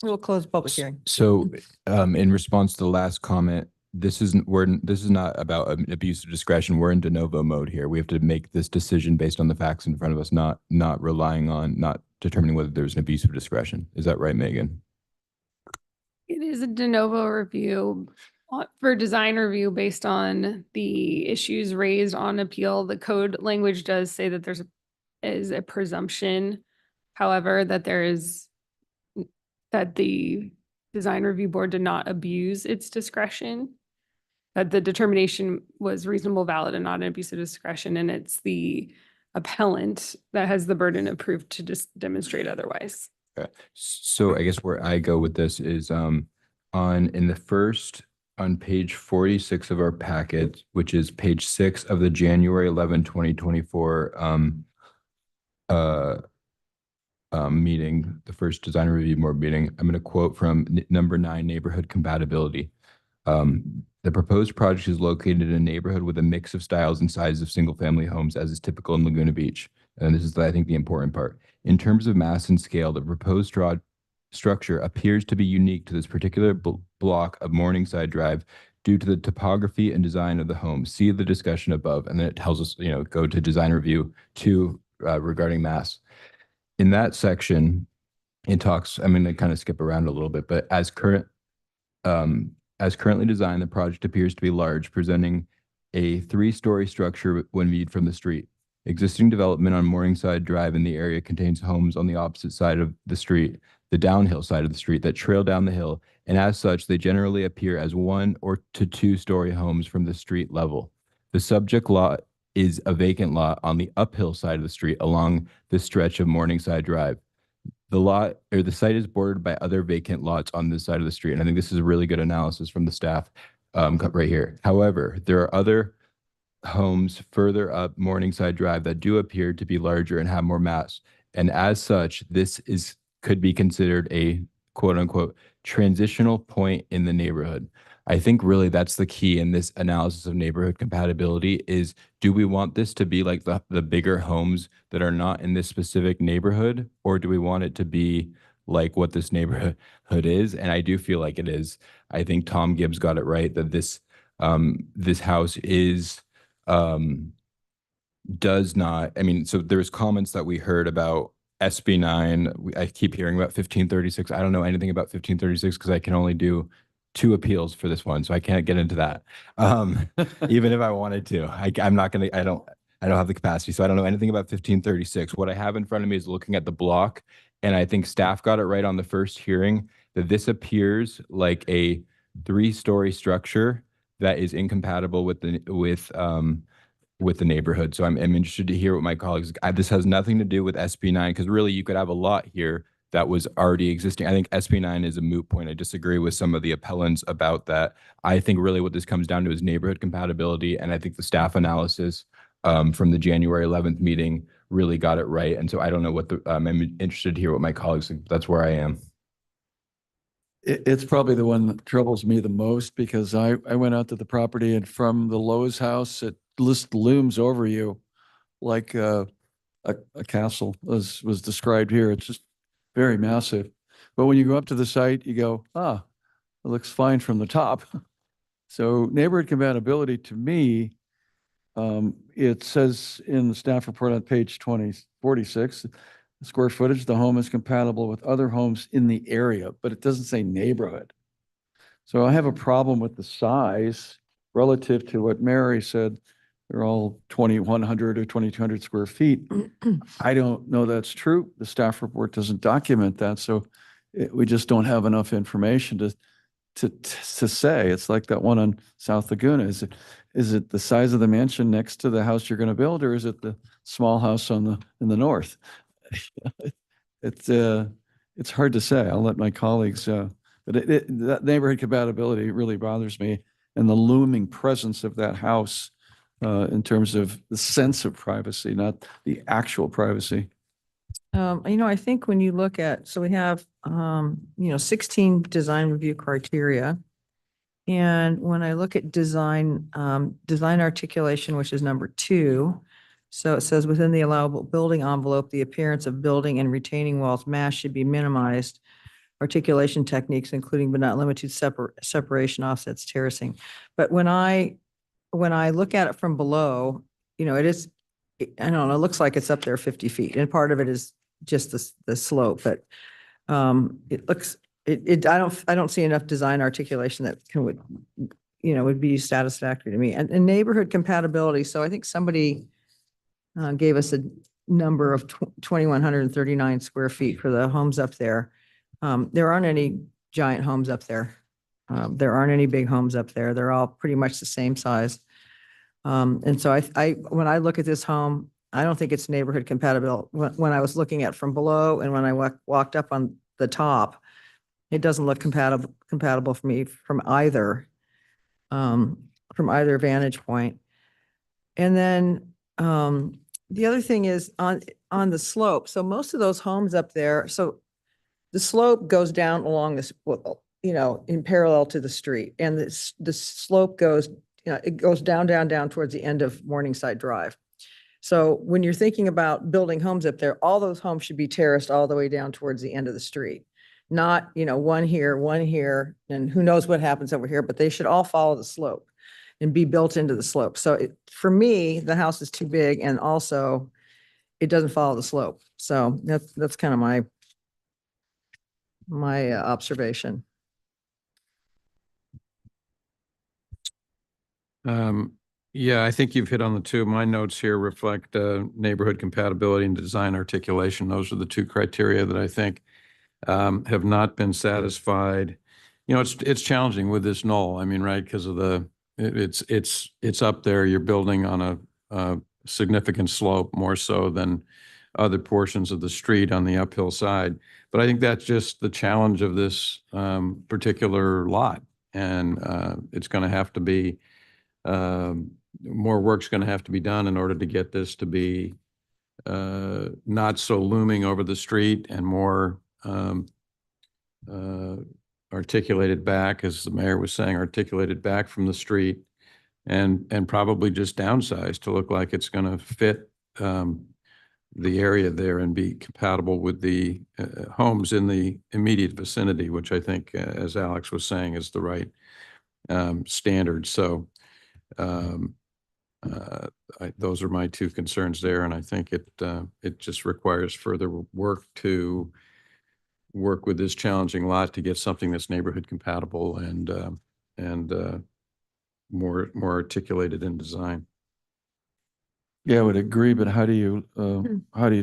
we'll close the public hearing. So, in response to the last comment, this is not about an abuse of discretion. We're in de novo mode here. We have to make this decision based on the facts in front of us, not determining whether there's an abuse of discretion. Is that right, Megan? It is a de novo review for design review based on the issues raised on appeal. The code language does say that is a presumption, however, that the design review board did not abuse its discretion, that the determination was reasonable, valid, and not an abuse of discretion, and it's the appellant that has the burden of proof to just demonstrate otherwise. Okay. So I guess where I go with this is on page 46 of our packet, which is page 6 of the January 11, 2024 meeting, the first design review board meeting. I'm going to quote from number 9, neighborhood compatibility. The proposed project is located in a neighborhood with a mix of styles and sizes of single-family homes, as is typical in Laguna Beach. And this is, I think, the important part. In terms of mass and scale, the proposed structure appears to be unique to this particular block of Morningside Drive due to the topography and design of the home. See the discussion above, and then it tells us, go to design review 2 regarding mass. In that section, it talks, I'm going to kind of skip around a little bit, but as currently designed, the project appears to be large, presenting a 3-story structure when viewed from the street. Existing development on Morningside Drive in the area contains homes on the opposite side of the street, the downhill side of the street, that trail down the hill, and as such, they generally appear as 1 or 2-story homes from the street level. The subject lot is a vacant lot on the uphill side of the street along this stretch of Morningside Drive. The site is bordered by other vacant lots on this side of the street. And I think this is a really good analysis from the staff right here. However, there are other homes further up Morningside Drive that do appear to be larger and have more mass. And as such, this could be considered a quote unquote transitional point in the neighborhood. I think really that's the key in this analysis of neighborhood compatibility is, do we want this to be like the bigger homes that are not in this specific neighborhood, or do we want it to be like what this neighborhood is? And I do feel like it is. I think Tom Gibbs got it right that this house does not, so there's comments that we heard about SB 9. I keep hearing about 1536. I don't know anything about 1536 because I can only do 2 appeals for this one, so I can't get into that. Even if I wanted to, I'm not gonna. I don't have the capacity, so I don't know anything about 1536. What I have in front of me is looking at the block, and I think staff got it right on the first hearing that this appears like a 3-story structure that is incompatible with the neighborhood. So I'm interested to hear what my colleagues. This has nothing to do with SB 9 because really you could have a lot here that was already existing. I think SB 9 is a moot point. I disagree with some of the appellants about that. I think really what this comes down to is neighborhood compatibility, and I think the staff analysis from the January 11th meeting really got it right. And so I don't know what I'm interested to hear what my colleagues think. That's where I am. It's probably the one that troubles me the most because I went out to the property, and from the Lowe's house, it just looms over you like a castle was described here. It's just very massive. But when you go up to the site, you go, it looks fine from the top. So neighborhood compatibility to me, it says in the staff report on page 46, the square footage, the home is compatible with other homes in the area, but it doesn't say neighborhood. So I have a problem with the size relative to what Mary said. They're all 2,100 or 2,200 square feet. I don't know that's true. The staff report doesn't document that. So we just don't have enough information to say. It's like that one on South Laguna. Is it the size of the mansion next to the house you're going to build, or is it the small house in the north? It's hard to say. I'll let my colleagues, but that neighborhood compatibility really bothers me, and the looming presence of that house in terms of the sense of privacy, not the actual privacy. I think when you look at, so we have, 16 design review criteria. And when I look at design articulation, which is number 2, so it says within the allowable building envelope, the appearance of building and retaining walls mass should be minimized. Articulation techniques, including but not limited to separation, offsets, terracing. But when I look at it from below, it is, I don't know, it looks like it's up there 50 feet, and part of it is just the slope, but it looks, I don't see enough design articulation that would be satisfactory to me. And neighborhood compatibility. So I think somebody gave us a number of 2,139 square feet for the homes up there. There aren't any giant homes up there. There aren't any big homes up there. They're all pretty much the same size. And so when I look at this home, I don't think it's neighborhood compatible. When I was looking at from below and when I walked up on the top, it doesn't look compatible for me from either vantage point. And then the other thing is on the slope. So most of those homes up there, so the slope goes down along this, in parallel to the street, and the slope goes, it goes down towards the end of Morningside Drive. So when you're thinking about building homes up there, all those homes should be terraced all the way down towards the end of the street. Not, one here, and who knows what happens over here, but they should all follow the slope and be built into the slope. So for me, the house is too big, and also it doesn't follow the slope. So that's kind of my observation. Yeah, I think you've hit on the two. My notes here reflect neighborhood compatibility and design articulation. Those are the two criteria that I think have not been satisfied. It's challenging with this knoll. I mean, right, because of it's up there. You're building on a significant slope, more so than other portions of the street on the uphill side. But I think that's just the challenge of this particular lot, and it's going to have to be more work's going to have to be done in order to get this to be not so looming over the street and more articulated back, as the mayor was saying, articulated back from the street, and probably just downsized to look like it's going to fit the area there and be compatible with the homes in the immediate vicinity, which I think, as Alex was saying, is the right standard. So those are my two concerns there, and I think it just requires further work to work with this challenging lot to get something that's neighborhood compatible and more articulated in design. Yeah, I would agree, but how do you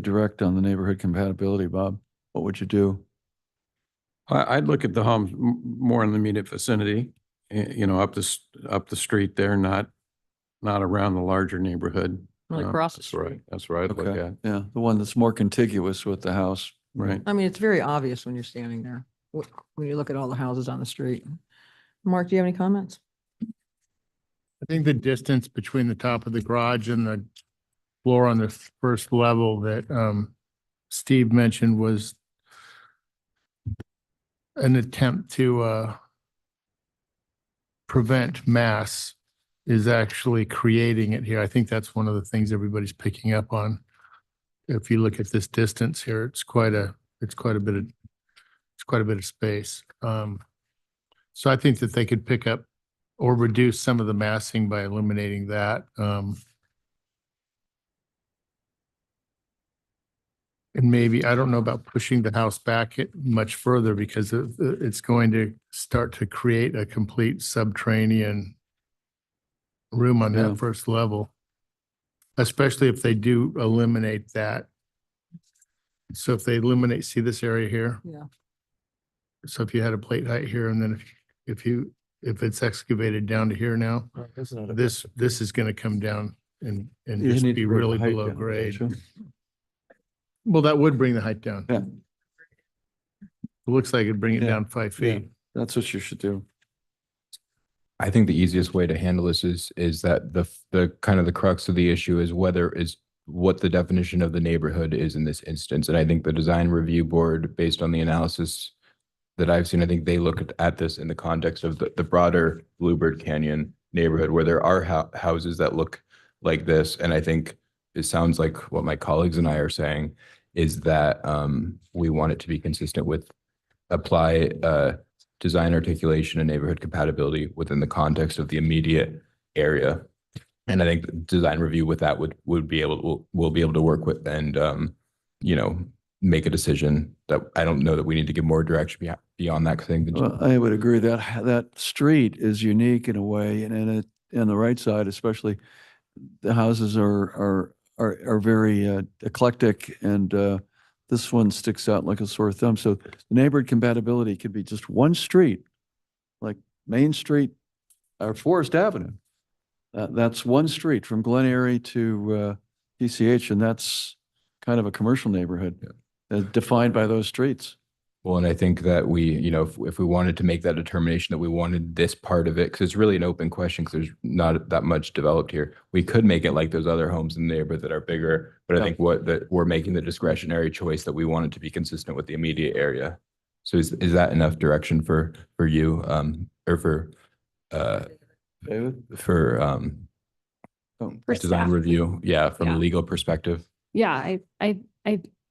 direct on the neighborhood compatibility, Bob? What would you do? I'd look at the homes more in the immediate vicinity, up the street there, not around the larger neighborhood. Like across the street. Right. That's right. I'd look at. Yeah, the one that's more contiguous with the house. Right. I mean, it's very obvious when you're standing there, when you look at all the houses on the street. Mark, do you have any comments? I think the distance between the top of the garage and the floor on the first level that Steve mentioned was an attempt to prevent mass is actually creating it here. I think that's one of the things everybody's picking up on. If you look at this distance here, it's quite a bit of space. So I think that they could pick up or reduce some of the massing by eliminating that. And maybe, I don't know about pushing the house back much further because it's going to start to create a complete subterranean room on Yeah. that first level, especially if they do eliminate that. So if they eliminate, see this area here? Yeah. So if you had a plate height here and then if it's excavated down to here now, this is going to come down and You just need be to bring the really height below down, grade. don't you? Well, that would bring the height down. Yeah. It looks like it'd bring it Yeah. down 5 Yeah. feet. That's what you should do. I think the easiest way to handle this is that the kind of the crux of the issue is what the definition of the neighborhood is in this instance. And I think the design review board, based on the analysis that I've seen, I think they look at this in the context of the broader Bluebird Canyon neighborhood where there are houses that look like this. And I think it sounds like what my colleagues and I are saying is that we want it to be consistent with apply design articulation and neighborhood compatibility within the context of the immediate area. And I think the design review with that will be able to work with and make a decision that I don't know that we need to give more direction beyond that thing. Well, I would agree that that street is unique in a way, and in the right side, especially, the houses are very eclectic, and this one sticks out like a sore thumb. So the neighborhood compatibility could be just one street, like Main Street or Forest Avenue. That's one street from Glen Eyrie to PCH, and that's kind of a commercial neighborhood defined by those streets. Well, and I think that if we wanted to make that determination that we wanted this part of it, because it's really an open question, because there's not that much developed here, we could make it like those other homes in the neighborhood that are bigger. But I think we're making the discretionary choice that we want it to be consistent with the immediate area. So is that enough direction for you or for design staff. review? Yeah, from Yeah. a legal perspective. Yeah, I,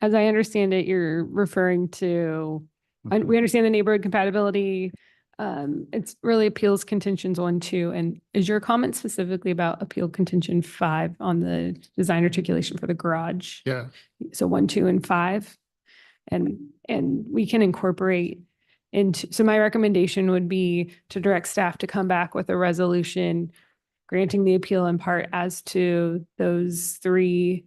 as I understand it, you're referring to, we understand the neighborhood compatibility. It's really appeals contentions 1, 2, and is your comment specifically about appeal contention 5 on the design articulation for the garage? Yeah. So 1, 2, and 5, and we can incorporate into, so my recommendation would be to direct staff to come back with a resolution granting the appeal in part as to those 3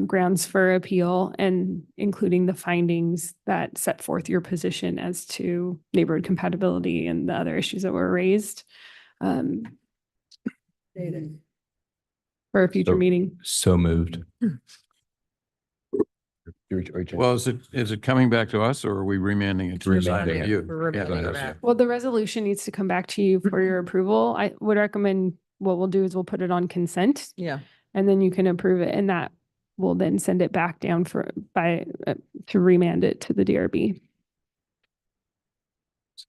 grounds for appeal and including the findings that set forth your position as to neighborhood compatibility and the other issues that were raised for a future meeting. So moved. Well, is it coming back to us or are we remanding it to design Remanding it. review? We're remanding it back. Well, the resolution needs to come back to you for your approval. I would recommend what we'll do is we'll put it on consent. Yeah. And then you can approve it, and that will then send it back down to remand it to the DRB.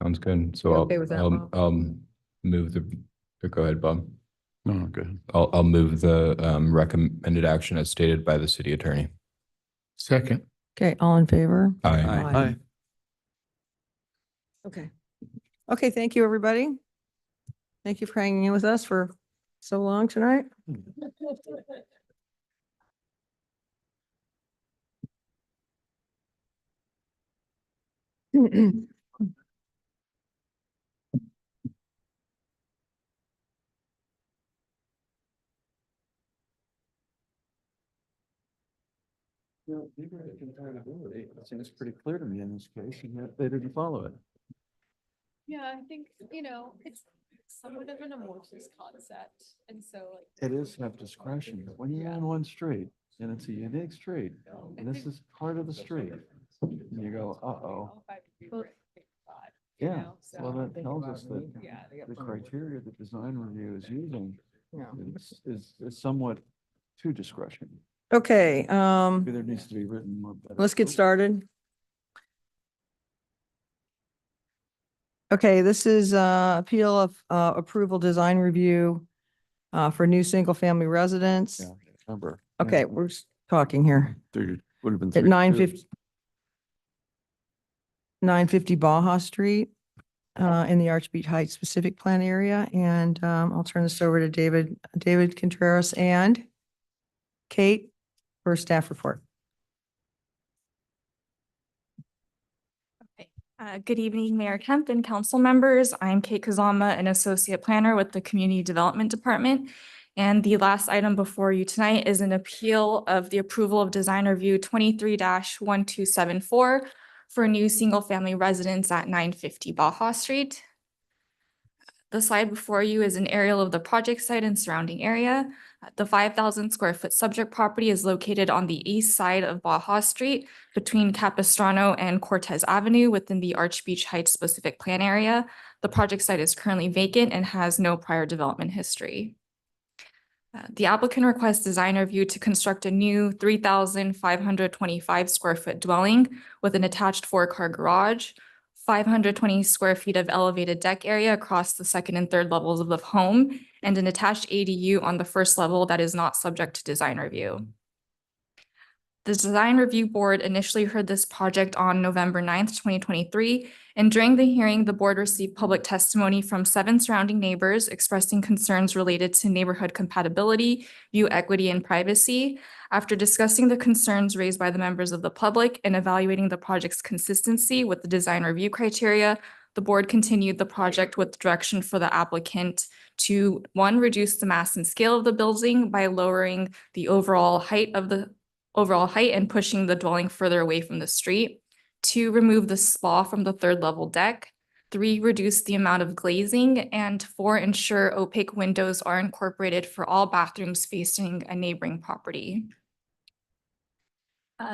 Sounds good. So You okay with that, Bob? I'll move go ahead, Bob. No, good. I'll move the recommended action as stated by the city attorney. Second. Okay, all in favor? Aye. Aye. Okay. Okay, thank you, everybody. Thank you for hanging in with us for so long tonight. Neighborhood compatibility, it seems pretty clear to me in this case, and yet they didn't follow it. Yeah, I think, it's somewhat of an amorphous concept. And so It is have discretion, but when you're on one street and it's a unique street, and this is part of the street, and you go, uh-oh. Yeah, well, that tells us that the criteria that design review is using is somewhat too discretion. Okay, Maybe there needs to be written more better. let's get started. Okay, this is appeal of approval design review for new single-family residence. Yeah, remember. Okay, we're talking here. There would have been At 950 Baja Street in the Archbeach Heights Pacific Plan area. And I'll turn this over to David Contreras and Kate for staff report. Good evening, Mayor Kemp and council members. I'm Kate Kazama, an associate planner with the Community Development Department. And the last item before you tonight is an appeal of the approval of design review 23-1274 for a new single-family residence at 950 Baja Street. The slide before you is an aerial of the project site and surrounding area. The 5,000 square foot subject property is located on the east side of Baja Street between Capistrano and Cortez Avenue within the Arch Beach Heights specific plan area. The project site is currently vacant and has no prior development history. The applicant requests design review to construct a new 3,525 square foot dwelling with an attached 4-car garage, 520 square feet of elevated deck area across the second and third levels of the home, and an attached ADU on the first level that is not subject to design review. The design review board initially heard this project on November 9th, 2023, and during the hearing, the board received public testimony from 7 surrounding neighbors expressing concerns related to neighborhood compatibility, view equity, and privacy. After discussing the concerns raised by the members of the public and evaluating the project's consistency with the design review criteria, the board continued the project with direction for the applicant to 1, reduce the mass and scale of the building by lowering the overall height and pushing the dwelling further away from the street. 2, remove the spa from the 3rd level deck. 3, reduce the amount of glazing. And 4, ensure opaque windows are incorporated for all bathrooms facing a neighboring property.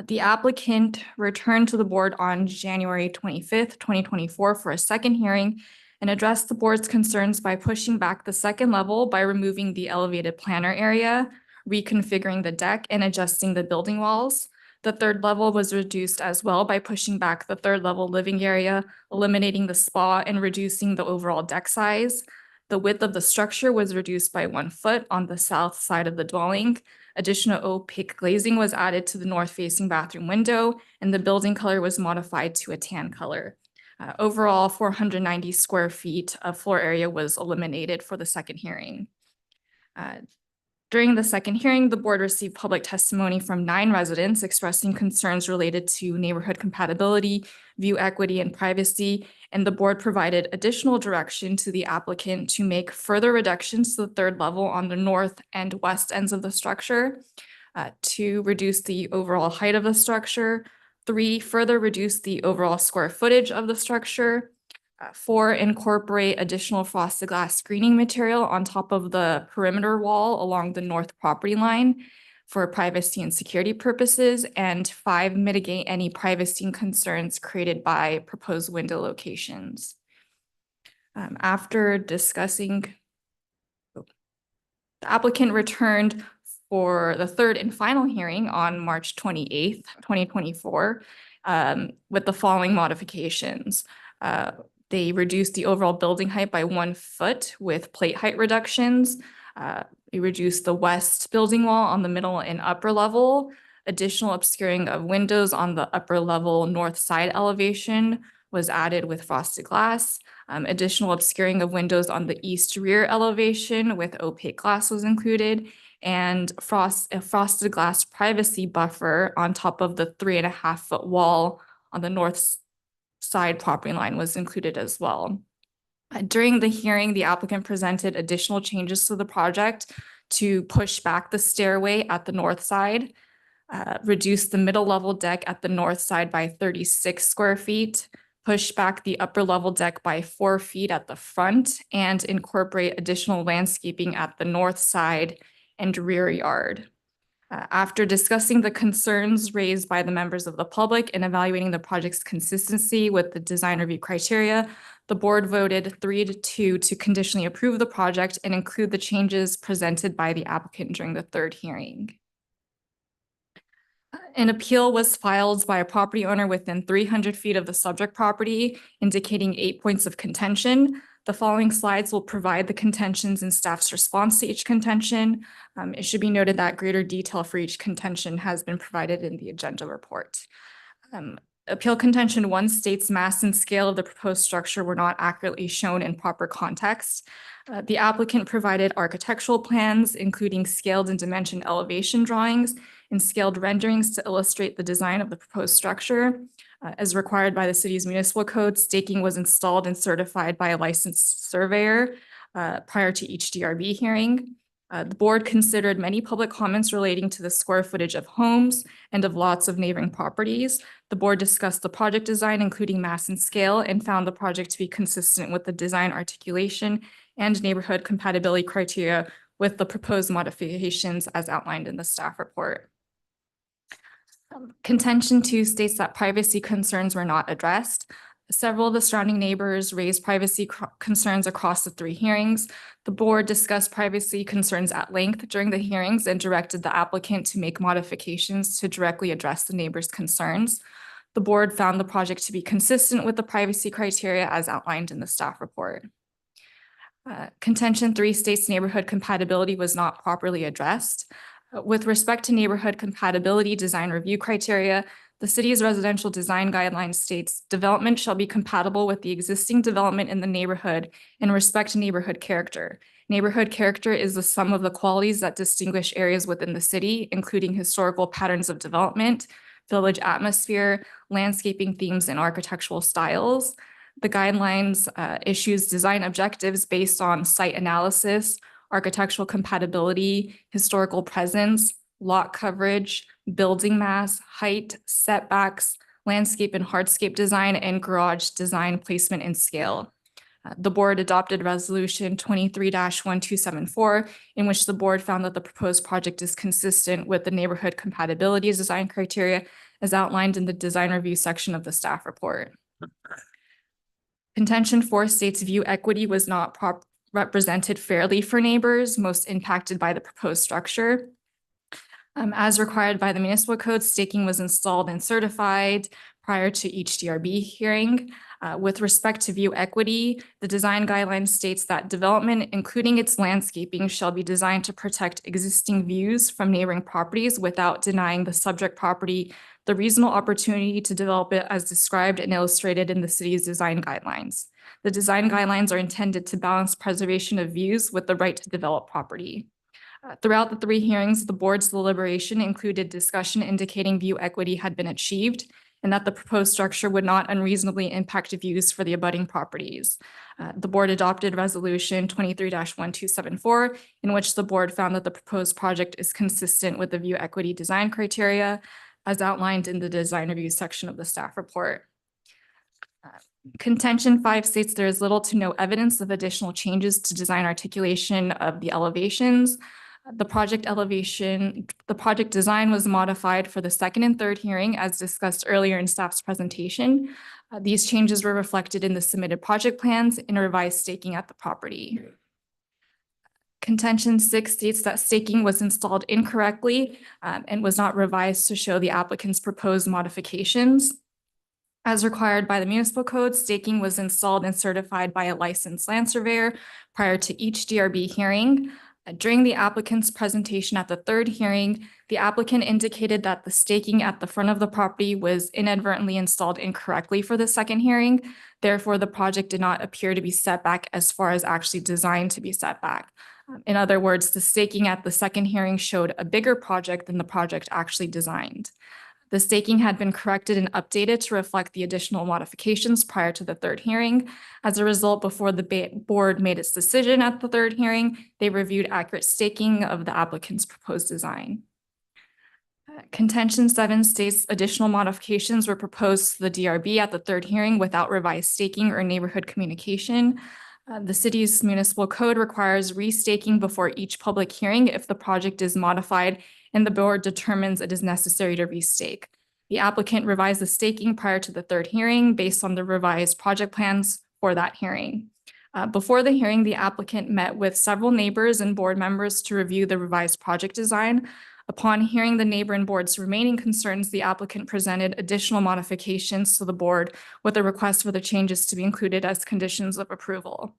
The applicant returned to the board on January 25th, 2024 for a second hearing and addressed the board's concerns by pushing back the 2nd level by removing the elevated planter area, reconfiguring the deck, and adjusting the building walls. The 3rd level was reduced as well by pushing back the 3rd level living area, eliminating the spa, and reducing the overall deck size. The width of the structure was reduced by 1 foot on the south side of the dwelling. Additional opaque glazing was added to the north-facing bathroom window, and the building color was modified to a tan color. Overall, 490 square feet of floor area was eliminated for the 2nd hearing. During the 2nd hearing, the board received public testimony from 9 residents expressing concerns related to neighborhood compatibility, view equity, and privacy, and the board provided additional direction to the applicant to make further reductions to the 3rd level on the north and west ends of the structure, to reduce the overall height of the structure, 3, further reduce the overall square footage of the structure, 4, incorporate additional frosted glass screening material on top of the perimeter wall along the north property line for privacy and security purposes, and 5, mitigate any privacy concerns created by proposed window locations. After discussing, the applicant returned for the 3rd and final hearing on March 28th, 2024, with the following modifications. They reduced the overall building height by 1 foot with plate height reductions. We reduced the west building wall on the middle and upper level. Additional obscuring of windows on the upper level north side elevation was added with frosted glass. Additional obscuring of windows on the east rear elevation with opaque glass was included. And a frosted glass privacy buffer on top of the 3.5 foot wall on the north side property line was included as well. During the hearing, the applicant presented additional changes to the project to push back the stairway at the north side, reduce the middle level deck at the north side by 36 square feet, push back the upper level deck by 4 feet at the front, and incorporate additional landscaping at the north side and rear yard. After discussing the concerns raised by the members of the public and evaluating the project's consistency with the design review criteria, the board voted 3-2 to conditionally approve the project and include the changes presented by the applicant during the 3rd hearing. An appeal was filed by a property owner within 300 feet of the subject property, indicating 8 points of contention. The following slides will provide the contentions and staff's response to each contention. It should be noted that greater detail for each contention has been provided in the agenda report. Appeal contention 1 states mass and scale of the proposed structure were not accurately shown in proper context. The applicant provided architectural plans, including scaled and dimension elevation drawings, and scaled renderings to illustrate the design of the proposed structure. As required by the city's municipal code, staking was installed and certified by a licensed surveyor prior to each DRB hearing. The board considered many public comments relating to the square footage of homes and of lots of neighboring properties. The board discussed the project design, including mass and scale, and found the project to be consistent with the design articulation and neighborhood compatibility criteria with the proposed modifications as outlined in the staff report. Contention 2 states that privacy concerns were not addressed. Several of the surrounding neighbors raised privacy concerns across the 3 hearings. The board discussed privacy concerns at length during the hearings and directed the applicant to make modifications to directly address the neighbors' concerns. The board found the project to be consistent with the privacy criteria as outlined in the staff report. Contention 3 states neighborhood compatibility was not properly addressed. With respect to neighborhood compatibility design review criteria, the city's residential design guidelines states development shall be compatible with the existing development in the neighborhood and respect neighborhood character. Neighborhood character is the sum of the qualities that distinguish areas within the city, including historical patterns of development, village atmosphere, landscaping themes, and architectural styles. The guidelines issues design objectives based on site analysis, architectural compatibility, historical presence, lot coverage, building mass, height, setbacks, landscape and hardscape design, and garage design, placement, and scale. The board adopted resolution 23-1274, in which the board found that the proposed project is consistent with the neighborhood compatibility design criteria as outlined in the design review section of the staff report. Contention 4 states view equity was not represented fairly for neighbors most impacted by the proposed structure. As required by the municipal code, staking was installed and certified prior to each DRB hearing. With respect to view equity, the design guideline states that development, including its landscaping, shall be designed to protect existing views from neighboring properties without denying the subject property the reasonable opportunity to develop it as described and illustrated in the city's design guidelines. The design guidelines are intended to balance preservation of views with the right to develop property. Throughout the 3 hearings, the board's deliberation included discussion indicating view equity had been achieved and that the proposed structure would not unreasonably impact views for the abutting properties. The board adopted resolution 23-1274, in which the board found that the proposed project is consistent with the view equity design criteria as outlined in the design review section of the staff report. Contention 5 states there is little to no evidence of additional changes to design articulation of the elevations. The project design was modified for the 2nd and 3rd hearing as discussed earlier in staff's presentation. These changes were reflected in the submitted project plans and revised staking at the property. Contention 6 states that staking was installed incorrectly and was not revised to show the applicant's proposed modifications. As required by the municipal code, staking was installed and certified by a licensed land surveyor prior to each DRB hearing. During the applicant's presentation at the 3rd hearing, the applicant indicated that the staking at the front of the property was inadvertently installed incorrectly for the 2nd hearing. Therefore, the project did not appear to be set back as far as actually designed to be set back. In other words, the staking at the 2nd hearing showed a bigger project than the project actually designed. The staking had been corrected and updated to reflect the additional modifications prior to the 3rd hearing. As a result, before the board made its decision at the 3rd hearing, they reviewed accurate staking of the applicant's proposed design. Contention 7 states additional modifications were proposed to the DRB at the 3rd hearing without revised staking or neighborhood communication. The city's municipal code requires restaking before each public hearing if the project is modified and the board determines it is necessary to restake. The applicant revised the staking prior to the 3rd hearing based on the revised project plans for that hearing. Before the hearing, the applicant met with several neighbors and board members to review the revised project design. Upon hearing the neighbor and board's remaining concerns, the applicant presented additional modifications to the board with a request for the changes to be included as conditions of approval.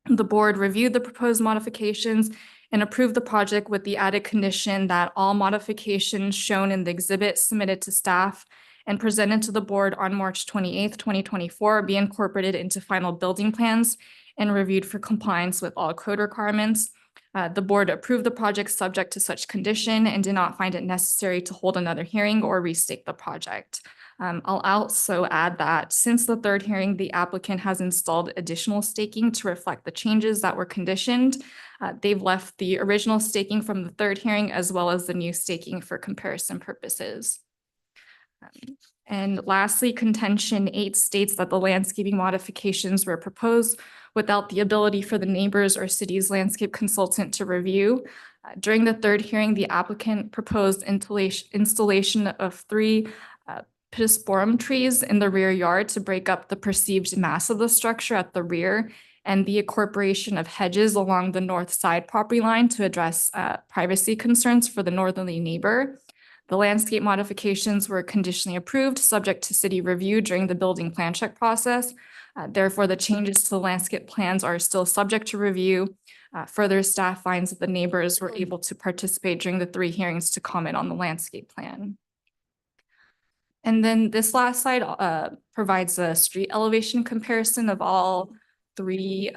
The board reviewed the proposed modifications and approved the project with the added condition that all modifications shown in the exhibit submitted to staff and presented to the board on March 28th, 2024 be incorporated into final building plans and reviewed for compliance with all code requirements. The board approved the project subject to such condition and did not find it necessary to hold another hearing or restake the project. I'll also add that since the third hearing, the applicant has installed additional staking to reflect the changes that were conditioned. They've left the original staking from the third hearing as well as the new staking for comparison purposes. And lastly, contention 8 states that the landscaping modifications were proposed without the ability for the neighbors or city's landscape consultant to review. During the third hearing, the applicant proposed installation of 3 pittosporum trees in the rear yard to break up the perceived mass of the structure at the rear, and the incorporation of hedges along the north side property line to address privacy concerns for the northerly neighbor. The landscape modifications were conditionally approved, subject to city review during the building plan check process. Therefore, the changes to the landscape plans are still subject to review. Further, staff finds that the neighbors were able to participate during the 3 hearings to comment on the landscape plan. And then this last slide provides a street elevation comparison of all 3,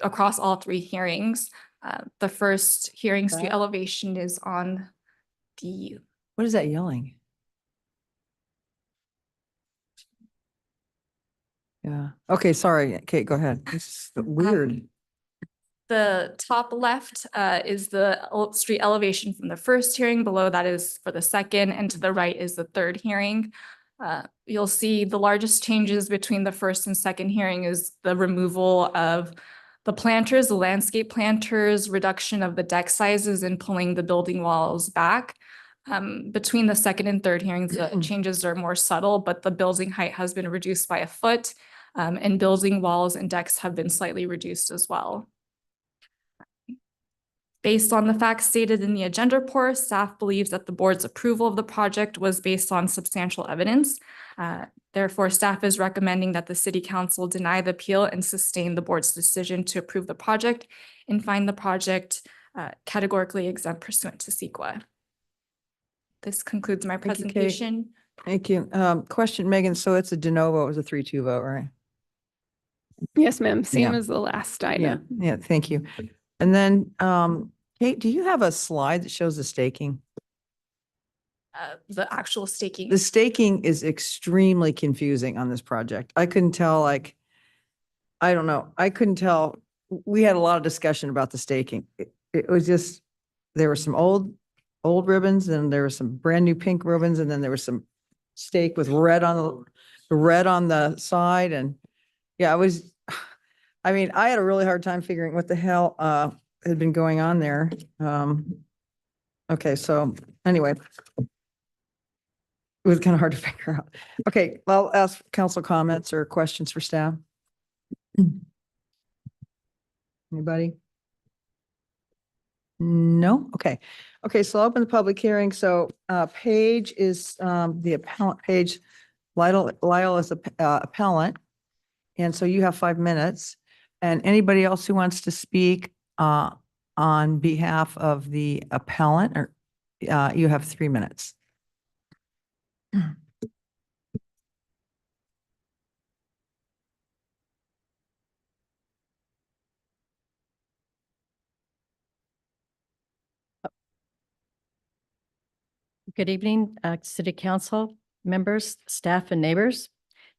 across all 3 hearings. The first hearing street elevation is on the... What is that yelling? Yeah. Okay, sorry. Kate, go ahead. It's weird. The top left is the street elevation from the first hearing. Below that is for the second, and to the right is the third hearing. You'll see the largest changes between the first and second hearing is the removal of the planters, the landscape planters, reduction of the deck sizes, and pulling the building walls back. Between the second and third hearings, the changes are more subtle, but the building height has been reduced by 1 foot, and building walls and decks have been slightly reduced as well. Based on the facts stated in the agenda report, staff believes that the board's approval of the project was based on substantial evidence. Therefore, staff is recommending that the city council deny the appeal and sustain the board's decision to approve the project and find the project categorically exempt pursuant to CEQA. This concludes my presentation. Thank you. Question, Megan. So it's a de novo, it was a 3-2 vote, right? Yes, ma'am. Same Yeah. as the last item. Yeah, thank you. And then, Kate, do you have a slide that shows the staking? The actual staking. The staking is extremely confusing on this project. I couldn't tell, like, I don't know. I couldn't tell. We had a lot of discussion about the staking. It was just, there were some old ribbons, and there were some brand new pink ribbons, and then there was some stake with red on the side. And yeah, I mean, I had a really hard time figuring what the hell had been going on there. Okay, so anyway, it was kind of hard to figure out. Okay, I'll ask council comments or questions for staff. Anybody? No? Okay. Okay, so I'll open the public hearing. So Paige is the appellant. Paige, Lyle is appellant. And so you have 5 minutes. And anybody else who wants to speak on behalf of the appellant, or you have 3 minutes. Good evening, City Council members, staff, and neighbors.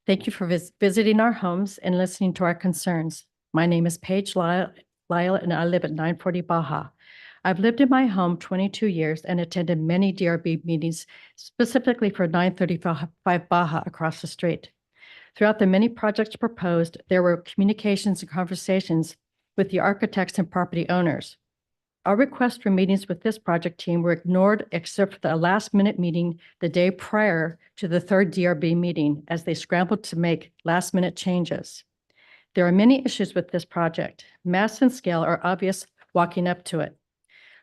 Thank you for visiting our homes and listening to our concerns. My name is Paige Lyle, and I live at 940 Baja. I've lived in my home 22 years and attended many DRB meetings, specifically for 935 Baja across the street. Throughout the many projects proposed, there were communications and conversations with the architects and property owners. Our requests for meetings with this project team were ignored except for the last-minute meeting the day prior to the third DRB meeting as they scrambled to make last-minute changes. There are many issues with this project. Mass and scale are obvious walking up to it.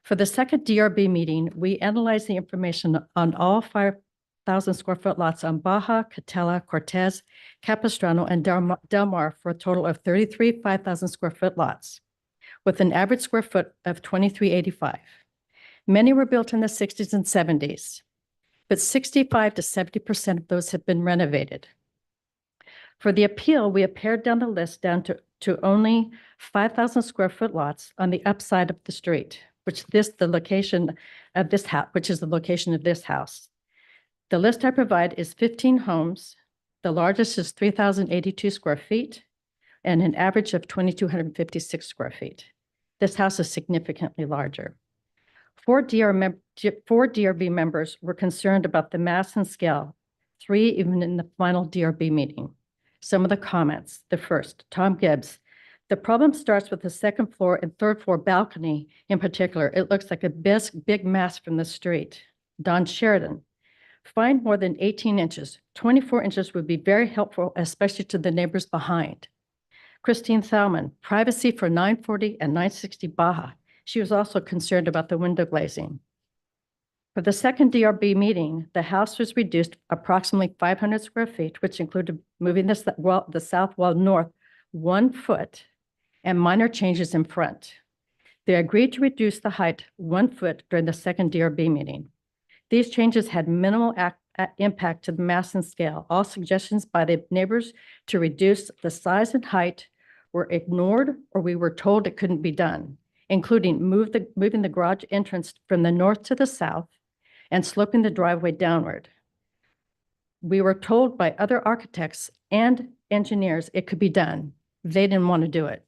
For the second DRB meeting, we analyzed the information on all 5,000 square foot lots on Baja, Catella, Cortez, Capistrano, and Del Mar for a total of 33 5,000 square foot lots, with an average square foot of 2385. Many were built in the 60s and 70s, but 65 to 70% of those have been renovated. For the appeal, we have pared down the list down to only 5,000 square foot lots on the upside of the street, which is the location of this house. The list I provide is 15 homes. The largest is 3,082 square feet and an average of 2,256 square feet. This house is significantly larger. Four DRB members were concerned about the mass and scale, 3 even in the final DRB meeting. Some of the comments. The first, Tom Gibbs. The problem starts with the second floor and third floor balcony in particular. It looks like a big mass from the street. Don Sheridan. Find more than 18 inches. 24 inches would be very helpful, especially to the neighbors behind. Christine Thalman, privacy for 940 and 960 Baja. She was also concerned about the window glazing. For the second DRB meeting, the house was reduced approximately 500 square feet, which included moving the south wall north 1 foot and minor changes in front. They agreed to reduce the height 1 foot during the second DRB meeting. These changes had minimal impact to the mass and scale. All suggestions by the neighbors to reduce the size and height were ignored, or we were told it couldn't be done, including moving the garage entrance from the north to the south and sloping the driveway downward. We were told by other architects and engineers it could be done. They didn't want to do it.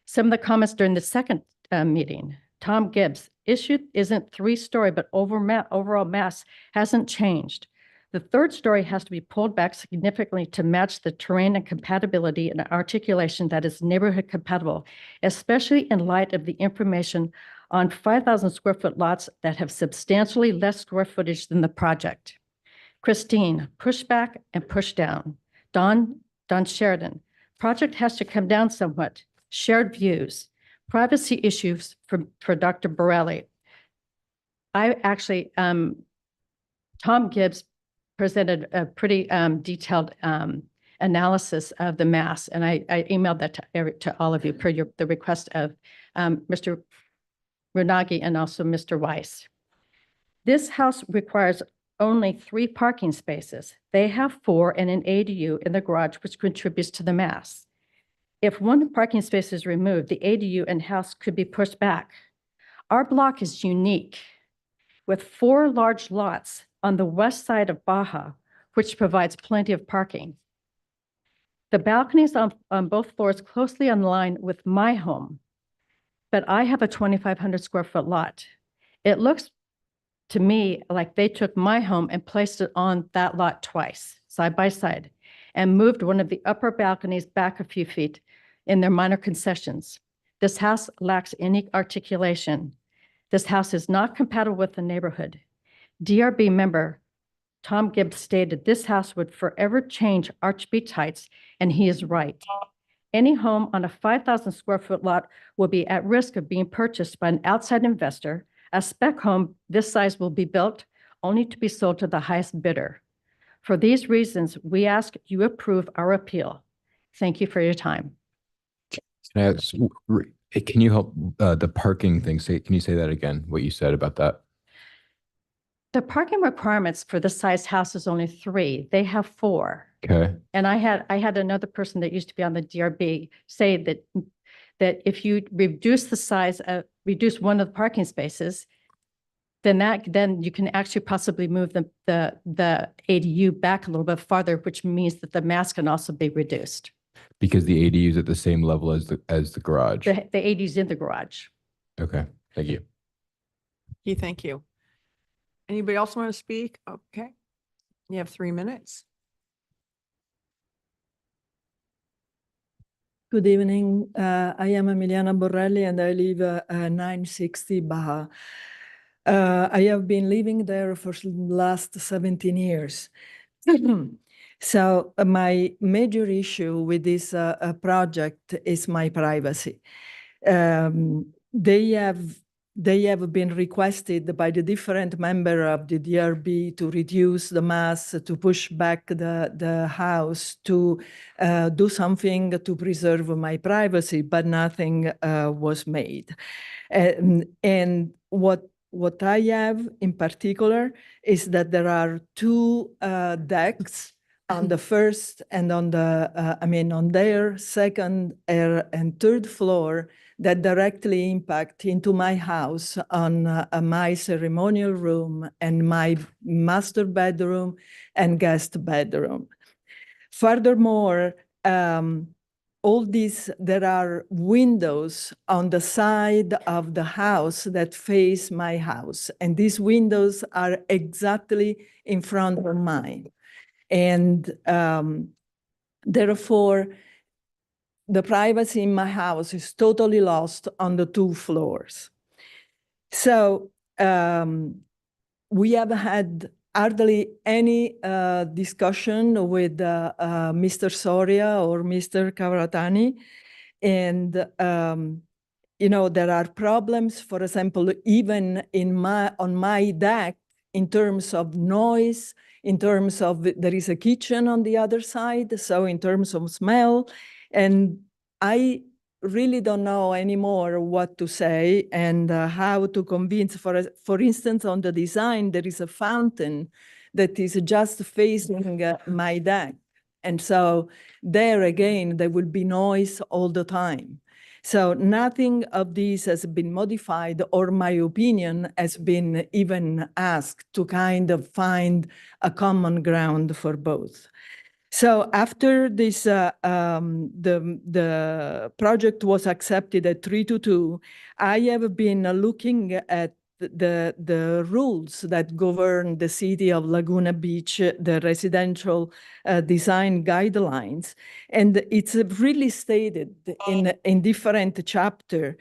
Some of the comments during the second meeting, Tom Gibbs, issue isn't 3-story, but overall mass hasn't changed. The 3rd story has to be pulled back significantly to match the terrain and compatibility and articulation that is neighborhood compatible, especially in light of the information on 5,000 square foot lots that have substantially less square footage than the project. Christine, push back and push down. Don Sheridan, project has to come down somewhat. Shared views. Privacy issues for Dr. Borelli. I actually, Tom Gibbs presented a pretty detailed analysis of the mass, and I emailed that to all of you per the request of Mr. Runagi and also Mr. Weiss. This house requires only 3 parking spaces. They have 4 and an ADU in the garage, which contributes to the mass. If 1 parking space is removed, the ADU and house could be pushed back. Our block is unique with 4 large lots on the west side of Baja, which provides plenty of parking. The balconies on both floors closely align with my home, but I have a 2,500 square foot lot. It looks to me like they took my home and placed it on that lot twice, side by side, and moved one of the upper balconies back a few feet in their minor concessions. This house lacks any articulation. This house is not compatible with the neighborhood. DRB member Tom Gibbs stated this house would forever change Arch Beach Heights, and he is right. Any home on a 5,000 square foot lot will be at risk of being purchased by an outside investor. A spec home this size will be built only to be sold to the highest bidder. For these reasons, we ask you approve our appeal. Thank you for your time. Can I ask, can you help the parking thing? Can you say that again, what you said about that? The parking requirements for this size house is only 3. They have 4. Okay. And I had another person that used to be on the DRB say that if you reduce the size of, reduce one of the parking spaces, then you can actually possibly move the ADU back a little bit farther, which means that the mass can also be reduced. Because the ADU is at the same level as the garage. The ADU is in the garage. Okay, thank you. Thank you. Anybody else want to speak? Okay. You have 3 minutes. Good evening. I am Emiliana Borrelli and I live 960 Baja. I have been living there for the last 17 years. So my major issue with this project is my privacy. They have been requested by the different member of the DRB to reduce the mass, to push back the house, to do something to preserve my privacy, but nothing was made. And what I have in particular is that there are 2 decks on the first and on the, on their second and third floor that directly impact into my house on my ceremonial room and my master bedroom and guest bedroom. Furthermore, all these, there are windows on the side of the house that face my house, and these windows are exactly in front of mine. And therefore, the privacy in my house is totally lost on the 2 floors. So we have had hardly any discussion with Mr. Soria or Mr. Kavaratani. And, there are problems, for example, even on my deck in terms of noise, in terms of there is a kitchen on the other side, so in terms of smell. And I really don't know anymore what to say and how to convince. For instance, on the design, there is a fountain that is just facing my deck. And so there again, there will be noise all the time. So nothing of this has been modified, or my opinion has been even asked to kind of find a common ground for both. So after this, the project was accepted at 3-2, I have been looking at the rules that govern the city of Laguna Beach, the residential design guidelines. And it's really stated in different chapter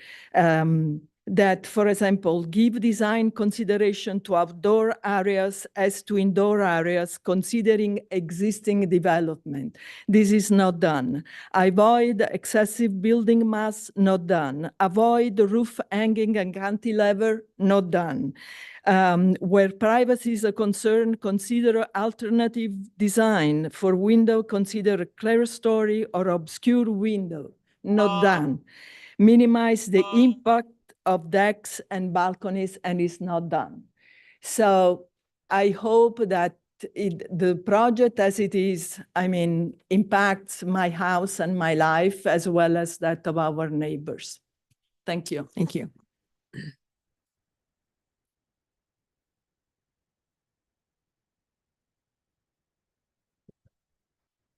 that, for example, give design consideration to outdoor areas as to indoor areas, considering existing development. This is not done. Avoid excessive building mass, not done. Avoid roof hanging and cantilever, not done. Where privacy is a concern, consider alternative design. For window, consider clerestory or obscure window, not done. Minimize the impact of decks and balconies, and it's not done. So I hope that the project as it is, impacts my house and my life as well as that of our neighbors. Thank you. Thank you.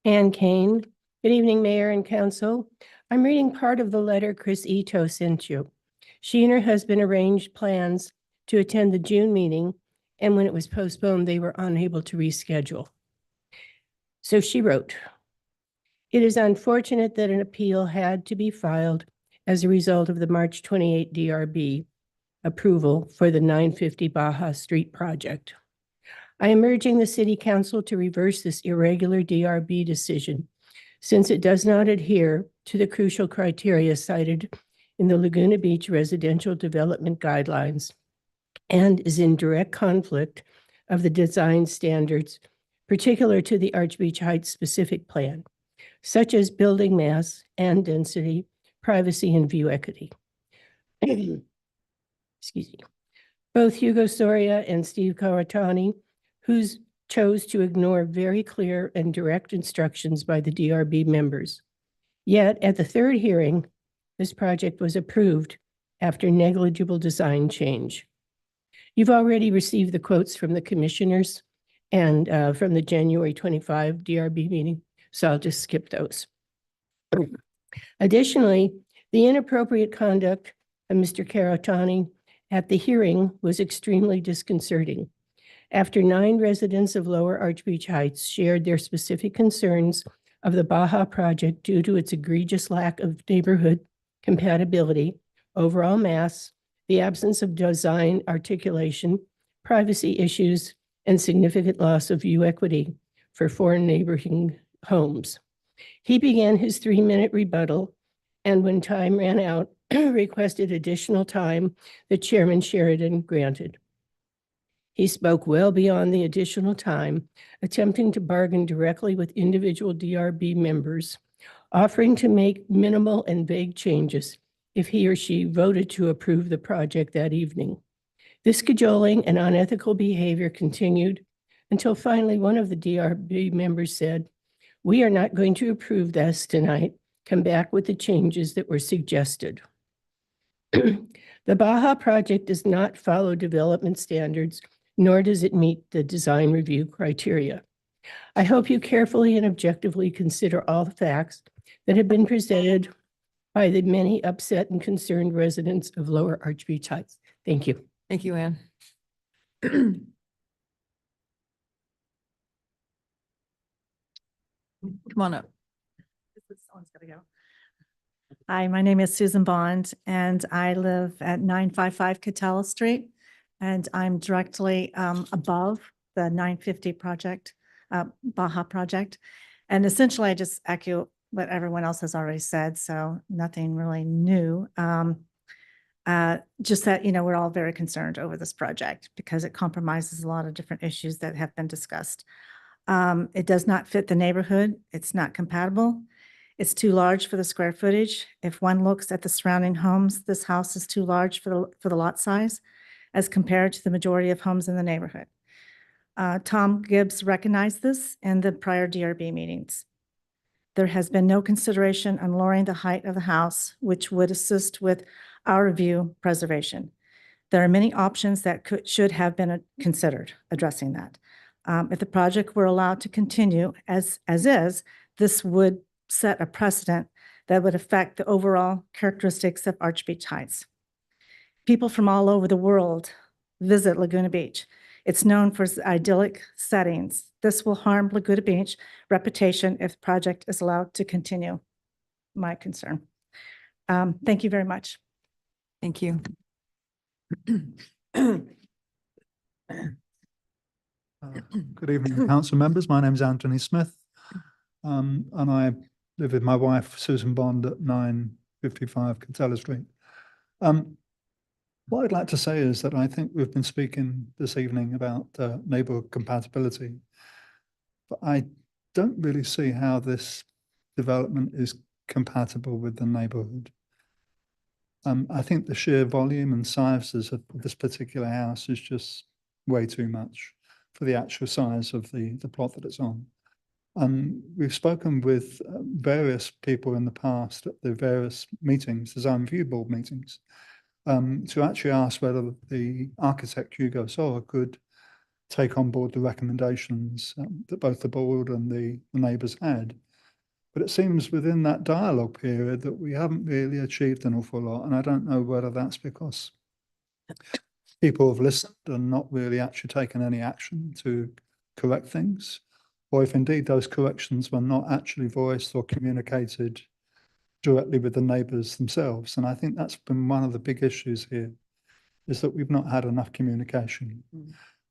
Ann Kane. Good evening, Mayor and Council. I'm reading part of the letter Chris Ito sent you. She and her husband arranged plans to attend the June meeting, and when it was postponed, they were unable to reschedule. So she wrote, "It is unfortunate that an appeal had to be filed as a result of the March 28 DRB approval for the 950 Baja Street project. I am urging the City Council to reverse this irregular DRB decision, since it does not adhere to the crucial criteria cited in the Laguna Beach Residential Development Guidelines and is in direct conflict of the design standards particular to the Arch Beach Heights specific plan, such as building mass and density, privacy, and view equity." Excuse me. Both Hugo Soria and Steve Karatani, who chose to ignore very clear and direct instructions by the DRB members. Yet at the third hearing, this project was approved after negligible design change. You've already received the quotes from the commissioners and from the January 25 DRB meeting, so I'll just skip those. Additionally, the inappropriate conduct of Mr. Karatani at the hearing was extremely disconcerting. After 9 residents of Lower Arch Beach Heights shared their specific concerns of the Baja project due to its egregious lack of neighborhood compatibility, overall mass, the absence of design articulation, privacy issues, and significant loss of view equity for 4 neighboring homes. He began his 3-minute rebuttal, and when time ran out, requested additional time that Chairman Sheridan granted. He spoke well beyond the additional time, attempting to bargain directly with individual DRB members, offering to make minimal and vague changes if he or she voted to approve the project that evening. This cajoling and unethical behavior continued until finally one of the DRB members said, "We are not going to approve this tonight. Come back with the changes that were suggested." The Baja project does not follow development standards, nor does it meet the design review criteria. I hope you carefully and objectively consider all the facts that have been presented by the many upset and concerned residents of Lower Arch Beach Heights. Thank you. Thank you, Ann. Come on up. Hi, my name is Susan Bond, and I live at 955 Catella Street, and I'm directly above the 950 project, Baja project. And essentially, I just echo what everyone else has already said, so nothing really new. Just that, we're all very concerned over this project because it compromises a lot of different issues that have been discussed. It does not fit the neighborhood. It's not compatible. It's too large for the square footage. If one looks at the surrounding homes, this house is too large for the lot size as compared to the majority of homes in the neighborhood. Tom Gibbs recognized this in the prior DRB meetings. There has been no consideration on lowering the height of the house, which would assist with our view preservation. There are many options that should have been considered addressing that. If the project were allowed to continue as is, this would set a precedent that would affect the overall characteristics of Arch Beach Heights. People from all over the world visit Laguna Beach. It's known for its idyllic settings. This will harm Laguna Beach reputation if the project is allowed to continue. My concern. Thank you very much. Thank you. Good evening, council members. My name is Anthony Smith, and I live with my wife, Susan Bond, at 955 Catella Street. What I'd like to say is that I think we've been speaking this evening about neighborhood compatibility, but I don't really see how this development is compatible with the neighborhood. I think the sheer volume and sizes of this particular house is just way too much for the actual size of the plot that it's on. We've spoken with various people in the past at the various meetings, design review board meetings, to actually ask whether the architect Hugo Sora could take on board the recommendations that both the board and the neighbours had. But it seems within that dialogue period that we haven't really achieved an awful lot. And I don't know whether that's because people have listened and not really actually taken any action to correct things, or if indeed those corrections were not actually voiced or communicated directly with the neighbours themselves. And I think that's been one of the big issues here, is that we've not had enough communication.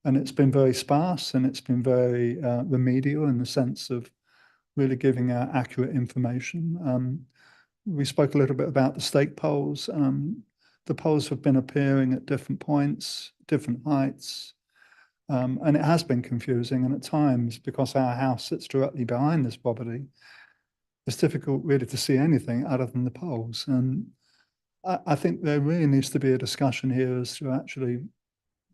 And it's been very sparse, and it's been very remedial in the sense of really giving out accurate information. We spoke a little bit about the stake poles. The poles have been appearing at different points, different heights, and it has been confusing. And at times, because our house sits directly behind this property, it's difficult really to see anything other than the poles. And I think there really needs to be a discussion here as to actually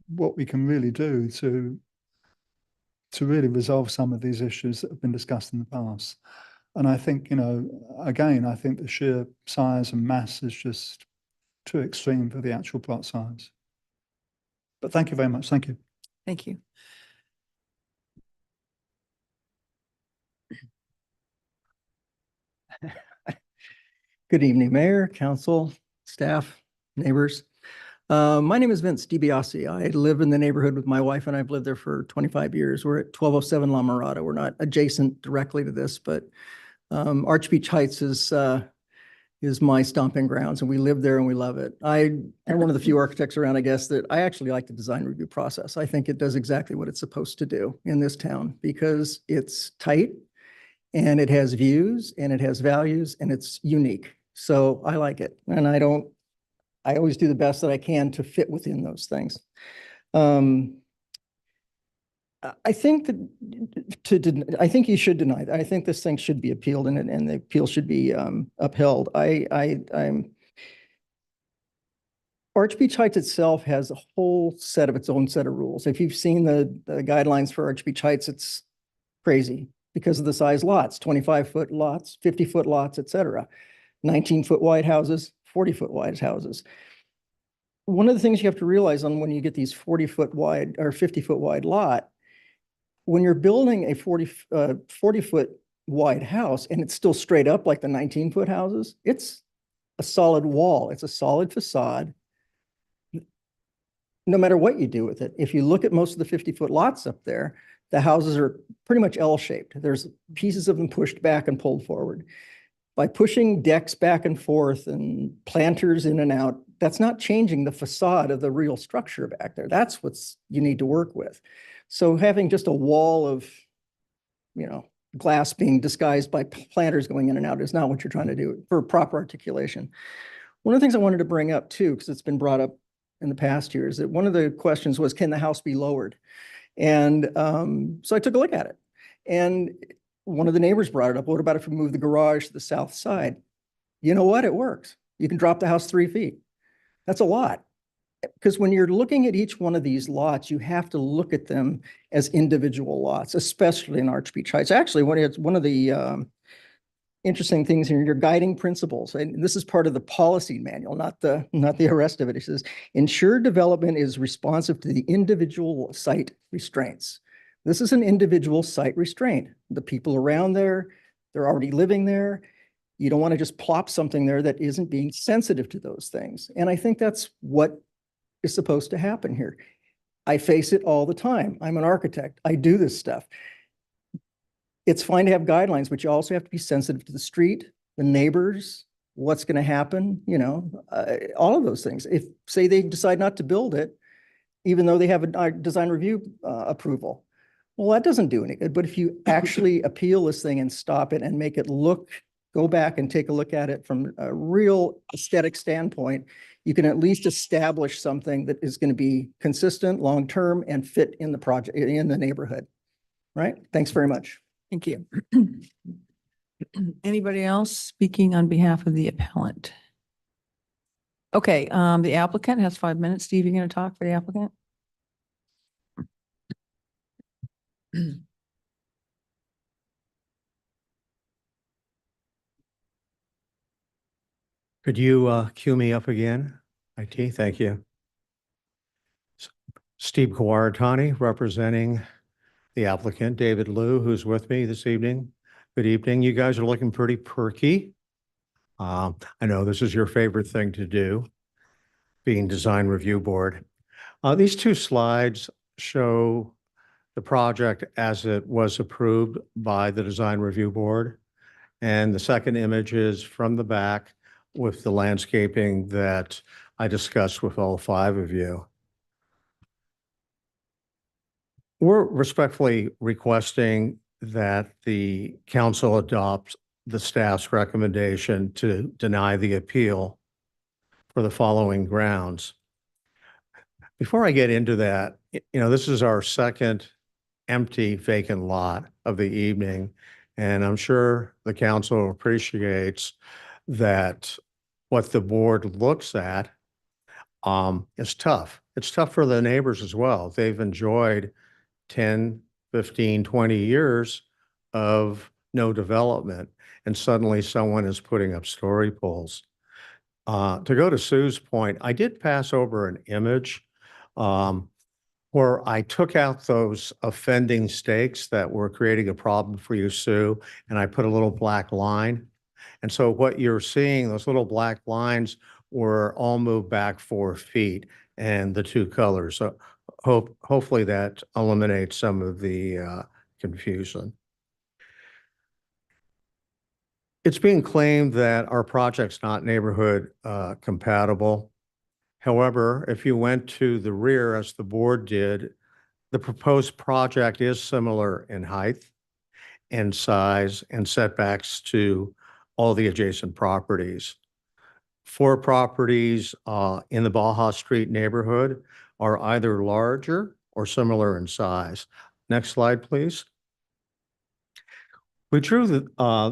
what we can really do to really resolve some of these issues that have been discussed in the past. And I think, again, I think the sheer size and mass is just too extreme for the actual plot size. But thank you very much. Thank you. Thank you. Good evening, Mayor, Council, staff, neighbors. My name is Vince DiBiase. I live in the neighborhood with my wife, and I've lived there for 25 years. We're at 1207 La Mirada. We're not adjacent directly to this, but Arch Beach Heights is my stomping grounds, and we live there and we love it. I'm one of the few architects around, I guess, that I actually like the design review process. I think it does exactly what it's supposed to do in this town because it's tight and it has views and it has values and it's unique. So I like it. And I always do the best that I can to fit within those things. I think I think you should deny that. I think this thing should be appealed and the appeal should be upheld. I'm Arch Beach Heights itself has a whole set of its own set of rules. If you've seen the guidelines for Arch Beach Heights, it's crazy because of the size lots, 25-foot lots, 50-foot lots, et cetera. 19-foot wide houses, 40-foot wide houses. One of the things you have to realize on when you get these 40-foot wide or 50-foot wide lot, when you're building a 40-foot wide house and it's still straight up like the 19-foot houses, it's a solid wall. It's a solid facade. No matter what you do with it. If you look at most of the 50-foot lots up there, the houses are pretty much L-shaped. There's pieces of them pushed back and pulled forward. By pushing decks back and forth and planters in and out, that's not changing the facade of the real structure back there. That's what's you need to work with. So having just a wall of, glass being disguised by planters going in and out is not what you're trying to do for proper articulation. One of the things I wanted to bring up too, because it's been brought up in the past years, that one of the questions was, can the house be lowered? And so I took a look at it. And one of the neighbors brought it up. What about if we move the garage to the south side? You know what? It works. You can drop the house 3 feet. That's a lot. Because when you're looking at each one of these lots, you have to look at them as individual lots, especially in Arch Beach Heights. Actually, one of the interesting things in your guiding principles, and this is part of the policy manual, not the rest of it. It says, ensure development is responsive to the individual site restraints. This is an individual site restraint. The people around there, they're already living there. You don't want to just plop something there that isn't being sensitive to those things. And I think that's what is supposed to happen here. I face it all the time. I'm an architect. I do this stuff. It's fine to have guidelines, but you also have to be sensitive to the street, the neighbors, what's going to happen, all of those things. If, say, they decide not to build it, even though they have a design review approval, well, that doesn't do any good. But if you actually appeal this thing and stop it and make it go back and take a look at it from a real aesthetic standpoint, you can at least establish something that is going to be consistent, long-term, and fit in the project, in the neighborhood. Right? Thanks very much. Thank you. Anybody else speaking on behalf of the appellant? Okay, the applicant has 5 minutes. Steve, you going to talk for the applicant? Could you cue me up again? IT, thank you. Steve Kawaratani, representing the applicant, David Liu, who's with me this evening. Good evening. You guys are looking pretty perky. I know this is your favorite thing to do, being design review board. These 2 slides show the project as it was approved by the design review board. And the second image is from the back with the landscaping that I discussed with all 5 of you. We're respectfully requesting that the council adopt the staff's recommendation to deny the appeal for the following grounds. Before I get into that, this is our second empty vacant lot of the evening, and I'm sure the council appreciates that what the board looks at is tough. It's tough for the neighbors as well. They've enjoyed 10, 15, 20 years of no development, and suddenly someone is putting up story poles. To go to Sue's point, I did pass over an image where I took out those offending stakes that were creating a problem for you, Sue, and I put a little black line. And so what you're seeing, those little black lines were all moved back 4 feet, and the 2 colors. So hopefully that eliminates some of the confusion. It's being claimed that our project's not neighborhood compatible. However, if you went to the rear, as the board did, the proposed project is similar in height and size and setbacks to all the adjacent properties. 4 properties in the Baja Street neighborhood are either larger or similar in size. Next slide, please. We drew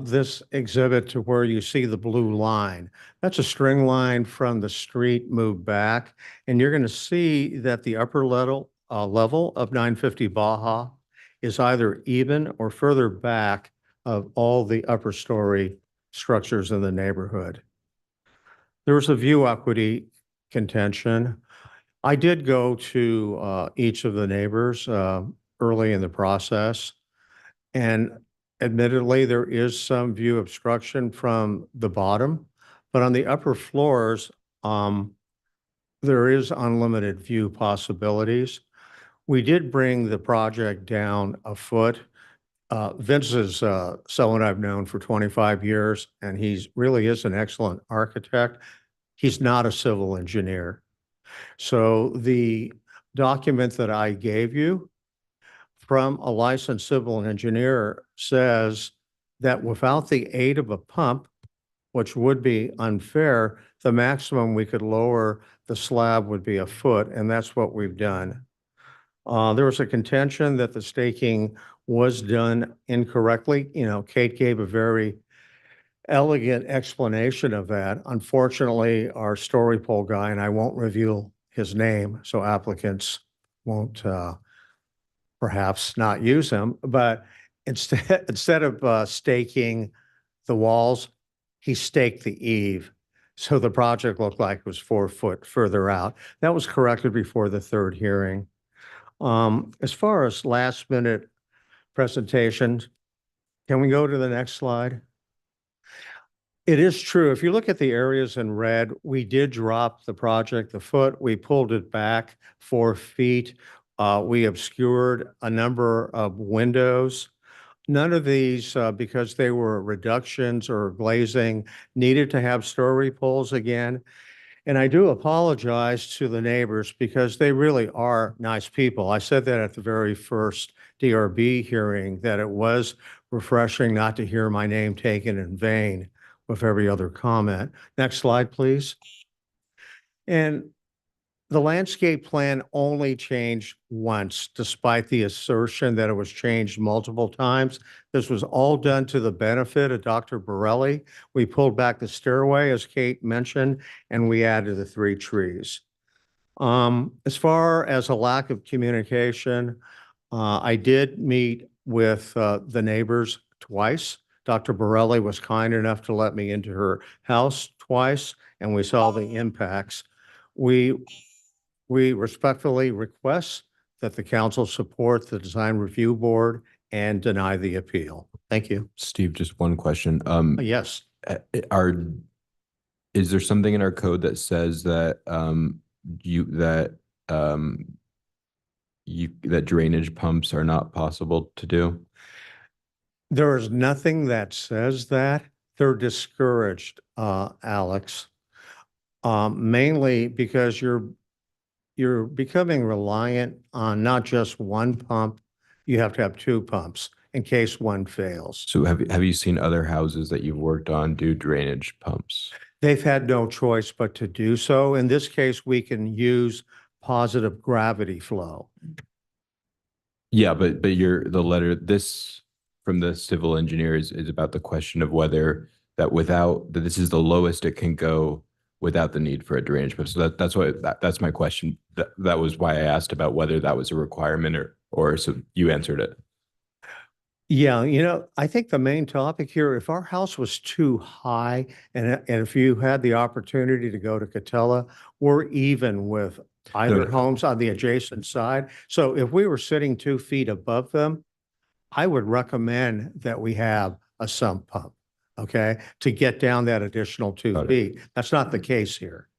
this exhibit to where you see the blue line. That's a string line from the street moved back. And you're going to see that the upper level of 950 Baja is either even or further back of all the upper story structures in the neighborhood. There was a view equity contention. I did go to each of the neighbors early in the process. And admittedly, there is some view obstruction from the bottom, but on the upper floors, there is unlimited view possibilities. We did bring the project down a foot. Vince is someone I've known for 25 years, and he's really is an excellent architect. He's not a civil engineer. So the document that I gave you from a licensed civil engineer says that without the aid of a pump, which would be unfair, the maximum we could lower the slab would be a foot, and that's what we've done. There was a contention that the staking was done incorrectly. You know, Kate gave a very elegant explanation of that. Unfortunately, our story pole guy, and I won't reveal his name, so applicants won't perhaps not use him, but instead of staking the walls, he staked the eave. So the project looked like it was 4 foot further out. That was corrected before the third hearing. As far as last minute presentations, can we go to the next slide? It is true. If you look at the areas in red, we did drop the project a foot. We pulled it back 4 feet. We obscured a number of windows. None of these, because they were reductions or glazing, needed to have story poles again. And I do apologize to the neighbors because they really are nice people. I said that at the very first DRB hearing, that it was refreshing not to hear my name taken in vain with every other comment. Next slide, please. And the landscape plan only changed once, despite the assertion that it was changed multiple times. This was all done to the benefit of Dr. Borelli. We pulled back the stairway, as Kate mentioned, and we added the 3 trees. As far as a lack of communication, I did meet with the neighbors twice. Dr. Borelli was kind enough to let me into her house twice, and we saw the impacts. We respectfully request that the council support the design review board and deny the appeal. Thank you. Steve, just one question. Yes. Is there something in our code that says that that drainage pumps are not possible to do? There is nothing that says that. They're discouraged, Alex, mainly because you're becoming reliant on not just one pump. You have to have 2 pumps in case one fails. So have you seen other houses that you've worked on do drainage pumps? They've had no choice but to do so. In this case, we can use positive gravity flow. Yeah, but the letter from the civil engineer is about the question of whether that this is the lowest it can go without the need for a drainage pump. So that's my question. That was why I asked about whether that was a requirement or so you answered it. Yeah, you know, I think the main topic here, if our house was too high and if you had the opportunity to go to Catella, we're even with either homes on the adjacent side. So if we were sitting 2 feet above them, I would recommend that we have a sump pump, okay, to get down that additional 2 feet. That's not the case here.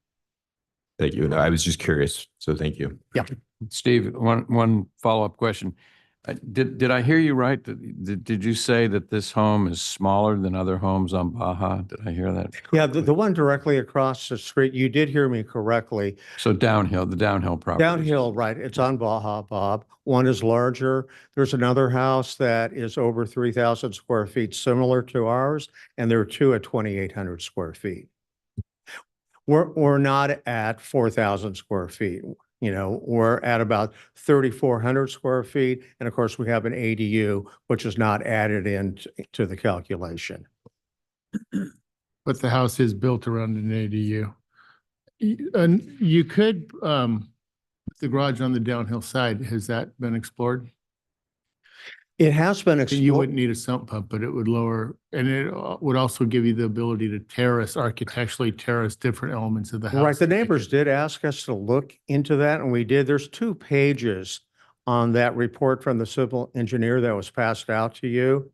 Thank you. No, I was just curious. So thank you. Yeah. Steve, one follow-up question. Did I hear you right? Did you say that this home is smaller than other homes on Baja? Did I hear that? Yeah, the one directly across the street, you did hear me correctly. So the downhill property. Downhill, right. It's on Baja, Bob. One is larger. There's another house that is over 3,000 square feet, similar to ours, and there are 2 at 2,800 square feet. We're not at 4,000 square feet. we're at about 3,400 square feet. And of course, we have an ADU, which is not added to the calculation. But the house is built around an ADU. And you could, the garage on the downhill side, has that been explored? It has been You explored. wouldn't need a sump pump, but it would lower, and it would also give you the ability to architecturally terrace different elements of the house. Right. The neighbors did ask us to look into that, and we did. There's 2 pages on that report from the civil engineer that was passed out to you.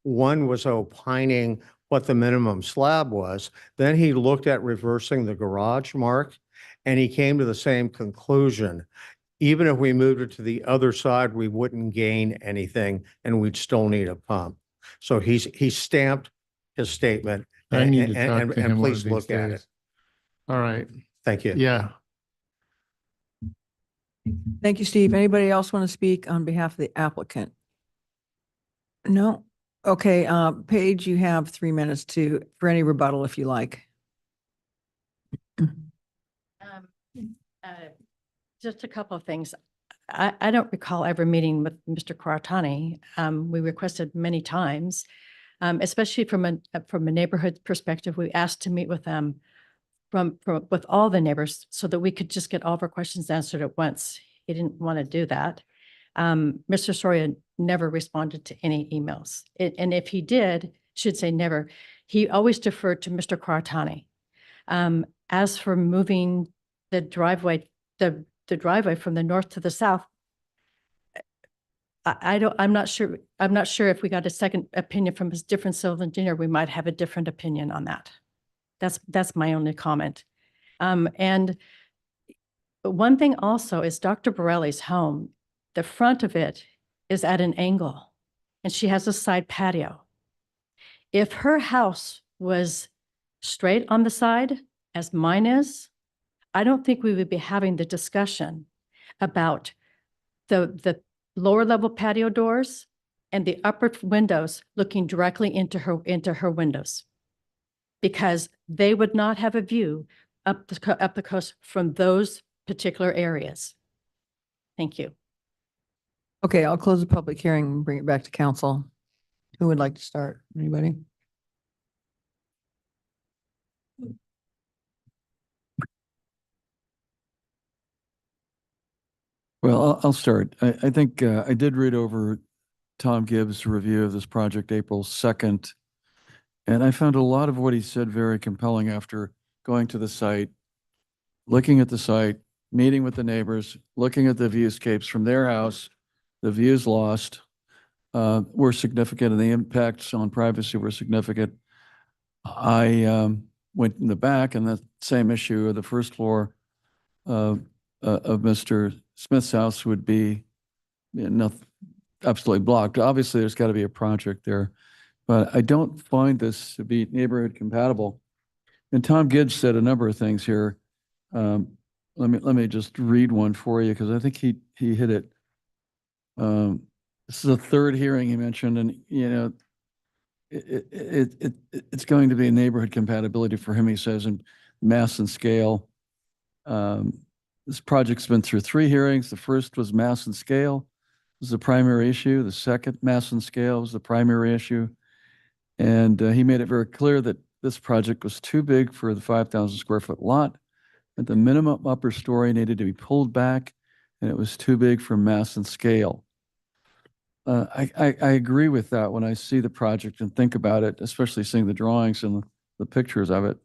One was opining what the minimum slab was. Then he looked at reversing the garage, Mark, and he came to the same conclusion. Even if we moved it to the other side, we wouldn't gain anything and we'd still need a pump. So he stamped his statement. I need to talk and to him one of please these look at days. it. All right. Thank you. Yeah. Thank you, Steve. Anybody else want to speak on behalf of the applicant? No? Okay, Paige, you have 3 minutes for any rebuttal if you like. Just a couple of things. I don't recall ever meeting with Mr. Karatani. We requested many times, especially from a neighborhood perspective. We asked to meet with them with all the neighbors so that we could just get all of our questions answered at once. He didn't want to do that. Mr. Soria never responded to any emails. And if he did, should say never, he always deferred to Mr. Karatani. As for moving the driveway, the driveway from the north to the south, I'm not sure if we got a second opinion from his different civil engineer, we might have a different opinion on that. That's my only comment. And one thing also is Dr. Borelli's home, the front of it is at an angle and she has a side patio. If her house was straight on the side as mine is, I don't think we would be having the discussion about the lower level patio doors and the upper windows looking directly into her windows, because they would not have a view up the coast from those particular areas. Thank you. Okay, I'll close the public hearing and bring it back to council. Who would like to start? Anybody? Well, I'll start. I think I did read over Tom Gibbs' review of this project April 2nd, and I found a lot of what he said very compelling after going to the site, looking at the site, meeting with the neighbors, looking at the viewscapes from their house. The views lost were significant and the impacts on privacy were significant. I went in the back and the same issue of the first floor of Mr. Smith's house would be absolutely blocked. Obviously, there's got to be a project there, but I don't find this to be neighborhood compatible. And Tom Gibbs said a number of things here. Let me just read one for you because I think he hit it. This is the third hearing he mentioned, and it's going to be a neighborhood compatibility for him, he says, in mass and scale. This project's been through 3 hearings. The first was mass and scale was the primary issue. The second, mass and scale, was the primary issue. And he made it very clear that this project was too big for the 5,000 square foot lot, that the minimum upper story needed to be pulled back, and it was too big for mass and scale. I agree with that when I see the project and think about it, especially seeing the drawings and the pictures of it.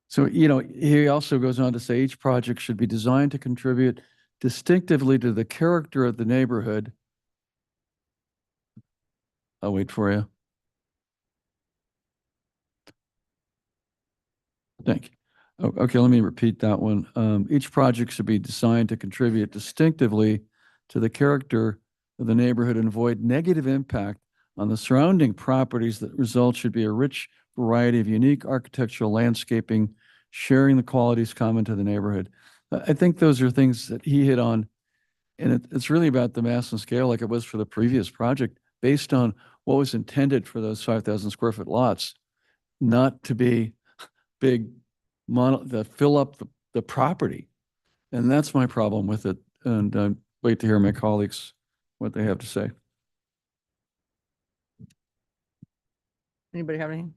So, he also goes on to say each project should be designed to contribute distinctively to the character of the neighborhood. I'll wait for you. Thank you. Oh, okay, let me repeat that one. Each project should be designed to contribute distinctively to the character of the neighborhood and avoid negative impact on the surrounding properties. That result should be a rich variety of unique architectural landscaping, sharing the qualities common to the neighborhood. I think those are things that he hit on, and it's really about the mass and scale like it was for the previous project, based on what was intended for those 5,000 square foot lots, not to be big that fill up the property. And that's my problem with it. And I wait to hear my colleagues, what they have to say. Anybody have anything?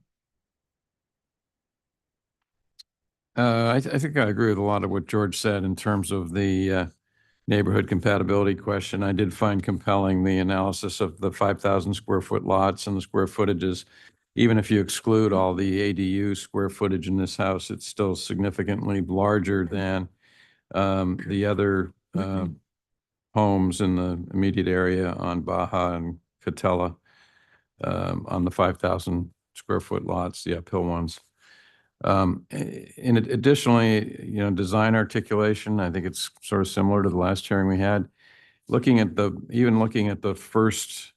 I think I agree with a lot of what George said in terms of the neighborhood compatibility question. I did find compelling the analysis of the 5,000 square foot lots and the square footages. Even if you exclude all the ADU square footage in this house, it's still significantly larger than the other homes in the immediate area on Baja and Catella on the 5,000 square foot lots, the uphill ones. Additionally, design articulation, I think it's sort of similar to the last hearing we had. Looking at the first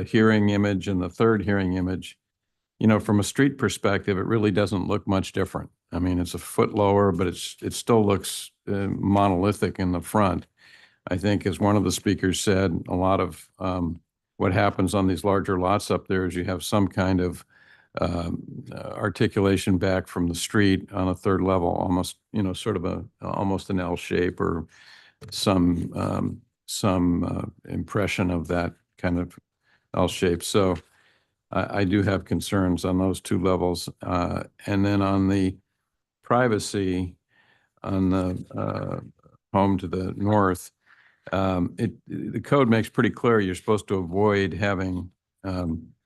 hearing image and the third hearing image, from a street perspective, it really doesn't look much different. I mean, it's a foot lower, but it still looks monolithic in the front. I think, as one of the speakers said, a lot of what happens on these larger lots up there is you have some kind of articulation back from the street on a third level, almost, sort of almost an L shape or some impression of that kind of L shape. So I do have concerns on those two levels. And then on the privacy on the home to the north, the code makes pretty clear you're supposed to avoid having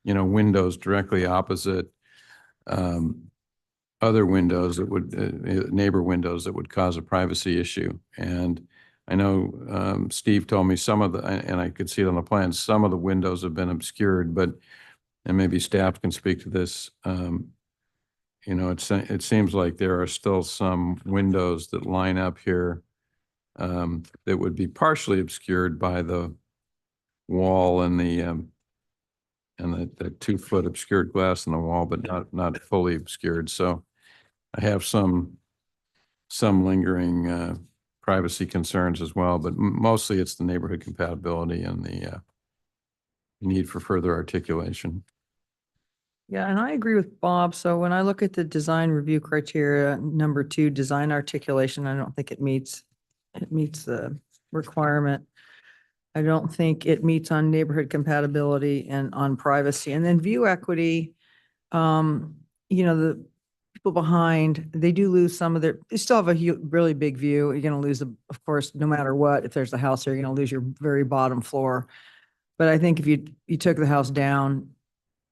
windows directly opposite other windows that would neighbor windows that would cause a privacy issue. And I know Steve told me and I could see it on the plan, some of the windows have been obscured, and maybe staff can speak to this. It seems like there are still some windows that line up here that would be partially obscured by the wall and the 2-foot obscured glass in the wall, but not fully obscured. So I have some lingering privacy concerns as well, but mostly it's the neighborhood compatibility and the need for further articulation. Yeah, and I agree with Bob. So when I look at the design review criteria, number 2, design articulation, I don't think it meets the requirement. I don't think it meets on neighborhood compatibility and on privacy. And then view equity, the people behind, they do lose some of they still have a really big view. You're going to lose, of course, no matter what, if there's a house there, you're going to lose your very bottom floor. But I think if you took the house down,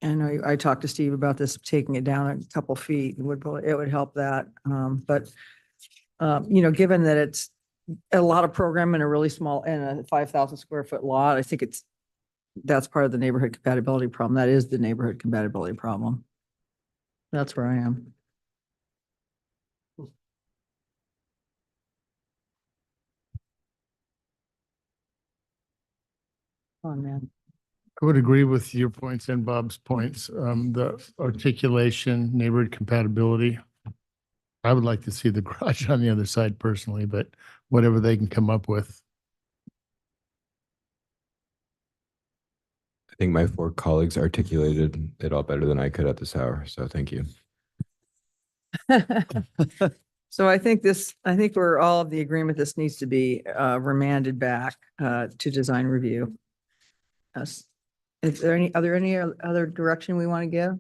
and I talked to Steve about this, taking it down a couple feet, it would help that. Given that it's a lot of program in a really small, in a 5,000 square foot lot, I think that's part of the neighborhood compatibility problem. That is the neighborhood compatibility problem. That's where I am. Oh, man. I would agree with your points and Bob's points. The articulation, neighborhood compatibility. I would like to see the garage on the other side personally, but whatever they can come up with. I think my 4 colleagues articulated it all better than I could at this hour. So thank you. So I think we're all of the agreement this needs to be remanded back to design review. Yes. Is there any other direction we want to give?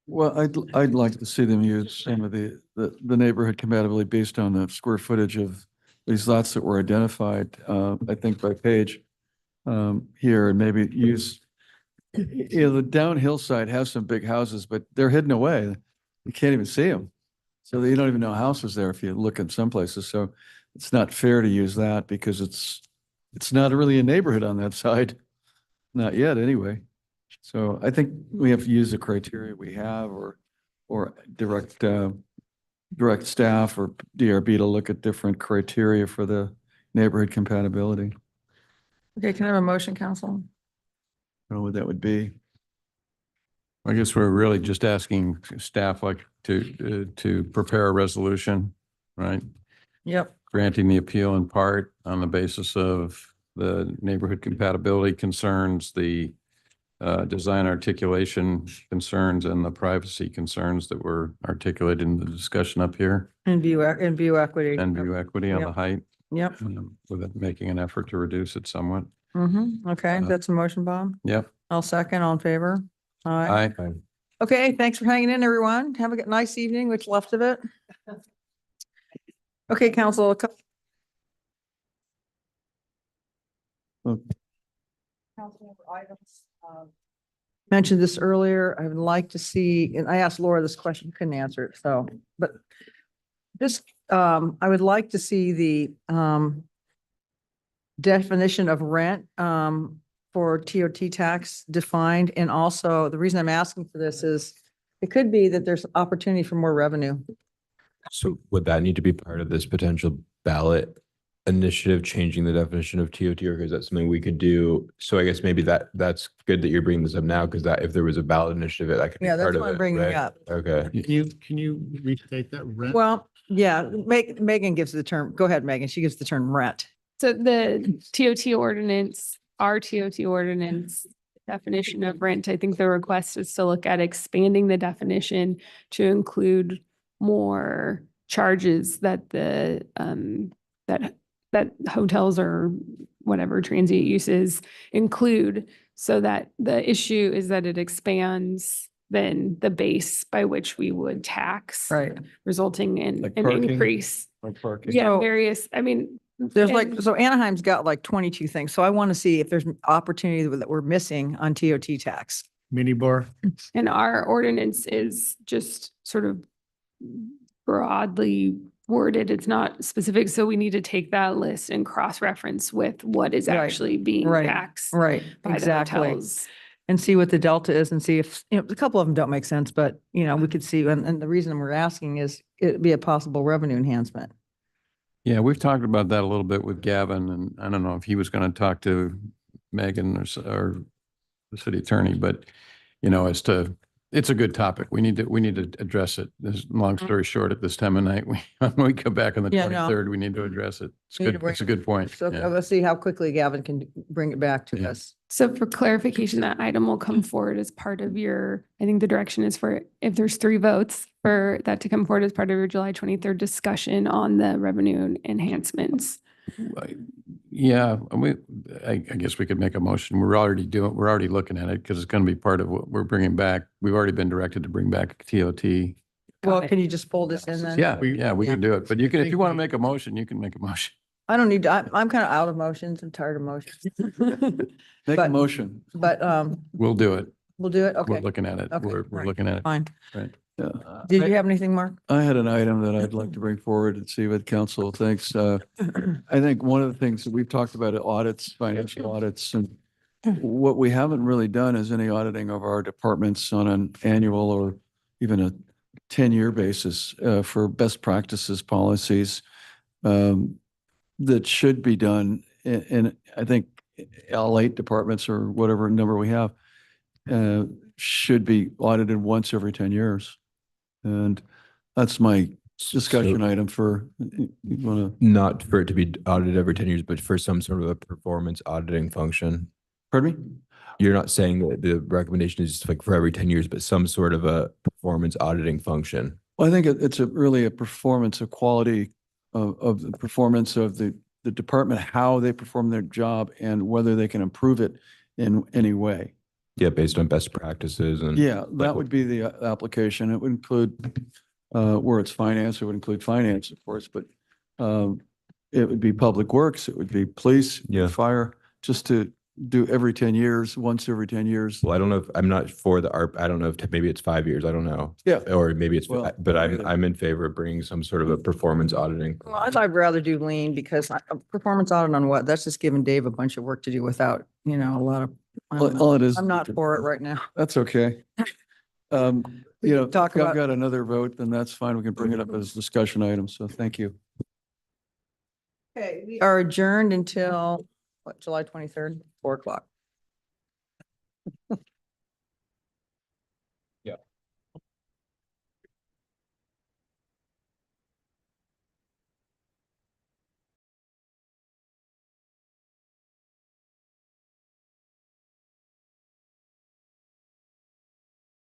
Well, I'd like to see them use some of the neighborhood compatibility based on the square footage of these lots that were identified, I think by page here, and maybe use, the downhill side has some big houses, but they're hidden away. You can't even see them. So you don't even know a house was there if you look in some places. So it's not fair to use that because it's not really a neighborhood on that side. Not yet, anyway. So I think we have to use the criteria we have, or direct staff or DRB to look at different criteria for the neighborhood compatibility. Okay, can I have a motion, council? I don't know what that would be. I guess we're really just asking staff to prepare a resolution, right? Yep. Granting the appeal in part on the basis of the neighborhood compatibility concerns, the design articulation concerns, and the privacy concerns that were articulated in the discussion up here. And view equity. And view equity on the height. Yep. With it making an effort to reduce it somewhat. Okay, that's a motion, Bob. Yep. I'll second, all in favor. Aye. Aye. Okay, thanks for hanging in, everyone. Have a nice evening, what's left of it. Okay, council. Mentioned this earlier. I would like to see, and I asked Laura this question, you couldn't answer it, so, but this, I would like to see the definition of rent for TOT tax defined. And also the reason I'm asking for this is it could be that there's opportunity for more revenue. So would that need to be part of this potential ballot initiative, changing the definition of TOT, or is that something we could do? So I guess maybe that's good that you're bringing this up now, because that if there was a ballot initiative, that could be Yeah, that's part of why I'm it, bringing it right? up. Okay. Can you restate that? Rent? Well, yeah, Megan gives the term, go ahead, Megan, she gives the term rent. So the TOT ordinance, our TOT ordinance definition of rent, I think the request is to look at expanding the definition to include more charges that the that hotels or whatever transient uses include, so that the issue is that it expands then the base by which we would tax. Right. Resulting in Like an parking? increase. Like parking. Yeah, So- various, I mean. There's like, and- so Anaheim's got like 22 things. So I want to see if there's opportunity that we're missing on TOT tax. Mini bar? And our ordinance is just sort of broadly worded. It's not specific. So we need to take that list and cross-reference with what is Right, actually being right, taxed Right, by the exactly. hotels. And see what the delta is and see if, a couple of them don't make sense, but we could see, and the reason we're asking is it'd be a possible revenue enhancement. Yeah, we've talked about that a little bit with Gavin, and I don't know if he was going to talk to Megan or the city attorney, but as to, it's a good topic. We need to address it. This long story short, at this time of night, when we come back on the Yeah, no. 23rd, we need to address it. It's We need to good. bring It's a good point. So Yeah. let's see how quickly Gavin can bring it back to Yeah. us. So for clarification, that item will come forward as part of your, I think the direction is for, if there's 3 votes, for that to come forward as part of your July 23rd discussion on the revenue enhancements. Yeah, I guess we could make a motion. We're already looking at it because it's going to be part of what we're bringing back. We've already been directed to bring back TOT. Well, can you just fold this in then? Yeah, we Yeah. can do it. But if you want to make a motion, you can make a motion. I don't need to, I'm kind of out of motions. I'm tired of motions. Make a But- motion. But We'll do it. we'll do it. We're Okay. looking at it. Okay, We're right. looking at it. Fine. Right. Did you have anything, Mark? I had an item that I'd like to bring forward and see what council thinks. I think one of the things that we've talked about are audits, financial audits, and what we haven't really done is any auditing of our departments on an annual or even a 10-year basis for best practices policies that should be done. And I think all 8 departments or whatever number we have should be audited once every 10 years. And that's my discussion item for, you want to, Not for it to be audited every 10 years, but for some sort of a performance auditing function. pardon me? You're not saying that the recommendation is just like for every 10 years, but some sort of a performance auditing function. Well, I think it's really a performance, a quality of the performance of the department, how they perform their job and whether they can improve it in any way. Yeah, based on best practices and. Yeah, that would be the application. It would include, where it's finance, it would include finance, of course, but it would be public works, it would be police, Yeah. fire, just to do every 10 years, once every 10 years. Well, I don't know if, I'm not for the ARP, I don't know if maybe it's 5 years, I don't know. Yeah. Or maybe it's, Well, but either. I'm in favor of bringing some sort of a performance auditing. Well, I'd rather do lean because performance audit on what? That's just giving Dave a bunch of work to do without, a lot of. I don't know. All it is. I'm not for it right now. That's okay. talk if I've about- got another vote, then that's fine. We can bring it up as a discussion item. So thank you. Okay, we are adjourned until July 23rd, 4 o'clock.